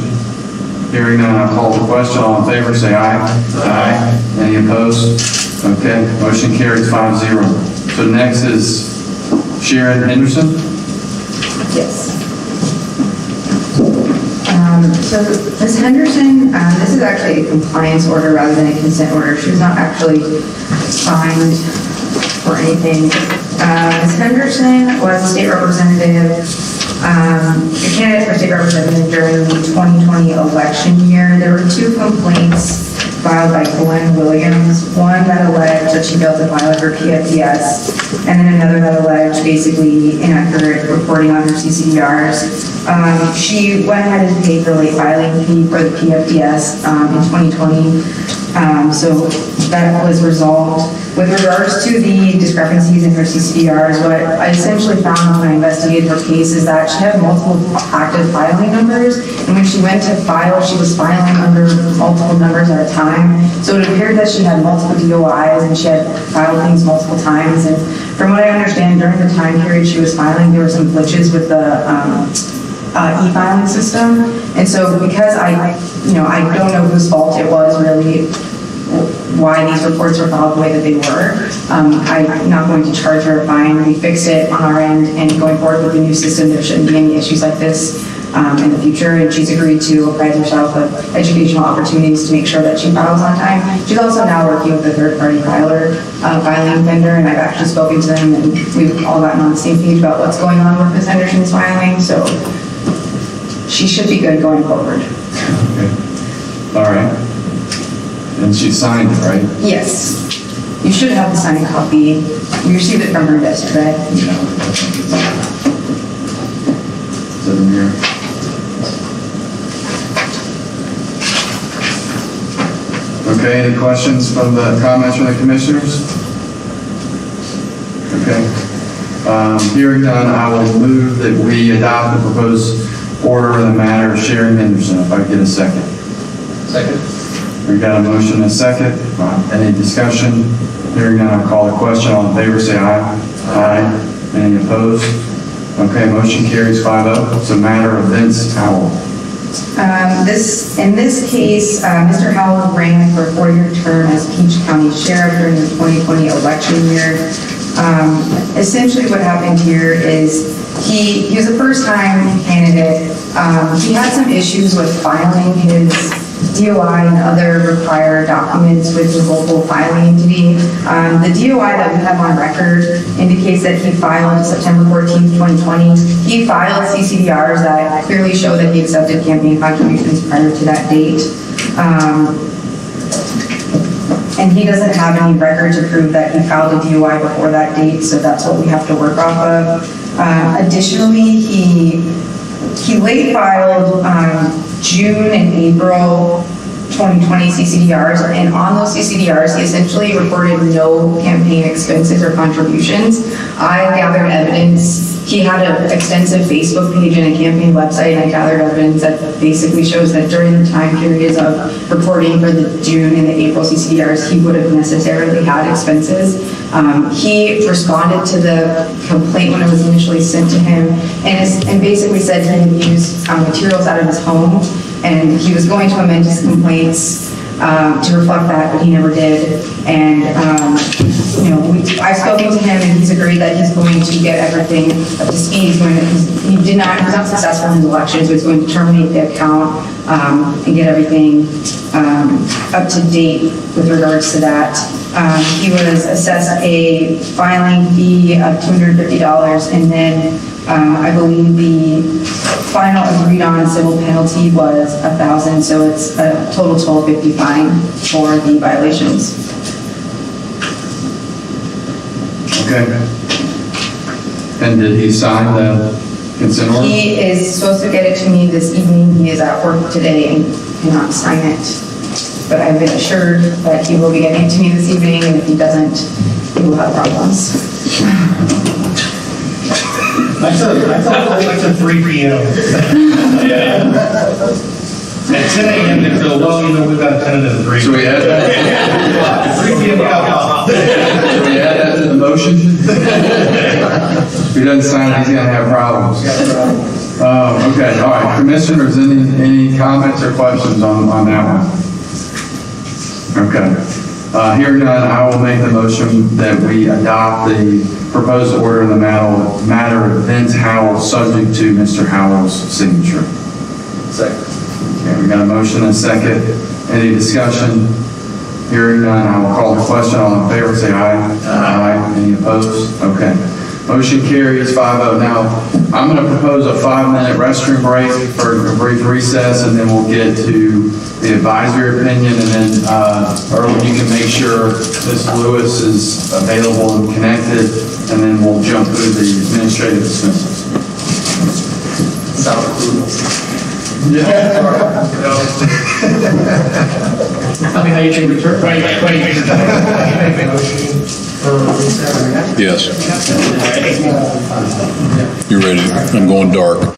Hearing none, I'll call the question, all in favor, say aye. Aye. Any opposed? Okay, motion carries 5-0. So next is Sharon Henderson. Yes. So Ms. Henderson, this is actually a compliance order rather than a consent order. She was not actually fined for anything. Ms. Henderson was a state representative, a candidate for state representative during the 2020 election year. There were two complaints filed by Glenn Williams, one that alleged that she failed to file her PFDS, and then another that alleged basically inaccurate reporting on her CCDRs. She went ahead and paid the late filing fee for the PFDS in 2020, so that was resolved. With regards to the discrepancies in her CCDRs, what I essentially found when I investigated her case is that she had multiple active filing numbers, and when she went to file, she was filing under multiple numbers at a time. So it appeared that she had multiple DOIs and she had filed things multiple times. And from what I understand, during the time period she was filing, there were some glitches with the e-filing system. And so because I don't know whose fault it was really, why these reports were filed the way that they were. I'm not going to charge her a fine. We fixed it on our end, and going forward with the new system, there shouldn't be any issues like this in the future. And she's agreed to apprise herself of educational opportunities to make sure that she files on time. She's also now working with a third-party filing vendor, and I've actually spoken to them, and we've all gotten on the same page about what's going on with Ms. Henderson's filing. So she should be good going forward. Okay. All right. And she signed it, right? Yes. You should have the signed copy. We received it from her yesterday. Yeah. Is it in here? Okay, any questions from the comments from the commissioners? Okay. Hearing none, I will move that we adopt the proposed order in the matter of Sharon Henderson. If I get a second. Second. I We got a motion and a second. Any discussion? Hearing none, I'll call the question. All in favor, say aye. Aye. Any opposed? Okay, motion carries 5-0. It's a matter of Vince Howell. In this case, Mr. Howell ran for a 4-year term as Peach County Sheriff during the 2020 election year. Essentially what happened here is he was a first-time candidate. He had some issues with filing his DOI and other required documents with the local filing entity. The DOI that we have on record indicates that he filed September 14th, 2020. He filed CCDRs that clearly show that he accepted campaign contributions prior to that date. And he doesn't have any record to prove that he filed a DOI before that date, so that's what we have to work off of. Additionally, he late filed June and April 2020 CCDRs, and on those CCDRs, he essentially reported no campaign expenses or contributions. I gathered evidence. He had an extensive Facebook page and a campaign website, and I gathered evidence that basically shows that during the time periods of reporting for the June and the April CCDRs, he would have necessarily had expenses. He responded to the complaint when it was initially sent to him, and basically said he had used materials out of his home, and he was going to amend his complaints to reflect that, but he never did. And I've spoken to him, and he's agreed that he's going to get everything up to speed. He was not successful in his election, so he's going to terminate the account and get everything up to date with regards to that. He was assessed a filing fee of $250, and then I believe the final agreed on civil penalty was $1,000, so it's a total $1,250 fine for the violations. Okay. And did he sign the consent order? He is supposed to get it to me this evening. He is at work today and cannot sign it. But I've been assured that he will be getting it to me this evening, and if he doesn't, he will have problems. I said 3 p.m. At 10 a.m. they said, well, we've got a tentative agreement. So we add that? 3 p.m. So we add that to the motion? If he doesn't sign it, he's gonna have problems. Okay, all right. Commissioners, any comments or questions on that one? Okay. Hearing none, I will make the motion that we adopt the proposed order in the matter of Vince Howell, subject to Mr. Howell's signature. Second. Okay, we got a motion and a second. Any discussion? Hearing none, I will call the question. All in favor, say aye. Aye. Any opposed? Okay. Motion carries 5-0. Now, I'm going to propose a 5-minute restroom break for a brief recess, and then we'll get to the advisory opinion, and then Earl, you can make sure Ms. Lewis is available and connected, and then we'll jump through the administrative dismissals. Tell me how you can return. Yes. You ready? I'm going dark.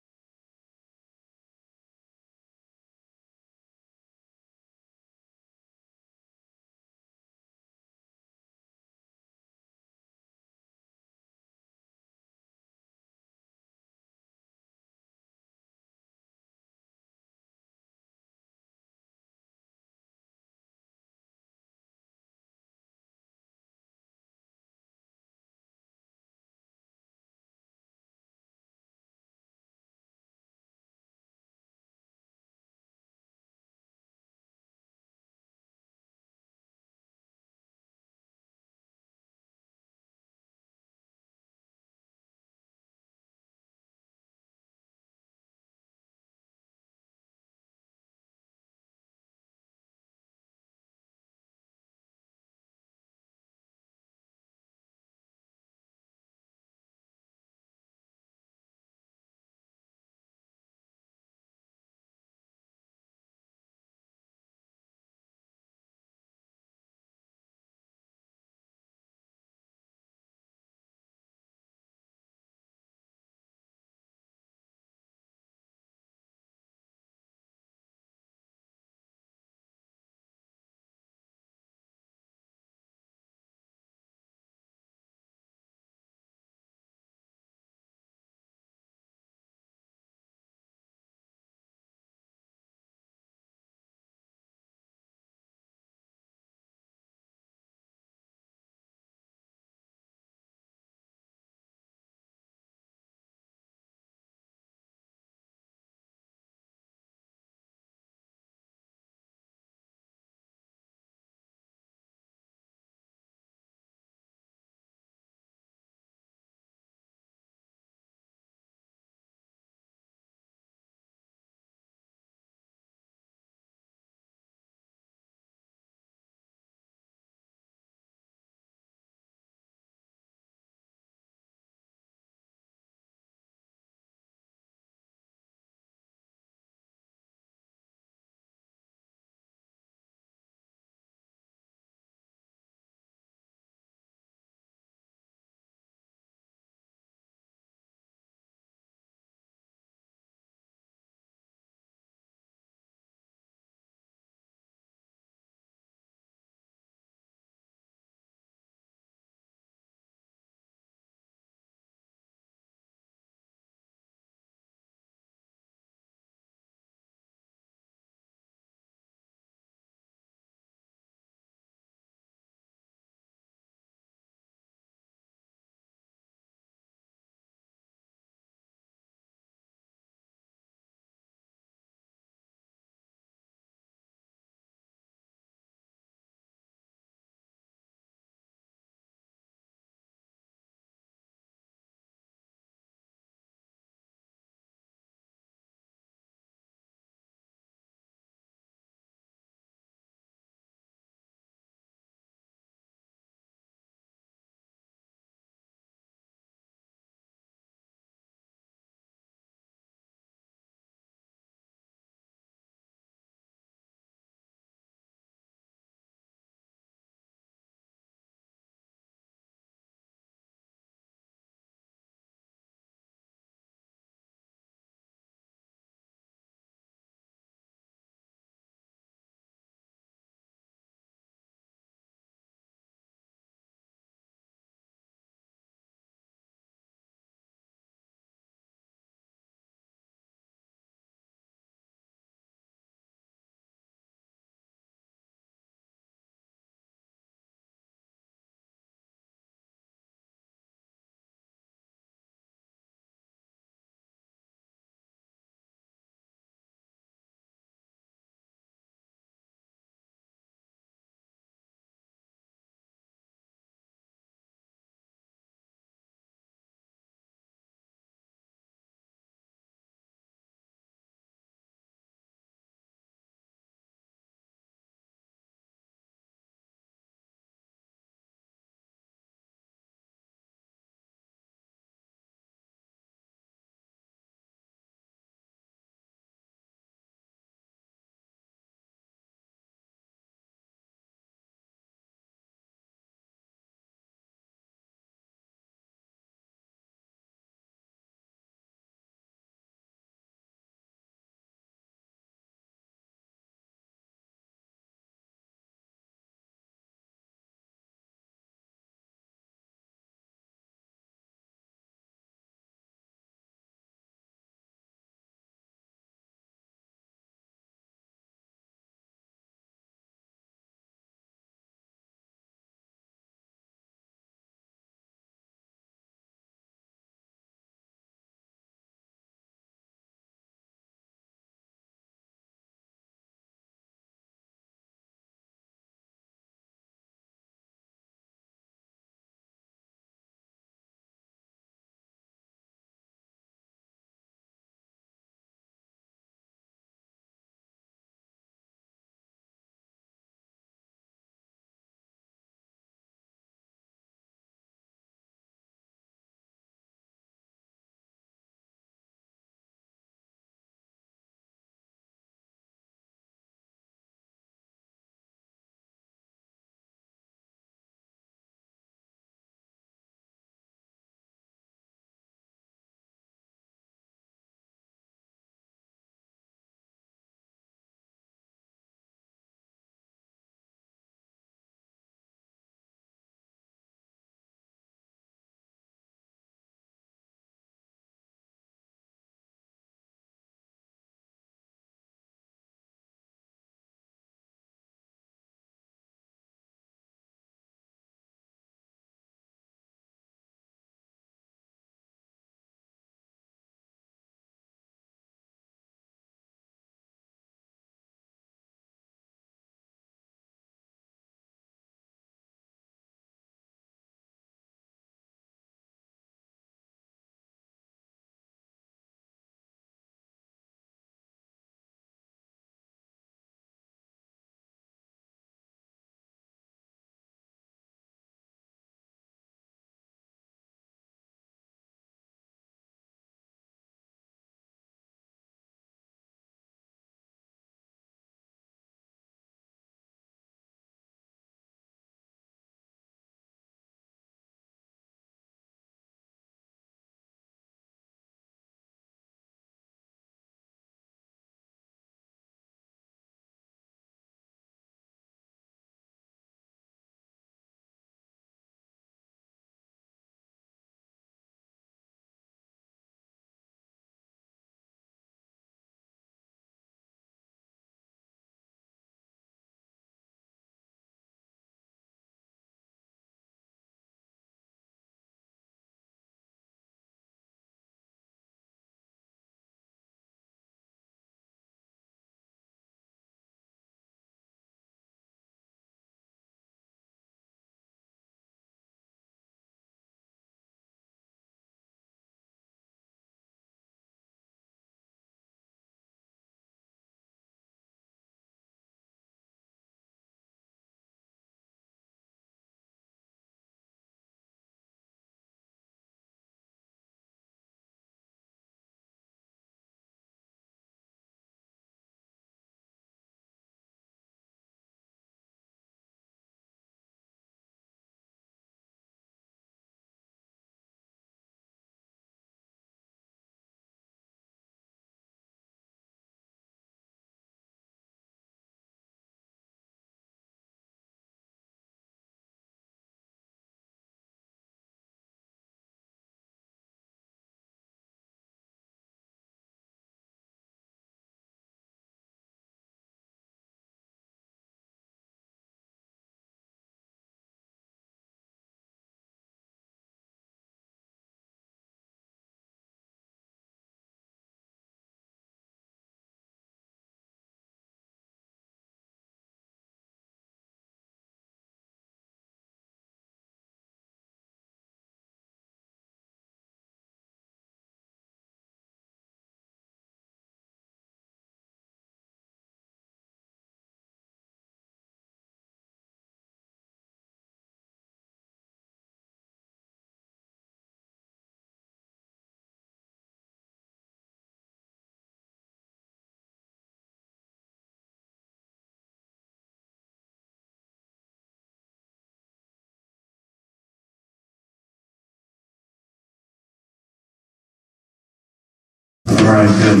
right, good.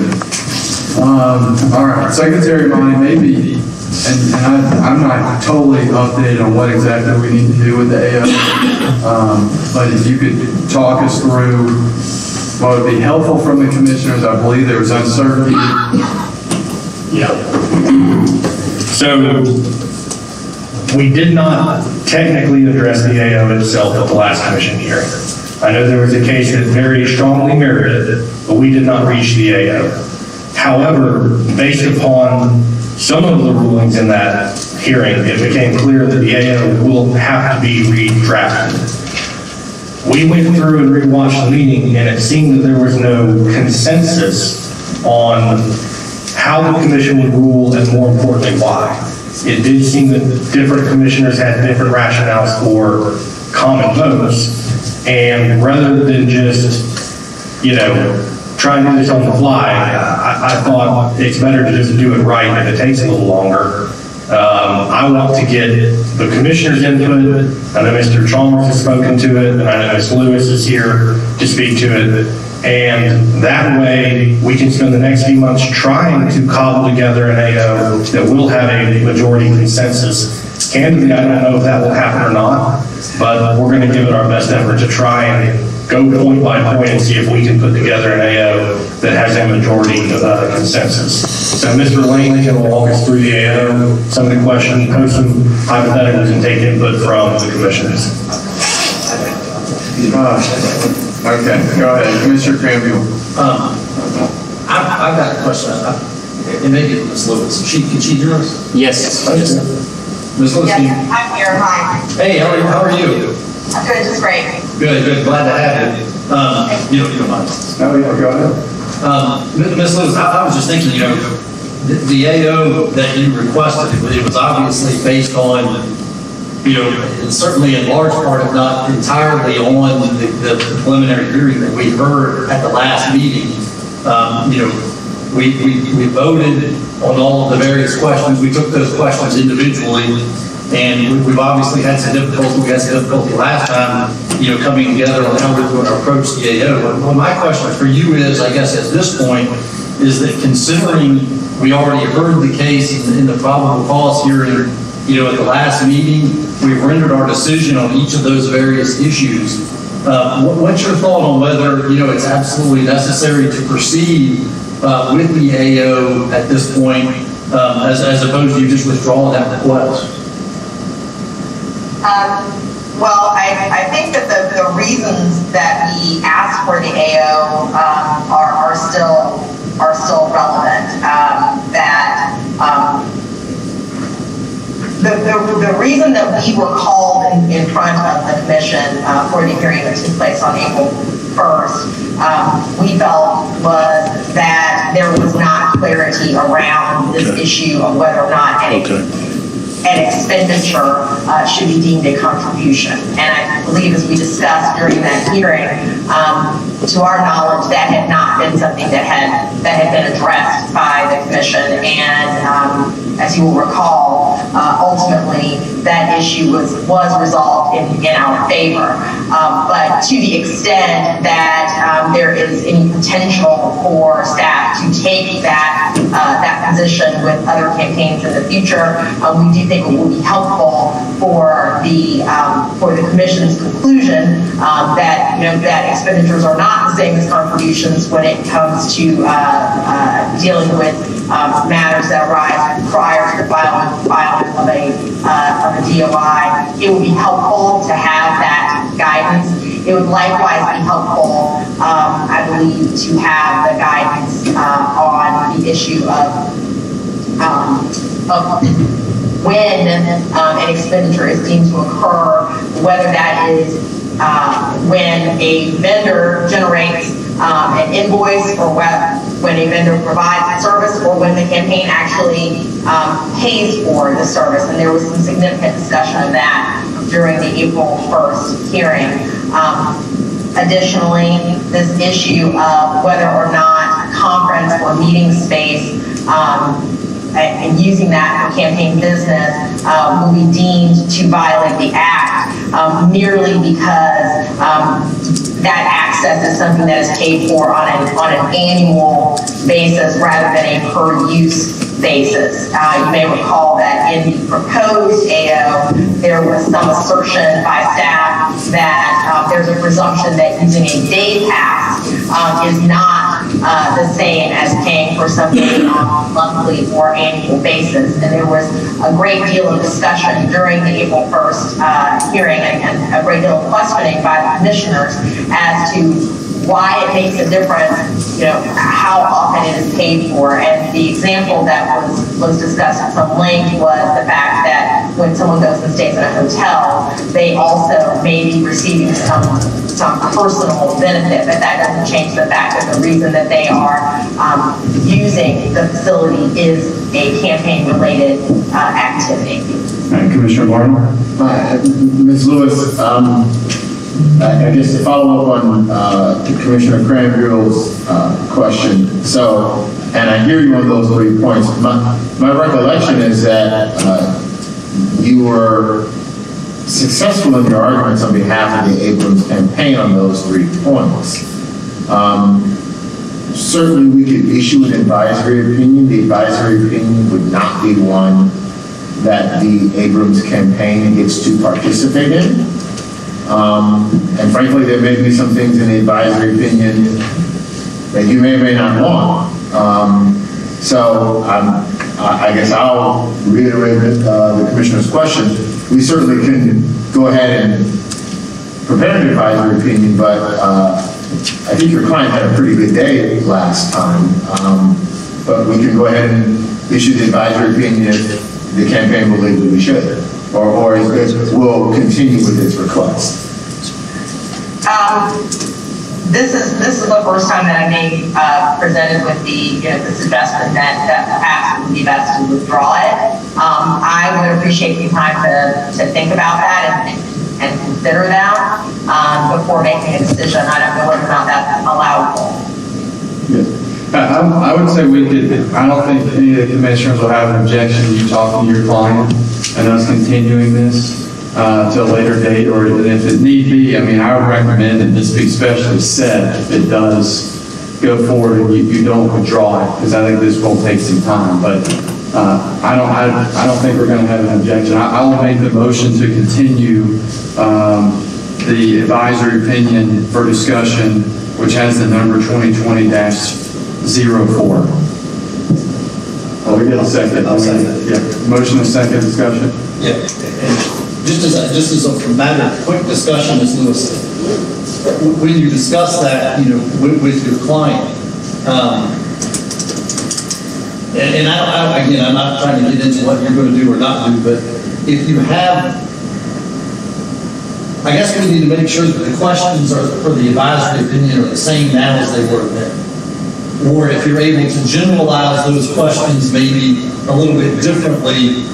All right, Secretary Monty, maybe, and I'm not totally updated on what exactly we need to do with the AO, but if you could talk us through what would be helpful from the commissioners. I believe there was uncertainty. Yeah. So we did not technically address the AO itself at the last commission hearing. I know there was a case that very strongly merited it, but we did not reach the AO. However, based upon some of the rulings in that hearing, it became clear that the AO will have to be redrafted. We went through and rewatched the meeting, and it seemed that there was no consensus on how the commission would rule, and more importantly, why. It did seem that different commissioners had different rationales for common votes, and rather than just, try and do this on the fly, I thought it's better to just do it right if it takes a little longer. I want to get the commissioners' input. I know Mr. Chalmers has spoken to it, and I know Ms. Lewis is here to speak to it. And that way, we can spend the next few months trying to cobble together an AO that will have a majority consensus. Candidly, I don't know if that will happen or not, but we're going to give it our best effort to try and go point by point and see if we can put together an AO that has a majority consensus. So Mr. Lane will walk us through the AO, some of the questions, post some hypotheticals, and take input from the commissioners. Okay, go ahead, Commissioner Cranfield. I've got a question, and maybe Ms. Lewis. Can she hear us? Yes. Ms. Lewis, can you? I'm here, hi. Hey, how are you? I'm good, just great. Good, glad to have you. You don't mind. Oh, yeah, go ahead. Ms. Lewis, I was just thinking, the AO that you requested, it was obviously based on, and certainly in large part, if not entirely, on the preliminary hearing that we heard at the last meeting. We voted on all of the various questions. We took those questions individually, and we've obviously had some difficulty. We had some difficulty last time, coming together on how we're going to approach the AO. Well, my question for you is, I guess at this point, is that considering we already heard the case in the probable cause hearing, at the last meeting, we've rendered our decision on each of those various issues. What's your thought on whether, it's absolutely necessary to proceed with the AO at this point, as opposed to you just withdrawing that request? Well, I think that the reasons that we asked for the AO are still relevant. The reason that we were called in front of the commission for the hearing that took place on April 1st, we felt was that there was not clarity around this issue of whether or not an expenditure should be deemed a contribution. And I believe, as we discussed during that hearing, to our knowledge, that had not been something that had been addressed by the commission. And as you will recall, ultimately that issue was resolved in our favor. But to the extent that there is any potential for staff to take that position with other campaigns in the future, we do think it will be helpful for the commission's conclusion that that expenditures are not the same as contributions when it comes to dealing with matters that arise prior to the filing of a DOI. It would be helpful to have that guidance. It would likewise be helpful, I believe, to have the guidance on the issue of when an expenditure is deemed to occur, whether that is when a vendor generates an invoice, or when a vendor provides a service, or when the campaign actually pays for the service. And there was some significant discussion of that during the April 1st hearing. Additionally, this issue of whether or not conference or meeting space and using that for campaign business will be deemed to violate the act merely because that access is something that is paid for on an annual basis rather than a per-use basis. You may recall that in the proposed AO, there was some assertion by staff that there's a presumption that using a day pass is not the same as paying for something on a monthly or annual basis. And there was a great deal of discussion during the April 1st hearing and a great deal of questioning by the commissioners as to why it makes a difference, how often it is paid for. And the example that was discussed at some length was the fact that when someone goes and stays at a hotel, they also may be receiving some personal benefit, but that doesn't change the fact that the reason that they are using the facility is a campaign-related activity. And Commissioner Barnum? Ms. Lewis, I guess to follow up on Commissioner Cranville's question, so, and I hear you on those 3 points. My recollection is that you were successful in your arguments on behalf of the Abrams campaign on those 3 points. Certainly we could issue an advisory opinion. The advisory opinion would not be one that the Abrams campaign gets to participate in. And frankly, there may be some things in the advisory opinion that you may or may not want. So I guess I'll reiterate the Commissioner's question. We certainly can go ahead and prepare an advisory opinion, but I think your client had a pretty good day last time. But we can go ahead and issue the advisory opinion if the campaign believes that we should, or will continue with its request. This is the first time that I'm being presented with the suggestion that perhaps it would be best to withdraw it. I would appreciate the time to think about that and consider that before making a decision. I don't know whether or not that's allowable. I would say we could, I don't think any of the commissioners will have an objection to you talking to your client and us continuing this to a later date, or if it need be, I mean, I would recommend that this be specially said if it does go forward and you don't withdraw it, because I think this will take some time, but I don't think we're going to have an objection. I will make the motion to continue the advisory opinion for discussion, which has the number 2020-04. Oh, we get a second. I'll second. Yeah, motion and second discussion. Yeah. Just as a matter of quick discussion, Ms. Lewis, when you discuss that, with your client, and again, I'm not trying to get into what you're going to do or not do, but if you have, I guess we need to make sure that the questions for the advisory opinion are the same now as they were then. Or if you're able to generalize those questions maybe a little bit differently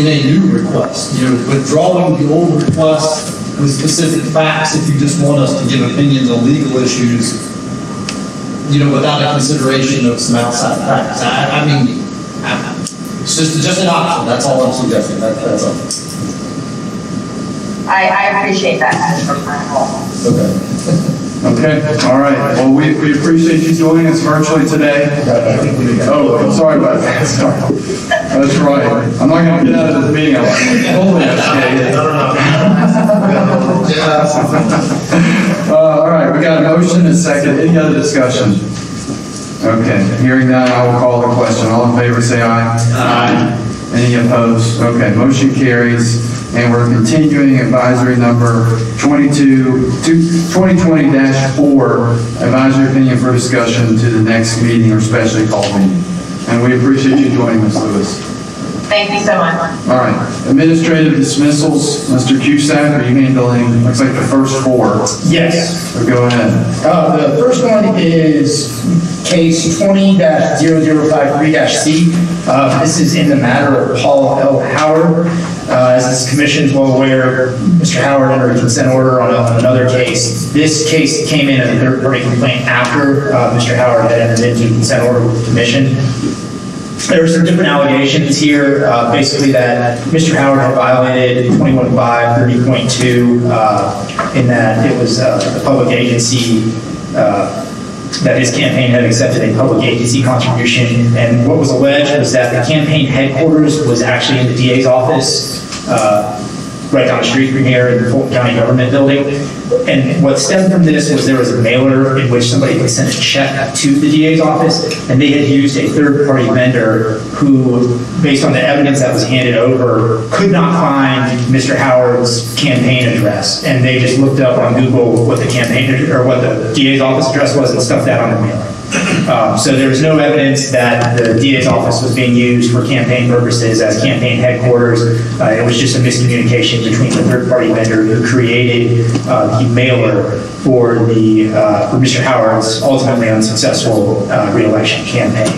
in a new request, withdrawing the old request with specific facts if you just want us to give opinions on legal issues, without a consideration of some outside facts. I mean, it's just an option. That's all I'm suggesting. That's all. I appreciate that, Mr. Cranville. Okay. Okay, all right. Well, we appreciate you joining us virtually today. Oh, I'm sorry about that. Sorry. That's right. I'm not going to get out of this meeting. I'm totally all right, we got a motion and a second. Any other discussion? Okay, hearing none, I will call the question. All in favor, say aye. Aye. Any opposed? Okay, motion carries. And we're continuing advisory number 2020-4, advisory opinion for discussion to the next meeting or specially called meeting. And we appreciate you joining us, Lewis. Thank you so much. All right, administrative dismissals. Mr. Cusack, are you handling, looks like the first 4? Yes. So go ahead. The first one is case 20-0053-C. This is in the matter of Paul L. Howard. As this commission is well aware, Mr. Howard entered a consent order on another case. This case came in as a third-party complaint after Mr. Howard had entered into a consent order with the commission. There are some different allegations here, basically that Mr. Howard had violated 21.5, 30.2, in that it was a public agency, that his campaign had accepted a public agency contribution. And what was alleged was that the campaign headquarters was actually in the DA's office, right down the street from here in the Fulton County Government Building. And what stemmed from this was there was a mailer in which somebody could send a check to the DA's office, and they had used a third-party vendor who, based on the evidence that was handed over, could not find Mr. Howard's campaign address. And they just looked up on Google what the campaign, or what the DA's office address was and stuffed that on the mailer. So there was no evidence that the DA's office was being used for campaign purposes as campaign headquarters. It was just a miscommunication between the third-party vendor who created the mailer for Mr. Howard's ultimately unsuccessful re-election campaign.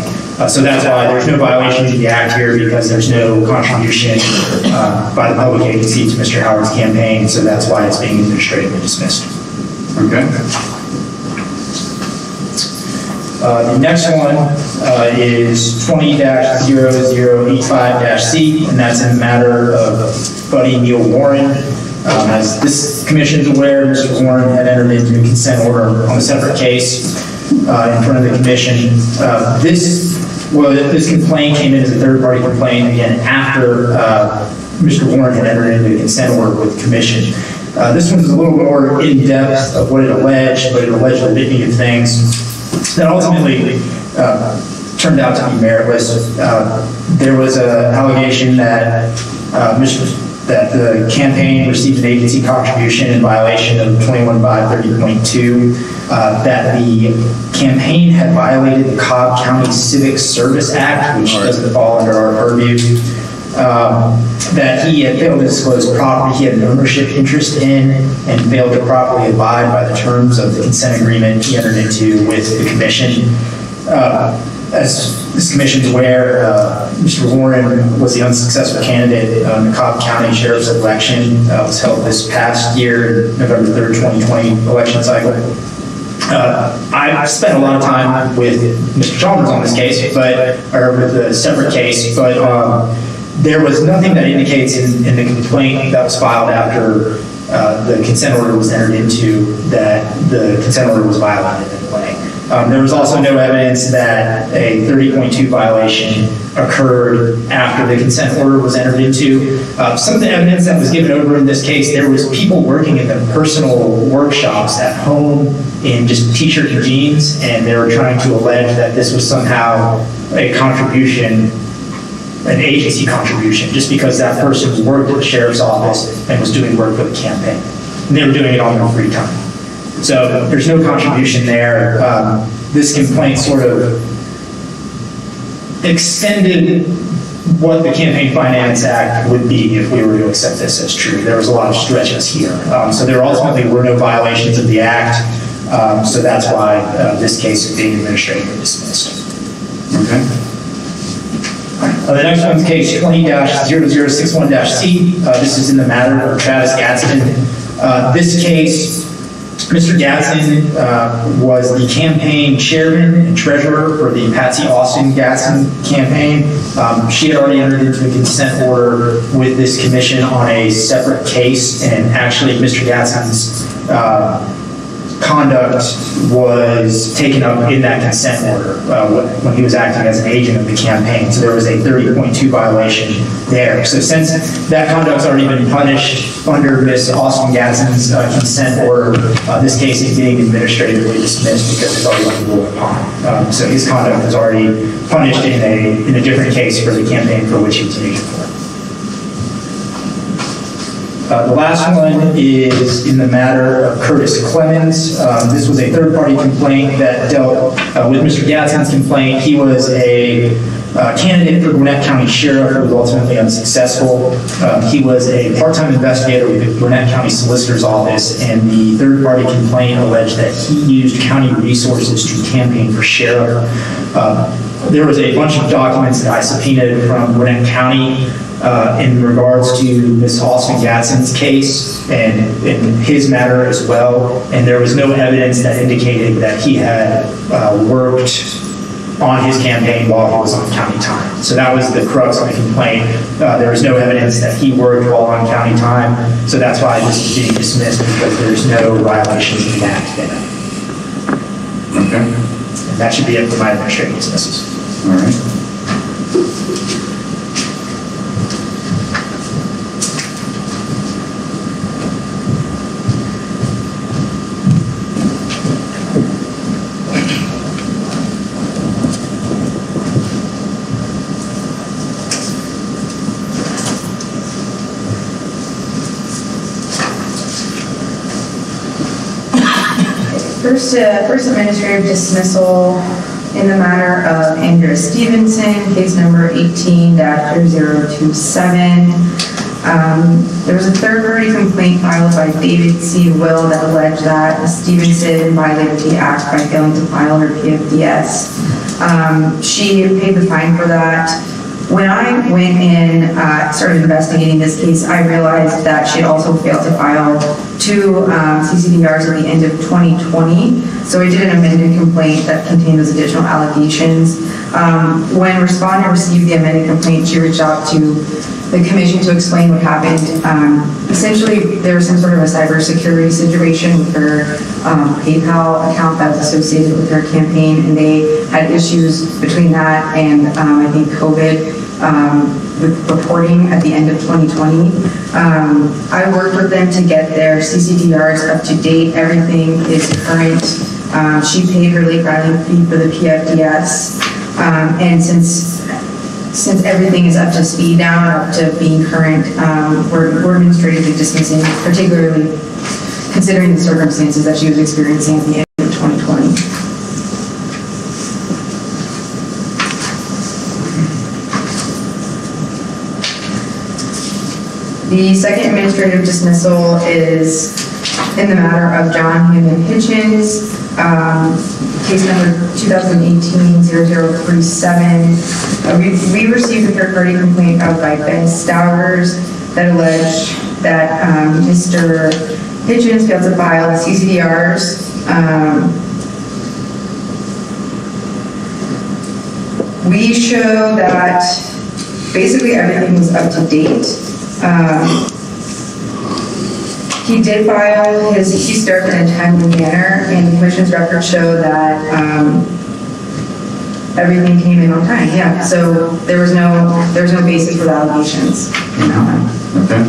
So that's why there's no violation of the act here, because there's no contribution by the public agency to Mr. Howard's campaign. So that's why it's being administratively dismissed. Okay. The next one is 20-0085-C, and that's in the matter of Buddy Neil Warren. As this commission is aware, Mr. Warren had entered into a consent order on a separate case in front of the commission. This complaint came in as a third-party complaint, again, after Mr. Warren had entered into a consent order with the commission. This one's a little more in-depth of what it alleged, but it alleged a litany of things that ultimately turned out to be meritless. There was an allegation that the campaign received an agency contribution in violation of 21-530.2, that the campaign had violated the Cobb County Civic Service Act, which doesn't fall under our purview, that he had failed to disclose property he had an ownership interest in, and failed to properly abide by the terms of the consent agreement he entered into with the commission. As this commission is aware, Mr. Warren was the unsuccessful candidate in the Cobb County Sheriff's election. It was held this past year, November 3rd, 2020 election cycle. I spent a lot of time with Mr. Chalmers on this case, or with a separate case, but there was nothing that indicates in the complaint that was filed after the consent order was entered into that the consent order was violated in any way. There was also no evidence that a 30.2 violation occurred after the consent order was entered into. Some of the evidence that was given over in this case, there was people working in their personal workshops at home in just t-shirt and jeans, and they were trying to allege that this was somehow a contribution, an agency contribution, just because that person worked at the sheriff's office and was doing work for the campaign. And they were doing it on their free time. So there's no contribution there. This complaint sort of extended what the Campaign Finance Act would be if we were to accept this as true. There was a lot of stretches here. So there ultimately were no violations of the act. So that's why this case is being administratively dismissed. Okay. The next one's case 20-0061-C. This is in the matter of Travis Gadsden. This case, Mr. Gadsden was the campaign chairman and treasurer for the Patsy Austin Gadsden campaign. She had already entered into a consent order with this commission on a separate case, and actually Mr. Gadsden's conduct was taken up in that consent order when he was acting as an agent of the campaign. So there was a 30.2 violation there. So since that conduct's already been punished under Ms. Austin Gadsden's consent order, this case is being administratively dismissed because it's already been ruled upon. So his conduct was already punished in a different case for the campaign for which he was an agent for. The last one is in the matter of Curtis Clemens. This was a third-party complaint that dealt with Mr. Gadsden's complaint. He was a candidate for Gwinnett County Sheriff who was ultimately unsuccessful. He was a part-time investigator with the Gwinnett County Solicitor's Office, and the third-party complaint alleged that he used county resources to campaign for sheriff. There was a bunch of documents that I subpoenaed from Gwinnett County in regards to Ms. Austin Gadsden's case and in his matter as well, and there was no evidence that indicated that he had worked on his campaign while he was on county time. So that was the crux of the complaint. There was no evidence that he worked while on county time, so that's why this is being dismissed, because there's no violations of the act in it. Okay, And that should be it for my administrative dismissals. all right. First administrative dismissal in the matter of Andrea Stevenson, case number 18-0027. There was a third-party complaint filed by David C. Will that alleged that Stevenson violated the act by failing to file her PFDS. She paid the fine for that. When I went in, started investigating this case, I realized that she had also failed to file 2 CCDRs at the end of 2020. So I did an amended complaint that contained those additional allegations. When respondent received the amended complaint, she reached out to the commission to explain what happened. Essentially, there was some sort of a cybersecurity situation with her PayPal account that was associated with her campaign, and they had issues between that and I think COVID with reporting at the end of 2020. I worked with them to get their CCDRs up to date. Everything is current. She paid her late filing fee for the PFDS, and since everything is up to speed now, up to being current, we're administratively dismissing, particularly considering the circumstances that she was experiencing at the end of 2020. The second administrative dismissal is in the matter of John Hammond Hitchens, case number 2018-0037. We received a third-party complaint filed by Ben Stowers that alleged that Mr. Hitchens failed to file CCDRs. We show that basically everything was up to date. He did file he started in a timely manner, and the commission's records show that everything came in on time. Yeah, so there was no basis for the allegations in that one. Okay.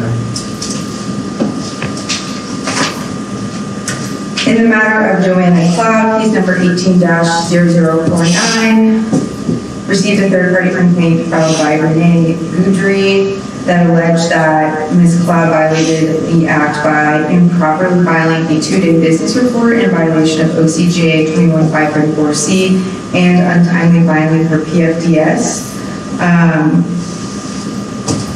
In the matter of Joanna Cloud, case number 18-0049, received a third-party complaint filed by Renee Goudry that alleged that Ms. Cloud violated the act by improperly filing a 2-day business report in violation of OCGA 21534C and untimely filing her PFDS.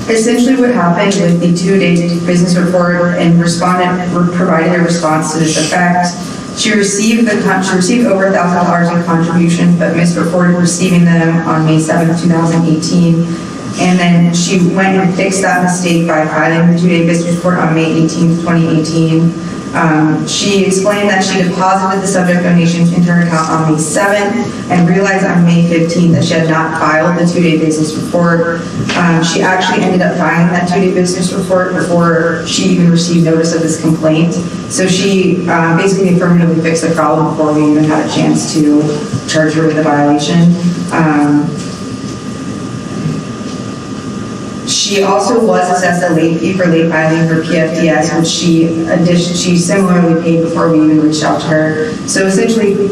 Essentially what happened with the 2-day business report, and respondent provided a response to this effect. She received over $1,000 in contributions, but misreported receiving them on May 7th, 2018. And then she went and fixed that mistake by filing the 2-day business report on May 18th, 2018. She explained that she deposited the subject donations into her account on May 7th and realized on May 15th that she had not filed the 2-day business report. She actually ended up filing that 2-day business report before she even received notice of this complaint. So she basically affirmatively fixed the problem before we even had a chance to charge her with a violation. She also was assessed a late fee for late filing her PFDS, which she similarly paid before we even reached out to her. So essentially,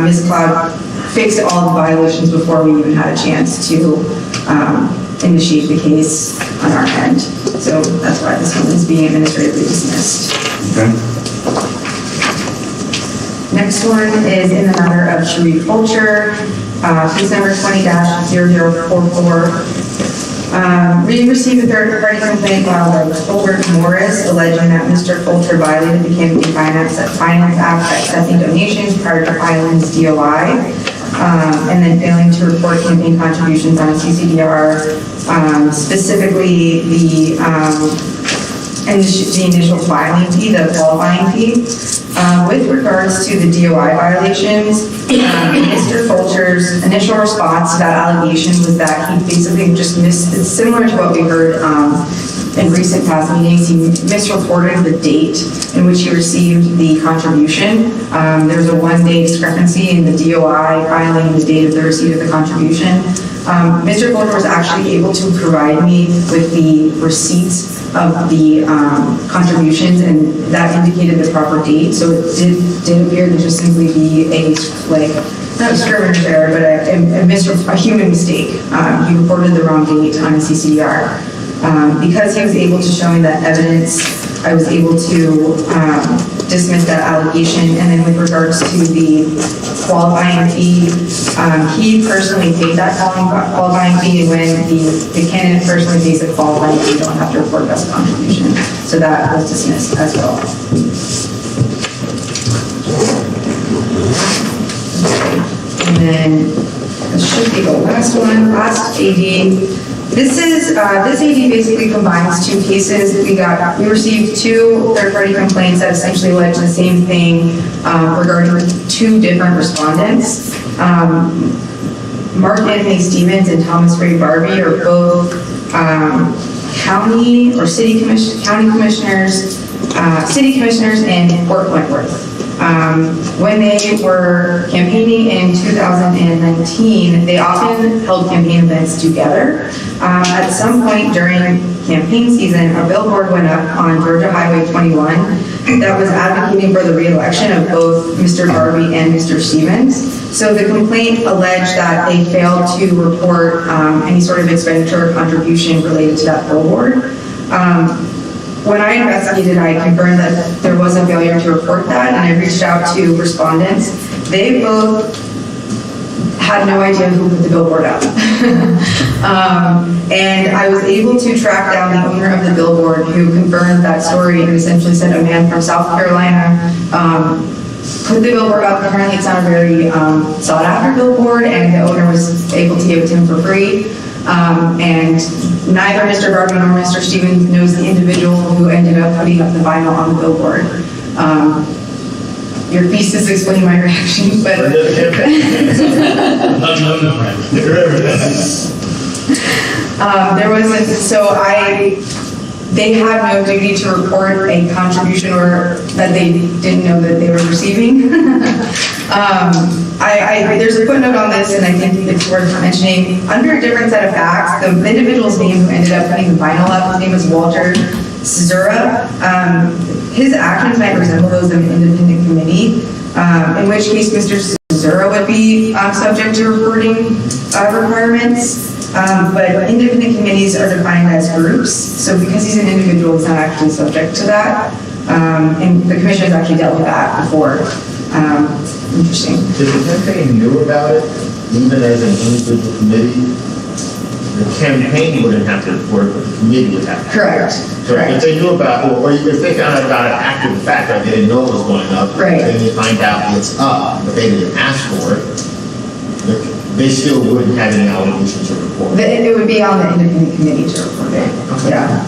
Ms. Cloud fixed all the violations before we even had a chance to initiate the case on our end. So that's why this one is being administratively dismissed. Okay. Next one is in the matter of Sharif Fulcher, case number 20-0044. We received a third-party complaint filed by Colbert Morris alleging that Mr. Fulcher violated the Campaign Finance Act by accepting donations prior to filing his DOI, and then failing to report campaign contributions on a CCDR, specifically the initial filing fee, the qualifying fee. With regards to the DOI violations, Mr. Fulcher's initial response to that allegation was that he basically just it's similar to what we heard in recent past meetings. He misreported the date in which he received the contribution. There was a one-day discrepancy in the DOI filing and the date of the receipt of the contribution. Mr. Goldberg was actually able to provide me with the receipts of the contributions, and that indicated the proper date. So it did appear to just simply be a, like, not a scrivener's error, but a human mistake. He reported the wrong date on a CCDR. Because he was able to show me that evidence, I was able to dismiss that allegation. And then with regards to the qualifying fee, he personally paid that qualifying fee, and when the candidate personally pays the qualifying fee, you don't have to report that as a contribution. So that was dismissed as well. And then this should be the last one, last AD. This AD basically combines two cases. We received two third-party complaints that essentially led to the same thing regarding two different respondents. Mark Anthony Stevens and Thomas Ray Barbie are both county commissioners in Port Wentworth. When they were campaigning in 2019, they often held campaign events together. At some point during campaign season, a billboard went up on Georgia Highway 21 that was advocating for the re-election of both Mr. Barbie and Mr. Stevens. So the complaint alleged that they failed to report any sort of expenditure or contribution related to that billboard. When I investigated, I confirmed that there was a failure to report that, and I reached out to respondents. They both had no idea who put the billboard up. And I was able to track down the owner of the billboard who confirmed that story and essentially said a man from South Carolina put the billboard up. Apparently it's not a very sought after billboard, and the owner was able to give it to him for free. And neither Mr. Barbie nor Mr. Stevens knows the individual who ended up putting up the vinyl on the billboard. Your thesis explained my reaction, but there wasn't. They had no duty to report a contribution or that they didn't know that they were receiving. There's a footnote on this, and I think it's worth mentioning. Under a different set of facts, the individual's name who ended up putting the vinyl up, his name is Walter Cesura. His actions might resemble those of an independent committee, in which case Mr. Cesura would be subject to reporting requirements. But independent committees are defined as groups, so because he's an individual, he's not actually subject to that. And the commission has actually dealt with that before. Interesting. If the campaign knew about it, even as an individual committee, the campaign wouldn't have to report, but the committee would have to. Correct. So if they knew about, or if they found out about it after the fact, like they didn't know it was going up, right. Then they find out it's up, but they didn't ask for it, they still wouldn't have any obligation to report. It would be on the independent committee to report it. Okay. Yeah.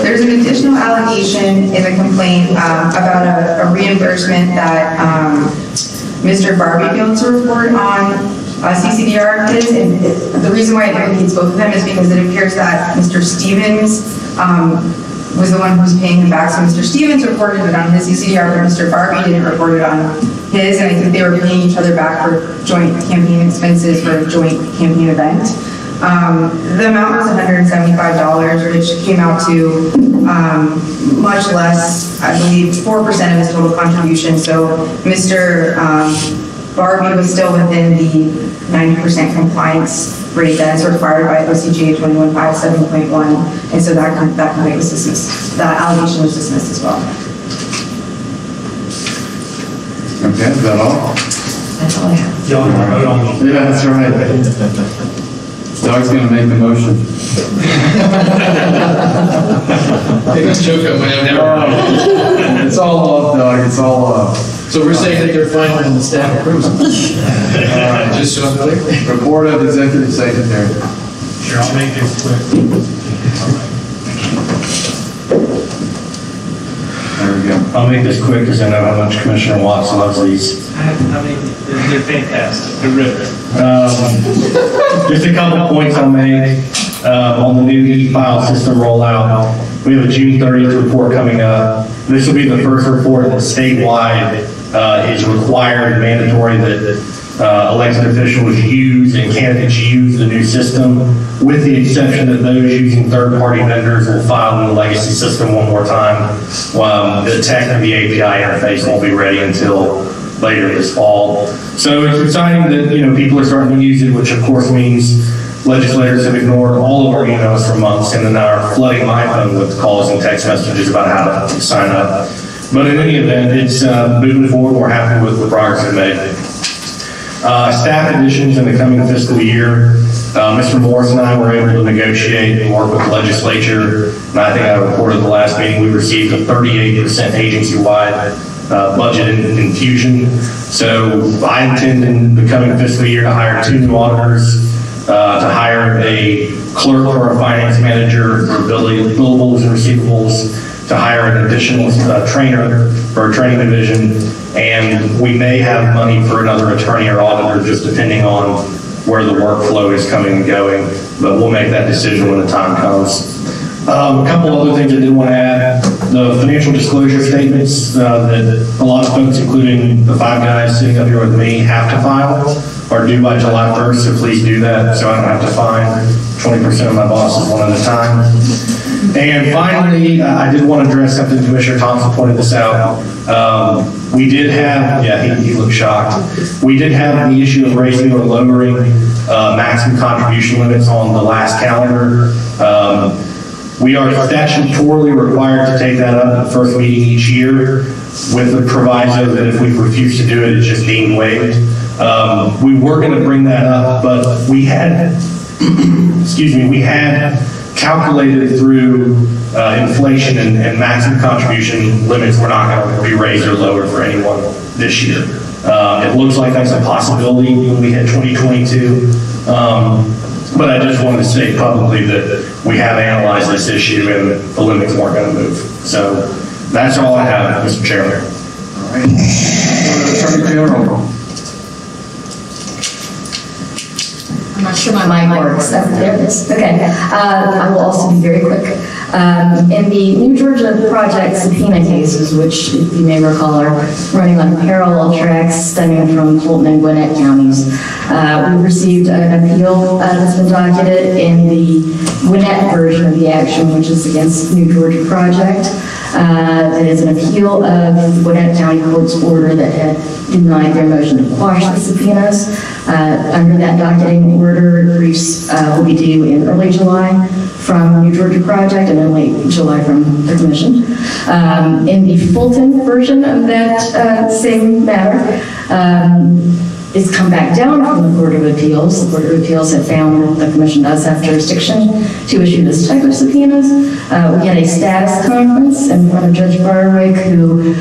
There's an additional allegation in the complaint about a reimbursement that Mr. Barbie failed to report on CCDR kids, and the reason why it implicates both of them is because it appears that Mr. Stevens was the one who was paying the back. So Mr. Stevens reported it on his CCDR, but Mr. Barbie didn't report it on his, and I think they were paying each other back for joint campaign expenses for a joint campaign event. The amount was $175, which came out to much less, I believe 4% of his total contribution. So Mr. Barbie was still within the 90% compliance rate that is required by OCGA 2157.1, and so that complaint was dismissed. That allegation was dismissed as well. Okay, is that all? That's all I have. Yeah, that's right. Doug's gonna make the motion. It's all love, Doug, it's all love. So we're saying that they're final and the staff approves them. Just so I'm clear. Report of Executive Secretary. Sure, I'll make this quick. I'll make this quick because I know how much Commissioner Watts loves these. They're fantastic, they're riveting. Just a couple points I'll make on the new e-file system rollout. We have a June 30th report coming up. This will be the first report that statewide is required, mandatory that elected officials use and candidates use the new system, with the exception that those using third-party vendors will file in the legacy system one more time. The tech and the API interface won't be ready until later this fall. So it's exciting that, people are starting to use it, which of course means legislators have ignored all of our emails for months and then are flooding my phone with calls and text messages about how to sign up. But in any event, it's moving forward. We're happy with the progress we've made. Staff additions in the coming fiscal year. Mr. Morris and I were able to negotiate and work with the legislature. And I think I reported the last meeting, we received a 38% agency-wide budget infusion. So I intend in the coming fiscal year to hire 2 new auditors, to hire a clerk or a finance manager for billables and receivables, to hire an additional trainer for our training division, and we may have money for another attorney or auditor, just depending on where the workflow is coming and going, but we'll make that decision when the time comes. A couple other things I did want to add. The financial disclosure statements that a lot of folks, including the 5 guys sitting up here with me, have to file are due by July 1st, so please do that so I don't have to fine 20% of my bosses one at a time. And finally, I did want to address something, Commissioner Thompson pointed this out. We did have, he looked shocked. We did have the issue of raising or lowering maximum contribution limits on the last calendar. We are statutorily required to take that up at the first meeting each year, with the proviso that if we refuse to do it, it's just deemed waived. We were going to bring that up, but we had, we had calculated through inflation and maximum contribution limits were not going to be raised or lowered for anyone this year. It looks like that's a possibility when we hit 2022. But I just wanted to say publicly that we have analyzed this issue and the limits weren't going to move. So that's all I have, Mr. Chairman. All right. Attorney General. I'm not sure my mic works. There it is. Okay. I will also be very quick. In the New Georgia Project subpoena cases, which you may recall are running on parallel tracks stemming from Fulton and Gwinnett counties, we received an appeal that's been docketed in the Gwinnett version of the action, which is against New Georgia Project. It is an appeal of Gwinnett County Court's order that had denied their motion to quash the subpoenas. Under that docketing order, briefs will be due in early July from New Georgia Project and in late July from the Commission. In the Fulton version of that same matter, it's come back down from the Court of Appeals. The Court of Appeals have found that the Commission does have jurisdiction to issue this type of subpoenas. We had a status conference in front of Judge Barwick, who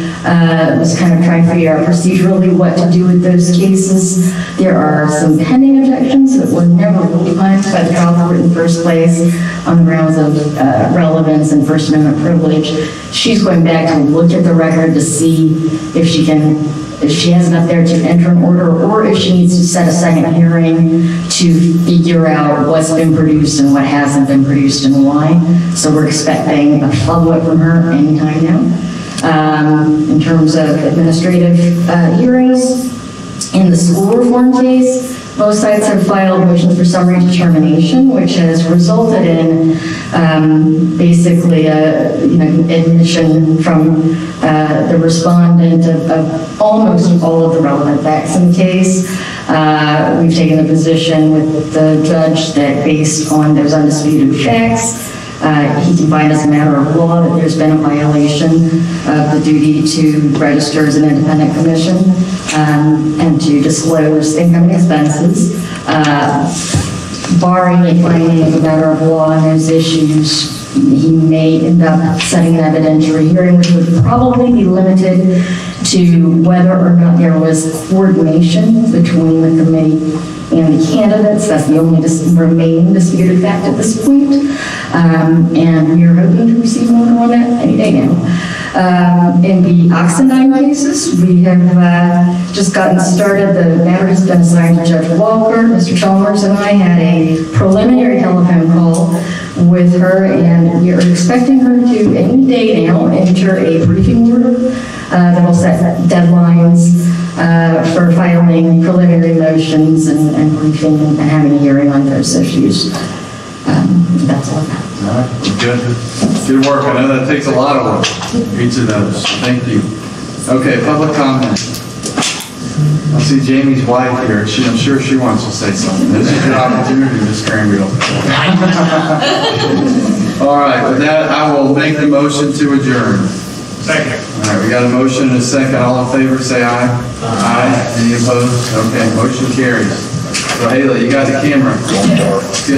was kind of trying to figure out procedurally what to do with those cases. There are some pending objections that were never ruled upon by the trial court in the first place on the grounds of relevance and First Amendment privilege. She's going back to look at the record to see if she has enough there to enter an order, or if she needs to set a second hearing to figure out what's been produced and what hasn't been produced and why. So we're expecting a follow-up from her anytime now. In terms of administrative hearings, in the school reform case, both sides have filed motions for summary determination, which has resulted in basically admission from the respondent of almost all of the relevant facts in the case. We've taken a position with the judge that based on those undisputed facts, he can find as a matter of law that there's been a violation of the duty to register as an independent commission and to disclose income and expenses. Barring a finding as a matter of law on those issues, he may end up setting an evidentiary hearing, which would probably be limited to whether or not there was coordination between the committee and the candidates. That's the only remaining disputed fact at this point. And we are hoping to receive an order on that any day now. In the Oxendine cases, we have just gotten started. The matter has been assigned to Judge Walker. Mr. Chalmers and I had a preliminary telephone call with her, and we are expecting her to, any day now, enter a briefing order that will set deadlines for filing preliminary motions and briefing and having a hearing on those issues. That's all I have. All right, good work. I know that takes a lot of work, each of those. Thank you. Okay, public comment. I see Jamie's wife here. I'm sure she wants to say something. This is your opportunity, Ms. Cranfield. All right, with that, I will make the motion to adjourn. Second. All right, we got a motion and a second. All in favor, say aye. Aye. Any opposed? Okay, motion carries. So Haley, you got the camera. Good.